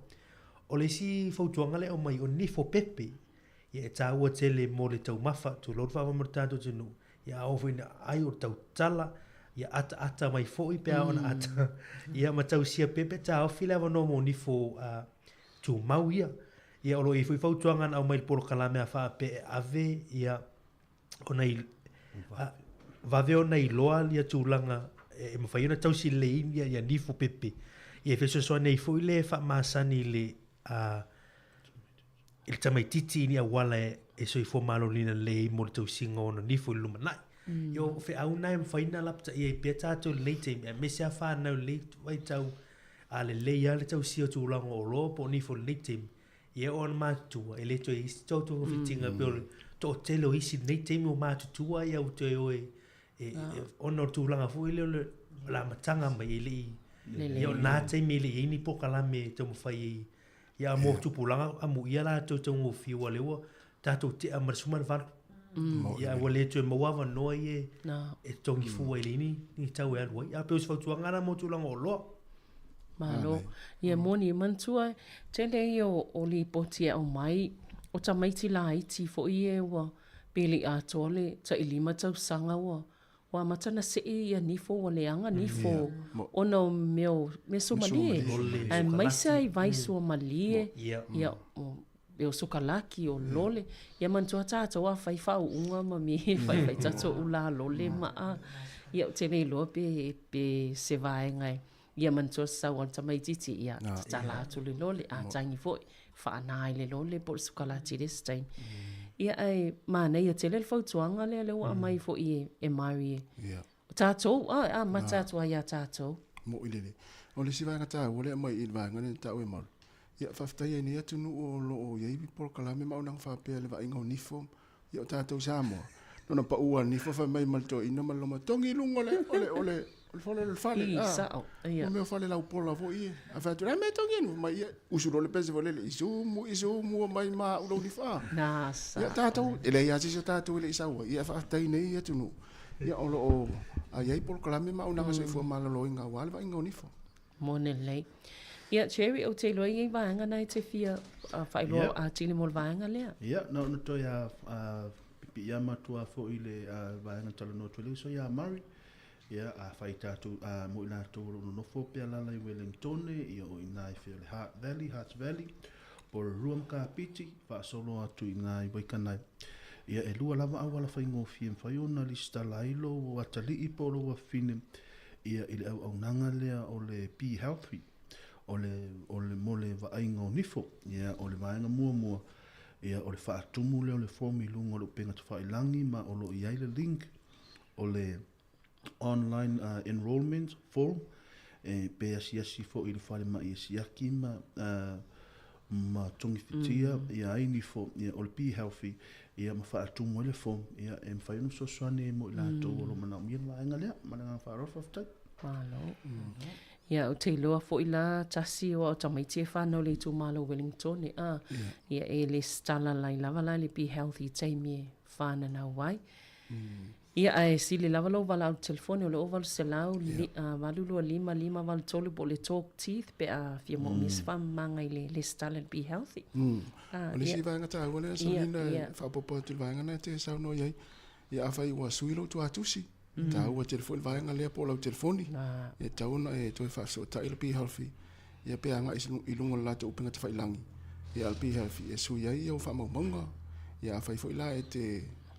O le si fautuanga le o mai o nifo pepe. Ia e tau a tele mo le tau mafa tu lor whawa martato tunu. Ia a ofina ai o tau tala. Ia ata mai foi pe a ona ata. Ia ma tau sia pepe tau fila wano mo nifo tu mau ia. Ia olo I fui fautuangan au mai polo kalame a wha pe ave ia o nei vave o nei loa lia tūlanga e mawhaiona tausi le inia ia nifo pepe. Ia feso soa nei fui le wha maasani le il tamaititi ni a wala e soi fo malolina le I mo le tausinga o na nifo I lumanai. Yo fe au nai mwhaina lapta ia I pia tātou leite me se a whanau leite wai tau a le leia le tausi o tūlanga o loa po nifo leite Ia on mātua, e le toi isi tautu o fitinga peo to telo isi nei teimi o mātutua ia o te oe ono tūlanga fu ile la matanga mai ili ia o nā teimi ili ini poka lame te mo fai ia mo tupulanga amu ia la tau tau ngofi wa lewa tato te amarasuma valu ia wale tu mawa no ye e tongi fu ile ni tau e alwa ia peo sfautua ngana mo tūlanga o loa Malo, ia moni mantua, tele o li potia o mai, o ta maiti la iti fo ie wa pili a tole, ta ilima tau sanga wa matana se ia nifo wa leanga nifo, ono me so malie, ai maisa i vaisu o malie, ia o sukalaki o lole, ia mantua tata wa fai fau unga ma mi fai tato ula lole maa, ia tele loa pe se vai ngai. Ia mantua sau on tamai titi ia tala atu le lole a tangi foi whaanai le lole por sukalati this time. Ia ai mana ia tele le fautuanga le wa mai fo e mari tātou ma tātou ia tātou mo ilele o le siva ngata o le mai ilva ngane ta o mal ia faftai ni atu no o lo o ia bi por kala me maunang fa pe le va ingo nifo ia tātou Sāmoa no pa ua nifo fa mai malto ina maloma tongi lungo ole fole le fale o me fale la pola vo ia a fa tu me tongi no mai usuro le pese vole isu mu mai ma ulo ni fa na sa ia tātou ele ia si tātou ele isa ia fa tai nei atu no ia o lo ai por kala me maunang se fo malolo inga wal va ingo nifo mone lei ia cherry o te lo ia vanga nai te fia fa lo a tili mol vanga le ia no to ya ia matua fo ile vanga tala no tole so ia mari ia a faita tu mo ina tu no fo pe la la Wellington ia o ina i feel Hearts Valley por ruam ka piti fa solo atu ina i boikana ia e lua lava awala fa ingo fiem fa yona lista lailo o atali i polo wa fine ia ile au nanga lea o le be healthy o le mole va aingo nifo ia o le vaenga mua ia o le fa atumu le o le formi lungo lo penga tu fa ilangi ma o lo ia le link o le online enrollment form pe asi fo il fale ma isiaki ma tongi fitia ia ai fo ia ol be healthy ia ma fa tu mo le form ia em fa no so sone mo la to lo mana mi la ngale mana fa ro fa ta malo ia o te loa fo ila tasi o tamaiti fa no le tu malo Wellington ia e le stala lai lava lai le be healthy taimi fa na wai ia ai sili lava lo vala o telefone o le oval selau valulu 5 val tolu po le talk teeth pe a fia mo mis fa manga le style and be healthy o le siva ngata o le salina fa popo tu vanga na te sa no ia ia fa i wa suilo tu atusi ta o telefone vanga le po lo telefone e ta ona e to fa so ta il be healthy ia pe anga ilungo la to penga te fa ilangi ia be healthy e su ia o fa mo monga ia fa i fo ila e te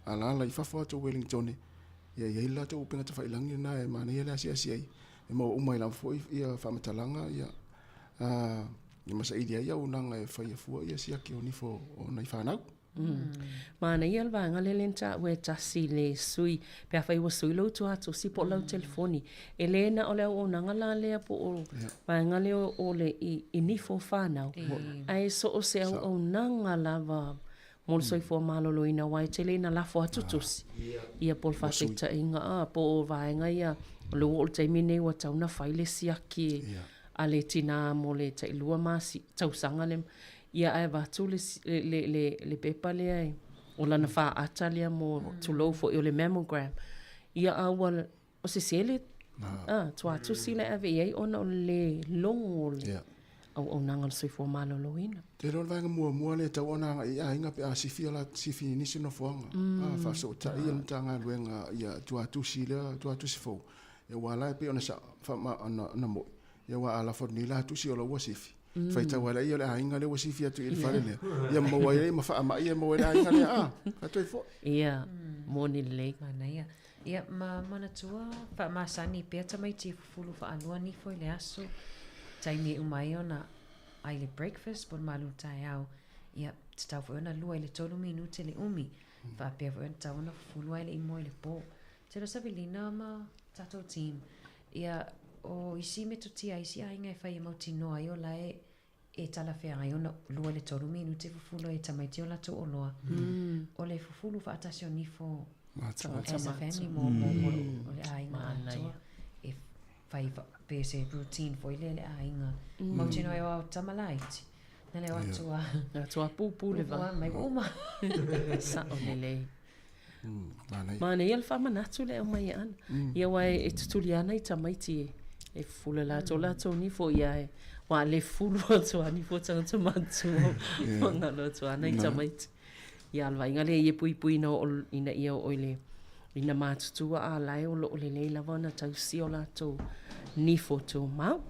ala i fa to Wellington ia la to penga te fa ilangi na e mana ia la sia e mo umai la fo ia fa matalanga ia ni masa idia ia unanga e fa ia fu ia sia ki oni fo ona i fa nau mana ia va ngale lenta we tasi le sui pe fa i sui lo to atu si po lo telefoni elena ole o nanga la le po o va ngale o le i ni fo fa nau ai so o se o nanga lava mol soi fo malolo ina wai tele na la fo atutusi ia pol fa ta inga po vaenga ia lo o te mine wa tauna faile siaki ale tina mole te lua masi tau sanga le ia ai va tu le pepa le ai o lana fa atalia mo tu lo fo le mammogram ia awal o se sele tu atu sile ave ai ona le longo o nanga soi fo malolo ina te ro vanga mua le tau ona ia inga pe a sifi ni sino foanga fa so ta ia tanga luenga ia tu atu si fo e wala pe ona sa fa ma na mo ia wa ala fo ni la tu si o lo wasifi fa ita wala ia le inga le wasifi atu il fale le ia mo wa ia ma fa ma ia mo la inga le fa tu fo ia moni le mana ia ma mana tua fa ma sani pe ta mai ti fulu fa alua ni fo le aso taimi umai ona ai le breakfast por malu tai au ia tau fo ona lua le tolu minuti le umi fa pe fo ona tau na fulu ai le imo le po te lo sabilina ma tato team ia o isi me tuti ai si ai ngai fai mo tino ai o lai e tala whea ai ona lua le toru minu te fufulo e tamaiti o lato o loa. O le fufulu whaatasi o nifo as a family mo o le ainga atua. E whai pe se routine fo ile le ainga. Mautino e o tamalaiti. Nele o atua. Atua pupu le va. Mai uma. Sa o lele. Mana ia le whamanatu le o mai ana. Ia wai e tutuli ana i tamaiti e fula lato nifo ia e wa le fulu atua nifo tangata matu o ngalo atua ana i tamaiti. Ia alwa inga le ia pui na ina ia o ile ina mātutua a lai o lo le leila wana tausi o lato nifo tō mau.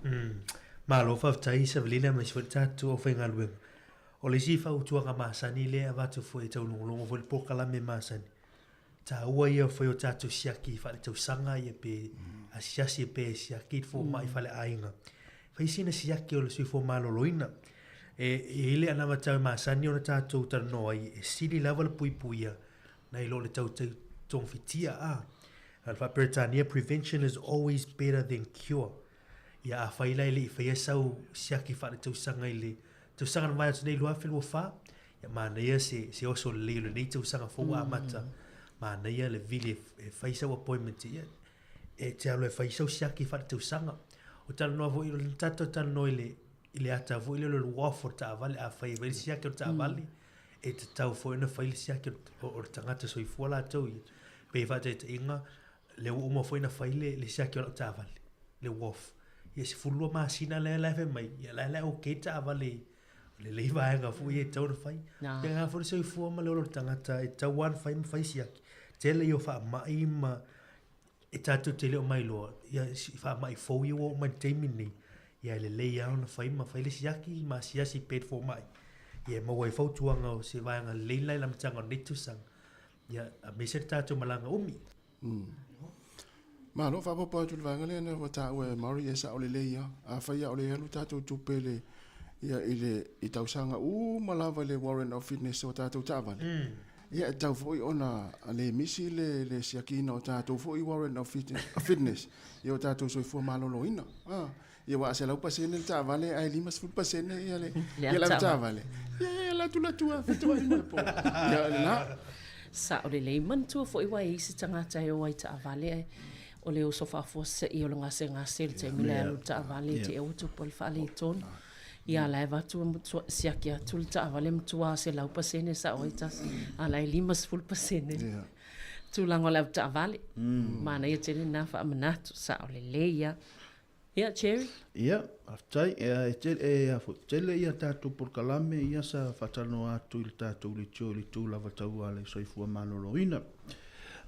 Ma lo whaftai sa velina mai sifo tatu o whainga luenga. O le sifa utua ka masani le a watu fo e tau longolongo fo le pokala me masani. Ta ua ia fo o tatu siaki whale tau sanga ia pe a siasi e pe siaki fo mai whale ainga. Whaisina siaki o le sifo maloloina. E ile anama tau masani o na tatu taranoa i e siri lava le puipuia na ilo le tau tong fitia a. Alfa Britania, prevention is always better than cure. Ia a whaila ili i whaia sau siaki whare tau sanga ili. Tau sanga na mai atu nei lua whilua wha. Ia mana ia se oso le leo nei tau sanga whaua a mata. Mana ia le vili e whaisau appointment ia. E te alo e whaisau siaki whare tau sanga. O tala noa vo ilo le tato tala noa ile ata vo ilo le wafo ta avale a whai veli siaki o ta avale. E te tau fo ina whaile siaki o tangata so i fuala tau ia. Pe wha te inga le uma fo ina whaile le siaki o ta avale. Le wafo. Ia se fulua maasina le lewe mai. Ia le o keita avale. Le leiva anga fu ia tau na whai. Ia ngā fo so i fua ma leo tangata e tau wan whai ma whai siaki. Te le o wha mai ma e tatu te leo mai loa. Ia wha mai fo i o mai teimini. Ia le lei au na whai ma whaile siaki ma siasi pet fo mai. Ia maua i fautuanga o se vaianga leilai lam tanga o netu sang. Ia a me se tatu malanga umi. Ma lo fa popo tu vanga le na ta we Mauri esa o le leia a faia o le halu tatu tupele ia ile i tausanga malava le warrant of fitness o tatu tavale. Ia tau foi ona le misi le siakina o tatu foi warrant of fitness. Ia o tatu so fu malolo ina. Ia wa se lau pasene ta vale ai limas fu pasene ia le ia la ta vale. Ia la tu fitu ai mo po. Ia la sa o le leiman tu fo i wai se tangata e o ai ta vale o le so fa fo se i o nga se te mila ta vale te o tu pol fa le ton. Ia la va tu siaki tu ta vale tu se lau pasene sa o ta ala limas fu pasene. Tu lango la ta vale. Mana ia te na fa manatu sa o le leia. Ia, Cherry? Ia, aftai, e tele ia tātou por kalame, ia sa whatano atu il tātou li tio li tū lava tau ale soifua maloloina.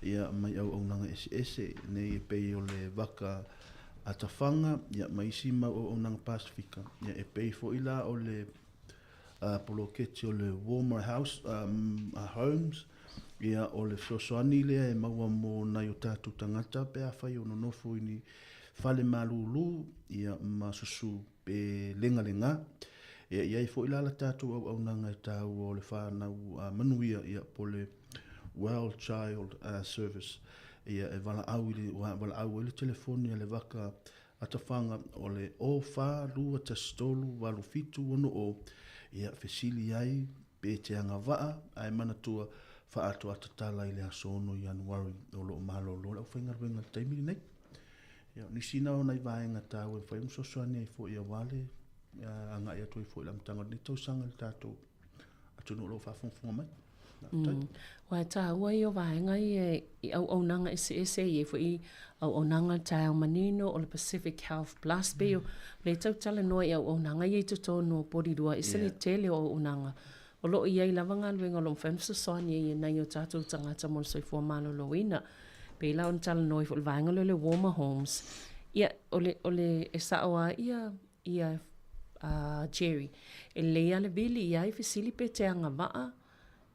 Ia mai au nanga ese, nei e pei o le waka atawhanga, ia mai sima o nanga Pasifika. Ia e pei fo ila o le poloketi o le Warmer House, Homes, ia o le sosoani lea e maua mo nai o tātou tangata, pe a whai o nonofo ini fale malulu ia masusu pe lenga ia i fo ila la tatu au nanga tau o le whanau manuia ia po le World Child Service ia e wala au ili telefoni le waka atawhanga o le o wha lua tastolu walu fitu ono o ia fesili ai pe te anga waa ai manatua wha atu atatala i le asono i Januari o lo malo lo au whainga ruenga taimiri nei. Ni sina o nei vaenga tau e whai msosoani ai fo ia wale anga ia toi fo ilam tanga ni tau sanga le tātou atunu lo whafonfonga mai. Wai tā ua i o vaenga i au nanga ese i fo i au nanga tai manino o le Pacific Health Plus beo le tau tala noa i au nanga i to tono porirua isa le tele o nanga o lo i ai lavanga luenga lo mwhai msosoani i nei o tātou tangata mon soifua malo loina. Pe la on tala noi fo vaenga le Warmer Homes. Ia ole e saoa ia Jerry. E lea le vili ia i fisili pe te anga waa.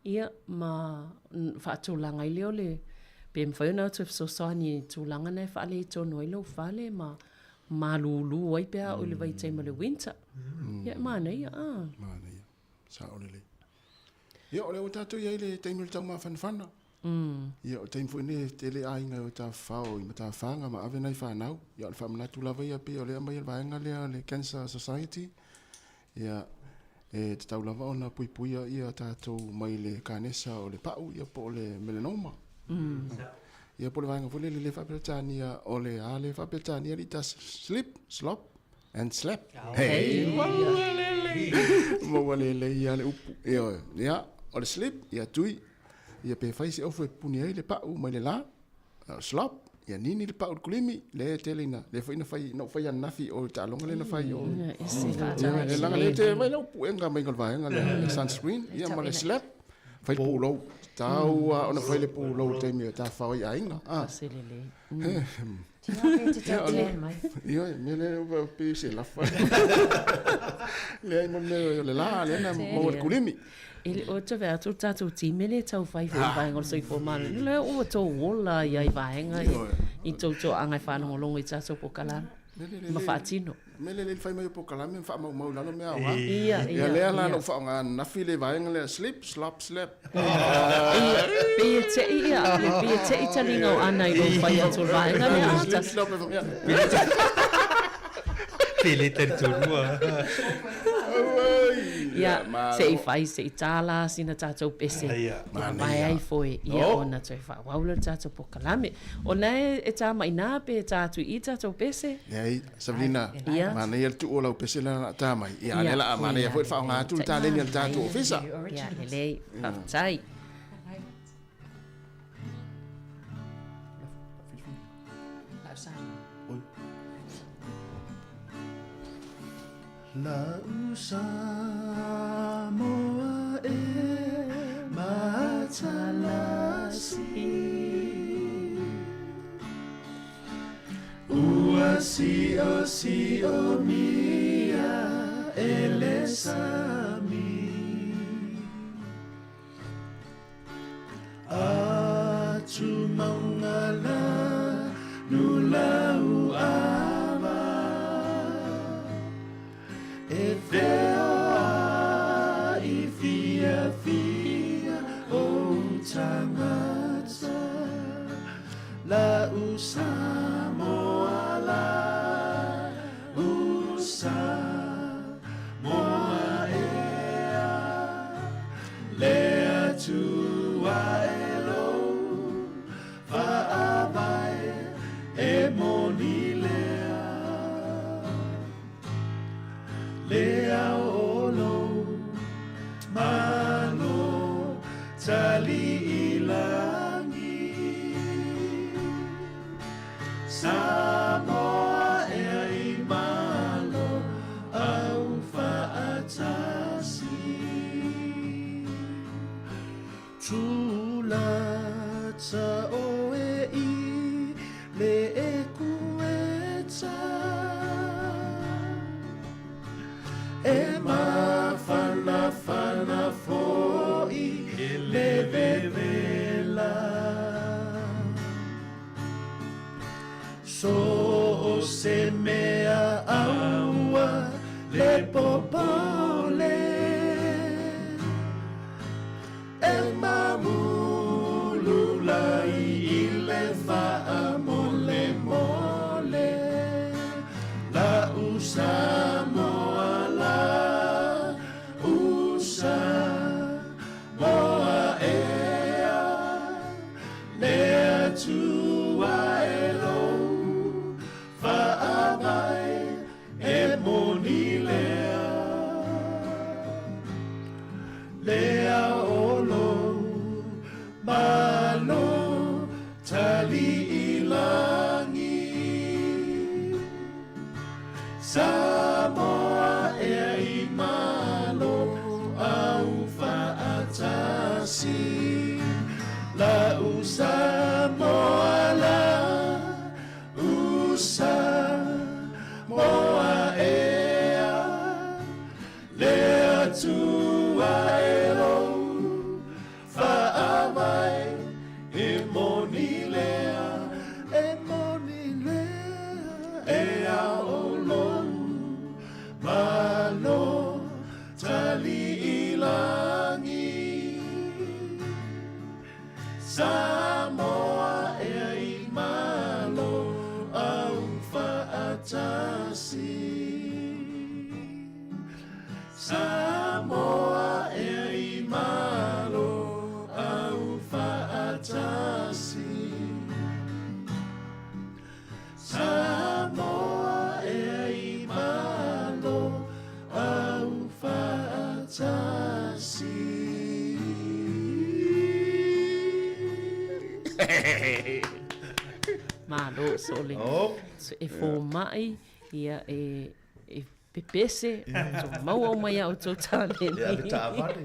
Ia ma whaatulanga i leo le pe mwhaiona tu sosoani tulanga nei whaale i tono i lo whaale ma lulu ai pia o le vai teima le winter. Ia mana ia. Mana ia. Sa ole le. Ia ole o tatu ia le teimul tau ma whanwhana. Ia o taim fuine tele ainga o ta fao i mata fanga ma ave nai whanau. Ia o le whamanatu lava ia pe o le amai el vaenga lea le Cancer Society. Ia E te tau lava ona puipuia ia tātou mai le kānesa o le pau ia po le melanoma. Ia po le vaenga fule le whapetania o le ale whapetania li tas slip, slop and slap. Hei, mawalele ia le upu. Ia, o le slip, ia tui, ia pe whaise ofu e puni ai le pau mai le la, slop, ia nini le pau kulimi, le telina, le whaina whai, no whai anafi o ta longa le na whai o. E langa le te mai lau puenga mai ngal vaenga le sunscreen, ia ma le slap, whai pūlou. Tau ona whai le pūlou te mea ta whai ainga. Selele. Ia, me le pe se la whai. Le ai mo le la, le na mo kulimi. Ele o te vea tu tātou time le tau whai whaenga o soi fōmanu. Le o tō wola ia i vaenga i tō angai whanongo longo i tātou pokalana. Ma whaatino. Me le whai mai pokalana, me wha mau lalo mea awa. Ia. Ia lea la no wha ngā nafi le vaenga le slip, slop, slap. Pia te ia, pia te i taringa o ana i lo whai atu vaenga le ata. Slop, slop. Pele terturua. Ia, se i whai, se i tāla, sina tātou pese. Ia, mai ai foi, ia ona toi whawaula tātou pokalame. O nei e tā mai nā pe tātou i tātou pese. Ia, Sabrina, mana ia tu o lau pese lana tā mai. Ia, nela a mana ia foi whao ngā tu tā leni al tātou ofisa. Ia, lelei, whaftai. La Sāmoa e matalasi Ua si o mia e le sami Atu maungala nulau e whea i fia o tangata la Sāmoa la Sāmoa ea lea tua e lo whaavai e moni Lea olo malo tali ilangi Sāmoa e i malo au whaatasi Tūlata o e I le e kueta E ma fana foi le vevela So se mea aua le popole E mamulula i le faa mole mole La Sāmoa la Sāmoa ea Lea tua e lo whaavai e moni Lea olo malo tali ilangi Sāmoa e i malo au whaatasi La Sāmoa la Sāmoa ea Lea tua e lo whaavai e moni lea e ao malo tali ilangi Sāmoa e i malo au whaatasi Sāmoa Malo sole. E fo mai ia e pepese so mau mai au tau tale. Ia le taavale.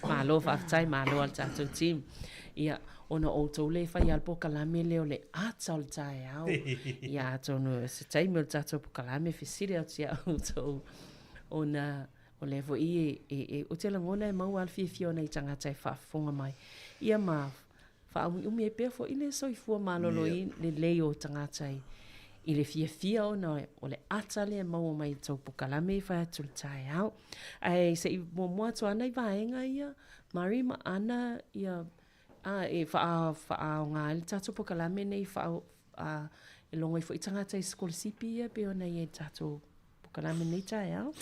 Malo whaftai, malo al tātou team. Ia, ona o tau le whai al pokalame leo le ata o le tae au. Ia, tonu se taimi o le tātou pokalame whisiri au tia au tau. Ona, o le vo i o te langona e mau al whiwhio nei tangata e whaafonga mai. Ia ma whaami e pia fo i le soifua malolo i le leo tangata i le fia ona o le ata le mau mai tau pokalame i whai atu le tae au. Ai se i mua tu ana i vaenga ia, Mari ma ana ia e wha o ngā le tātou pokalame nei wha e longa i fo i tangata i skolasipi ia pe ona i e tātou pokalame nei tae au.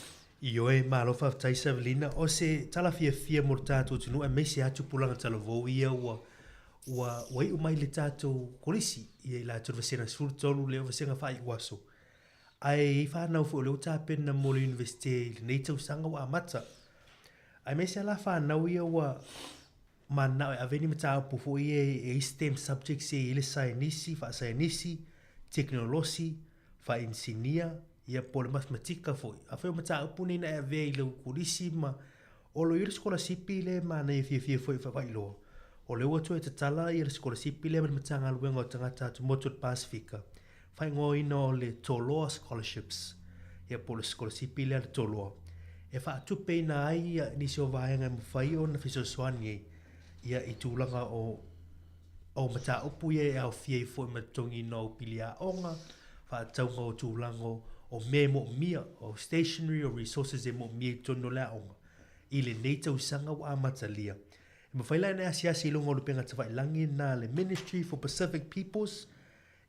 I oe malo whaftai sa velina o se tala fia mo tātou tunu e meisi atu pulanga tala vau ia ua i umai le tātou kolisi ia i la tūra vasena sfuru tolu leo vasenga whai waso. Ai whanau fo leo tāpena mo le universite le nei tau sanga wa amata. Ai meisi ala whanau ia mana e aveni mata pu fo e STEM subjects e ile sainisi, fa sainisi, teknolosi, fa engineer, ia pole matematika fo. A fe mata pu ni na e ve ile kulisi ma o lo ile skola sipi le mana e fia fo fa lo. O le wato e tatala ile skola sipi le mata ngaluenga o tangata tu motu Pasifika. Fa ngo ino le toloa scholarships. Ia pole skola sipi le toloa. E fa tu pe na ai ni so vaenga mo fai on fiso swani ia i tūlanga o mata upu e au fiei fo i matongi no pilia onga, wha taunga o tūlanga o me mo mia, o stationary o resources e mo mia tono la onga. I le neita usanga wa amatalia. E mawhaila ina asiasi ilunga o lupenga tawai langi na le Ministry for Pacific Peoples,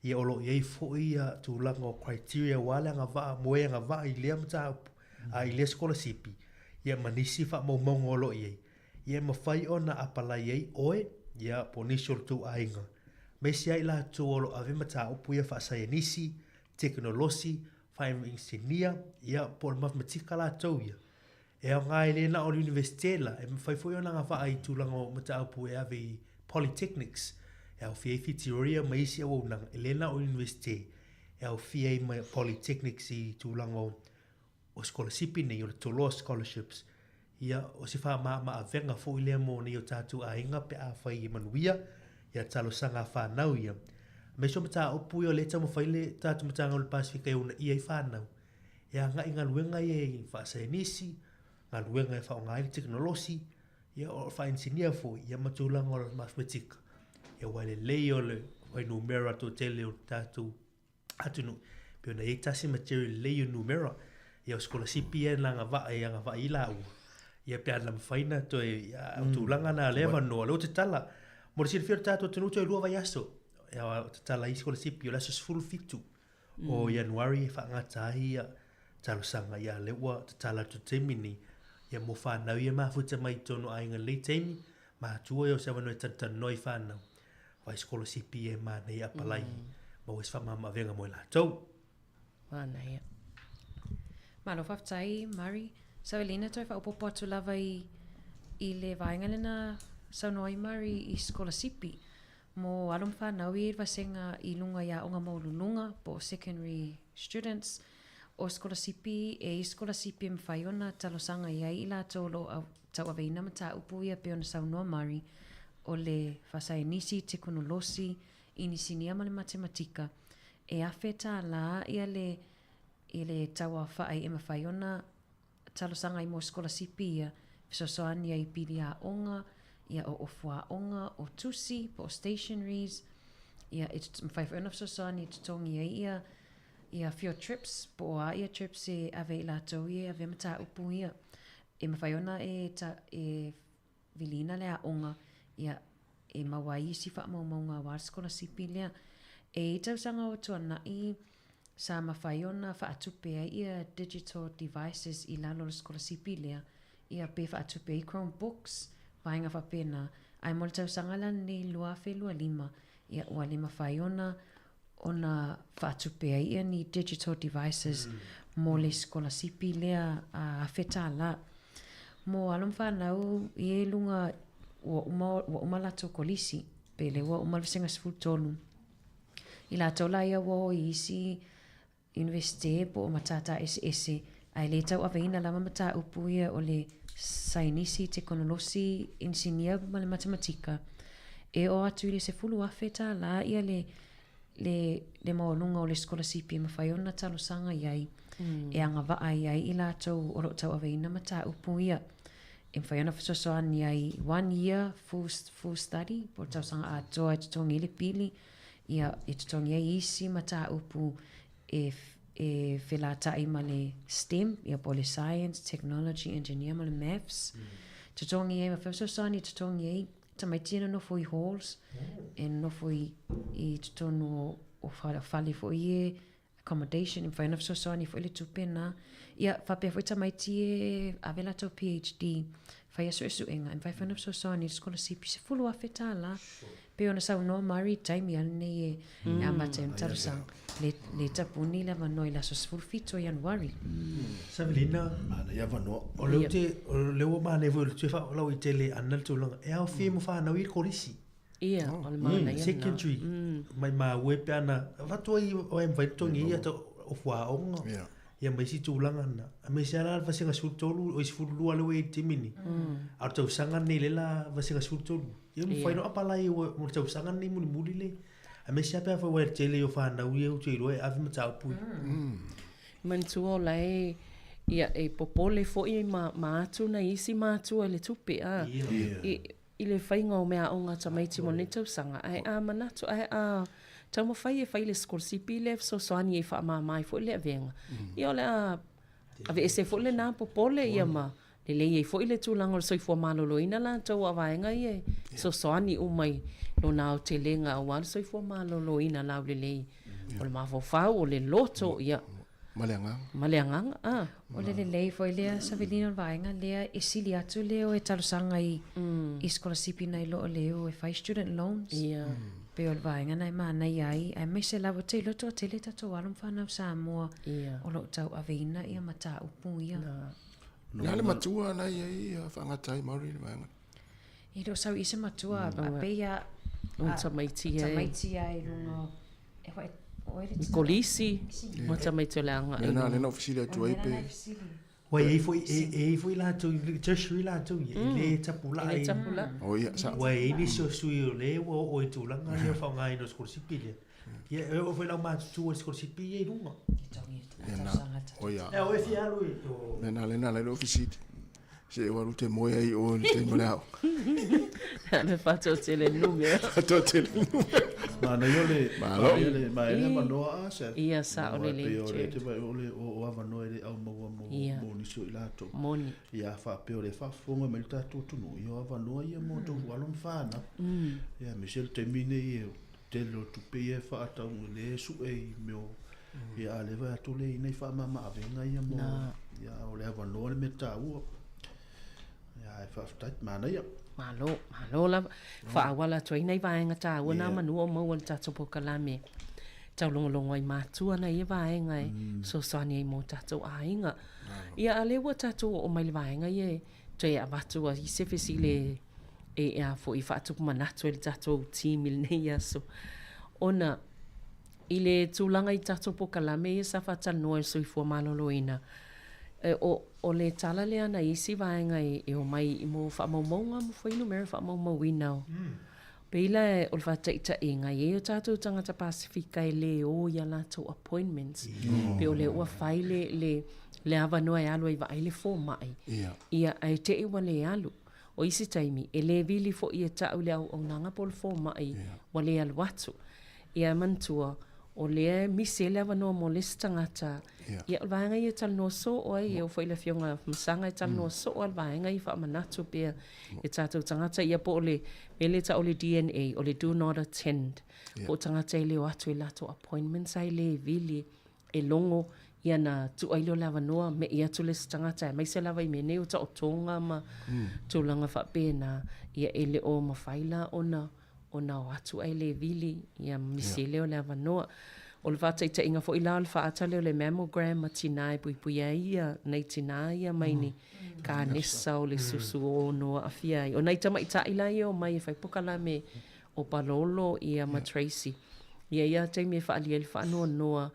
ia olo iei fo ia tūlanga o criteria wale anga waa, moe anga waa i lea mata upu, a i lea skola sipi, ia manisi wha maumong olo iei. Ia mawhai o na apalai ei oe, ia ponisio tu ainga. Mesi ai la tu olo ave mata upu ia wha sayanisi, teknolosi, wha engineer, ia pol mathematika la tau ia. E au ngai le na o universite la, e mawhai fo i o na ngā wha ai tūlanga o mata upu e ave polytechnics, e au fiei teoria maisi au unanga, e le na o universite, e au fiei polytechnics i tūlanga o scholarship nei, o le toloa scholarships, ia o se wha ma avenga fo i lea mo ni o tātu a inga pe a whai i manuia, ia talo sanga whanau ia. Me so mata upu i o leta mo whai le tātu matanga o le Pasifika i una ia i whanau. Ia nga inga luenga i e wha sainisi, nga luenga i wha o ngāi teknolosi, ia o wha engineer fo ia matulanga o le mathematika. Ia wale lei o le wai numera to tele o tātu atunu. Pe ona i tasi material lei o numera, ia o skolasipi e nga wa i la ua. Ia pe ana mawhaina to e tūlanga na lewa noa. Leo te tala, mo le sirifio tātou tenu to e lua vai aso. Ia te tala i skola sipi o laso sfulu fitu. O Januari e whaangata ia talo sanga ia lewa te tala to temini. Ia mo whanau ia mafuta mai tono ainga le temi. Ma tua o sewa noi tantanoi whanau. Vai skola sipi e mana ia palai. Ma wes whamama venga mo la tau. Mana ia. Malo whaftai, Mari. Sawelina toi whaupopo atu lava i le vaenga lena saunoi Mari i skola sipi. Mo alum whanau i vasenga i lunga ia onga maulununga po secondary students o skola sipi e i skola sipi mwhaiona talosanga ia i la tolo tau aveina mata upu ia pe ona saunoi Mari o le whasainisi, teknolosi, inisinia ma le matematika e awheta la ia le taua whaai e mwhaiona talosanga i mo skola sipi ia fisosoani ia i pili a onga ia o ofua onga o tusi po stationaries ia mwhaiwhaona fisosoani i tutongi ia field trips po a ia trips e ave i lato ia ave mata upu ia e mwhaiona e vilina lea onga ia e mawai si wha maunga war skola sipi lea e tausanga o tuana i sa mawhaiona wha atupea ia digital devices i lalo skola sipi lea ia pe wha atupea i Chromebooks vainga wha pena ai mo le tausanga ni lua whelua lima ia ua lima whaiona ona wha atupea ia ni digital devices mo le skola sipi lea a wheta la mo alum whanau i e lunga ua uma latou kolisi pe le ua uma le vasenga sefulutolu i latou la ia ua hoi isi universite po o matata ese ai le tau aveina lava mataupu ia o le sainisi teknolosi insinia ma le matematika e o atu i le sefulu afe la ia le maolunga o le skolasipi ma fai ona talosanga iai e anga vaa iai i latou o lo tau aveina mataupu ia e fai ona fasosoani ai 1 year full study po tau sanga atoa e tutongi le pili ia e tutongi ai isi mataupu e whelatai ma le STEM, ia po le Science, Technology, Engineer, ma le Maths. Tutongi ai, ma whewsosani tutongi ai, tamaitina no fo i halls, e no fo i tutonu o whale fo i e accommodation, e whaina whewsosani fo i le tupena. Ia, whapea fo i tamaiti e avela tau PhD, whai asu enga, e whaina whewsosani, skola sipi se fulu a whetala, pe ona sau no mari time ia nei e amata e mtarusang. Le tapuni le vanoi la so sfulfito Januari. Savelina, ia vanoa. O leo te, o leo ma ne voi te fa lau I te le anal tu langa. E au fie mo fa na wir korisi. Ia, o le mana ia. Secondary. Mai ma we pe ana. Vatua I o em vai tongi ia to o fua onga. Ia mai si tu langa na. A me se ala vasinga sultolu o isfulu ale we timini. Au tau sanga nei le la vasinga sultolu. Ia mo fai no apalai mo tau sanga nei muli le. A me se apea whae tele o whanau ia u tei roe avi matau pui. Mantua lai ia e popole fo I maatu na isi maatu le tupe a. I le whainga o mea onga tamaiti mo ne tau sanga. Ai a manatu, ai a tau mo whai e whai le skolsipi le so soani e wha mai fo le avenga. Ia le a ave ese fo le nā popole ia ma. Le lei e fo I le tūlanga o soifua malolo ina la tau avaenga I e. So soani umai lo nao te lenga o wale soifua malolo ina lau le lei. O le mawhawhau o le loto ia. Maleangang. O le lei fo I lea Savelina o vaenga lea e sili atu leo e talosanga I skolasipi nai lo o leo e fai student loans. Ia. Pe o le vaenga nai mana iai. Ai me se lavo te loto te le tato walum whanau Sāmoa. O lo tau aveina ia mata upu ia. Nga le matua na ia whangatai mauri le maanga. I lo sau isa matua, a peia... Tamaiti ai. Tamaiti ai rungo... I kolisi, mo tamaiti o le anga. Nena ofisili atu ai pe. Wai e foi la tu, tertiary la tu, le tapula ai. Le tapula. O ia, sa. Wai ni so sui o le o i tu langa le fa ngai no skolsipi le. Ia o foi la ma tu o skolsipi e runga. O ia. E o e fialu e. Nena le ofisili. Se waru te moe ai o te moleau. Me fato te le numero. Fato te le numero. Mana iole, ma ele manoa a se. Ia sa o le le. Te vai ole o avanoa ele au maua mo nisi o I lato. Moni. Ia wha peo le whafonga me le tātou tunu. Ia avanoa ia mo tau walon whana. Ia me se te mine I te lo tupe ia whaatau le su e meo. Ia alewa atu le inai wha mama avenga ia mo. Ia o le avanoa le me tāua. Ia e whaftait mana ia. Malo la whaawala toi nei vaenga tā wana manu o mau ta topo kalame. Tau longolongo ai mātua na ia vaenga e. So soani ai mo tātou ainga. Ia alewa tātou o mai le vaenga ia. Toi a vatua I sefesi le e a fo I whaatupu manatu e le tātou tīmil nei aso. Ona I le tūlanga I tātou po kalame ia sa whatanoa e soifua maloloina. O le tala le ana isi vaenga e o mai I mo whaamaumaunga mo whainu mera whaamaumauinau. Peila o le whataita e ngai e o tātou tangata Pasifika e le o ia lātou appointments. Pe o le ua whai le awanoa e alu ai wa ai le fō mai. Ia ai te iwa le alu. O isi taimi e le vili fo ia tau le au o nanga po le fō mai wa le alu atu. Ia mantua o le mise le awanoa mo le stangata. Ia o vaenga I tal no so o ai o whaile fionga masanga I tal no so o vaenga I wha manatu pia e tātou tangata ia po o le mele ta o le DNA o le do not attend. Po tangata I le o atu I lato appointments ai le vili e longo ia na tu ailo le awanoa me ia tu le stangata. Mai se lawa I mene o ta o tonga ma tūlanga wha pēna ia e le o mawhaila ona o atu ai le vili ia misele o le awanoa. o le whātai te inga fo i la le whaatale o le mammogram ma tina e pui ia, nei tina ia mai ni ka nesa o le susu o noa a fia ai. O nei tama i ta ila ia o mai e whai pokala me o Palolo ia ma Tracy. Ia teimi e whaalia le whaanoa noa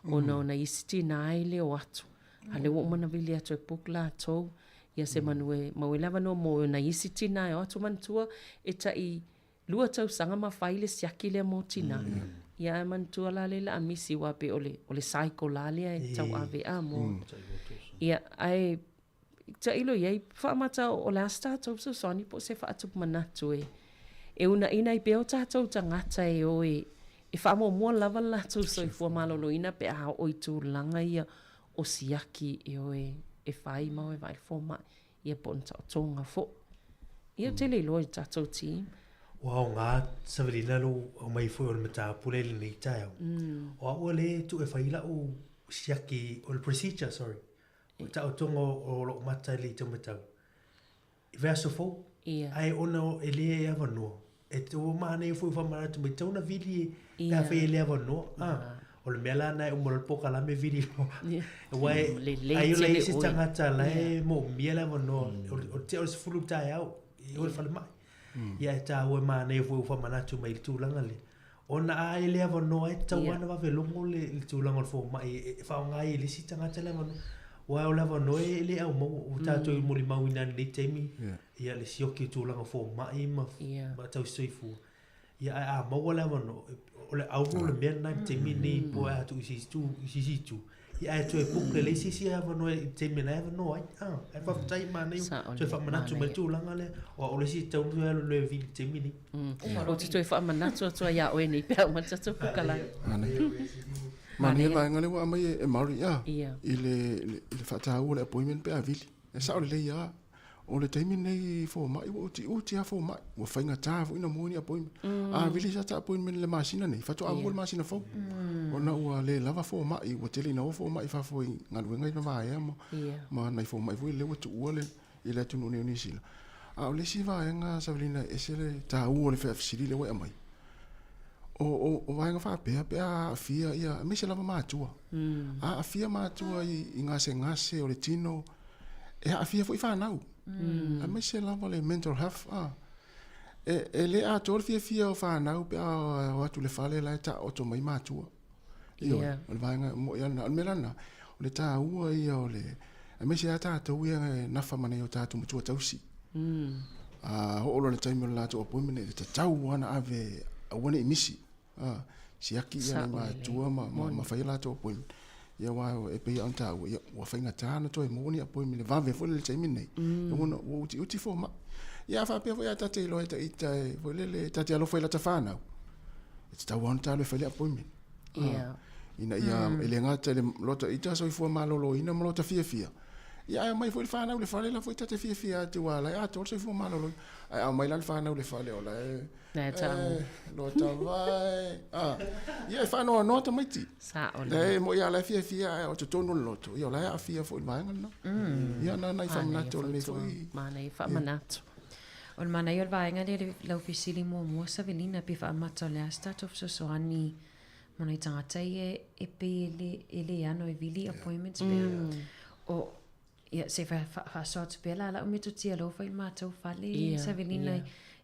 o na isi tina ai le o atu. Ale o mana vili atu e pukla atou. Ia se manue maue lava no mo na isi tina e o atu mantua e ta i lua tau sanga ma whaile siaki le mo tina. Ia e mantua la le la amisi wa pe ole saiko la le e tau ave a mo. Ia ai ta ilo iei whaamata o le asta tau so soni po se whaatu manatu e una ina i peo tātou tangata e o e whaamo mua lava la tau so i fua malolo ina pe a o i tū langa ia o siaki e o e whai mau e vai fōma ia ponta o tonga fo. Ia te leilo i tātou team. Wow, ngā sawarina lo o mai fo o le mata pule le nei tai au. O a le tu e whaila o siaki o le procedure, sorry. O ta o tonga o lo mata le te matau. I vea so fo, ai ona o e lea e awa noa. E te o maana e fo i whamara tu mai tauna vili e a whai e lea awa noa. O le mea lana e umara poka la me vili lo. E wai, ai o le isi tangata la e mo mia le awa noa. O te o se fulu tai au, i o le whale mai. Ia e tā ue maana e fo i whamana tu mai le tūlanga le. Ona a e lea awa noa e tau ana wa velongo le tūlanga le fo mai. E whaonga e le isi tangata le awa noa. Wa o lava no e le au mo o tato i moli mau ina ni temi ia le sioki tu langa fo mai ma tau soifu ia a mo lava no o le au le men na temi ni po a tu si tu ia e tu e puk le si ava no temi na ava no ai e fa tai ma nei tu fa mana tu tu langa le o le si tau le vi temi ni o tu fa mana tu ia o ni pe ma tu kala Mani la ngale wa mai e mari ya. Ile fata o le appointment pe avili. E sa o le ia. O le taimi nei fo mai o ti a fo mai. O fainga ta fo ina mo ni appointment. A vili sa ta appointment le masina nei. Fatu a le masina fo. O na o le lava fo mai o tele na fo mai fa fo ngalu ngai na vai mo. Ma na fo mai fo le o tu o le ile tu no ni sila. A o le si va nga Sabrina esele ta o le fa fisili le wa mai. O vai nga fa pe a fia ia me se lava matua. A fia matua i ngase o le tino. E a fia foi fa nau. A me se lava le mental health e le a tor fia o fa nau pe a o tu le fale la ta o to mai matua. Io o vai nga mo ia na melana. O le ta ua ia o le a me se ata to ia na fa mane o ta tu mutua tausi. O lo le time la to appointment e te tau ana ave a wana inisi. Siaki ia ma tua ma fai la to point. Ia wa e pe anta wa fai ngata na to e mo ni appointment le va ve fo le time nei. Ono o ti fo ma. Ia fa pe fo ia tate lo eta ita fo le tate alo fo la tafana. It's the one time fai le appointment. Ina ia ele ngata le lota ita so fo ma lo ina mo lota fia. Ia mai foi fa na le fale la foi tate fia te wala ia to so fo ma lo. Ai mai la fa na le fale ola lo ta vai ia fa no nota mai ti sa o le mo ia la fia o to tono loto ia la fia foi vai no ia na fa na to le foi ma nei fa manato o mana ia vai nga le la ofisili mo Savelina pe fa mato le start of so ani mo nei tanga tai e pe ele ano e vili appointments pe o ia se fa sort pe la o meto ti lo fa il mato fa le Savelina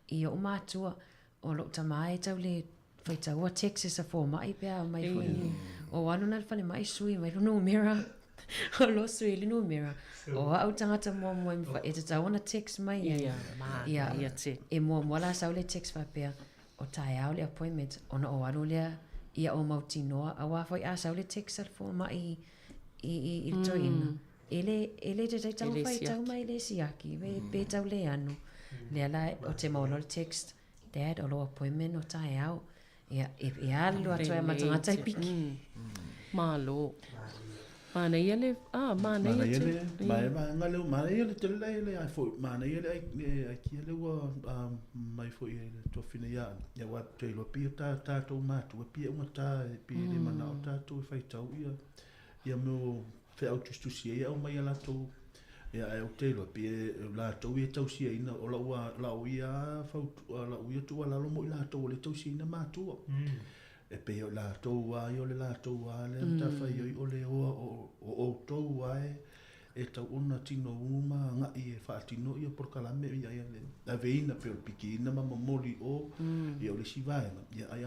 ia o matua o lo tamai tau le fai tau a Texas a fo mai pia mai foi o anu na fale mai sui mai no mira o lo sui le no mira o au tangata mo mi fa e tau na text mai ia te e mo la sau le text fa pia o tai au le appointment o no anu le ia o mautino a wa foi a sau le text al fo mai i to in ele te tau fai tau mai le siaki be tau le anu le ala o te mo le text Dad, o appointment o tai au. Ia, e alu atu e matangata i piki. Malo. Mana ia le, mana ia te. Mana ia le tele le ai foi, mana ia le ai kia le ua mai foi le tofina ia. Ia wa te lo pia ta to matu, pia uma ta pia le mana o ta to fai tau ia. Ia mo fe au tu sia ia o mai ala to. Ia e o te lo pia la to ia tau sia ina o la ia fa la ia tu la lo mo la to le tau sia ina matu. e pe o la tau ai o le la tau ai le ta fai o le o tau ai e tau una tino uma nga i e fa tino i por kalame i ai le a veina pe o pikina ma moli o i o le sivai ia ai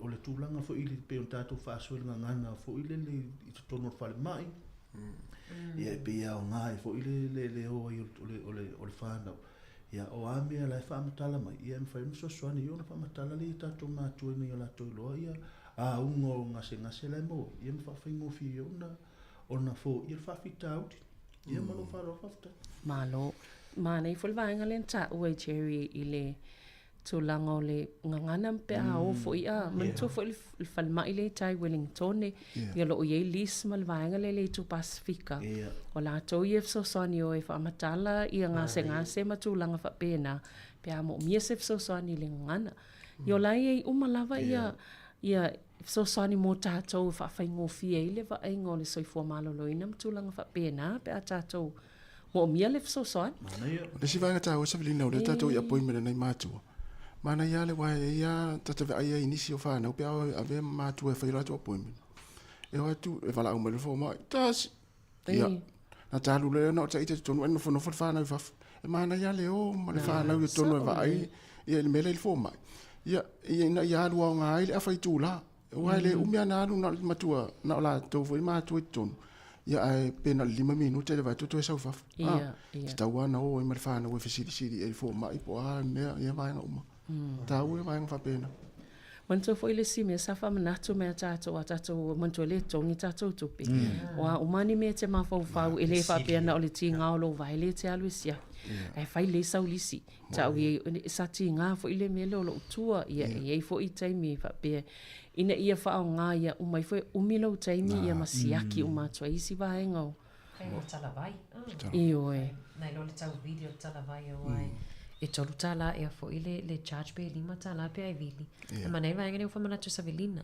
o le tulanga fo i le pe o tatu fa so nga ngana fo i le i tono fa le mai ia pe ia o ngai fo i le o i o le fa na ia o ame la fa matala mai ia me fa so so ni ona fa matala le tatu ma tu ni la to lo ia a ungo ngase le mo ia me fa fa mo fi ona fo ia fa fitau ia malo fa ro fa malo mana i fol vaenga len ta ue cherry i le tulanga o le ngangana pe a o fo ia man tu fo il falma i le tai Wellington ia lo ye lis mal vaenga le tu Pacifica o la to ye so soni o e fa matala ia ngase ma tulanga fa pena pe a mo miesef so soni le ngana yo la ye umalava ia so soni mo tatou fa faingo fie ile va aingo le soifua maloloina tulanga fa pena pe a tatou mo mia le so soni le si vanga ta o sa vilina o le tatou ia appointment nei matua mana ia le wa ia tata ve ai inisi o fa na pe ave matua fa ila to appointment e wa tu e vala o me le fo mai tas ia na talu le no ta ite tonu no fo fa na fa e mana ia le o ma le fa na u tonu va ai ia le mele le fo mai ia ia lu nga ile afa tu la wale umia na alu na matua na la to foi matua tonu ia ai pena 5 minutos le vai tu e saufa sta wana o i marfa na o fisiri e fo mai po a me ia vai na uma ta o vai fa pena manto foi le si me sa fa manato me tato manto le tongi tato tupi wa umani me te ma fa ele fa pena o le tinga o lo vai le te aluisia ai fai le saulisi ta wi sa tinga fo ile me lo tua ia fo i taimi fa pe ina ia fa nga ia umai foi umilo taimi ia masiaki uma tua isi vaenga o tala vai io e na lo le tau video tala vai o ai e tolu tala e fo ile le charge pe lima tala pe ai vili e manai vai ngani fa mana tu savelina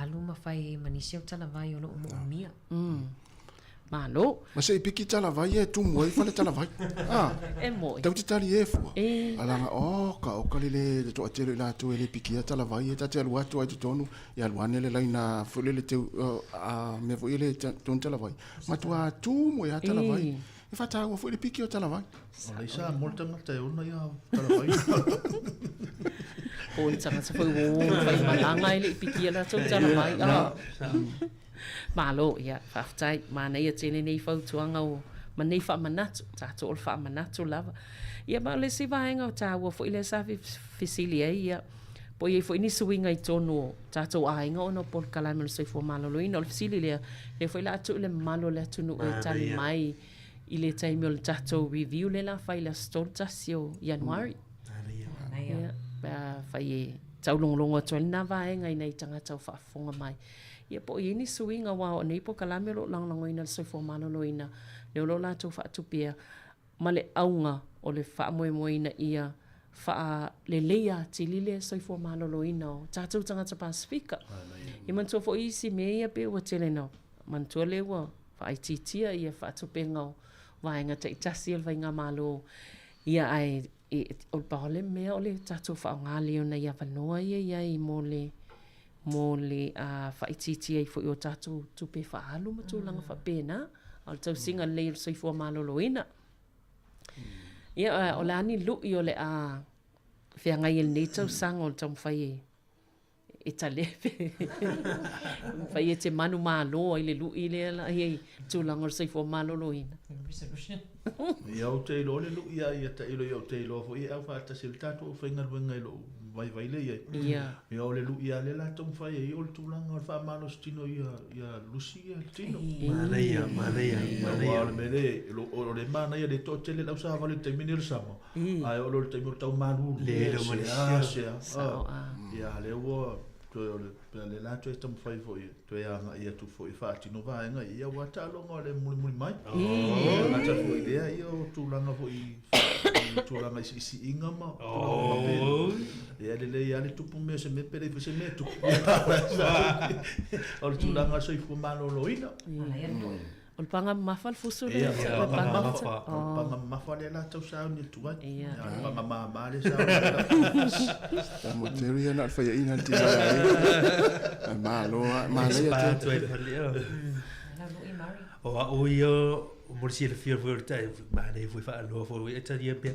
alu ma fai manisi o tala vai o lo umia malo ma se piki tala vai e tu mo fa le tala vai e mo tau te tali e fu ala o ka le to atelo la tu ele piki tala vai e tate alu atu ai tonu ya luane le laina fu le te me fu ile ton tala vai ma tu mo ya tala vai e fa ta fu le piki o tala vai ole sa molta ngata e ona ya tala vai o tanga sa fu fai malanga ile piki la tu tala vai malo ia faftai mana ia tene nei fautuanga o manei fa manatu tato o fa manatu lava ia ma le si vaenga o taua fo ile sa fisilia ia po ia fo ini suinga i tono tato ainga ono por kalame se fo malo loina o fisilia le fo ila tu le malo le tunu e tali mai ile taimi o le tato review le la fa ila stolta sio Januari ia ba fa ye taulongolongo tolina vaenga ina i tangata o fa fonga mai ia po ini suinga wa nei po kalame lo langoina se fo maloloina le lo la tu fa tupia male aunga o le fa moina ia fa le leia tilile se fo maloloina o tatu tanga ta Pacifica i man so fo isi meia pe o teleno man to le wa fa ititia ia fa tupenga wa nga te tasi va nga malo ia ai o parle me o le tatu fa ngali ona ia va noa ia i mole a faititi ai fo o tatu tupe fa alu matulanga fa pena al tau singa le so fo maloloina ia o lani lu i o le a fe nga il neto sang o tam fai itale fai te manu malo ile lu ile la ai tulanga so fo maloloina ia o te lo le lu ia te ilo ia te lo fo ia fa ta sil tatu fa ngal wenga lo vai le ia o le lu ia le la tom fa ia o tulanga fa malo stino ia lucia tino Maria o le o le mana ia le to tele la sa vale te minir samo ai o le te mo tau manu le Malaysia ia le o to le la to tom fa to ia tu fo fa tino va nga ia wa ta lo ngole muli mai la ta fo idea ia o tulanga fo i tulanga si ingama ia le ia le tupu me se me pere se me tu o tulanga so i fo malo loina On panga mafal fusu le. Ia, panga mafa le la tau sao ni tuai. Ia, panga mama le sao. Ta mo teria na fa ina ti sa. Malo, Spa tu e falio. O io mo si le fio volta, ma ne foi fa lo fo e ta dia pe.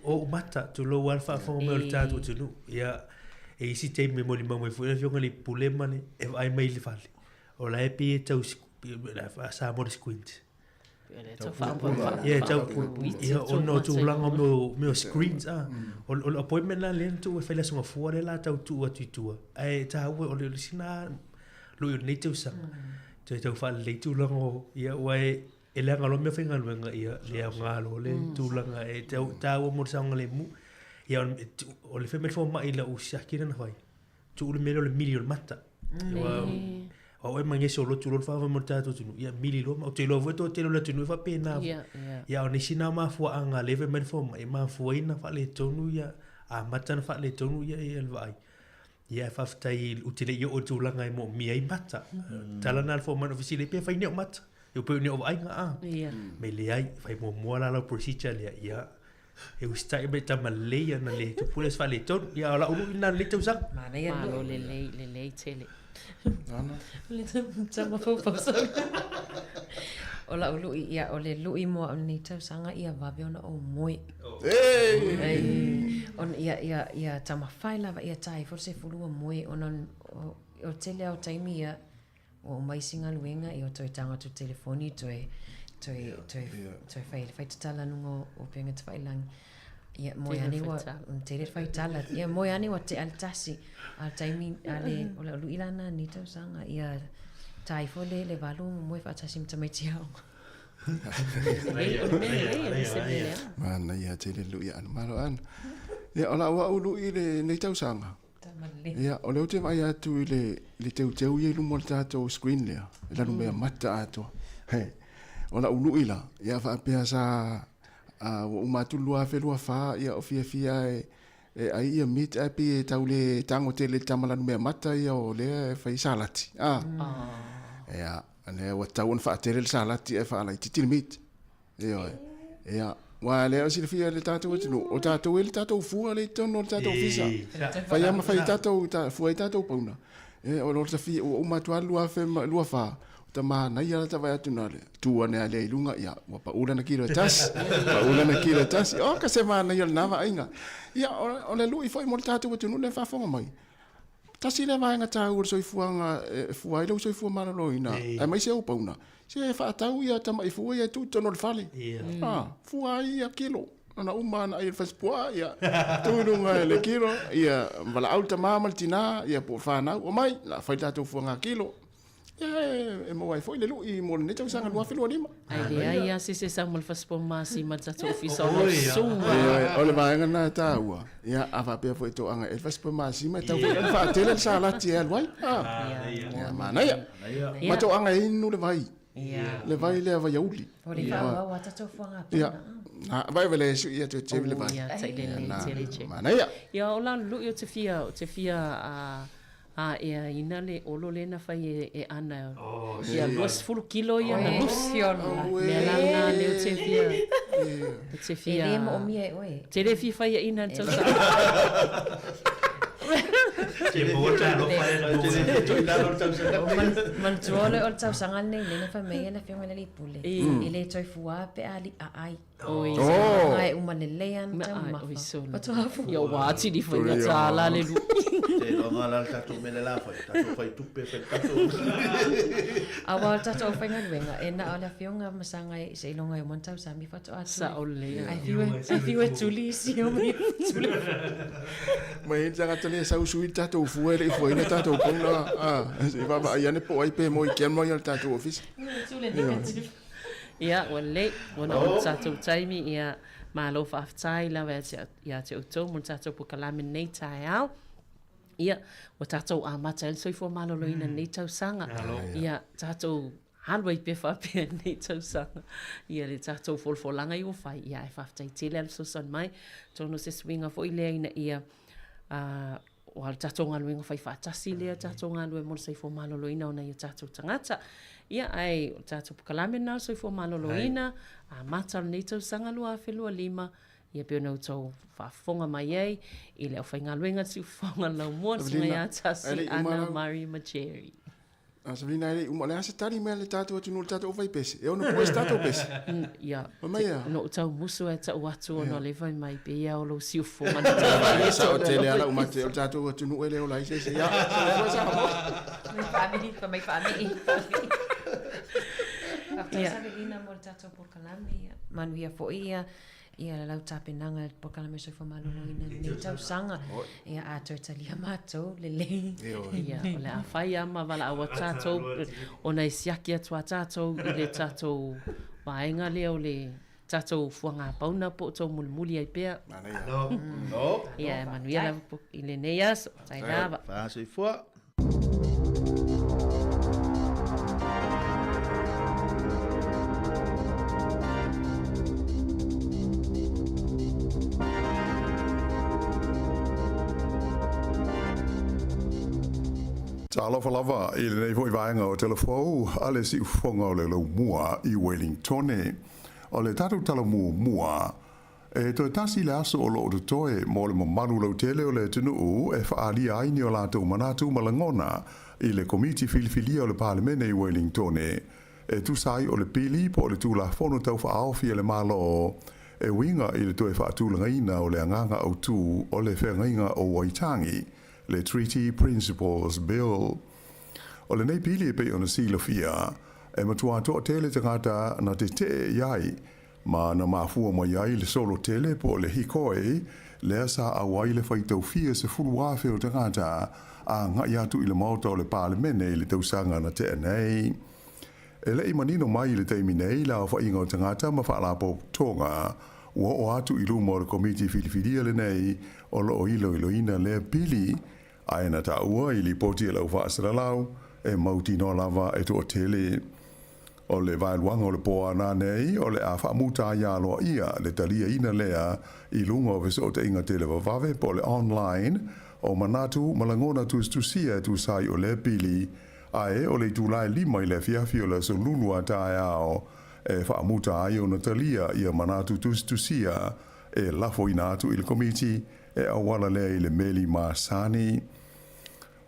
O mata tu lo wal fa fo mo ta tu nu. Ia e si te me mo li mo foi fio ngali problema ne e ai mai le fali. O la e pe tau la Sāmoa squint. Ia ono tu langa meu screens o appointment la len tu e fai la songa fuare la tau tu atu. Ai ta o le sina lo yo nei tu sa. Te tau fa le tu langa ia wai e le ngalo me finga luenga ia le ngalo le tu langa e ta o mo sa ngale mu. Ia o le femel fo mai la u shakina na fai. Tu le melo le million mata. O e mangi solo tu lo fa mo ta tu ia mili lo o te lo voto te lo la tu no fa pena ia o ni sina ma fu anga leve men fo ma fu ina fa le tonu ia a mata fa le tonu ia ia vai ia fa ftai utile yo o tu langa mo mi ai mata tala na fo man ofisi le pe fa ni mata yo pe ni o ai nga me le ai fa mo la procedure ia e o stai be ta maleia na le tu pules fa le tonu ia la u ina le tu sa ma le tele Lita tama fo Ola ulu ia ole lui mo ni tau sanga ia vabe ona o moi. On ia tama faila va ia tai for se fulu moi ona o tele o taimi ia o mai singa luenga i o toi tanga tu telefoni toi fai tala nungo o penga te failang. Ia moi ani wa te fai tala ia moi ani wa te altasi al taimi ale ola lu ilana ni tau sanga ia tai fo le valu moi fa tasi mtamai tiao mana ia te le lu ia an malo an ia ola wa ulu ile nei tau sanga ia ole o te mai atu ile teu ia lu mo tato screen le la no me mata ato he ola ulu ila ia fa pe sa o matulua felua fa ia o fia ai ia mit api taule tango tele tamala me mata ia o le fai salati ia ane o taun fa tele salati e fa lai titil mit ia wa le o silfia le tato o tato el tato fu le tono tato fisa fa ia ma fai tato fu ai tato puna o lo tafi o matulua fe lua fa tama na ia ta vai atunale tu ane ale ilunga ia wa pa ula na kilo tas o ka se mana ia nava ainga ia o le lui foi mo tatu tu no le fa fonga mai tasi le vai nga ta ur soi fuanga fuai lo soi fu mana loina ai mai se o pauna se fa tau ia tama i fu ia tu tono le fale fuai ia kilo na umana ai fa spoa ia tu lunga le kilo ia vala alta mama tina ia po fa na o mai la fa tatu fuanga kilo e mo ai foi le lu I mo ne tau sanga lua filo lima ai ia se Samuel faspo masi matata ofisa o sunga o le vai na ta ua ia ava pe foi to anga e faspo masi ma tau fa tele sala ti el wai ia mana ia ma to anga inu le vai le va yauli o le fa wa tatu fuanga ia vai vele su ia te le vai ia tai le mana ia ia ola lu yo te fia ia ina le olo le na fai e ana ia 2 kilo ia na lusiona me langa le te fia e mo mi e oi te le fi fai ina tau sa Te mo ta no fai na te tau sa man tuole o tau sanga nei le fa me na fiona le pule ile toi fua pe ali ai ai uma le lean tama o to hafu ia wati di fai ta la le lu te lo ngala tatu mele la fai tupe fai tatu awal tatu fai ngwenga e na ala fiona masanga se ilonga mo tau sa mi fa to atu sa ole ai fiwe tuli si o mi tuli mai tanga tele sa usui tato fuele foi na tato pona se va ia ne po ai pe mo I ken mo ia tato office tule negative ia wale wana o tato taimi ia malo fa aftai la ve ia te o mo tato po kalame nei tai au ia o tato a mata el soifo malo loina nei tau sanga ia tato halwai pe fa pe nei tau sanga ia le tato folfolanga I o fai ia e fa aftai tele al so son mai tono se swinga fo ile ina ia o al tato ngaluenga fai fatasi lea tato ngalue mo sei fo malo loina ona ia tato tangata Ia ai o tātou pukalame nā soifua maloloina, a mata nei tau sanga lua a whelua lima, ia peo nau tau whaafonga mai ei, i leo whaingaluenga si whaonga lau mua sunga ia tasi Anna Marie Majeri. Sabrina, uma le asa tari mea le tātou atu nul tātou vai pese. E ona poes tātou pese. Ia, Mamaya. no tau musu e tau atu no le vai mai pe ia o lo si ufonga. Sa o te le ala umate o tātou atu nu ele o lai se ia. Sa mo. Mai whaamii. Sa velina mo le tātou pokalame. Manuia fo ia. Ia la lau tāpenanga po kalame soifua maloloina nei tau sanga. Ia a tau talia mātou lele. Ia, o le a whai ama wala awa tātou, o nei siaki atua tātou, i le tātou waenga leo le tātou fuanga pauna po tau mulimuli ai pea. No. Ia, manuia la i le neias, tai nava. Wha soifua. Alofa lava i le nei foi vaenga o telefou ale si ufonga o le lau mua i Wellington o le tatu tala mua e to tasi le aso o lo o toe mo le mamaru lau tele o le tunu e whaalia aini o lato manatu malangona i le komiti filifilia o le parlemene i Wellington e tu sai o le pili po le tula fono tau whaaofi le malo e winga i le toe whaatulanga ina o le anganga au tu o le whengainga o Waitangi le Treaty Principles Bill. O le nei pili e pe ona silo fia, e matua toa tele tangata na te iai, ma na mafua mai ai le solo tele po le hikoe, le asa awai le whaitau fia se fulu wafe o tangata, a ngai atu i le mauta o le parlemene i le tausanga na te nei. E le imanino mai le teimi nei la o whainga o tangata ma whaalapo tonga, ua o atu i luma o le komiti filifilia le nei, o lo o ilo ina le pili, aina ta ua i li poti e lau whaasara lau, e mauti no lava e to tele. O le vaeluanga o le poa nā nei, o le a whaamuta ia loa ia, le talia ina lea, i lunga o veso te inga tele wawave, po le online, o manatu malangona tusia tu sai o le pili, ae o le tūlai lima i le fiafi o le so lulua tae ao, e whaamuta ai o na talia ia manatu tusia, e lafo ina atu i le komiti, e awala lea i le meli Masani.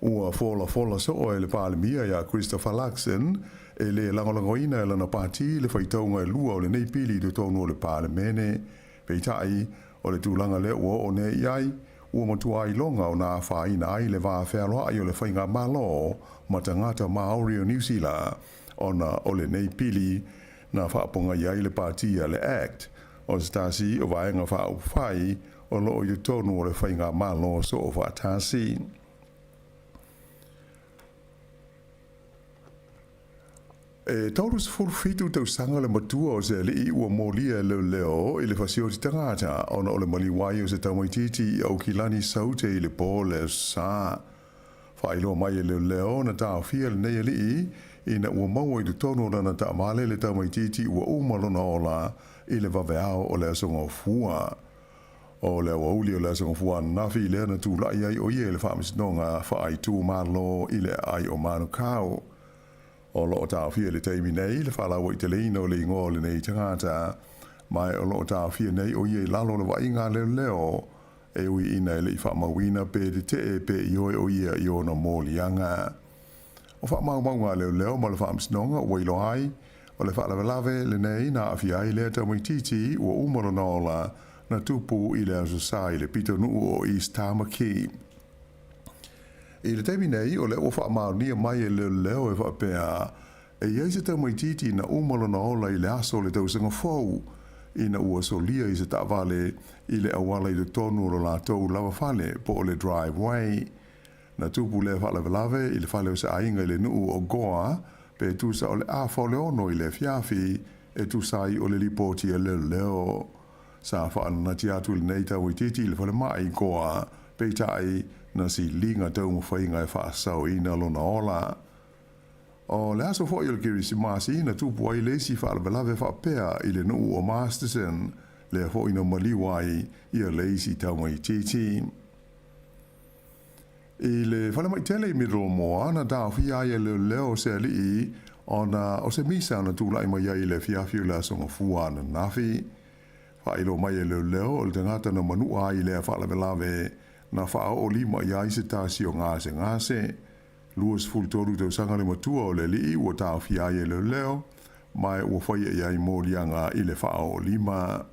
Ua fola so o e le palemia ia Christopher Luxon, e le langolangoina e lana pati le whaitaunga e lua o le nei pili do tonu o le palemene. Peitai, o le tūlanga le ua o ne iai, ua matua i longa o nā whaina ai le vā whealoa ai o le whainga malo, matangata Maori o New Zealand, ona o le nei pili, na whaaponga iai le patia le Act, o stasi o vaenga whaupwhai, o loo i tonu o le whainga malo so o whaatasi. E taurus fulfitu tau sanga le matua o se li ua molia leo i le fasio ti tangata ona o le maliwai o se taumaititi au kilani saute i le po le sa. Whailo mai e leo na tau fia le nei li i na ua maua i le tono na ta male le taumaititi ua umalona ola i le vaveao o le asonga fua. O le wauli o le asonga fua nafi i le na tu lai ai o ie le whaamisnonga wha ai tu malo i le ai o manu kau. O lo tau fia le teimi nei, le whalawa i te leino le ingo le nei tangata, mai o lo tau fia nei o ie lalo le wa inga leo, e ui ina e le i whamawina pe de te e pe i oe o ie i o na mōlianga. O whamaunga leo ma le whaamisnonga o wailo ai, o le whalawelave le nei na awhia i le taumaititi ua umaro nola na tupu i le asosai le pito nuu o East Tamaki. I le teimi nei, o le o whaamaunia mai e leo e whaapea, e iei se taumaititi na umalo na ola i le aso le tausanga fau, i na ua solia i se ta'vale i le awala i le tonu o la tau lava fale po o le driveway. Na tupu le whalavelave i le fale o se ainga i le nuu o goa, pe tusa o le a ono i le fiafi, e tusai o le lipoti e leo. Sa whaanati atu le nei taumaititi i le fale mai goa, pe tai na si linga tau mwhainga e whaasau ina lona ola. O le aso fo i le kiri si maasi na tupu ai leisi whaalawelawe whaapea i le nuu o Masterson le fo ina maliwai i a leisi tau mai titi. I le whale mai tele i Middle Moa na tau fia ai e leo se alii Ona o se misa ona tūlai mai ai le fiafio le asonga fua na nafi. Whaelo mai e leo o le tangata na manua ai lea whaalawe na whao o lima i ai se tāsi o ngase. Luas fultoru tau sanga le matua o le lii ua tāo fiai e leo mai ua whaia i ai mōrianga i le whao o lima.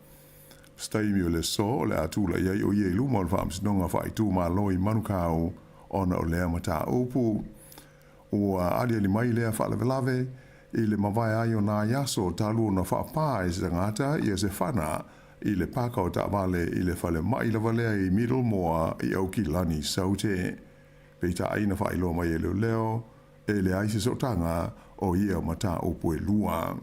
Staimi o le so o le atula i ai o iei luma o le whaamsinonga whaitū mā loi manukau ona o lea mata upu. Ua alia li mai lea whaalawe i le mawai ai o nā yaso talu o na whaapā e se tangata i se whana i le paka o ta'wale i le whale mai la walea i Middlemore i au ki lani saute. Peita aina whailo mai e leo e le aise sotanga o ia mata upu e lua.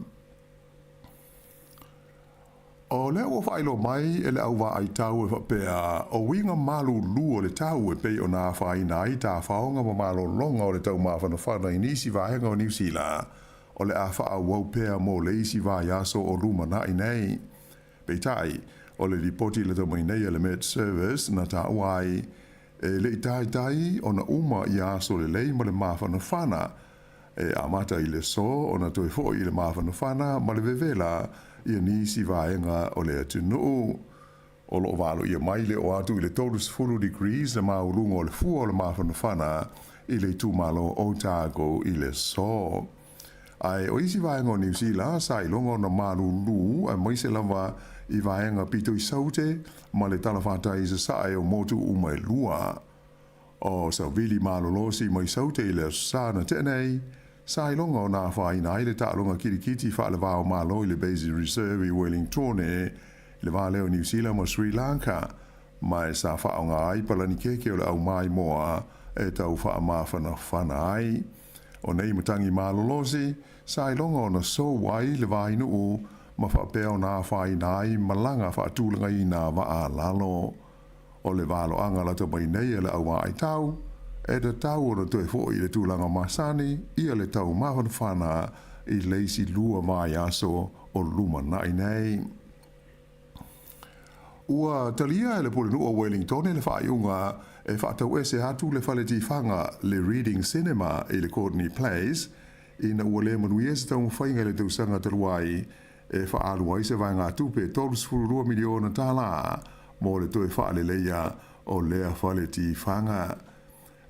O leo o whailo mai e le au wa ai tau e whapea o winga malu lu o le tau e pei o nā whaina ai tā whaonga ma malo longa o le tau mawhana whana i nisi wahenga o New Zealand o le a wha wau pea mo le isi wa yaso o luma na i nei. Peitai o le ripoti le tau mai nei le Med Service na tā uai e le itai o na uma i aso le lei ma le mawhana whana e amata i le so o na toi fo i le mawhana whana ma le vevela ia nisi vaenga o le atunu. O lo valo ia mai le o atu i le tolus fulu degrees le maulunga o le fua o le mawhana whana i le tūmalo o tāgo i le so. Ai o isi vaenga o New Zealand sa i longa o na malu lu a maise lava i vaenga pito i saute ma le talawhata i se sae o motu uma e lua. O sa vili malolosi mai saute i le sana tenei sa i longa o nā whaina i le tālonga kirikiti whaale wāo mālo i le Basic Reserve i Wellington le wāleo New Zealand mo Sri Lanka mai sa whaonga ai palani keke o le au mai moa e tau wha mawhana whana ai. O nei matangi malolosi sa i longa o na so wai le wainu u ma whapea o nā whaina ai malanga whaatūlanga i nā waa lalo. O le wālo anga lato mai nei e le au ai tau e te tau o na toe fo i le tūlanga masani ia le tau mawhana whana i leisi lua mai aso o luma nai nei. Ua talia e le polinu o Wellington e le whaiunga e whaatau e se hatu le whaleti whanga le Reading Cinema i le Courtney Place i na ua le manui e se tau mwhainga le tausanga taluai e whaalu ai se vai ngā tupe 12 miliona tāla mo le toe whaale leia o lea whaleti whanga.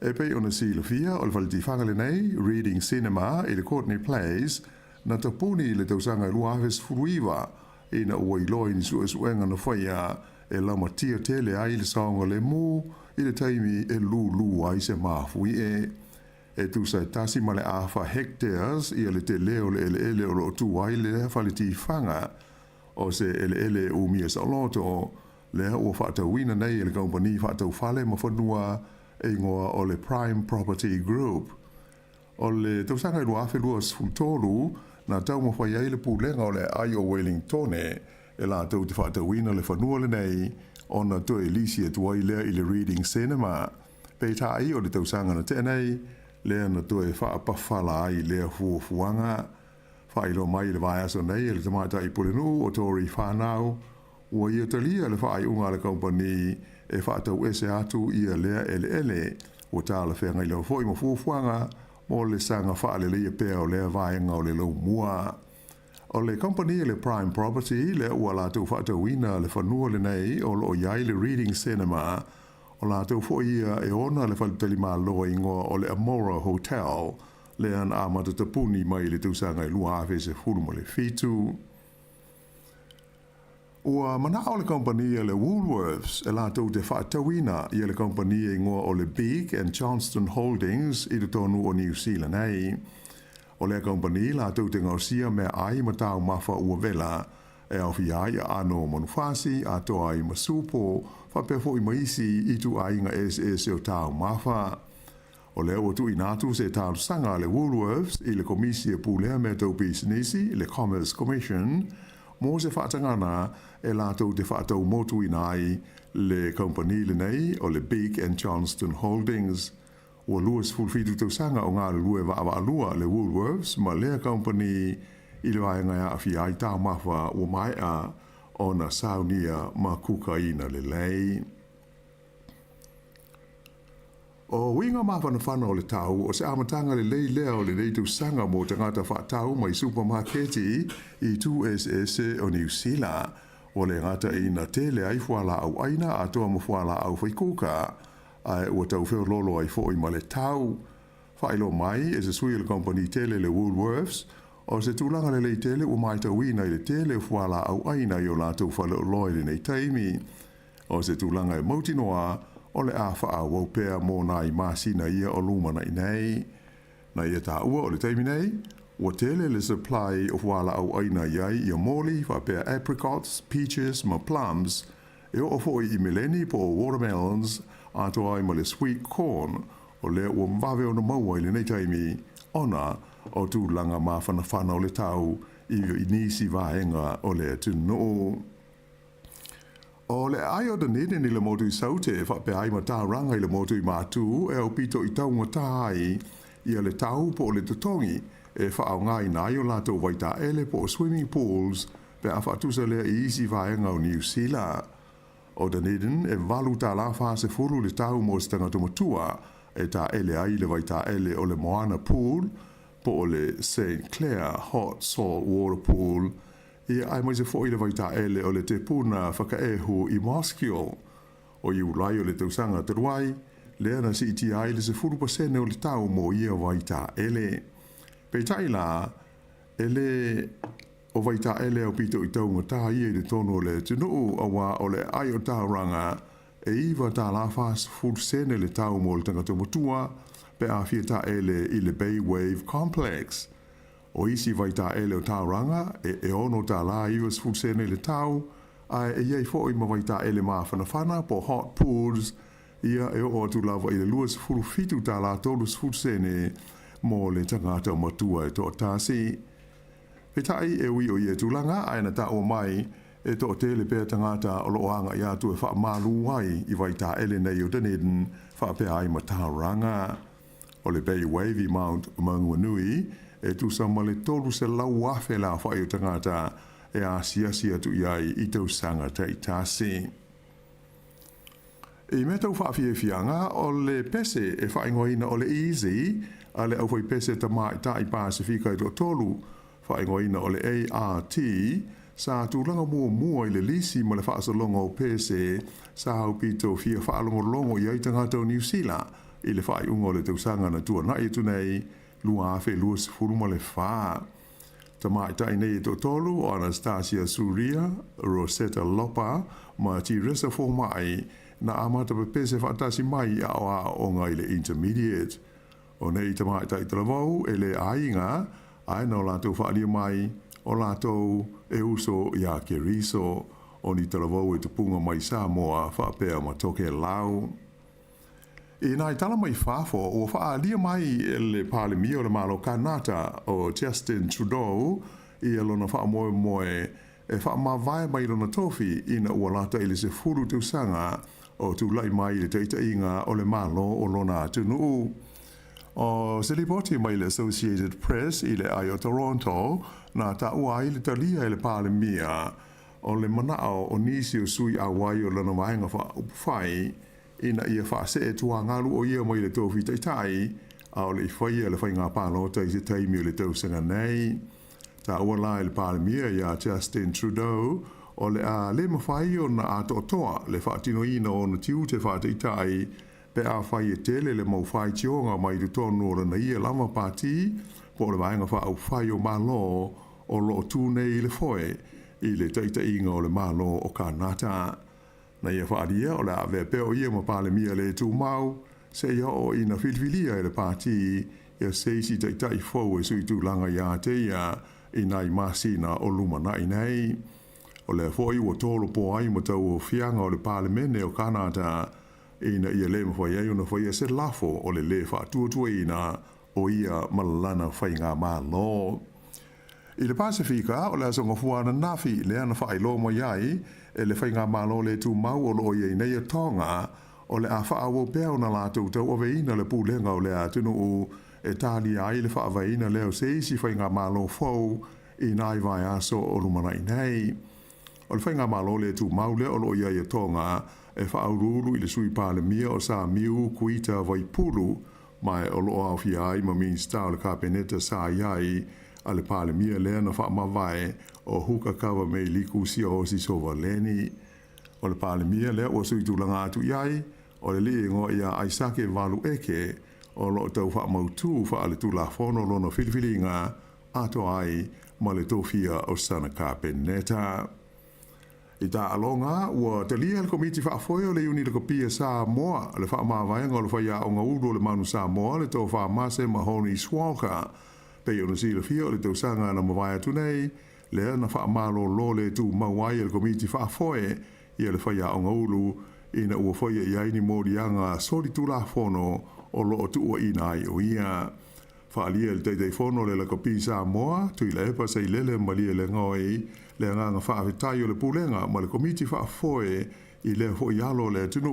E pei ona si fia o le whaleti whanga le nei Reading Cinema i le Courtney Place na tapuni le tausanga i lua aves furuiwa i na ua iloi ni suenga na whaia e lama tia tele ai le saonga le mū i le taimi e lu ai se mafui e tu sa tasi ma le awha hectares i le te leo le ele o lo tu ai le whaleti whanga o se ele o mia sa loto le ua whaatauina nei e le kompani whaatau whale ma whanua e ngoa o le Prime Property Group. O le tausanga i lua afe lua sfultolu na tau mawhai ai le pūlenga o le ai o Wellington e la tau te whaatauina le whanua le nei o na toe lisi e tuai lea i le Reading Cinema. Pei tā ai o le tausanga na tenei lea na toe whaapawhala ai lea fuafuanga. Whailo mai le vai aso nei e le tamata i polenu o tori whanau ua ia talia le whaai unga le kompani e whaatau ese atu ia lea ele o tā le whenga i leo fwoi ma fuafuanga mo le sanga whaale lea pēa o lea vaenga o le lau mua. O le company le Prime Property le ua lātou whaatauina le whanua le nei o lo iai le Reading Cinema o lātou fwoi e ona le whalutali mā loa ingoa o le Amora Hotel le an amata tapuni mai le tausanga i lua awe se huruma le fitu. Ua mana o le kompania le Woolworths e lātou te whaatauina i le kompania ingoa o le Big and Johnston Holdings i le tonu o New Zealand nei. O le kompania lātou te ngausia mea ai matau mawha ua vela e au ai a ano manufasi a toa i masupo whapefo i maisi i tu ainga SS o tau mawha. O le ua tu inatu se tau sanga le Woolworths i le komisia pūlea mea tau pisinisi le Commerce Commission mo se whaatangana e lātou te whaatau motu inai le kompani le nei o le Big and Johnston Holdings. Ua luas fulfitu tau sanga o ngā lue wa lua le Woolworths ma lea kompani i le waenga a fi ai tā mawha ua mai a o na saunia ma kukaina le lei. O winga mawhanawhana o le tau, o se amatanga le lei lea o le lei tu sanga mo te ngata whaatau mai supermarketi i 2SS o New Zealand. O le ngata i na tele ai whala au aina a toa mo whala au whaikuka, ai ua tau whio lolo ai fo i ma le tau. Whailo mai e se sui le company tele le Woolworths, o se tūlanga le lei tele o mai tau ina i le tele whala au aina i o lātou whala o loi le nei taimi. O se tūlanga e mautinoa, o le a wha a waupea mō nā i māsina ia o lumana i nei. Na ia tā ua o le taimi nei, ua tele le supply o whala au aina iai i a mōli, whapea apricots, peaches, ma plums, e o foi i meleni po watermelons, ato ai ma le sweet corn, o le ua mwawe o na maua i le nei taimi, ona o tūlanga mawhanawhana o le tau i nisi vaenga o le tunu. O le ai o da nene ni le motu i saute e whape ai ma tā ranga i le motu i mātū e o pito i taunga tāi i a le tau po le tutongi e whaau ngai nai o lātou waita ele po swimming pools pe a whaatusa lea i isi vaenga o New Zealand. O da nene e walu tā la whase furu le tau mo se tangata matua e tā ele ai le waita ele o le Moana Pool po o le St. Clair Hot Salt Water Pool ia ai mai se foi le vaita ele o le te puna whakaehu i Moskio. O i ulai o le tausanga te ruai, le ana si iti ai le se 4% o le tau mo ia vaita ele. Peitai la, ele o vaita ele o pito i taunga tā ia i le tono le tunu awa o le ai o tā ranga e iwa tā la fast 4% le tau mo le tangata motua pe a fia tā ele i le Bay Wave Complex. O isi vai tā ele o tauranga, e ono tā la iwas futsene le tau, ai e iei fo i ma vai tā ele maa whanawhana po hot pools, ia e o atu lava i le luas furu fitu tā la tolus futsene mo le tangata o matua e tō tāsi. Petai e ui o i e tūlanga, aina tā o mai e tō tele pēr tangata o lo anga i atu e wha malu ai i vai tā ele nei o Dunedin wha pēr ai ma tauranga. O le Bay Wave i Mount Manguanui, e tu sama le tolu se lau afe la whai o tangata e a siasi atu iai i tau sanga te i tāsi. E me tau whaafie fianga o le pese e whaingoina o le easy a le au whai pese ta mai ta i Pasifika i to tolu whaingoina o le ART sa tūlanga mua i le lisi ma le whaasalonga o pese sa hau pito fia whaalongo longo i ai tangata o New Zealand i le whai ungo le tau sanga na tua na i tunei lua afe lua sifuru ma le wha. Ta mai tai nei to tolu o Anastasia Suria, Rosetta Lopa, ma ti resa fo mai na amata pe pese whaatasi mai a o ngai le intermediate. O nei ta mai tai talavau e le ainga, ai no lātou whaalia mai, o lātou e uso ia ke riso, o ni talavau e tupunga mai Sāmoa whaapea ma toke lau. E nai tala mai whafo o whaalia mai le pālemi o le malo kanata o Justin Trudeau i alona whaamoe moe e whaamawai mai lona tofi ina ua lata ili se furu te usanga o tu lai mai le teita inga o le malo o lona tunu. O se lipoti mai le Associated Press i le ai o Toronto na ta ua i le talia i le pālemia o le manao o nisi o sui a wai o lona maenga whai ina ia whaase e tua ngalu o ia mai le tofi taitai a o le i whai le whai ngā pālota i se taimi o le tausanga nei. Ta ua la i le pālemia ia Justin Trudeau o le a le mawhai o na ato toa le whaatino ina o na tiu te whaataitai pe a whai e tele le mau whai tionga mai tu tonu o na ia lama pāti po le vaenga wha au whai o malo o lo tūnei le whoe i le taitai inga o le malo o kānata. Na ia whaaria o le ave peo ia ma pālemia le tū mau, se ia o ina whilwhilia e le pāti ia seisi taitai fau e sui tūlanga ia te ia i nai masina o lumana i nei. O le fwoi ua tolo po ai ma tau o fianga o le pālemene o Kanata ina ia le mawhai ai ona whai se lafo o le whaatua ina o ia malalana whai ngā mālo. I le Pasifika o le asonga fuana nafi le ana whai lo mo iai e le whai ngā mālo le tū mau o lo iei nei a tonga o le a whaawo pēo na lātou tau o veina le pūlenga o le a tunu u e tāli ai le whaawaina leo seisi whai ngā mālo fau i nai vai aso o lumana i nei. O le whai ngā mālo le tū mau le o lo iei a tonga e whaururu i le sui pālemia o Sāmiu kuita Waipulu mai o loa au fiai ma minsta o le kapeneta sa iai a le pālemia lea na whaamawai o huka kawa me liku si o si sova leni. O le pālemia lea o sui tūlanga atu iai o le li ingo ia aisake walu eke o lo tau whaamautu wha ale tūla whono lona whiliwhilinga ato ai ma le tōwhia o sana kapeneta. I tā alonga, ua te lia le komiti whaafoio le uni le kopia Sāmoa, le whaamawaianga o le whaia o ngaudo le manu Sāmoa, le tō whaamase Mahoney Swalker, pei o na sila fia o le tausanga na mawai atu nei, lea na whaamalo lo le tū mawai le komiti whaafoie, ia le whaia o ngaudo, ina ua whaia iaini mōrianga sori tūla whono o lo tu ua ina ai o ia. Whaalia le teitei whono le kopia Sāmoa, tui le epa sei lele malia le ngoi, le nganga whaawetai o le pulenga ma le komiti whaafoe i le hoi alo le tunu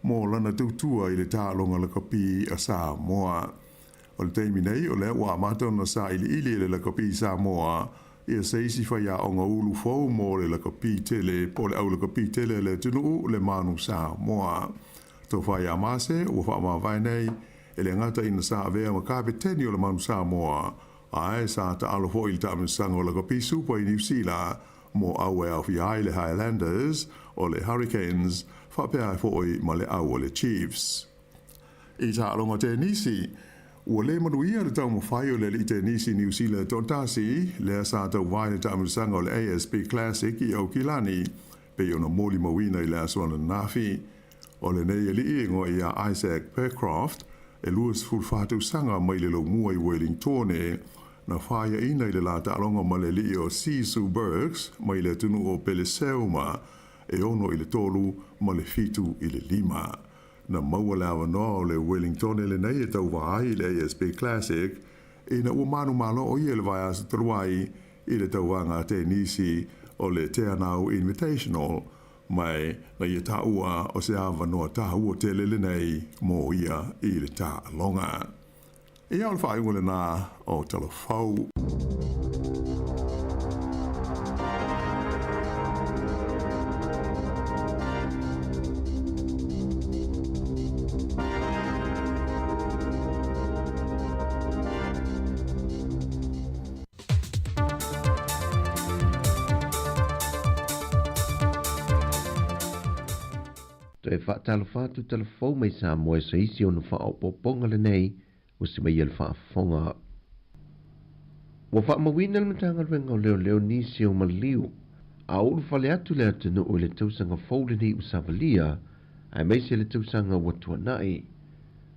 mō lana tautua i le tālonga le kapi a Sāmoa. O le teimi nei o le ua amata na sa ili le kapi Sāmoa ia seisi whaia o ngā ulu fau mō le kapi tele po le au le kapi tele le tunu le manu Sāmoa. Tō whaia amase ua whaamawai nei e le ngata ina sa avea ma kāpeteni o le manu Sāmoa ai sa ta alo foi il tamen sango la kapi super i New Zealand mo awe au fi ai le Highlanders o le Hurricanes fa pe ai foi ma le au le Chiefs. I ta longa te nisi o le manuia le tau mo fai o le te nisi New Zealand tontasi le sa ta vai le tamen sango le ASP Classic i au kilani pe ona moli mawina i le aswana nafi o le nei li ingo i a Isaac Percroft e luas fulfatu sanga mai le lo mua i Wellington na whaia ina i le la ta'alonga ma le li o Sisu Burks mai le tunu o Peleseuma e ono i le tolu ma le fitu i le lima. Na maua lawa no o le Wellington e le nei e tau wahai le ASP Classic e na ua manu malo o i e le vai asa taruai i le tau wanga te nisi o le Te Anau Invitational mai na ia taua o se awa noa tahua te lele nei mo ia i le ta'alonga. E au le whaingo le nā o telefau. E whaatalofa tu telefou mai Sāmoa sa isi o na whaopoponga le nei o si mai el whaafonga. Wa whaamawina le matanga renga o leo nisi o maliu. A ulu whale atu le atunu o le tausanga fōle ni u Savalia ai mai se le tausanga watua nai.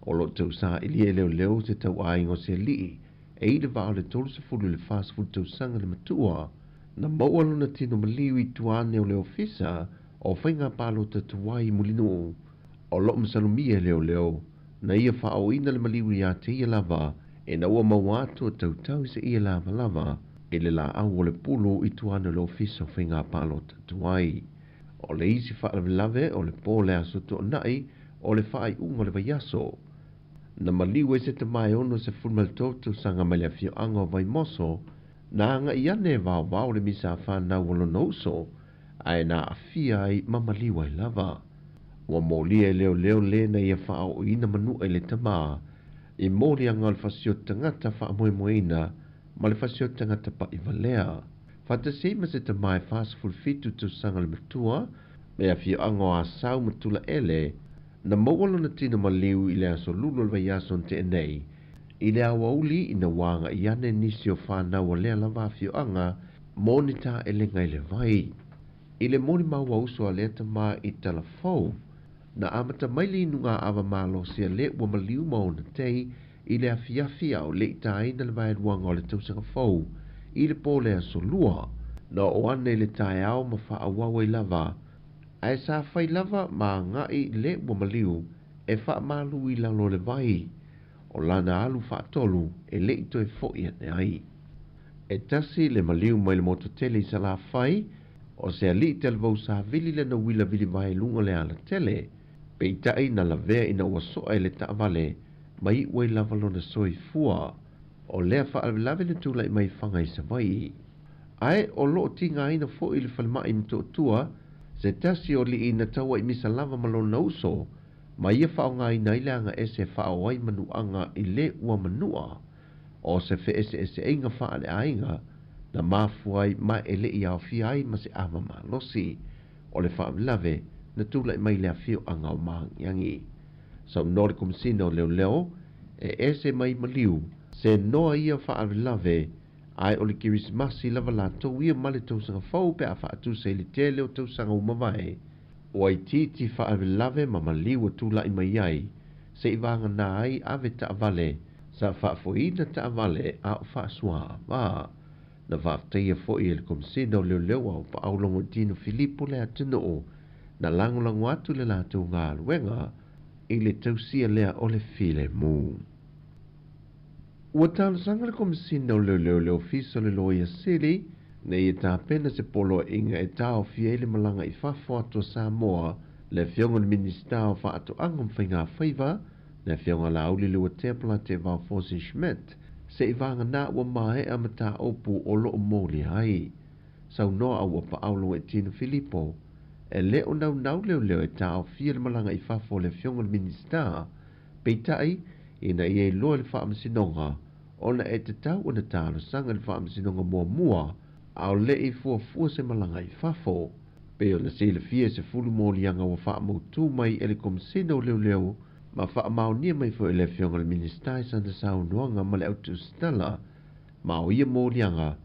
O lo tausa ili leo se tau aingo se lii e i le vao le tolu se fulu le fast food tausanga le matua na maualo na tino maliu i tuane o le ofisa o whainga palo te tuwai mulino o lo msalumia leo na ia whao ina le maliwi a te ia lava e na ua mawatu tautau se ia lava e le la au o le pulu i tuana le ofisa o whainga palo te tuwai o le isi whaalave o le pōle aso to nai o le whaai unga le vaiaso na maliwi se te mai ono se fulmaltoto sanga mai le fio anga vai moso na anga iane vao le misa whanau o lo nouso ai na afia ai mamaliwa i lava. Wa molia leo le na ia whao o ina manu ai le tama. I moli anga le fasio tangata wha moe moeina, ma le fasio tangata pa i valea. Fata seima se tama e fast food fitu tu sanga le matua, me a fio anga o asau matula ele, na mawalo na tina maliu i le aso lulo le vaiason te enei. I le awa uli ina wanga i ane nisi o whanau o lea lava fio anga, monita ele ngai le vai. I le moni maua uso a leta ma i telefou, na amata maili nunga awa malo sia le ua maliu mauna tei i le afiafia o le itaina le vai luanga o le tausanga fou, i le pōle a solua, na o ane le tae au ma wha awawa i lava, ai sa whai lava ma ngai le ua maliu e wha malu i lalo le vai, o lana alu wha tolu e le ito e fo i ane ai. E tasi le maliu mai le moto tele i sa la whai, o se ali te alvau sa vili le na wila vili vai lunga le ala tele, pe itai na la vea ina ua soa le ta vale, mai ue lavalo na soi fua, o lea wha alvelave le tūlai mai whanga i sa vai. Ai o lo tinga ina fo ili whalmai mto tua, Se tasi o li ina taua I misa lava malona uso, ma ia whao ngai nailanga e se whao ai manuanga I le ua manua, o se fe ese inga whaale ainga, na mafuai ma ele I au fi ai ma se ama malosi, o le whao lave, na tula I mai lea fio anga o mahangiangi. Sau nore kumisino leo, e ese mai maliu, se noa ia whaale lave, ai o le kirismasi lava la tau ia male tausanga fau pe a whaatu se li te leo tausanga umawai, o ai titi whaale lave ma maliu a tula I mai ai, se I vanga na ai ave ta avale, sa whaafoina ta avale a o whaasua wa. Na whaaftaia fo I le kumisino leo au pa aulongo Tino Filipo le atino o, na langolango atu le la tau ngā luenga, I le tausia lea o le file mu. Ua tāna sanga le komisina o leo fiso le loia sili, na ia tā pena se polo inga e tāo fia ele malanga I whafo ato Sāmoa, le fionga le minista o wha ato angam whainga whaiva, le fionga la auli lua tepla te vau Fosi Schmidt, se I vanga nā ua mae amata opu o loo mōli hai. Sau noa au ua pa aulo e Tino Filipo, e leo nau leo e tāo fia le malanga I whafo le fionga le minista, peitai, ina ia I loa le whaamasinonga, ona e te tau ona tālo sanga le whaamasinonga mua, au le I fua se malanga I whafo, pe ona sile fia se fulu mōlianga wa whaamautu mai ele komisino leo, ma whaamau nia mai fo ele fionga le ministai sanda sau nuanga ma le autu stala, ma o ia mōlianga,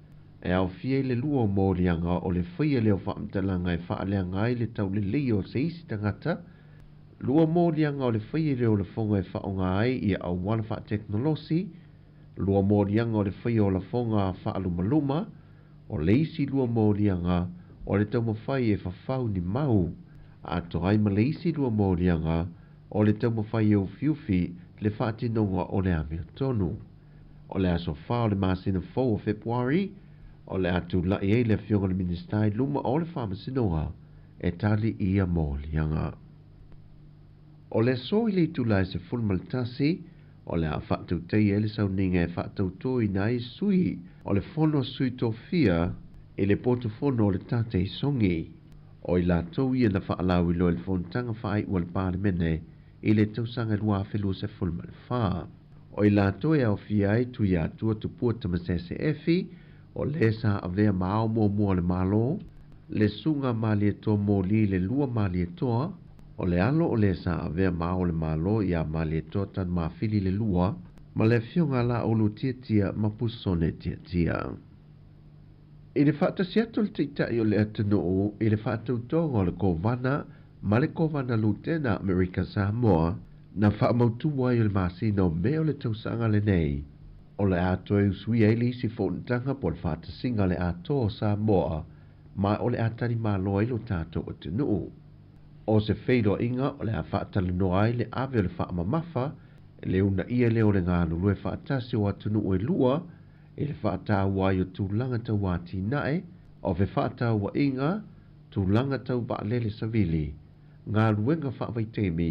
e au fia le lua mōlianga o le whaia leo whaamtalanga e whaalea ngai le tau le leo se isi tangata, lua mōlianga o le whaia leo le fonga e whaonga ai ia au wana wha teknolosi, lua mōlianga o le whaia o la fonga whaalumaluma, o le isi lua mōlianga o le tau mawhai e whawhau ni mau, a toai ma le isi lua mōlianga o le tau mawhai e ufiufi le whaatinonga o le amia tonu. O le aso whao le masina fau o Februari, o le atu lai e le fionga le ministai luma o le whamasinoa e tali ia mōlianga. O le so I le tulai se fulmaltasi, o le a whaatau tei e le sau ninga e whaatau toi nai sui, o le fono sui tofia, e le portofono o le tate I songi. O I la tau ia na whaalau I lo le fontanga whaai ua le pāremene, I le tausanga lua whelu se fulmal wha. O I la tau e au fiai tu ia tua tupua tamasese efi, o le sa avea mao mua le malo, le sunga mali e toa mōli le lua mali e toa, o le alo o le sa avea mao le malo ia mali e toa tan mawhili le lua, ma le fionga la olu tia mapusone tia. I le whaatasiato le teitai o le atunuu, I le whaatautonga o le kovana, ma le kovana lutena Amerika Sāmoa, na whaamautu wai o le masina o mea o le tausanga le nei, o le ato e usui e li si whontanga po le whaatasinga le ato o Sāmoa, ma o le atari malo e lo tato o tunuu. O se wheido inga o le a whaatala noa le ave o le whaamamafa, le una ia leo le ngānu lue whaatasi o atunuu e lua, e le whaatau wai o tūlanga tau wāti nae, o ve whaatau wa inga, tūlanga tau ba lele savili, ngā luenga whaavaitemi,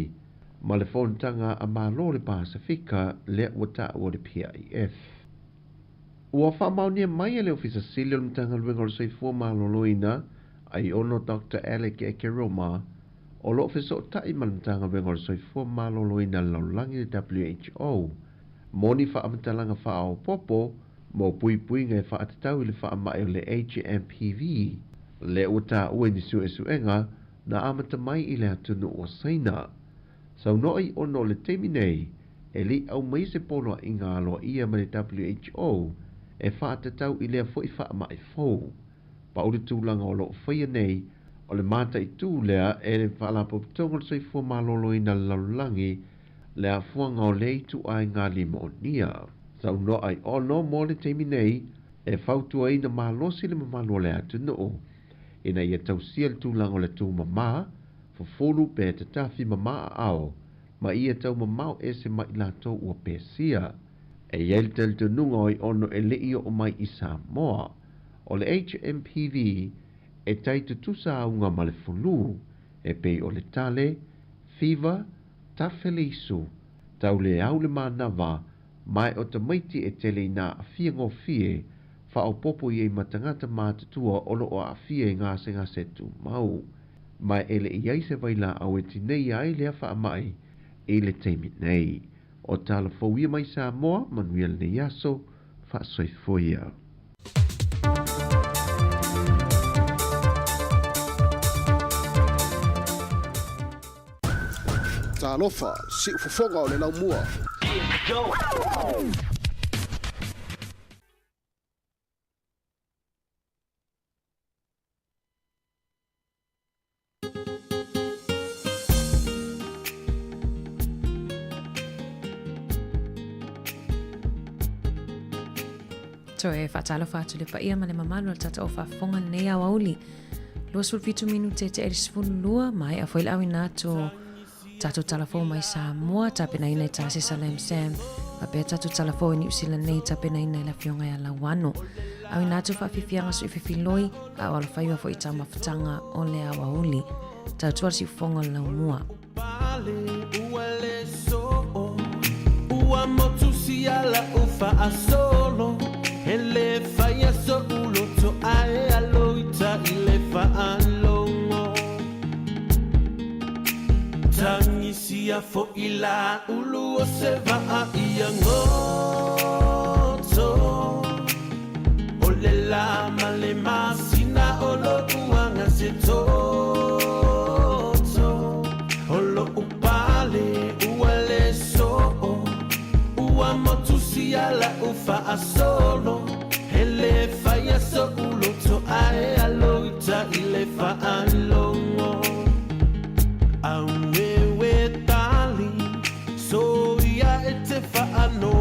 ma le whontanga a malo le Pasifika le wata o le PIF. Ua whaamaunia mai le ofisa sili o le mtanga luenga o le soifua maloloina, ai ono Dr. Alec Ekeroma, o lo ofisa o tai ma le mtanga luenga o le soifua maloloina laulangi le WHO, moni whaamatalanga whaao popo, mo pui ngai whaatatau I le whaamai o le HMPV, le uta ue ni suenga, na amata mai I le atunu o saina. Sau noi ono le temi nei, e li au mai se polo I ngā aloa ia ma le WHO, e whaatatau I lea fwoi whaamai fau. Pa ule tūlanga o lo whaia nei, o le mata I tū lea e le whaalapopitonga le soifua maloloina laulangi, le a fuanga o le itu ai ngā limonia. Sau no ai ono mo le teimi nei, e whautua ina malosi le mamalo le atu noo. Ina ia tausia le tūlanga o le tū mamā, fofolu pe te tafi mamā ao, ma ia tau mamau e se mai lato ua pesia. E iel tel te nunga oi ono e leio o mai I Sāmoa. O le HMPV, e taitu tusa aunga ma le fulu, e pei o le tale, fiva, tafelisu, tau le au le manawa, mai o te maiti e tele na a fia ngō fie, wha o popo I e matangata mātutua o lo o a fia ngā se tu mau. Ma ele iai se vai la au e tinei ai lea wha mai e le teimi nei. O tala fauia mai Sāmoa, manuia le yaso, wha soifoia. Talofa, si ufofonga o le lau mua. So e whaatalo whaatu le paia ma le mamanu al tata o whaafonga nei au auli. Lua sulfitu minute te eri sifunu lua mai a whaila awi nāto tatu talafo mai Sāmoa tapena ina i tāse Salam Sam. A pia tatu talafo i New Zealand nei tapena ina i la fionga ia lawano. Awi nāto whaafifianga su i whiwhiloi a wala whaiwa fo i tama whatanga o le au auli. Tautua si ufonga lau mua. Ua motu si ala ufa a solo. Ele faya so ulo to ae aloita ile fa alongo. Tangi sia fo ila ulu o se va a ia ngoto. Ole la male masina olo uanga se toto. Olo upale uale so. Ua motu si ala ufa a solo. Ele faya so ulo to ae aloita ile fa alongo. Awewe tali so ia ete fa ano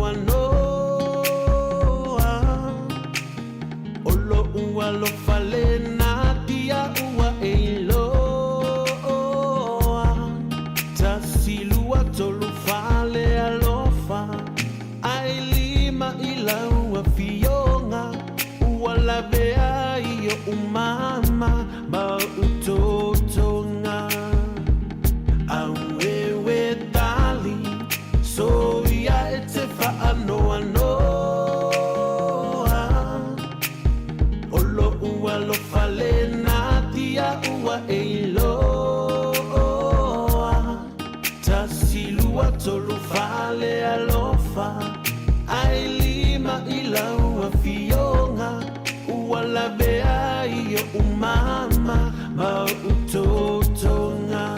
Olo ua lo fale na dia ua eilo. Tasilua tolu fale alofa. Ailima ila ua fionga. Ua la vea iyo umama ba utotonga. Awewe tali so ia ete fa ano Olo ua lo fale na dia ua eilo. Tasilua tolu fale alofa. Ailima ila ua fionga. Ua la vea iyo umama ma utotonga.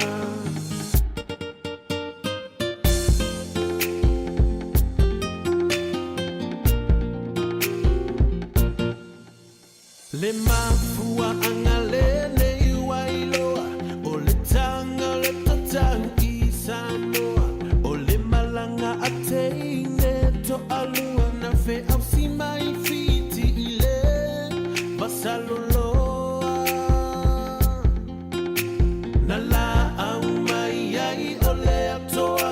Le mafua angale ne wailoa. O le tanga le tatangi Sāmoa. O le malanga ateine to alua na fe au si mai fiti ile. Vasaloloa. Na la au mai ai o le atoa.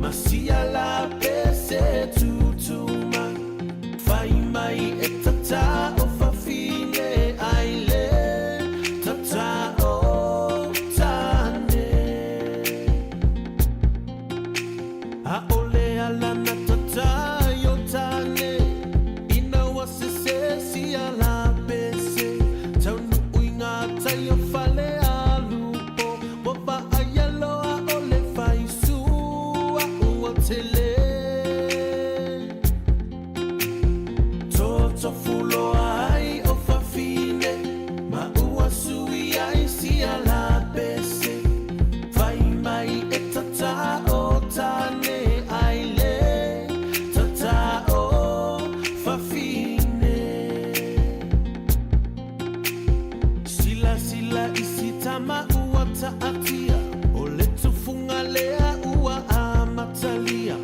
Masia la pese tutuma. Fai mai e tata o fafine aile. Tata o tane. A ole alana tata yo tane. Ina wasese si ala pese. Taunu uinga tayo fale alupo. Wapa ayaloa ole faisua uotele. Toto fulo ai o fafine. Ma ua sui ai si ala pese. Fai mai e tata o tane aile. Tata o fafine. Sila sila isitama ua taatia. O le tufunga lea ua amatalia.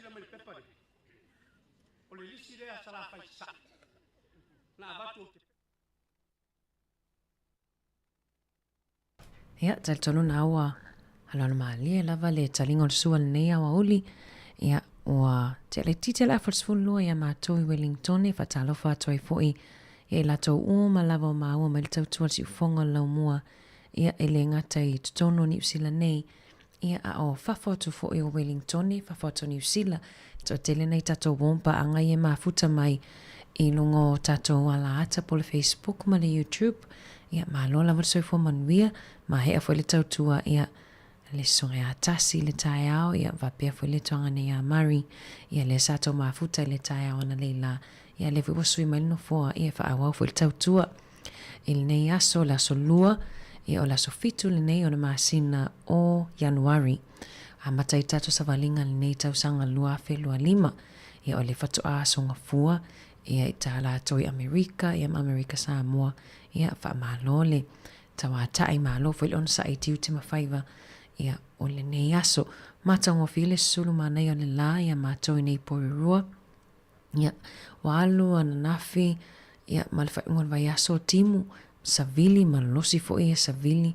le mai pepare. O le lisi rea sala fai sa. Na vatu o te Ia, tal tonu na aua halona maalia lava le talinga o le sua lenei awa uli. Ia, ua te le tite la falsfulua ia mātou i Wellington e whatalofa atu ai foi. Ia i latou uma lava o maua mai le tautua si ufonga lau mua. Ia e le ngata i tutono ni usila nei. Ia a o whafotu foi o Wellington e whafotu ni usila. To tele nei tatou wompa anga i e mafuta mai i lungo tatou ala ata po le Facebook ma le YouTube. Ia mālola warsoi manuia ma hea foi le tautua ia le songa a tasi le tae ao ia vapea foi le toanga nei a Mari ia le sato mafuta le tae ao na leila ia le wasui mai no foa ia wha awau foi le tautua il nei aso la solua ia o la sofitu le nei o na masina o Januari a matai tato savalinga le nei tausanga lua fe lua lima ia o le fatu a songa fua ia i tala toi Amerika ia Amerika Sāmoa ia wha malole tawa tai malo foi on sa i tiu te mawhaiva ia o le nei aso matango file sulu manai o le la ia matou nei porirua ia walu ana nafi ia malfa ngon vai aso timu savili malosi fo ia savili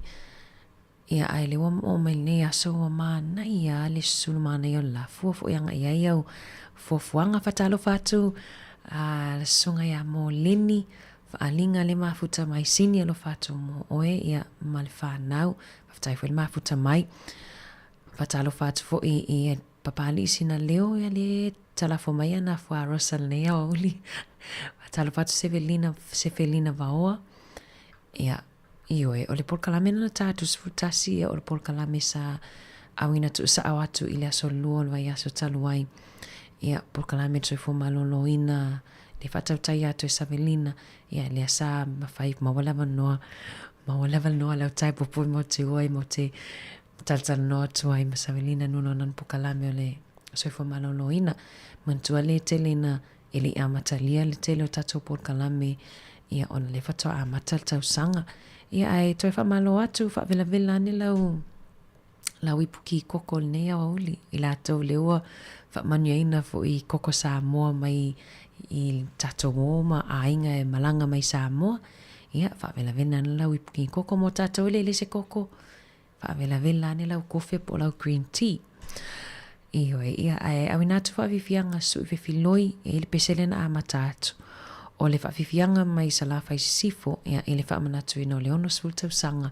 ia ai le o mai nei aso o mana ia le sulu manai o la fo ia nga ia ia fo fuanga fatalo fatu a sunga ia mo leni alinga le mafuta mai sini alo fatu mo oe ia malfa nau fatai foi mafuta mai fatalo fatu fo i papali sina leo ia le talafo mai na fo rosal nei oli fatalo fatu sevelina vaoa ia ioe o le polkalame na tatu sfutasi ia o le polkalame sa awina tu sa awatu ile aso luo vai aso taluai ia polkalame tu fo maloloina le fatautai atu e Savelina ia le asa mawhai mawalava noa lau tai popo mo te oi mo te taltal noa tuai ma Savelina nuno nan pukalame o le soifo maloloina mantua le tele na ili amatalia le tele o tatou polkalame ia ona le fatau amatal tausanga ia ai toi fa malo atu fa vela ni lau ipuki koko le nea o uli i latou le ua fa manuaina fo i koko Sāmoa mai i tatou oma a inga e malanga mai Sāmoa ia fa vela ni lau ipuki koko mo tatou le se koko fa vela ni lau kofe po lau green tea ia ai awinatu fa vifianga su vifiloi e le peselena a matatu o le whawhiwhianga mai sa la whai sifo ia e le whamanatu ino le ono sultausanga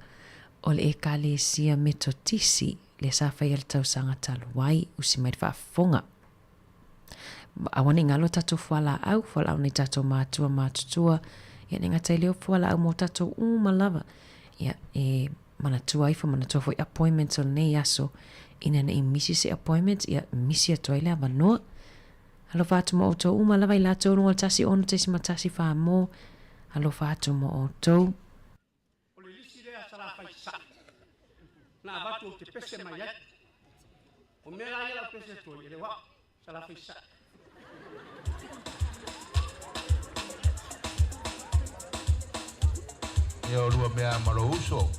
o le e kale sia metotisi le sa whai al tausanga taluai usi mai whaafonga. Awane ngalo tato fuala au ni tato mātutua ia ne ngatai leo fuala au mo tato malava ia e manatua ifo manatua foi appointments o nei aso ina ne misi se appointments ia misi atoile avanoa alo fatu mo oto malava i lato no tasi ono te si matasi fa mo alo fatu mo oto o le lisi rea sala fai sa na vatu o te pese mai ai o mea ia la pese to ile wa sala fai sa Yo rua mea malo uso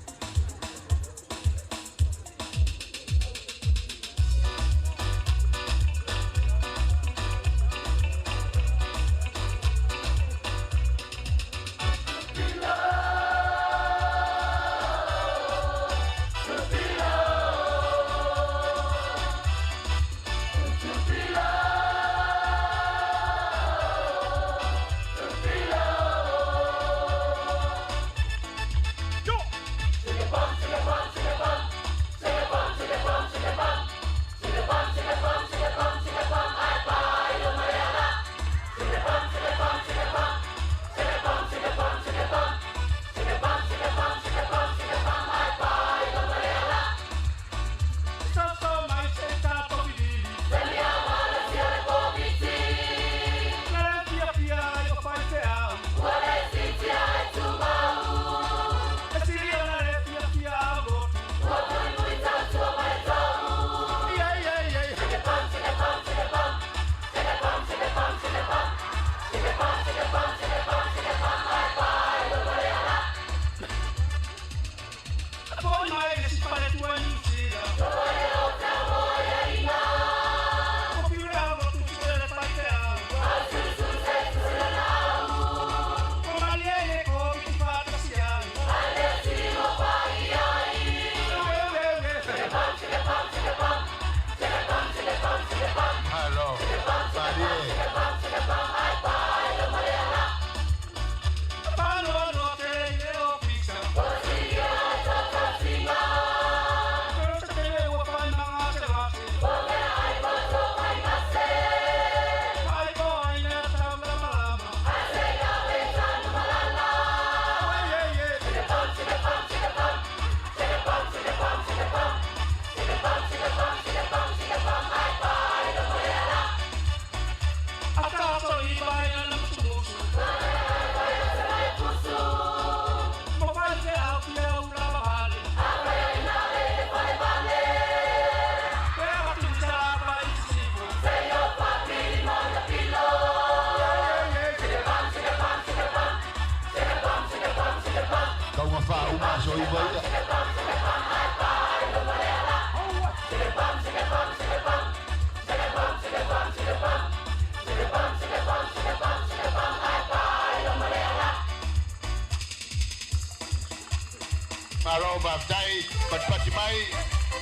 pati mai,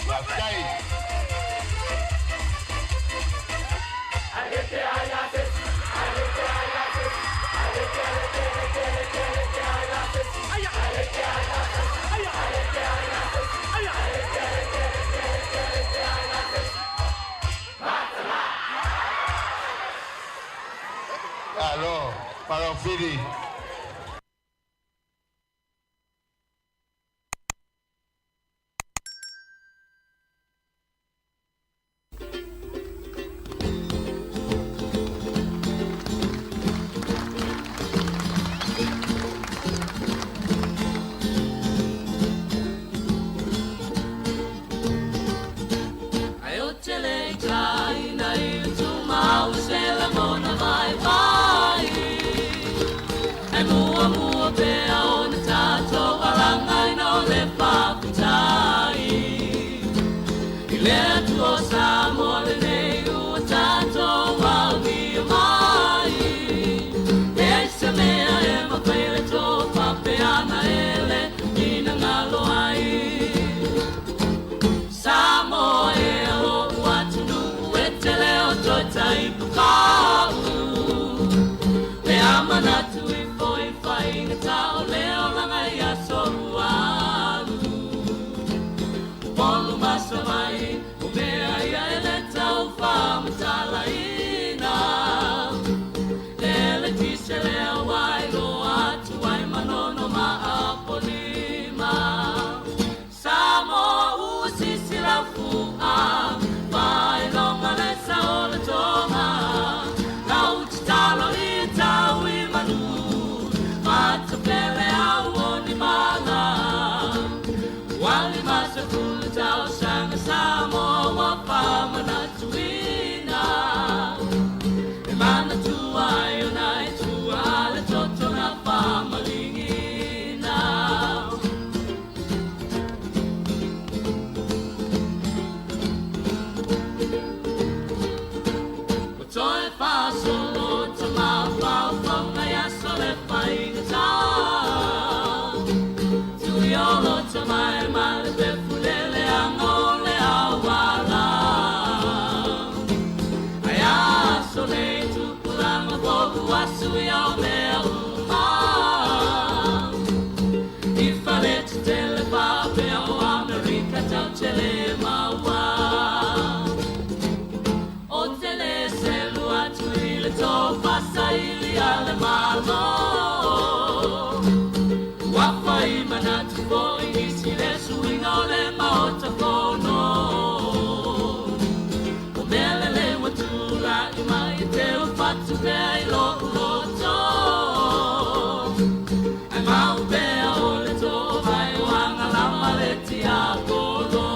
la kai. Alô, para o filho. Sāmoa le nei ua tātou au ni mai. E aisa mea e mawhaile tō whapeana ele ina ngalo ai. Sāmoa e alo atu nuku e te leo toi tai pukau. Le amanatu I foi whainga tau leo langa I asoru alu. Polu masa mai Sāmoa wa pāmana tuina E mana tua I unai tua le toto na pāmalingina O toi whāsolo ta mawhau whanga I aso le whaingata Tui olo ta mai male pe fulele ango Wasui au mea uma I whare te tele whape o Amerika tau tele maua O tele selu atu I le tō whasa ili a le malo Wapa I manatu fo I nisi le suinga o le maota kono O mele le watula I mai te ufatu mea I lo Mau pea o le tō vai wanga lama le tia kono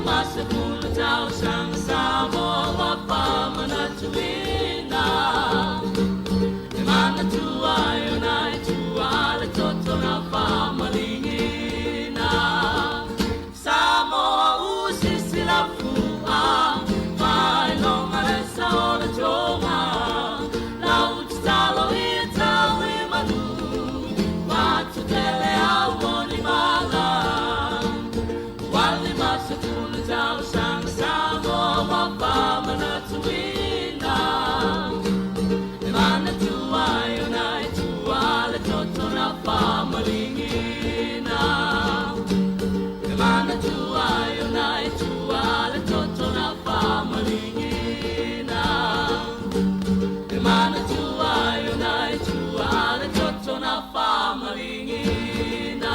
masa pula tau sang Sāmoa wapa mana tuina. E mana tua e nai tua le toto na wha malingina. Sāmoa usisi la fua, mai longa le sao le tonga. Lau te talo i tau i manu, watu tele au moni mala. Wali masa pula tau sang Sāmoa wapa mana tuina. E mana tua e nai tua le toto na wha malingina. E mana tua e nai tua le toto na wha malingina. E mana tua e nai tua le toto na wha malingina.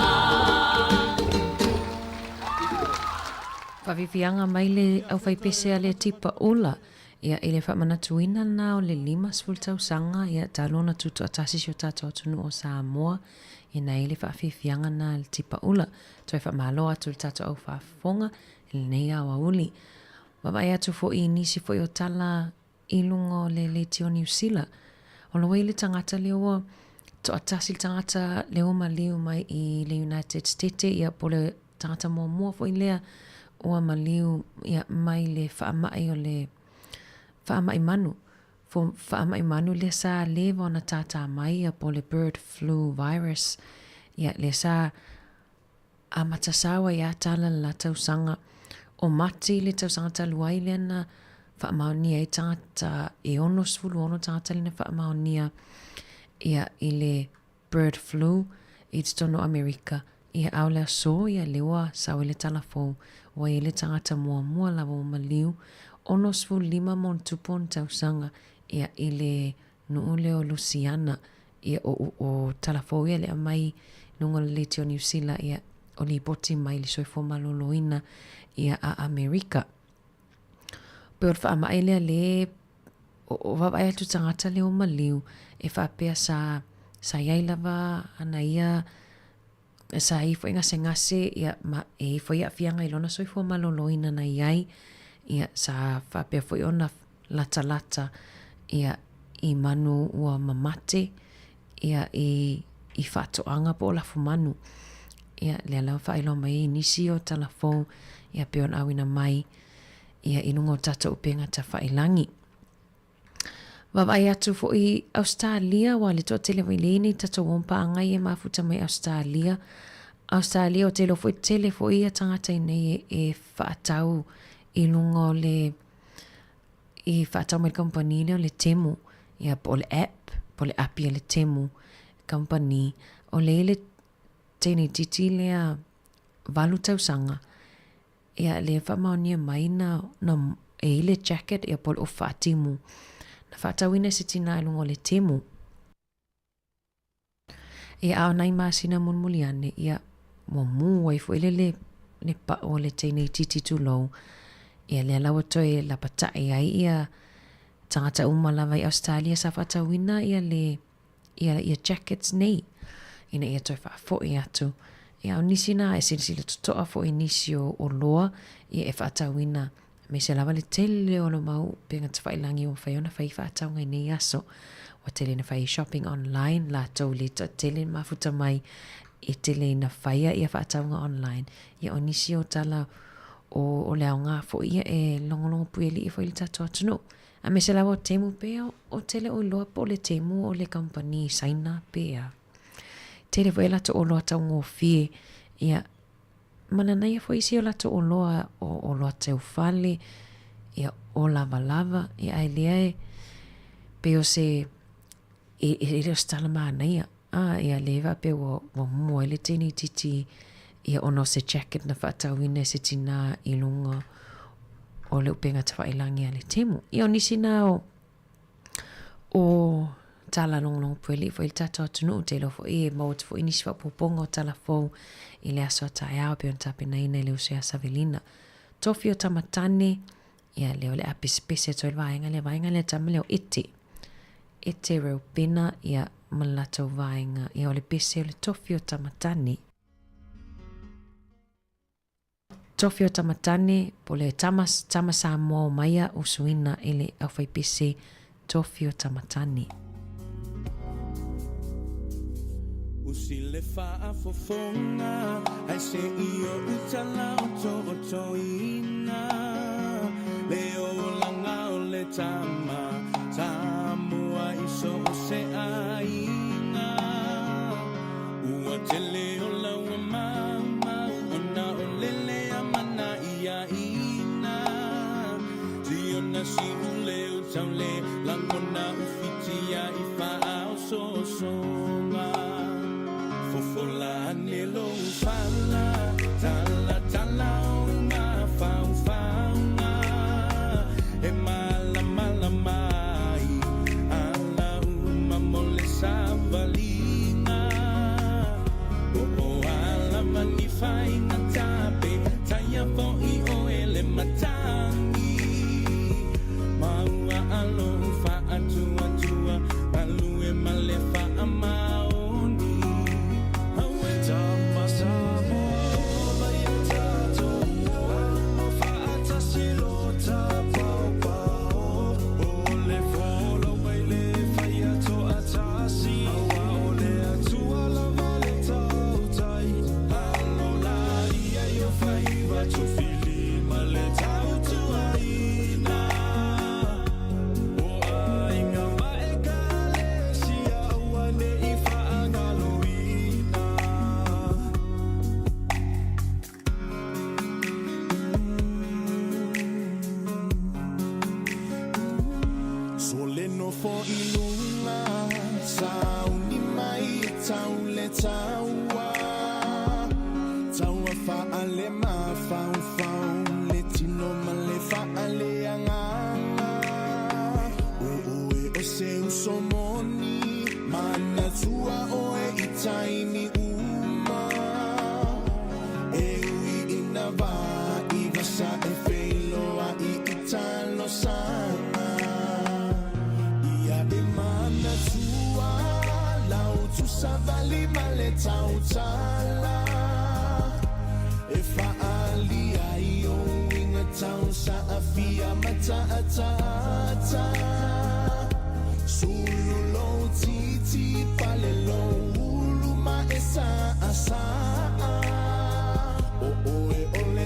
Whawhiwhianga mai le au whaipese a le tipa ola. Ia ele whamanatuina na o le 5 tausanga ia talona tutu atasi sio tato atunu o Sāmoa. Ia na ele whawhiwhianga na le tipa ola. Toi whamaloa atu le tato au whafonga ele nei awa uli. Wawai atu fo i nisi fo i o tala ilungo le tio New Zealand. O lo le tangata leo to atasi le tangata leo ma leo mai i le United States ia po le tangata mua fo i lea ua maliu ia mai le whaamai o le whaamai manu. Fo whaamai manu le sa lewa na tata mai ia po le bird flu virus. Ia le sa a matasawa ia tala la tausanga o mati le tausanga taluai le na whaamaonia i tangata e ono tangata le na whaamaonia ia i le bird flu i tono Amerika. Ia au lea so ia lewa sau le talafou wa i le tangata mua lawa o maliu ono 5 mon tupon tausanga ia i le nuule o Luciana ia o talafou ia le mai nunga le tio New Zealand ia o li boti mai le soifo maloloina ia a Amerika. Pero whaamai lea le o wawai atu tangata le o maliu e whapea sa iai lava ana ia sa i fo inga ngase ia ma e fo ia fianga i lona soifo maloloina na iai ia sa whapea fo i ona lata ia i manu ua mamate ia i whatoanga po la manu ia lea lau whailo mai nisi o talafou ia peon awina mai ia inungo tata upenga ta whailangi. Wawai atu fo i Australia wa le toa tele waileni tata wompa angai e mafuta mai Australia o telo fo i tele fo i a tangata i nei e whaatau i lungo le i whaatau mai company le temu ia po le app ia le temu company o le tene titi lea valu tausanga ia le whamaonia mai na e le jacket ia po le o whaatimu na whaatawina se tina ilungo le temu. Ia au nai maasina munmuliane ia momu waifu ile le pa o le tene titi tulou. Ia le alawa toe la patai ai ia tangata umalawa i Australia sa whaatawina ia jackets nei. Ina ia toe whaafo i atu. Ia au nisi na e silisila tutoa fo i nisi o loa ia e whaatawina. Me se lava le tele o lo mau penga te whailangi o whaiona whai whaatau ngai nei aso. Wa tele na whai shopping online la tau le to tele mafuta mai e tele na whaia ia whaatau nga online. Ia o nisi o tala o leo ngā fo ia e longolongo pueli i whaili tato atunu. A me se lava o temu pea o tele o loa po le temu o le company saina pea. Tele whaila to o loa tau ngō fie ia mana nei fo isi o lato o loa o loa teu fale ia o lava ia ai lea pe o se e reo stala maana ia ia leva pe o mua ele tini titi ia ono se jacket na whaatawina se tina i lunga o le upenga te whailangi a le temu ia o nisi na o tala long pueli fo il tato atunu te lo fo e mo fo inisi fa poponga o tala fo i le aso tae au pe on tape na ina le usea savelina tofi o tamatane ia leo le apispese to vainga le tamaleo ete reo pena ia malato vainga ia o le pese o le tofi o tamatane tofi o tamatane po le tama Sāmoa o maia usuina i le awhaipisi tofi o tamatane. Usile faa fofonga ai se io utala o toina leo langa o le tama Sāmoa iso se aina ua te leo lau mama ona o lele amana ia ina ziona si ule utale langona ufitia i faa o songa Fofola nelo fala tala tala una fauna e mala mala mai ala uma mole savalina o ala mani fai na tape taya foi o ele matangi maua alo fa atua tua alu e male fa ama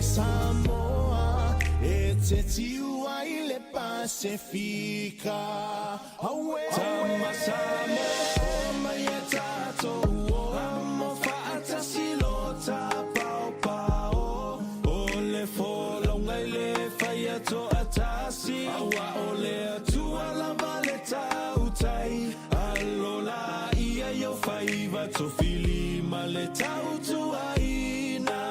Sāmoa e te tiua i le Pasifika Aue Tama Sāmoa o mai e tātou o Amo whaatasi lo tā pao pao O le wholaunga i le whaia to atasi Awa o le atua lava le tautai Alola ia yo whaiva to fili ma le tautua ina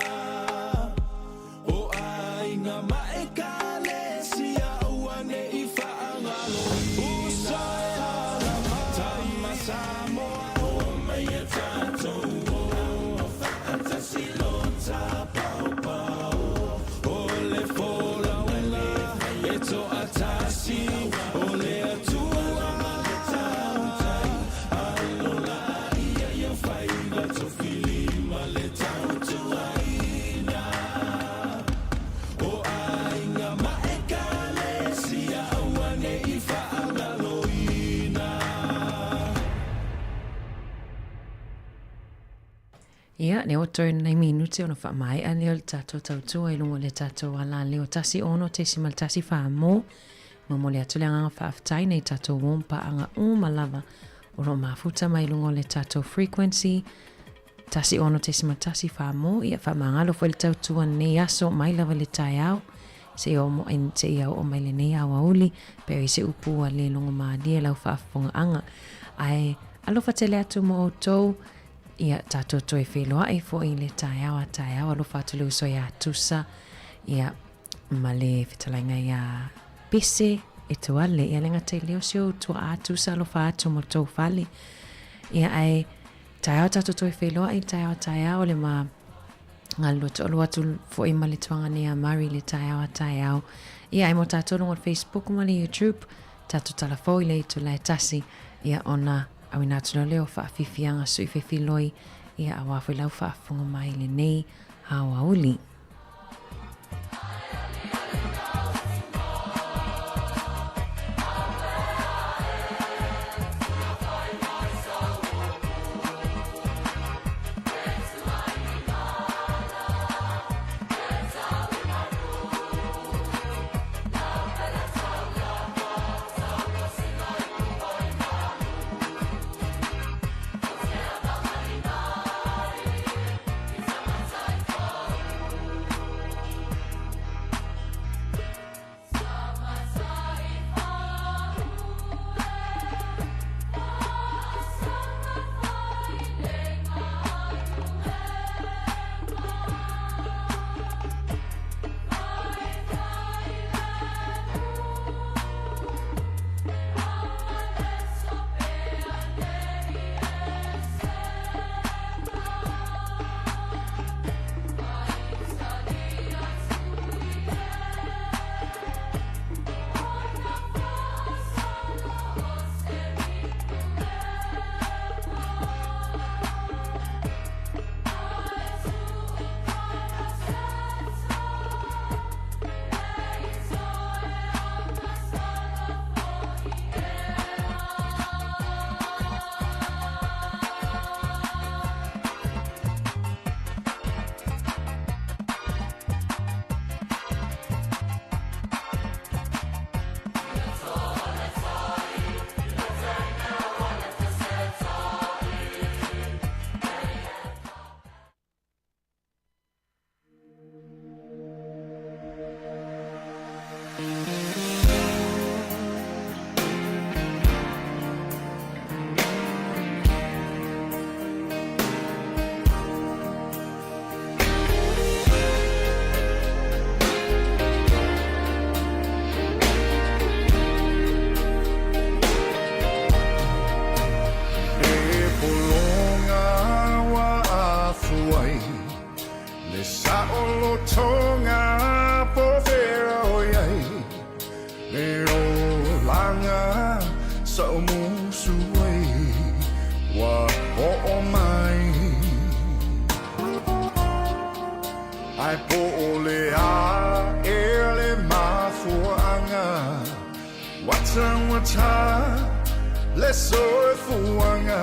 Nga maekale siya uane ifaangalo Usay alama Tama Sāmoa o mai e tātou o Whaatasi lo tā pao pao O le wholaunga e to atasi O le atua le tautai Alola ia ia whaiva to fili ma le tautua ina Ia, ne o toi nei minuti ona wha mai a leo le tātou tautua i lungo le tātou ala leo tasi ono te simal tasi wha mō ma mo le atu le anga wha aftai nei tātou wompa anga malava o ro mafuta mai lungo le tātou frequency tasi ono te simal tasi wha mō ia wha mangalo fo le tautua nei aso mai lava le tai au se o mo en se iau o mai le nei au auli pe se upu a le lungo maadia lau wha afonga anga ai alofa te le atu mo o tou ia tātou toi wheloa e fo i le tai au alo whātulu so ia tusa ia ma le whetalainga ia pese e tuale ia lenga te leo sio tua a tusa alo whātu mo tau whale ia ai tai au tātou toi wheloa i tai au le ma ngalo to alo atu fo i ma le tuanga nea mari le tai au ia ai mo tātou longo Facebook ma le YouTube tātou tala fo i le i tu lai tasi ia ona awina tuna leo whaafifianga sui whiwhiloi ia awa whi lau whaafunga mai le nei hawa uli. Ai po ole a ele mafuanga wata le soe fuanga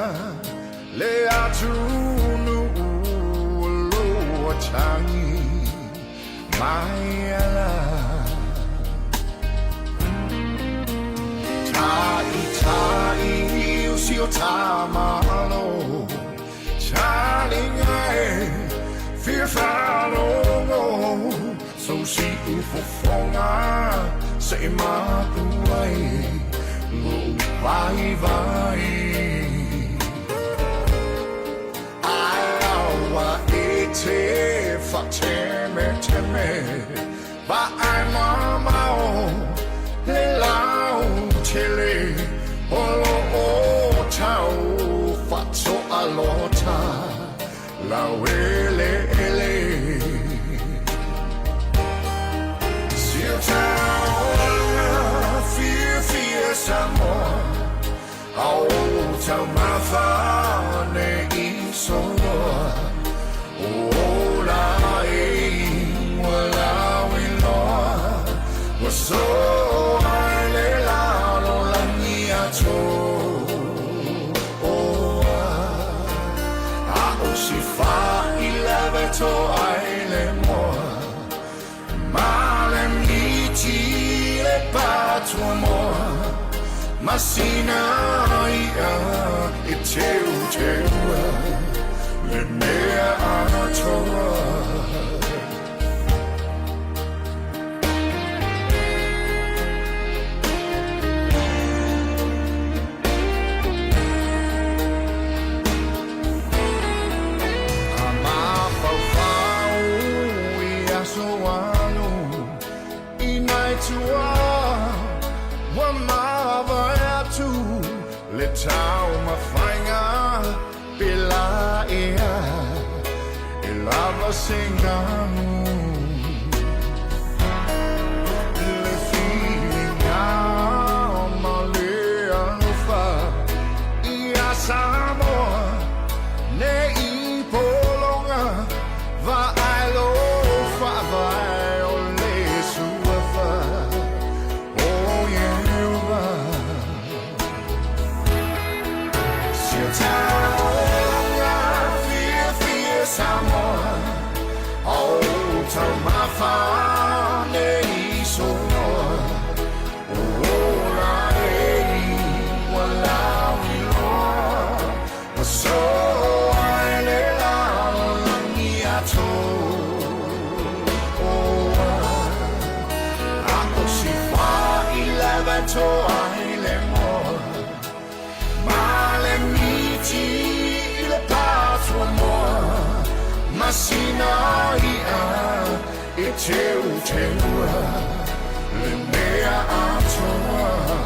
le atunu lo changi mai ala tai usio tamalo chalinga fear follow so see for fonga say ma tuai lo vai awa ete fateme ba ai mama le lao chele o tau fatso alota la wele ele sil tau fear Sāmoa au tau mawhane I soa o la wala wiloa wa so ai le la lo la nia to si fa il to ai le moa ma le miti le patro moa ma sina ia e teu le mea atoa le tau mawhainga pela ea e lava singanu le whiringa ma le anufa I a Sāmoa ne I polonga va ailo whawai o le suafa o yewa Sāmoa au tau mawhane I soa o la wala wiloa wa so ai le la langi ato a si fa I to ai le moa ma le miti le patro moa Masina ia e teu le mea atoa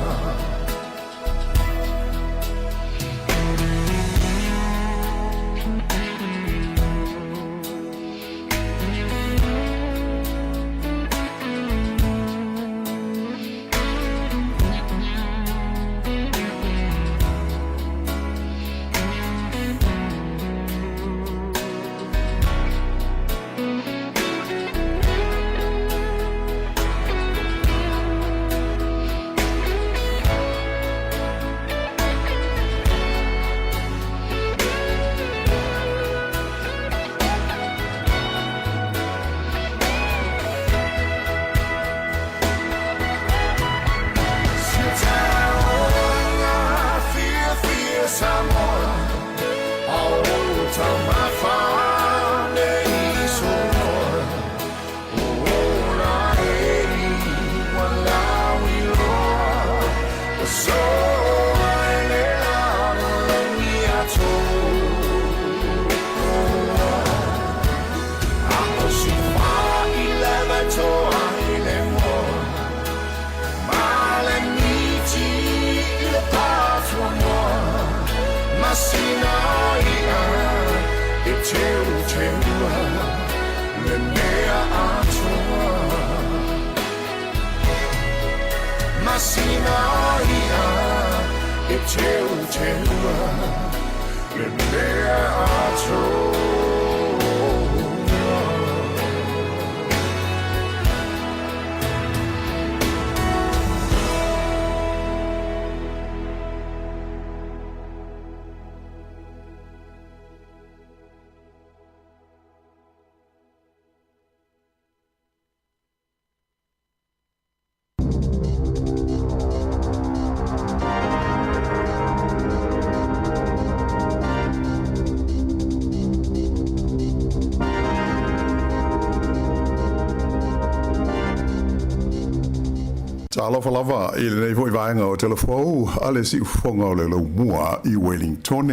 talofa lava i le nei foi vaenga o telefou ale si ufonga o le lau mua i Wellington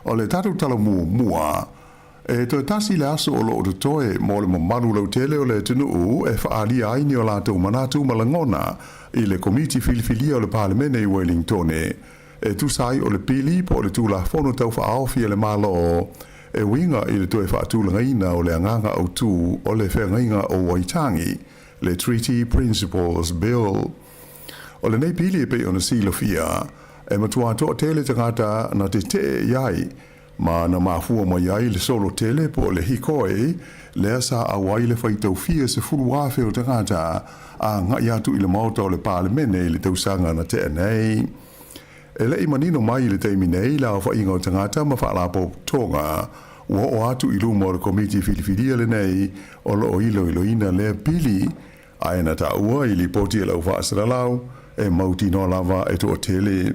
o le tatu tala mua e to tasi le aso o lo o toe mo le mamaru lau tele o le tunu e whaali aini o lātou manatu malangona i le komiti filifilia o le parlemene i Wellington e tu sai o le pili po le tula fono tau whaofi e le malo e winga i le toe whaatulanga ina o le anganga au tu o le whengainga o Waitangi le Treaty Principles Bill. O le nei pili e pe ona sila fia, e matua toa tele tangata na te iai, ma na mafua mai ai le solo tele po le hikoi, le asa awai le whaitau fia se fulu wafe o tangata, a ngai atu i le mauta o le parlemene i le tausanga na te anei. E le imanino mai le teimi nei la o whainga o tangata ma whaalapo tonga, ua o atu i luma o le komiti filifilia le nei, o lo ilo ina le pili, aina ta ua i li poti e lau whaasaralau, e mauti no lava e to tele.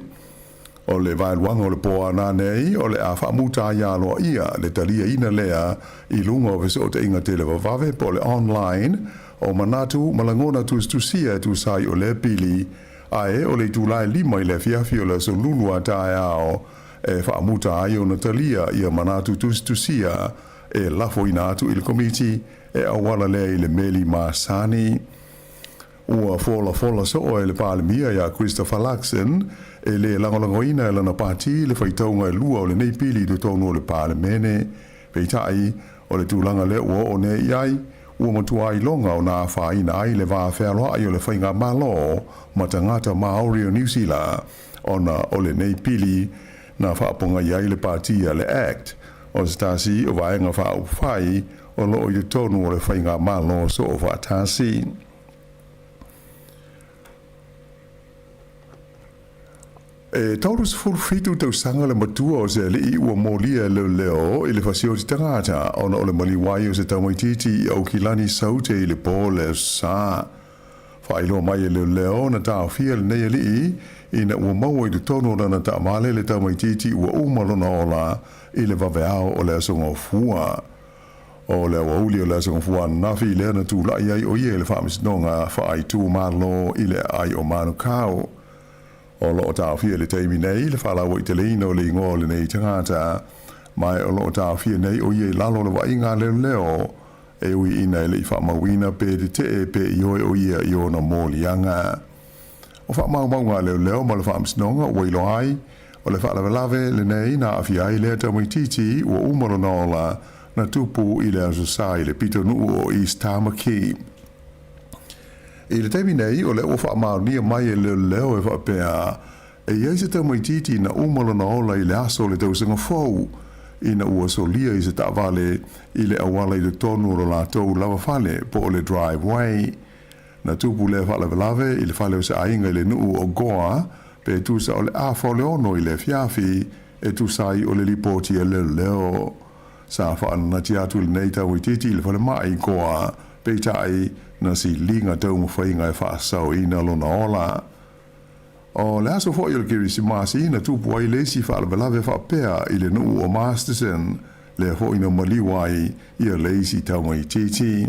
O le vaeluanga o le poa nā nei, o le a whaamuta ia loa ia, le talia ina lea, i lunga o veso o te inga tele wawave, po le online, o manatu malangona tusia tu sai o le pili, ae o le tūlai lima i le fiafi o le so lulu a tae ao, e whaamuta ai o Natalia ia manatu tusia, e lafo ina atu i le komiti, e awala lea i le meli Masani. Ua fola so o e le palemia ia Christopher Luxon, e le langolangoina e lana pati le whaitaunga e lua o le nei pili do tonu o le palemene, peitai o le tūlanga le ua o ne iai, ua matua i longa o nā whaina ai le vā whealoa ai o le whainga malo, matangata Maori o New Zealand, ona o le nei pili, na whaaponga iai le patia le Act, o stasi o vaenga whaupwhai, o loo i tonu o le whainga malo so o whaatasi. E tauru se fitu tau sanga le matua o se le i ua molia leo i le fasio ti tangata, ona o le maliwai o se taumaititi i au kilani saute i le pole sa. Whailo mai e leo na tau fia le nei li i na ua maua i le tonu na ta male le taumaititi ua umalona ola i le vaveao o le asonga fua. O le wauli o le asonga fua nafi le na tu lai ai o ie le whaamisnonga whaai tu malo i le ai o manu kau. O lo tau fia le teimi nei le whalawa i te leina o le ingo le nei tangata, mai o lo tau fia nei o ie lalo le wainga leo, e ui ina le i whamawina pe de te e pe i o ie i o na mōlianga. O whamaunga leo ma le whaamisnonga o ilo ai, o le whalawelawe le nei na awhi ai le tamaititi o umaro naola na tupu i le asosai le pito nuu o East Tamaki. I le teimi nei o le o whaamaunia mai e leo e whapea e iei se tamaititi na umaro naola i le aso le tausanga fau i na ua solia i se ta'vale i le awala i le tonu o lātou lava whale po o le driveway. Na tupu le whalawelawe i le whale o se ainga i le nuu o goa pe tusa o le awhole ono i le fiafi e tusai o le lipoti e leo. Sa whaananati atu le nei tamaititi i le whale mai goa pe tai na si linga tau mwhainga e whaasau ina lona ola. O le aso fo i le kiri si maasi na tupu ai le si whaalawelawe whapea i le nuu o Masterson le fo ina maliwai i a le si tamaititi.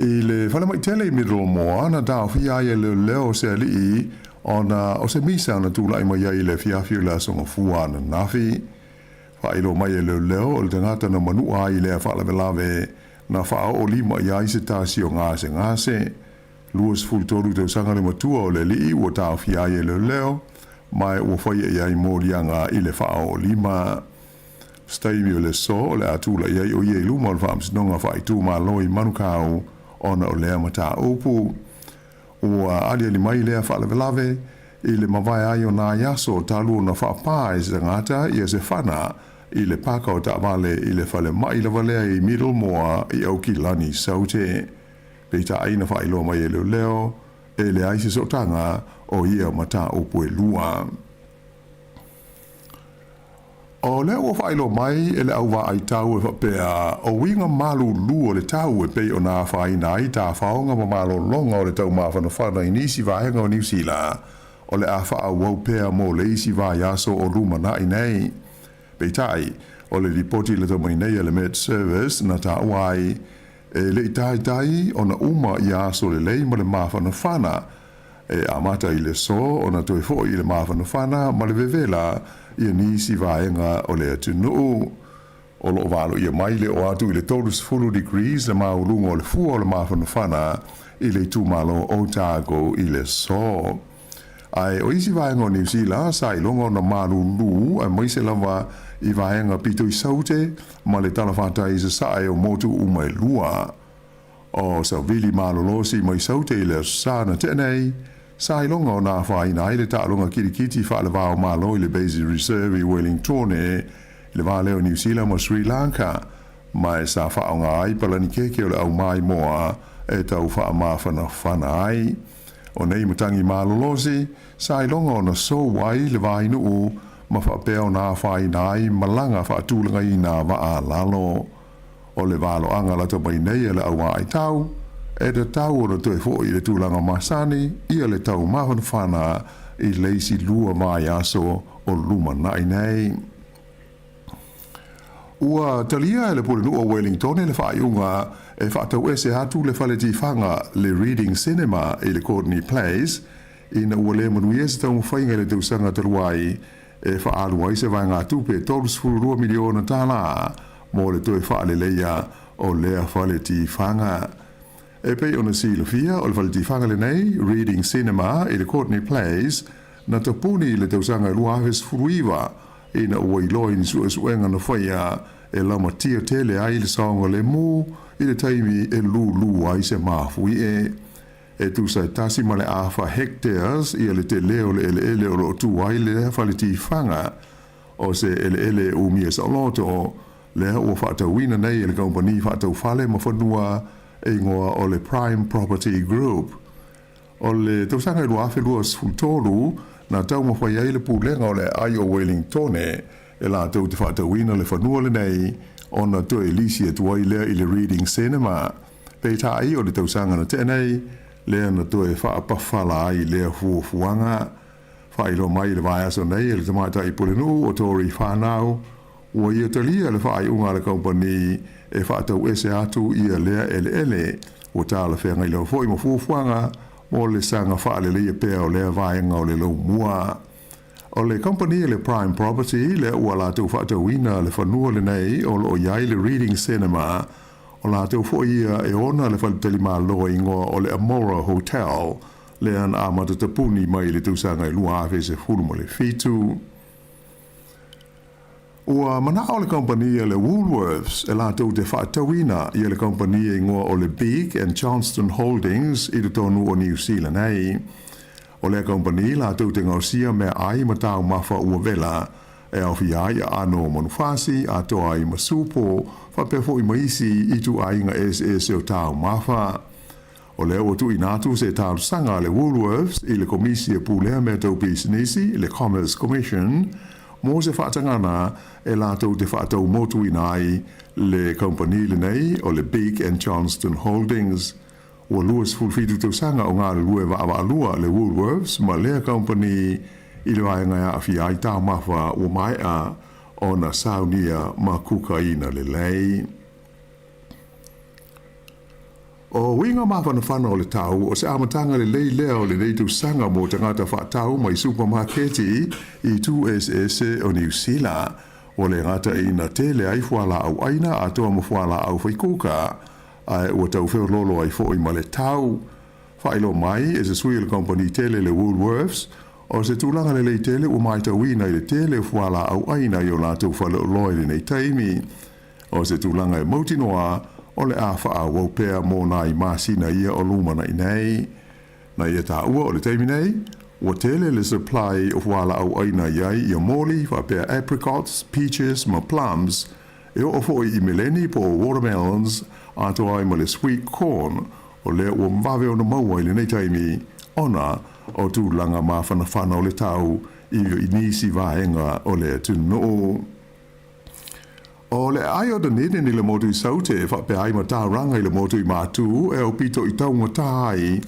I le whale mai tele i middle moa na tau fia i le leo se alii o se misa na tūlai mai i le fiafi o le asonga fua na nafi. Whailo mai e leo o le tangata na manua i le whalawelawe na whao o lima i aise tāsi o ngase. Luas fultoru tau sanga le matua o le lii ua tau fia i e leo, mai ua whaia i ai mōlianga i le whao o lima. Staimi o le so o le atula i ai o iei luma o le whaamsinonga whaitu maa loi manukau ona o lea mata opu. Ua alia li mai lea whalawelawe i le mawai ai o nā yaso talu na whaapā e se ngata i a se whana i le paka o ta'vale i le whale mai la valea i Middlemore i au ki lani saute. Peita aina whailo mai e leo e le aise sotanga o ia mata opu e lua. O leo o whailo mai e le auwa ai tau e whapea o winga malu luo le tau e pei o nā whaina ai tā whaonga ma malo longa o le tau mawhana whana i nisi vahenga o New Zealand o le a wha au pea mo le isi va yaso o luma na i nei. Peitai o le ripoti le tamai nei le Med Service na tā uai le tai ona uma ia so le lei ma le mawhanawhana amata i le so ona toi fo i le mawhanawhana ma le vevela ia nisi vaenga o le atunuu. O lo valo ia mai le o atu i le tolus fulu degrees le maulunga o le fua o le mawhanawhana i le tūmalo o tāgo i le so. Ai o isi vaenga o New Zealand sa i longa o na malulu a maise lava i vaenga pito i saute ma le talawhata i sa e o motu umai lua. O sa vili malolosi mai saute i le sana tenei sa i longa o na whaina i le ta'alonga kirikiti wha le vao malo i le Basic Reserve i Wellington i le vale o New Zealand mo Sri Lanka mai sa whaonga ai palani keke o le au mai moa e tau wha mawhana whana ai. O nei mutangi malolosi, sa i longa o na so wai le vainu u ma whapea o nā whaina ai malanga whaatulanga i nā waa lalo. O le valo anga lato mai nei e le au ai tau, e te tau o na tue fo i le tūlanga masani, ia le tau mawhana whana i leisi lua mai aso o luma nai nei. Ua talia e le pule nua Wellington e le whaaiunga e whaatau ese hatu le whaleti whanga le Reading Cinema e le Courtney Place ina ua le manu iese tau mwhainga le tausanga taruai e whaalua ise vai ngā tupe tolus fururua miliona tāla mo le toe whaale leia o lea whaleti whanga. E pei ona silofia o le whaleti whanga le nei Reading Cinema e le Courtney Place na tapuni le tausanga lua hawes furuiwa ina ua iloi ni suenga na whaia e lama tia tele ai le saonga le mu i le taimi e lu ai se mafui e tu sai tasi ma le awha hectares i le te leo le ele o lo tu ai le whaleti whanga o se ele umia sa loto le ua whaatawina nei e le kompani whaatau whale ma whanua e ngoa o le Prime Property Group. O le tausanga i lua awhelua sfultoru na tau ma whai ai le pūlenga o le ai o Wellington e la tau te whaatawina le whanua le nei o na toe lisi e tuai lea i le Reading Cinema. Pei tā ai o le tausanga na tenei lea na toe whaapawhala ai lea fuafuanga. Whailo mai le vai aso nei e le tamata i pulenu o tori whanau. Ua ia talia le whaai unga le kompani e whaatau ese atu ia lea ele o tā le whenga i leo fwoi ma fuafuanga o le sanga whaale lea pēo lea vaenga o le lau mua. O le company le Prime Property le ua la tau whaatauina le whanua le nei o lo iai le Reading Cinema o la tau fwoi e ona le whalutali maa loa ingoa o le Amora Hotel le an amata tapuni mai le tausanga i lua awe se fulmo le fitu. Ua mana o le company le Woolworths e la tau te whaatauina i le company ingoa o le Big and Johnston Holdings i le tonu o New Zealand nei. O le kompani la tau te ngausia mea ai ma tau mawha ua vela e au fi ai a ano manufasi a to ai ma supo fa pefo i maisi i tu ai nga SS o tau mawha. O le o tu inatu se tau sanga le Woolworths i le komisi e pulea mea tau businessi le Commerce Commission mo se whaatangana e la tau te whaatau motu inai le kompani le nei o le Big and Johnston Holdings. O luas fulfitu tau sanga o ngā lue wa lua le Woolworths ma lea company i le waenga a fi ai tau mawha o mai a o na saunia ma kukaina le lei. O winga mawha na whana o le tau o se amatanga le lei leo le nei tau sanga mo tangata whaatau mai supermarketi i 2SS o New Zealand o le ngata i na tele ai fuala au aina a toa mo fuala au whaikuka ai ua tau wheo lolo ai fo i ma le tau. Whailo mai e se sui le company tele le Woolworths o se tūlanga le lei tele ua mai tau ina i le tele fuala au aina i o lātou whale o loi le nei taimi. O se tūlanga e mautinoa o le a wha a waupea mō nā i māsina ia o lumana i nei. Na ia tā ua o le taimi nei, ua tele le supply o fuala au aina iai i a mōli whapea apricots, peaches ma plums e o fo i meleni po watermelons a to ai ma le sweet corn o le ua mwawe o na maua i le nei taimi ona o tu langa mawhana whana o le tau i nisi vaenga o le tunu. O le ai o da nene ni le motu i saute e whape ai ma tā ranga i le motu i mātū e o pito i taunga tāi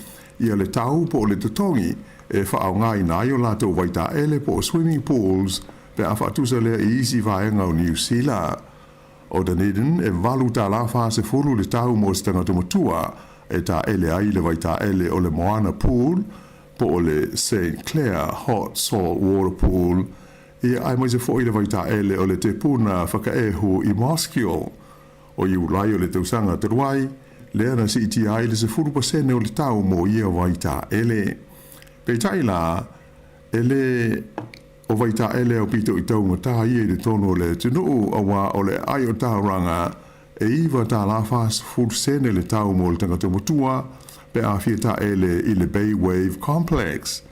i a le tau po o le tutongi e whaau ngai nai o lātou waita ele po o swimming pools pe a whaatusa lea i isi vaenga o New Zealand. o Dunedin e valu tā la fase fulu le tau mo stanga tumatua e tā ele ai le vai tā ele o le Moana Pool po o le St. Clair Hot Salt Water Pool ia ai mai se fo i le vai tā ele o le te puna whakaehu i Moskio o i ulai o le tausanga te ruai le ana si iti ai le se fulu pasene o le tau mo ia vai tā ele pe tai la ele o vai tā ele o pito i tau ngata ia i le tono le tunu awa o le ai o tā ranga e iwa tā la fas fulu sene le tau mo le tangata mutua pe a fia tā ele i le Bay Wave Complex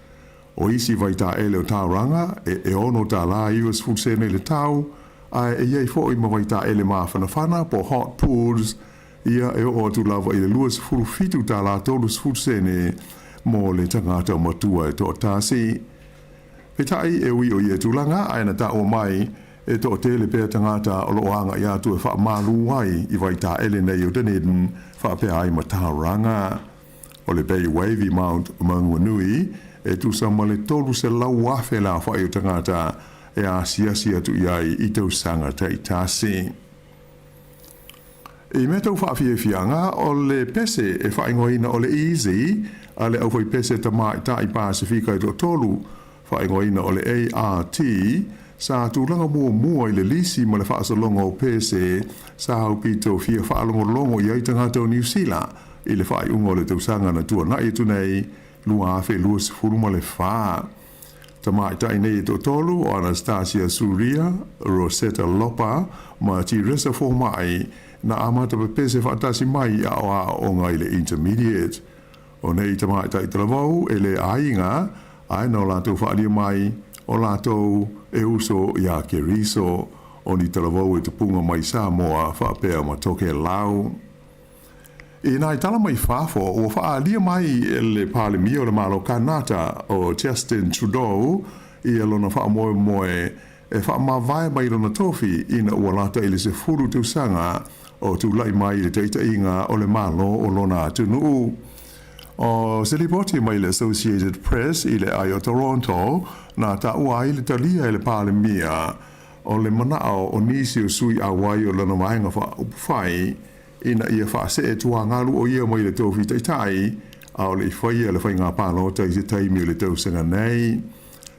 o isi vai tā ele o tā ranga e ono tā la iwa fulu sene le tau ai e iei fo i ma vai tā ele ma whanawhana po hot pools ia e o tu lava i le luas fulu fitu tā la tolus fulu sene mo le tangata matua e tō tāsi. Pe tai e ui o ia tūlanga, aina tā o mai e tō tele pēr tangata o loanga ia tu e wha malu ai i vai tā ele nei o Dunedin wha pēr ai ma tā ranga. O le Bay Wavy Mount Manguanui e tu sama le tolu se lau afe la wha i o tangata e a sia tu iai i tau sanga tai tāsi. E me tau wha fianga o le pese e wha ingoina o le easy a le au whai pese ta mai ta i Pasifika i tō tolu wha ingoina o le ART sa tūlanga mua i le lisi ma le whaasalonga o pese sa hau pito fia whaalongo i ai tangata o New Zealand i le whai ungo le tausanga na tua na i tunei lua awhe lua sifuru ma le whaa. Ta mai ta i nei i tō tolu o Anastasia Suria, Rosetta Lopa ma ti resa fo mai na amata pe pese whaatasi mai a o ngai le intermediate. O nei ta mai ta i talavau e le ainga ai no lātou whaalia mai o lātou e uso i a ke riso o ni talavau e te punga mai Sāmoa whaapea ma toke lau. I nai tala mai whafo o whaalia mai e le pālemia o le malo kanata o Justin Trudeau i e lona whaamoe e whaamawai mai lona tofi ina ua lata i le se furu tausanga o tūlai mai le teita inga o le malo o lona tunu. O se li poti mai le Associated Press i le ai o Toronto na ta ua i le talia i le pālemia o le manao o nisi o sui awai o lana maenga whai ina ia whaase e tua ngalu o ia mai le tofi taitai a o le whai e le whai ngā pālo tai se taimi o le tausanga nei.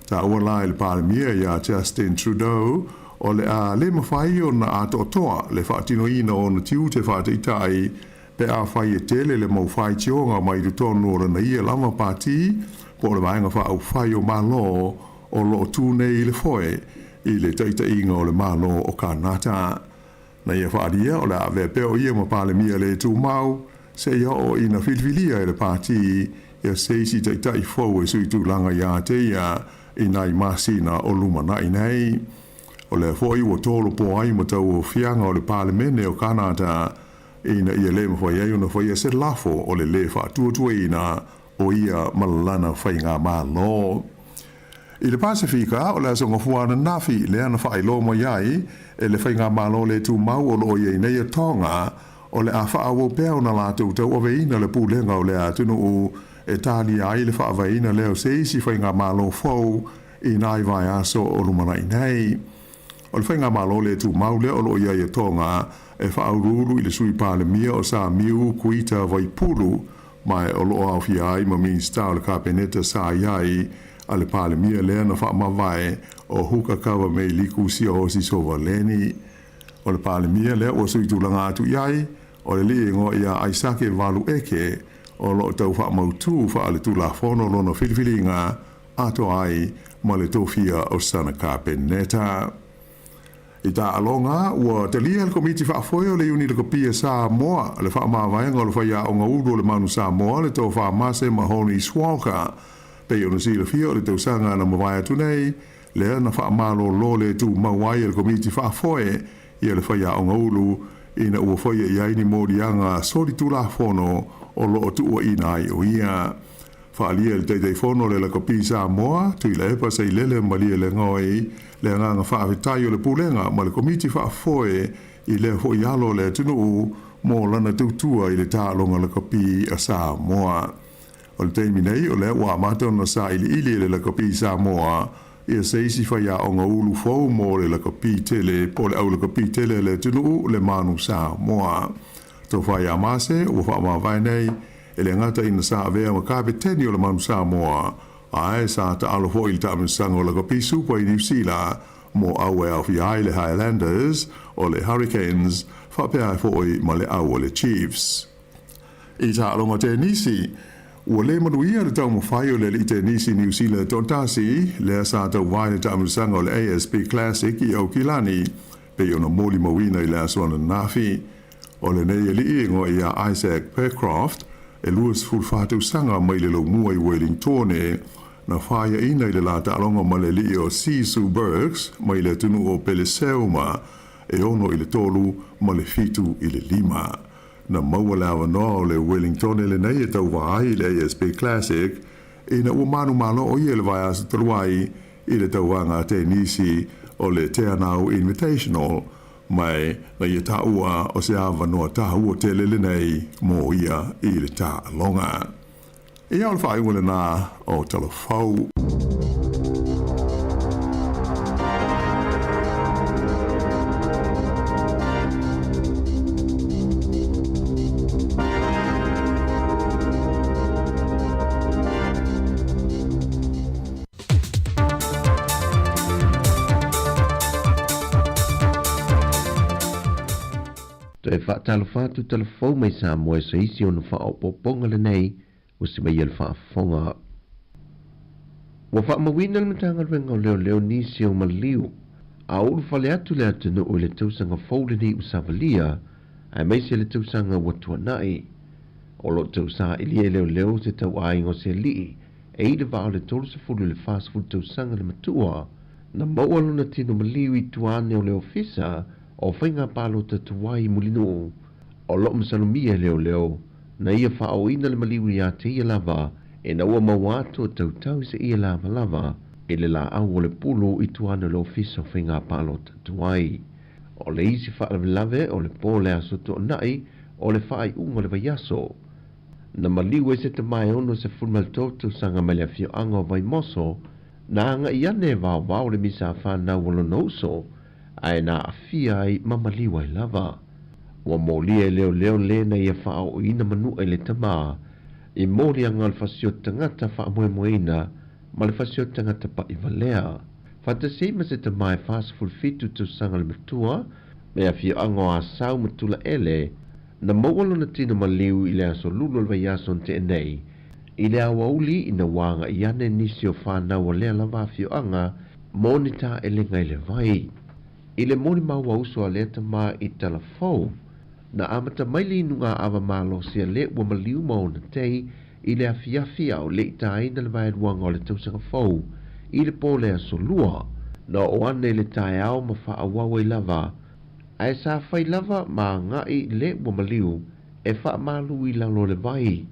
Ta ua la i le pālemia ia Justin Trudeau o le a le mawhai o na ato toa le whaatino ina o na tiu te whaataitai pe a whai e tele le mau whai tionga mai du tonu o na ia lama pāti po le maenga wha whai o malo o lo tūnei i le whoe i le taita inga o le malo o Kanata. Na ia whaadia o le awe peo ia ma pālemia le tū mau se ia o ina whilwhilia i le pāti ia seisi taita i whau e sui tūlanga i a te ia i nai masina o lumana i nei. O le whoi o tōlo po ai ma tau o whianga o le pālemene o Kanata ina ia le mawhai ai una whai e se lafo o le whaatua ina o ia malalana whai ngā mālo. I le Pasifika o le asonga fuana nafi le ana whai lo mo iai e le whai ngā mālo le tū mau o lo iei nei a tonga o le a whaawo pēo na lātou tau o veina le pūlenga o le atunu u e tāli ai le whaawaina leo seisi whai ngā mālo fau i nai vai aso o lumana i nei. O le whai ngā mālo le tū mau le o lo iei a tonga e whaaururu i le sui pālemia o sa miu kuita vai pulu mai o lo au fi ai ma minsta o le kapeneta sa iai a le pālemia lea na whaamawai o huka kawa mei liku si o si sova leni. O le pālemia lea o sui tūlanga atu iai o le li ingo ia aisake walu eke o lo tau whaamautu wha le tūla whono lono whiliwhilinga ato ai ma le tōwhia o sana kapeneta. I tā alonga, ua te lia le komiti whaafoe o le uni le kopia Sāmoa, le whaamawaianga o le whaia o ngā uru o le manu Sāmoa, le tō whaamase mahoni swalka. Pei o na sila fia o le tausanga na mawai atu nei, le ana whaamalo lo le tu mawai le komiti whaafoe, ia le whaia o ngā uru, ina ua whaia i aini mōrianga sori tūla whono o lo o tua ina ai o ia. Whaalia le teitei whono le la kopi Sāmoa, tui le epa sei lele malia le ngoi, le nganga whaawitai o le pūlenga ma le komiti whaafoe i le hoi alo le tunu u mō lana tautua i le tālonga le kopi a Sāmoa. O le teimi nei o le ua amata na sa ili le la kopi Sāmoa ia se isi whai a o ngā ulu fau mo le laka pītele, po le au laka pītele le tunu le manu Sāmoa. Tō whai a mase, ua wha maa vai nei, e le ngata ina sa avea ma kāpe teni o le manu Sāmoa, ai sa ta alo fo il ta sanga o laka pisu pa i New Zealand, mo au e au ai le Highlanders o le Hurricanes, whapea fo i ma le au o le Chiefs. I ta alonga te nisi, ua le manuia le tau mawhai o le li te nisi New Zealand tontasi, le sa tau wai le tamu sanga o le ASP Classic i au kilani, pe ona moli mawina i le aswana nafi. O le nei e li ingo i a Isaac Peckcroft, e luas fulfatu sanga mai le lo mua i Wellingtone, na whaia ina i le la ta alonga ma le li o Sisu Burks, mai le tunu o Peleseuma, e ono i le tolu ma le fitu i le 5. Na maua lawa no le Wellington le nei e tau wahai le ASP Classic e na ua manu malo o ie le vai asa taruai i le tau wanga te nisi o le Te Anau Invitational mai na ia ta ua o se awa noa taha ua te lele nei mo ia i le ta alonga. E au le whai wale na o talafau. E whaatalofa telefou mai Sāmoa sa isi ona whaopoponga le nei o se mai al whaafonga. Wa whaamawina le matanga renga o leo nisi o maliu. A ulu whale atu le atunu o le tausanga fōle ni usavalia ai mai se le tausanga watua nai. O lo tausa ilie leo se tau aingo se lii e ida vao le tolu se fulu le fast food tausanga le matua na maua luna tino maliu i tuane o le ofisa o whainga palo te tuwai mulino o lo msalumia leo na ia whao ina le maliu ia te ia lava e na ua mawato tautau se ia lava e le la au o le pulu i tuana le ofisa o whainga palo te tuwai o le isi whaalave o le pole aso to nai o le whaai unga le vaiaso na maliu e se te mai ono se fulmaltoto sanga malia fio anga o vai moso na anga iane vao le misa whanau walo nouso ai na afia ai mamaliwa i lava. Wa molia leo le na ia wha o ina manu e le tama. I molia ngal fasio tangata wha moemoeina ma le fasio tangata pa i valea. Fantasi ma se tama e fast food fitu tu sanga le matua me afia ango a sau matula ele na mawalo na tino maliu i le aso lulo le vaiason te enei. I le awa uli ina wanga i ane nisi o whanau o lea lava afio anga monita e le ngai le vai. I le moni maua uso a lea tama i talafou, na amata maili nunga awa malo si a le ua maliu mauna tei i le afiafia o le itaina le vai aduanga o le tausanga fou, i le pole a solua, na o ane le tae au ma wha awawa i lava, ai sa whai lava ma ngai le ua maliu e wha malu i lalo le vai,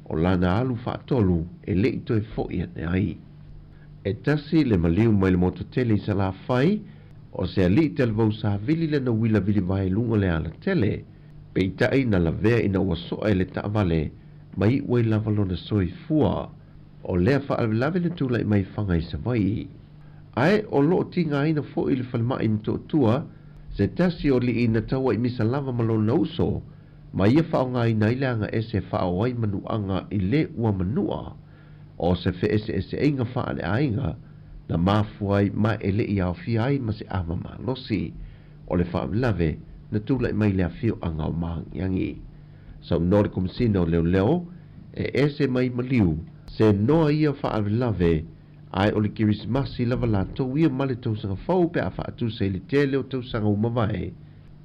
o lana alu wha tolu e le ito e fo i ane ai. E tasi le maliu mai le mototele i sa la whai, o se ali tel vau sa vili le na wila vili vai lunga le ala tele, pe itai na la vea ina ua soa e le ta vale, mai ua i lava lona soi fua, o lea wha alvelave le tula i mai whanga i sa vai. Ai o loo tinga ina fo i le whalma i mto tua, se tasi o li ina taua i misa lava malona uso, ma ia wha o ngā ina ileanga ese wha o ai manuanga i le ua manua, o se fe ese inga wha ale ainga, na mafuai ma ele i au fiai ma se ama ma losi o le whaavilave na tula i mai le afio anga o maangiangi. Sau nore komisina o leo e ese mai maliu se noa ia whaavilave ai o le kirismasi lava la tau ia male tausanga fau pe a whaatu se li tele o tausanga umawai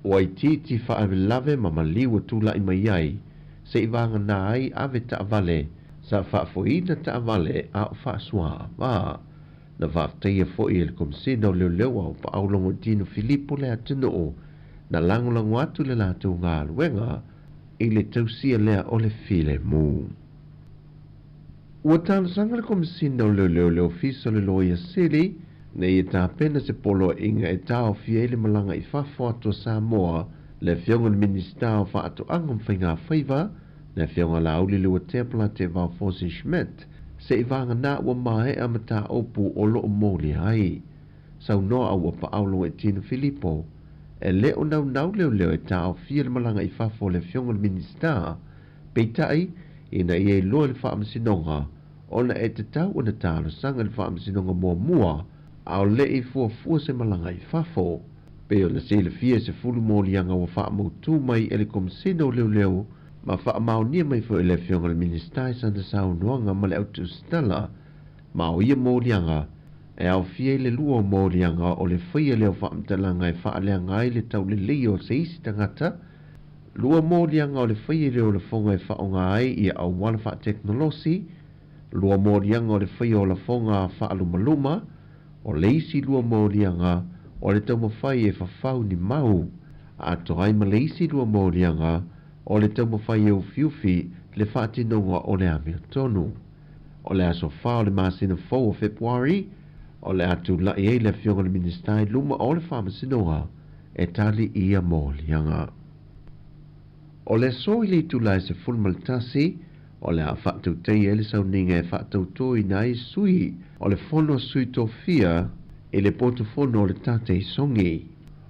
o ai titi whaavilave ma maliu o tula i mai ai se i vanga na ai ave ta avale sa whaafoina ta avale a o whaasua waa na whaftaia fo i le komisina o leo au pa aulongo tino Filipo le atino o na langolango atu le lātou ngā luenga i le tausia lea o le file mu. Ua tāna sanga le komisina o leo fisa le loia sili na ia tāpena se polo inga e tāo fia ele malanga i whafo ato Sāmoa le fionga le minista o whaato angam whainga whaiva na fionga la uli lua tepla te vau Fosi Schmidt Se vanga na ua mai amata opu o lo moli hai. Sau noa au pa aulo e tino Filipo. E leo nau leo e tau fia le malanga I fafo le fionga le minista. Peitai, ina I e loa le wha masinonga. Ona e te tau ona talo sanga le wha masinonga mua. Au le I fua se malanga I fafo. Pe o le se le fia se fulu molianga wa wha mautu mai ele komisino leo. Ma wha maunia mai fo ele fionga le minista I sanda sau nuanga ma le autu stala. Ma o ia molianga. E au fia le lua molianga o le fia leo wha mtalanga e wha lea ngai le tau le leo se isi tangata. Lua molianga o le fia leo le fonga e wha o ngai I au wala wha teknolosi. Lua molianga o le fia o la fonga wha alumaluma. O le isi lua molianga o le tau mawhai e whawhau ni mau. A toai ma le isi lua molianga o le tau mawhai e ufiufi le whaatinonga o le amia tonu. O le aso whao le masina fau o Februari. O le atu la e le fionga le ministai luma o le whamasinoa e tali ia molianga. O le soi li tu lai se fulmaltasi, o le a whaatau tei e le sau ninga e whaatau toi nai sui, o le fono sui tofia e le poto fono o le tate songi.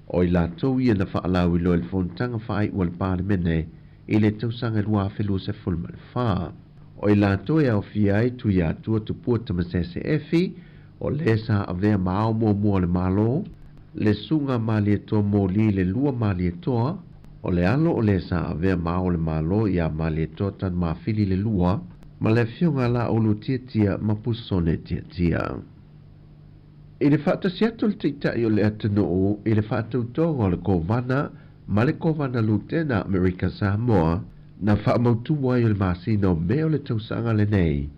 O I la tau ia na whaalau I lo le fontanga whaai ua le pāremene I le tausanga lua whelu se fulmalfa. O I la tau e au fiai tu ia tua tupua tamasese efi, o le sa avea mao mua le malo, le sunga mali e toa moli le lua mali e toa, o le alo o le sa avea mao le malo ia mali e toa tan mawhili le lua, ma le fionga la olu tia mapusone tia. I le whata siato le teitai o le atanoo, I le whata utonga o le kovana, ma le kovana lutena Amerika Sāmoa, na whaamautu wai o le masino me o le tausanga le nei.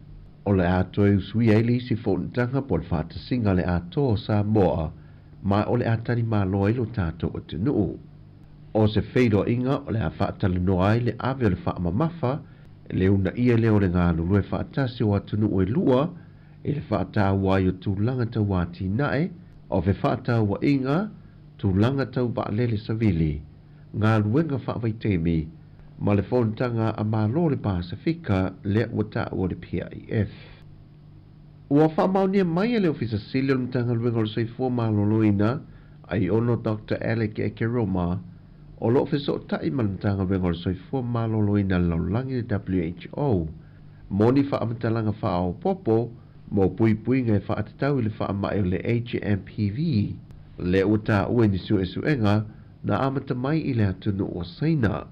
O le ato e usui e li si fontanga po le whata singa le ato o Sāmoa, ma o le atari malo e lo tato o te nuu. O se feido inga o le a whaatala noa ai le ave o le whaamamafa, le una ia leo le ngā lulue whaatasi o atu nuu e lua, e le whaata wai o tūlanga tau wāti nae, o fe whaata wa inga, tūlanga tau ba lele savili, ngā luenga whaavaitemi, ma le fontanga a malo le Pasifika le wata o le PIF. Ua whamaunia mai e le ofisa sili o mtanga luenga o le soifua maloloina, ai ono Dr. Alec Ekeroma, o lo ofisa o tai ma le mtanga luenga o le soifua maloloina laulangi le WHO, moni whaamatalanga whaao popo, mo pui ngai whaatatau I le whaamai o le HMPV, le wata ue ni suenga, na amata mai I le atunu o saina.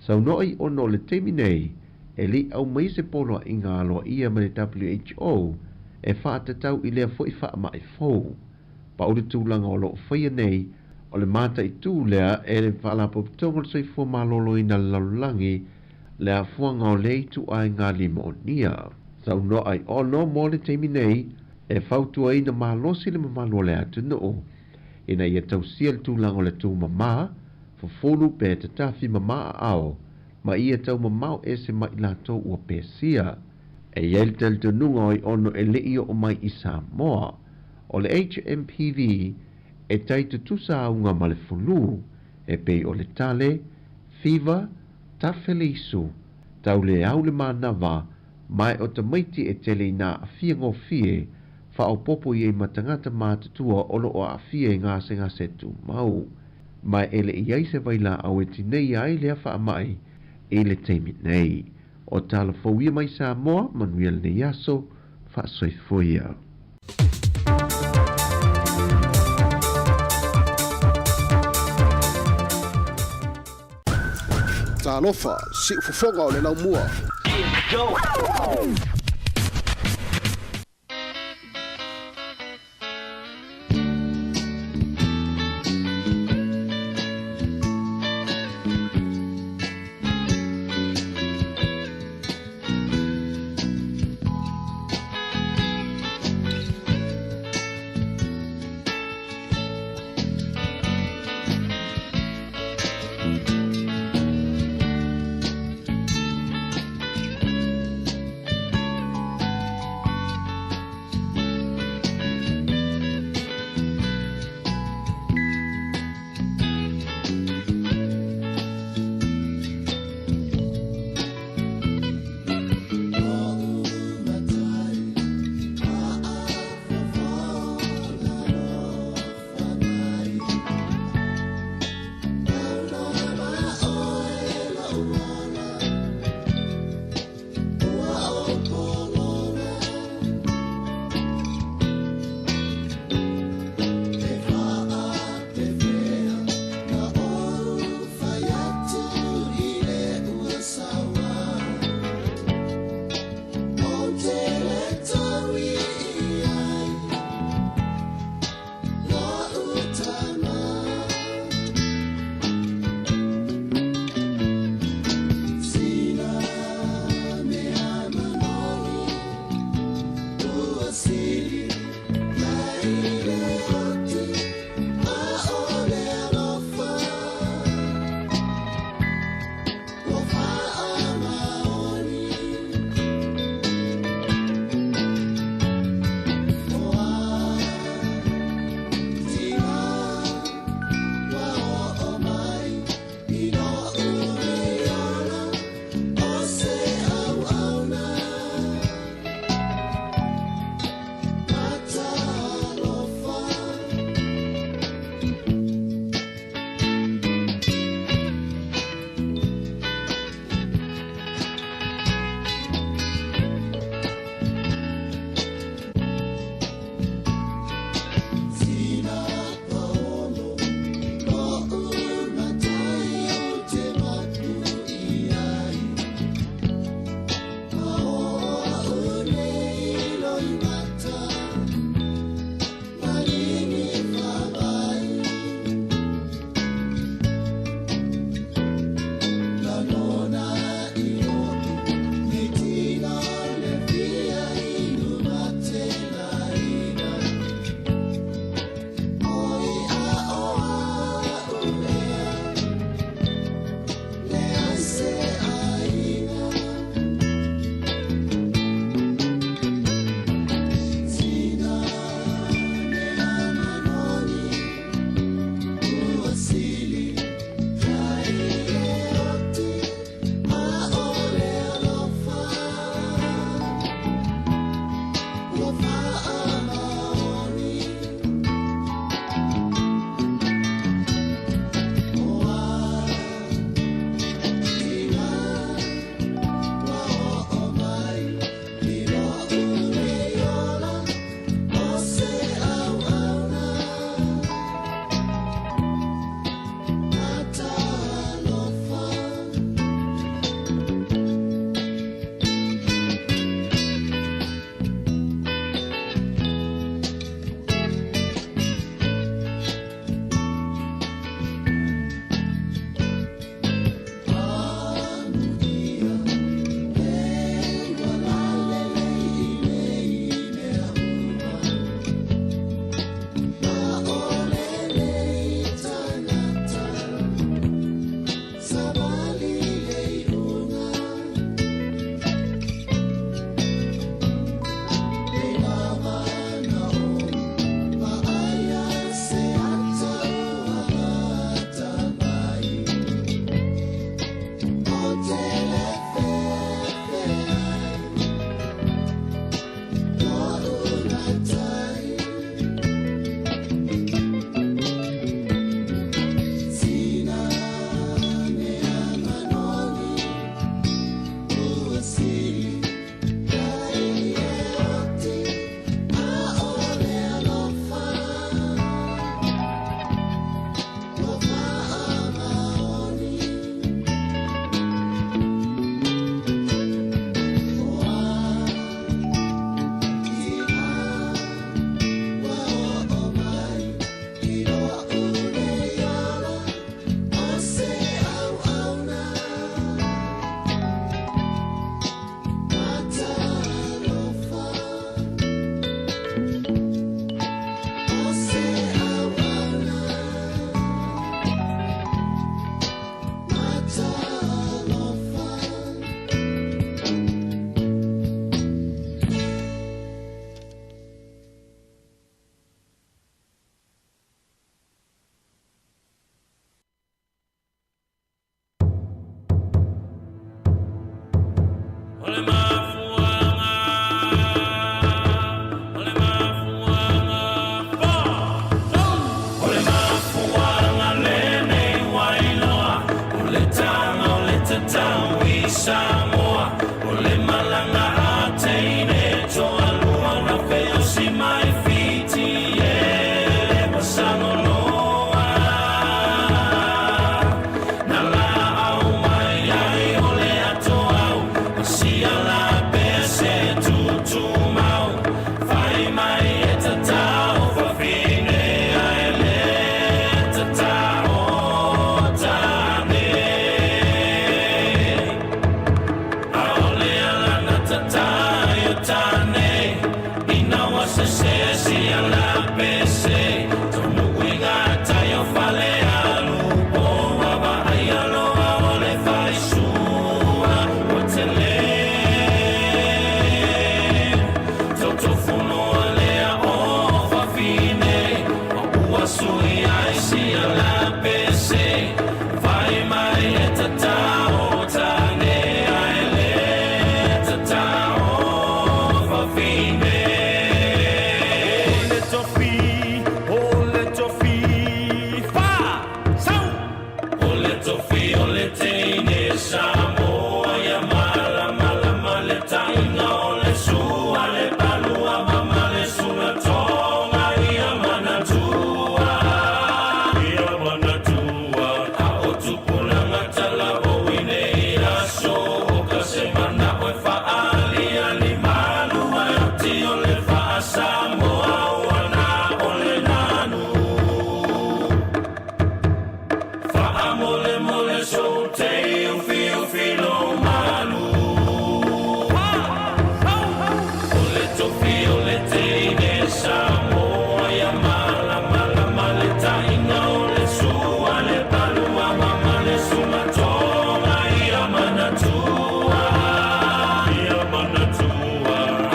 Sau noi ono le temi nei, e li au mai se polo I ngā aloa ia ma le WHO, e whaatatau I lea fo I whaamai fau. Pa ule tūlanga o lo whaia nei, o le mata I tū lea e le whaalapopitonga le soifua malolo I na laulangi, lea fuanga o le tu ai ngā limonia. Sau no ai ono mo le temi nei, e whautua I na malosi le mamalo le atu noo, ina ia tausia le tūlanga o le tū mama, fonu pe te tafi mama ao, ma ia tau mamau e se mai lato ua pesia. E iel tel te nunga oi ono e lei o mai I Sāmoa. O le HMPV e tai te tusa aunga ma le fulu, e pei o le tale, fiva, tafele isu, tau le au le manava, mai o te maiti e tele na a fia ngō fie, wha o popo I e matangata mātutua o lo o a fia I ngā se tu mau. Mai ele I ai se vaila au e tinei ai lea wha mai I le teimi nei. O tala fauia mai Sāmoa, Manuel ne yaso, wha soifoia. Talofa, si ufufonga o le lau mua. Here we go. Sāmoa, o le malanga a teine, toa lua na wheo si mai whiti e masango loa. Na la au mai ai o le ato au, masia la pese tutu mau, whai mai e tatao, whawhine ai le tatao tane. Sāmoa ia mala mala male taina o le sua le palua mama le suna tonga ia manatua a o tupulanga tala o ine ia so o ka semana o whaali ali malua o ti o le wha Sāmoa o ana o le nanu wha mole mole so te filo malu ole tofi ole teine Sāmoa ia mala mala male taina ole sua le palua mama le suna tonga ia manatua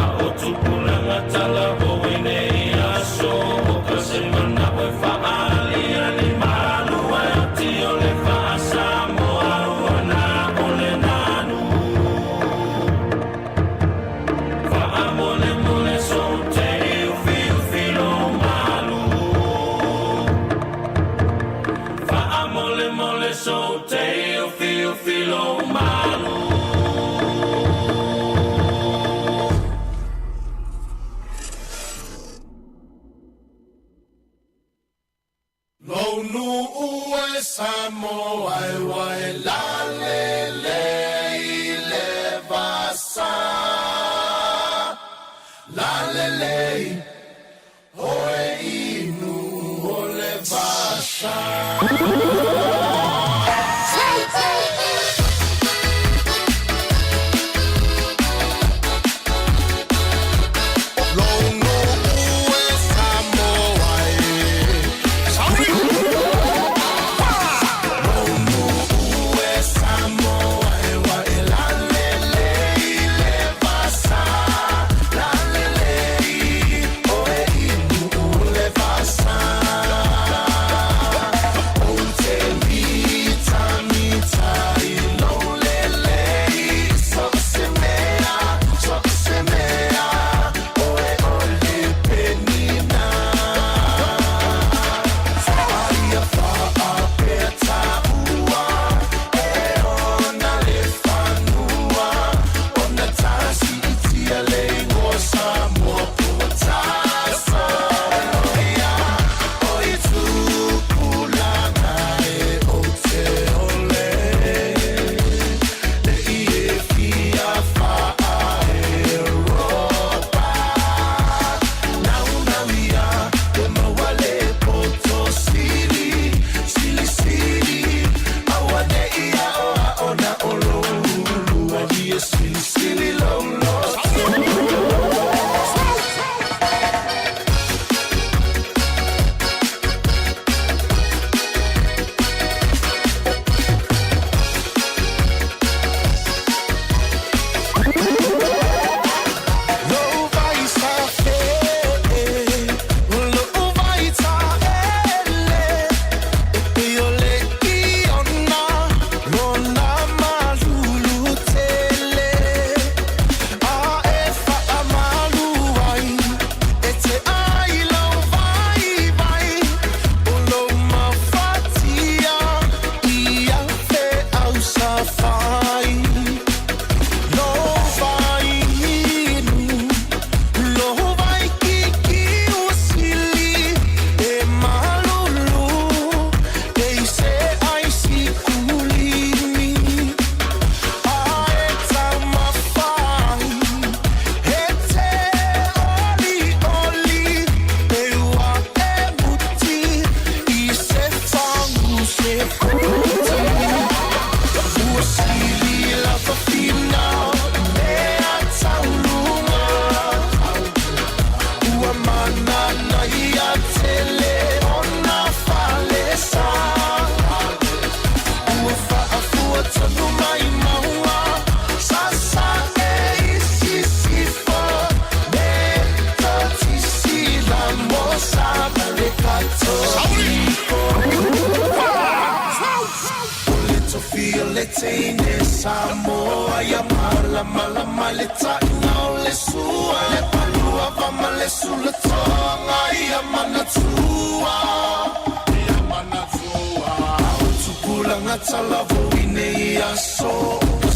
a o tupulanga tala o ine ia so o ka semana o whaali ali malu ai o ti ole wha Sāmoa o ana ole nanu wha mole mole so te filo malu wha mole mole so te filo malu. Lo nu ue Sāmoa e wai la le vasa la le hoe inu o le vasa. Tell me feel le teine Sāmoa ia malama le taina o le sua le palua vama le sula tonga ia mana tua au tupulanga talavo ine ia so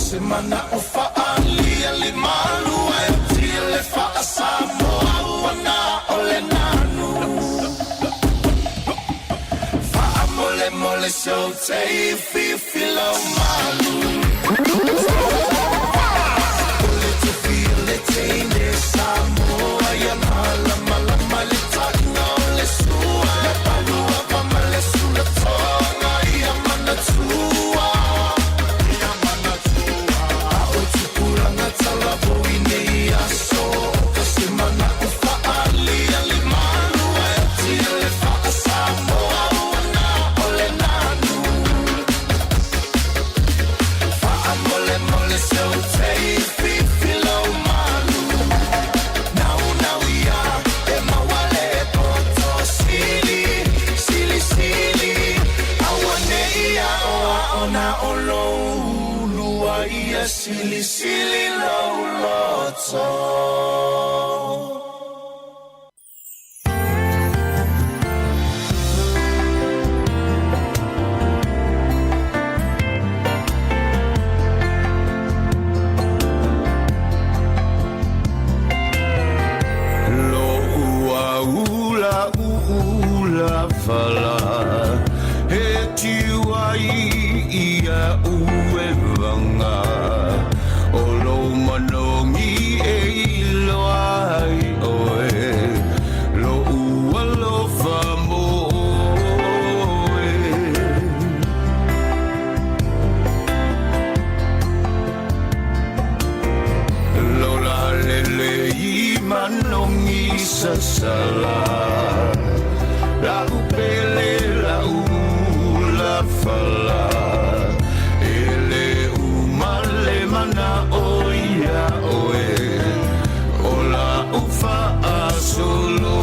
se mana o faalia le malu e tia le faa Sāmoa wana o le nanu faa mole show te filo malu feel le teine Sāmoa ia malama le taina o le sua le palua vama le sula tonga ia mana tua au tupulanga talavo ine ia so kasi mana o faalia le malu e tia le faa Sāmoa wana o le nanu faa mole so te filo malu now ia e mawale poto sili awane ia ona olo lua ia sili loto fala he tiwai ia uevanga o lo manongi e iloai oe lo ua lo famo lo la lele i manongi sasala la upele la ula fala ele umale mana oia oe ola ufa asolo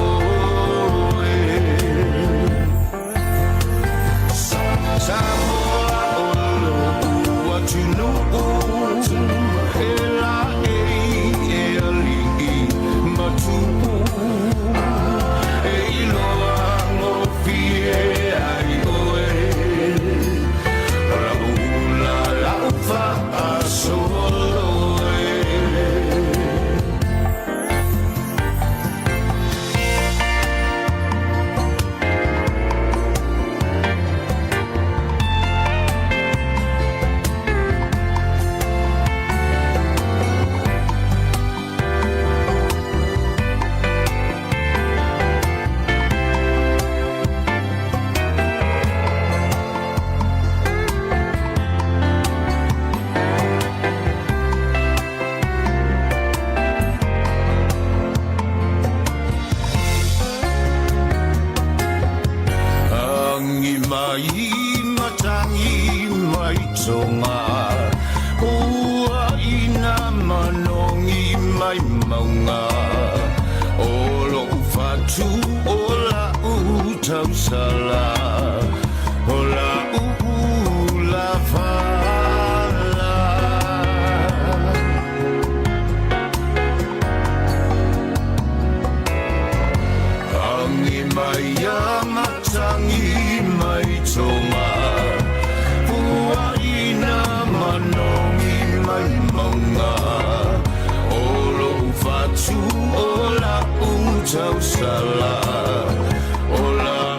Sāmoa olo ua tunu ela e ali matu e iloa Sala ola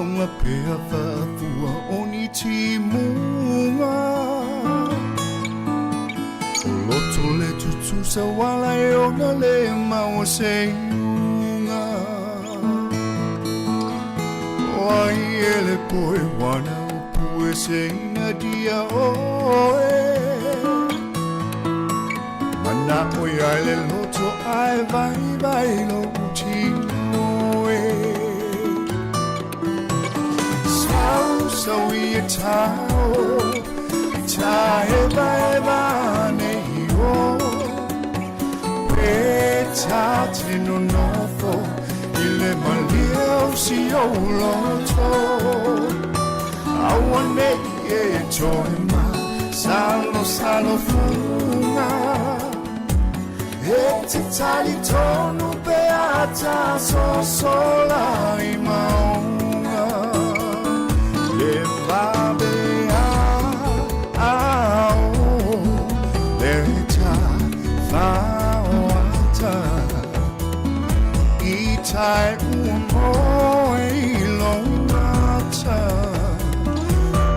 Maunga pea whaafua o ni timunga O loto le tutu sa wala e ona le maua se iunga O ai ele poe wana upue se ina dia oe Mana oi ai le loto ai vai lo utino e So we tao eva nei o peta tino nofo ile malio si o loto awane e toima salo funga e ti tali tonu beata so sola i maunga le babea ao le ta faoata i tai umo i longata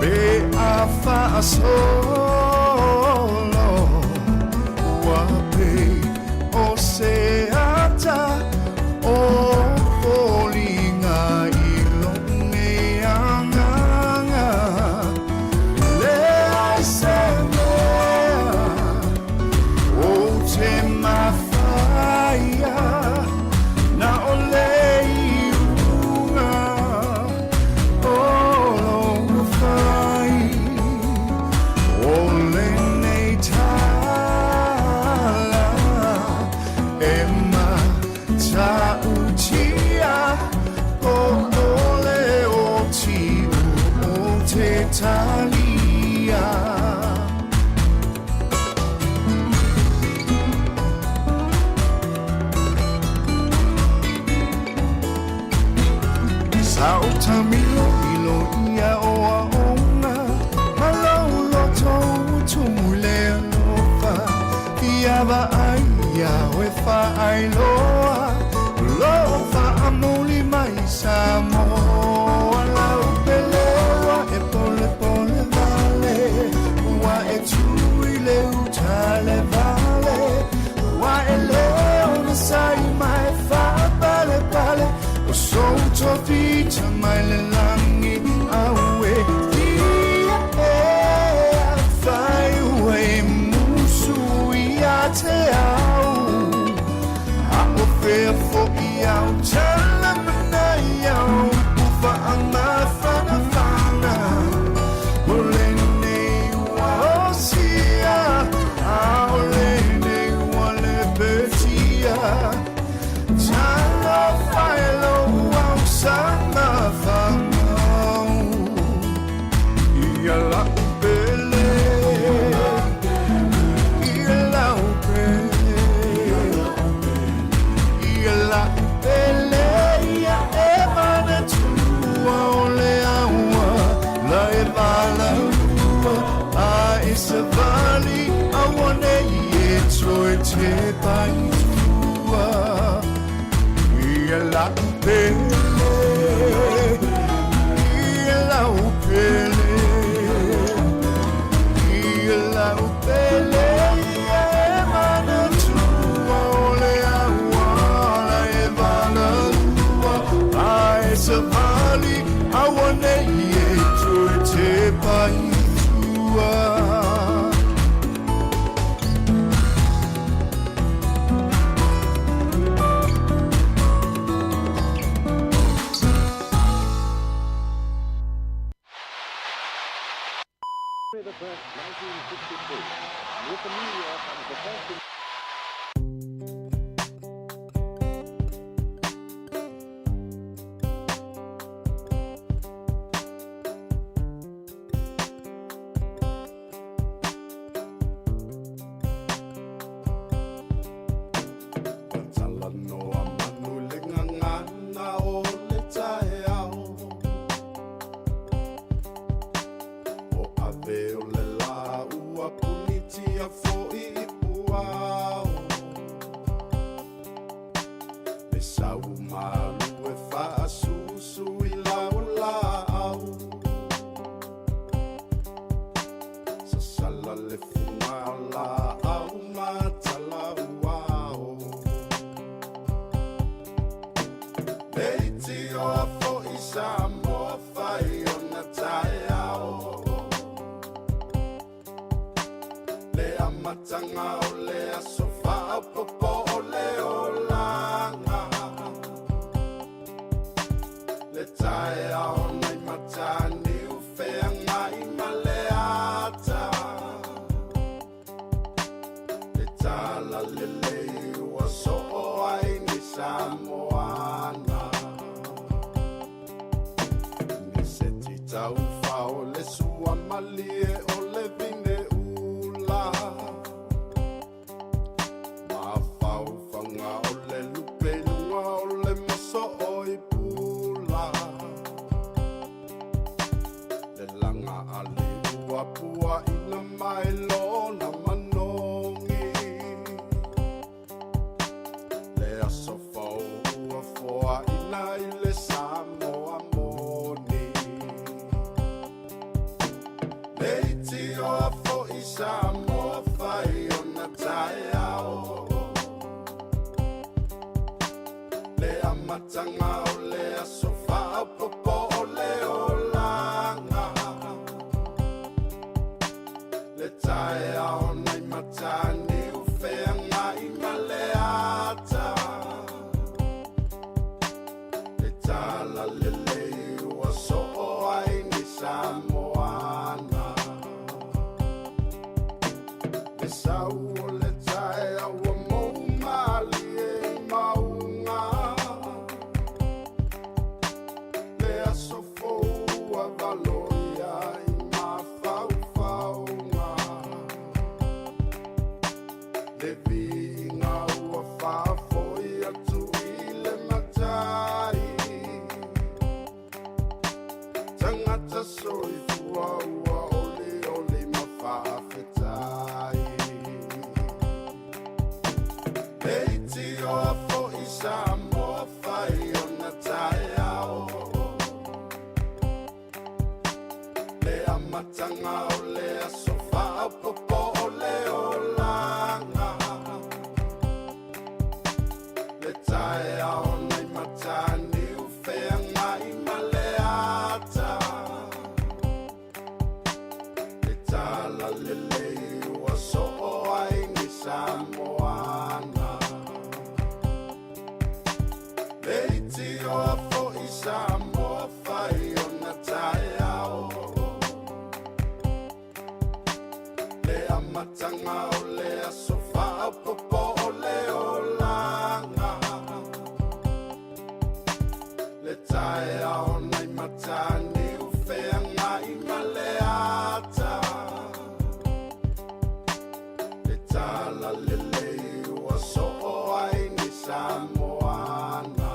be a fa solo wa pe o se ata o polinga i longeanga le ai semea o te mawhaia na o le iunga o lo whai o le nei tala e ma ta utia o le o tiu o te talia Sao tamilo ilo ia o aonga Malau loto tumule lofa Iava aia we fa ailoa Lofa amuli mai Sāmoa Lau pelewa e pole vale Ua e tui le utale vale Ua e leo na sai mai fa pale So tofita mai le langi awe Ia e fai ue musu ia te au A o fea fo i au tala mana iau Ufa anga whana O le nei ua osia A o le nei ua le betia Tala whaelo Sama whamau Ia la upele Ia la upele Ia la upele Ia e mana tua o le aua La e vala ua A e se vali Awane I e toe te pai tua Ia la upele Savali, I want to te pai tua. The Press, 1963, with the New York and the first Fo i pua matanga o le aso whaapopo o le o langa. Le tae ao nei matani u whea ngai ma le ata. Le tala le lei ua so o ai ni Samoana. Ni se ti tau whao le sua malie o le vine ula. Ma whao whanga o le lupe lunga o le maso o i pula. Le langa a le ua pua ina mai lona manongi. Le aso whao ua foa ina i le Samoa moni. Leiti o a fo i Samoa whai o na tae ao. Le amatanga o le aso whaapopo o le o langa. Le tae ao nei matani u whea ngai ma le ata. Le tala le lei ua so o ai ni Samoana. Le sau o le tae aua mou mali e maunga. Le aso foua valoia i mawhauwhaunga. Le vinga ua whawhoi atu i le matai. Tangata soi fua ua ole ole mawhawhetai. Leiti o a fo i Samoa whai o na tae ao. Le amatanga o le aso whaapopo o le o langa. Le tae ao nei matani u whea ngai ma le ata. Le tala le lei ua so o ai ni Samoana. Leiti o a fo i Samoa whai o na tae ao. Le amatanga o le aso whaapopo o le o langa. Le tae ao nei matani u whea ngai ma le ata. Le tala le lei ua so o ai ni Samoana.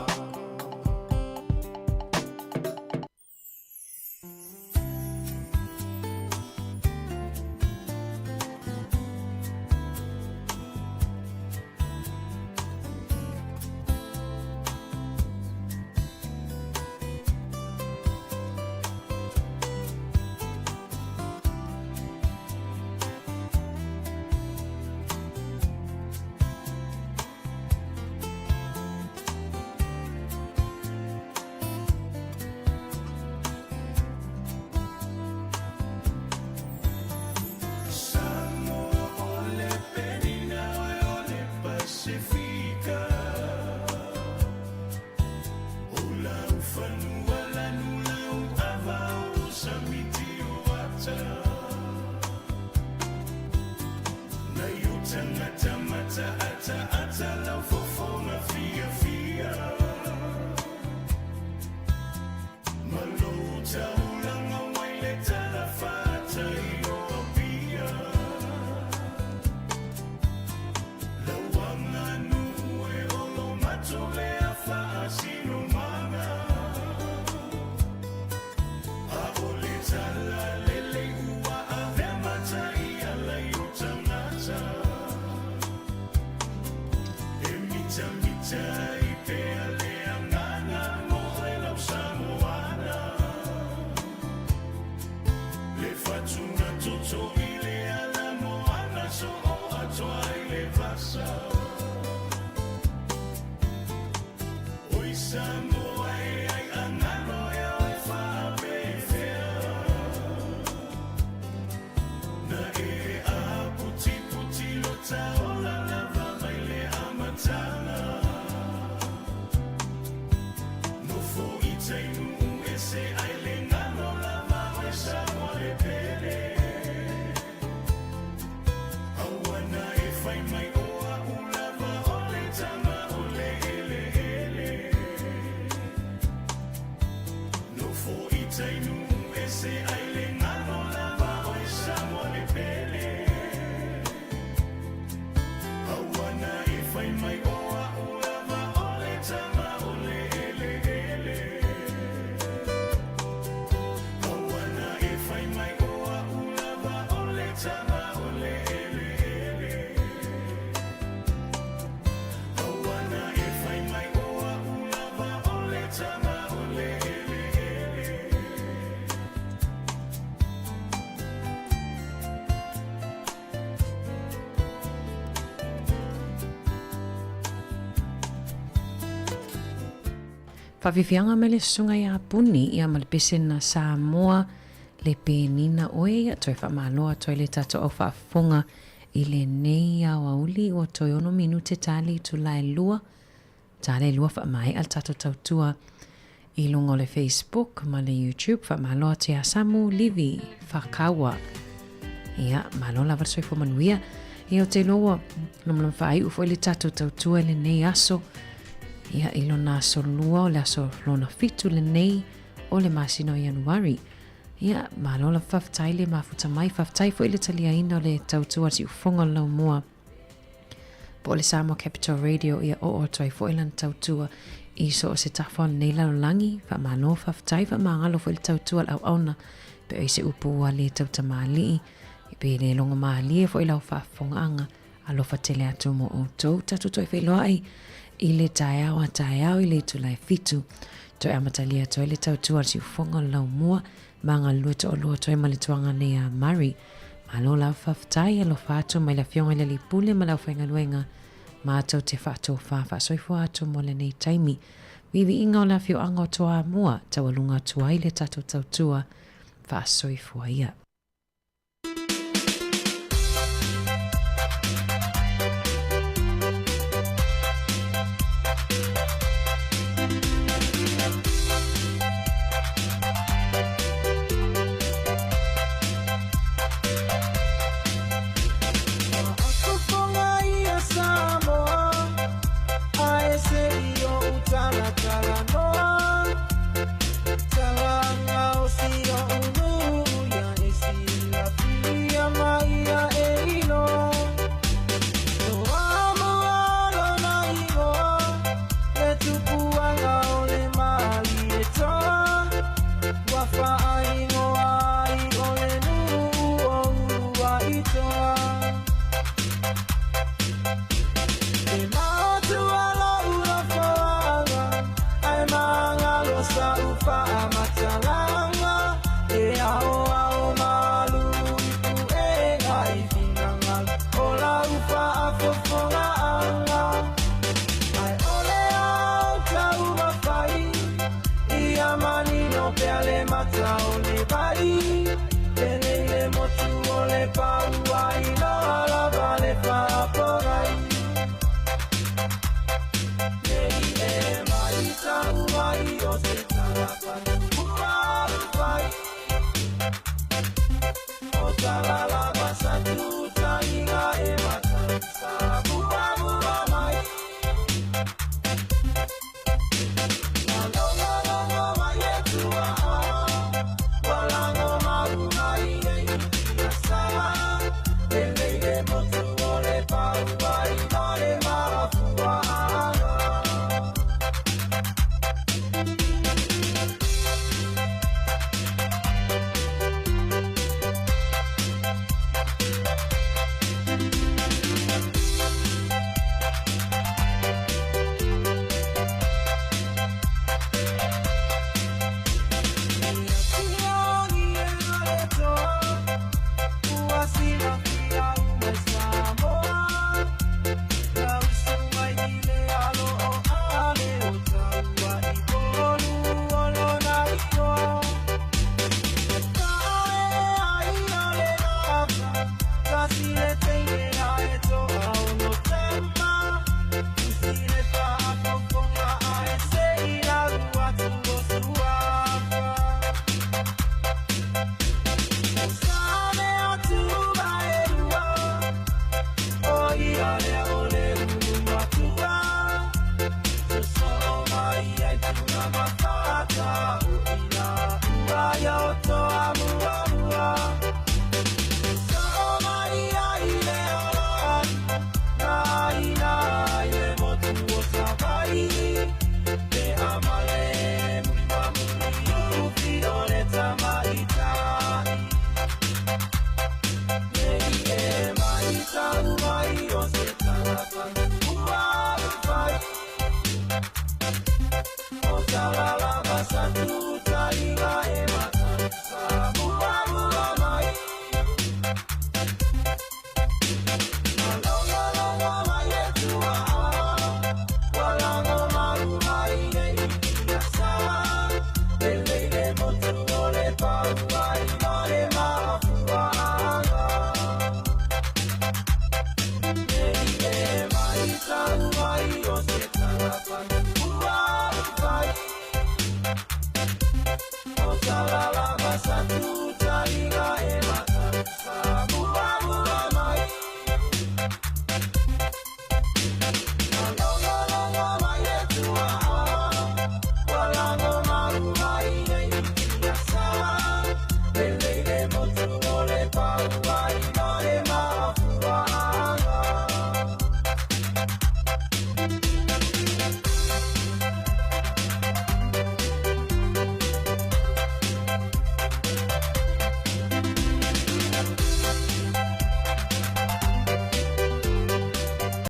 Whawhiwhianga me le sunga ia puni ia malpese na Sāmoa le pēnina oe ia toi whamaloa toi le tato au whaafonga i le nei au auli o toi ono minute tali tu lai lua. Tale lua whamai al tato tautua i lungo le Facebook ma le YouTube whamaloa te a Samu Livi Whakawa. Ia malo lava soi whamanuia i o te loa lomlom whai ufo i le tato tautua le nei aso. Ia ilo na solua o le aso lona fitu le nei o le masino Januari. Ia malola whaftai le mafuta mai whaftai fo i le talia ina o le tautua si ufonga lau mua. Po le Sāmoa Capital Radio ia o toi fo ilan tautua i so o se tafon nei lau langi wha mano whaftai wha maangalo fo i le tautua lau auna pe o i se upua le tauta maali i pe le longa maali e fo i lau whaafonga anga alo whatele atu mo o tau tatu toi whailoa ai i le taeao a taeao i le tulai fitu. Toi amatalia toi le tautua si ufonga lau mua manga lua to lua toi ma le tuanga nei a Mari. Malo lau whaftai alo whātu mai la fionga le lipule ma lau whainga luenga ma atau te whātu whawha soifo atu mo le nei taimi. Vivi inga o la fio anga o toa mua tau alunga tua i le tatu tautua wha soifo ia. La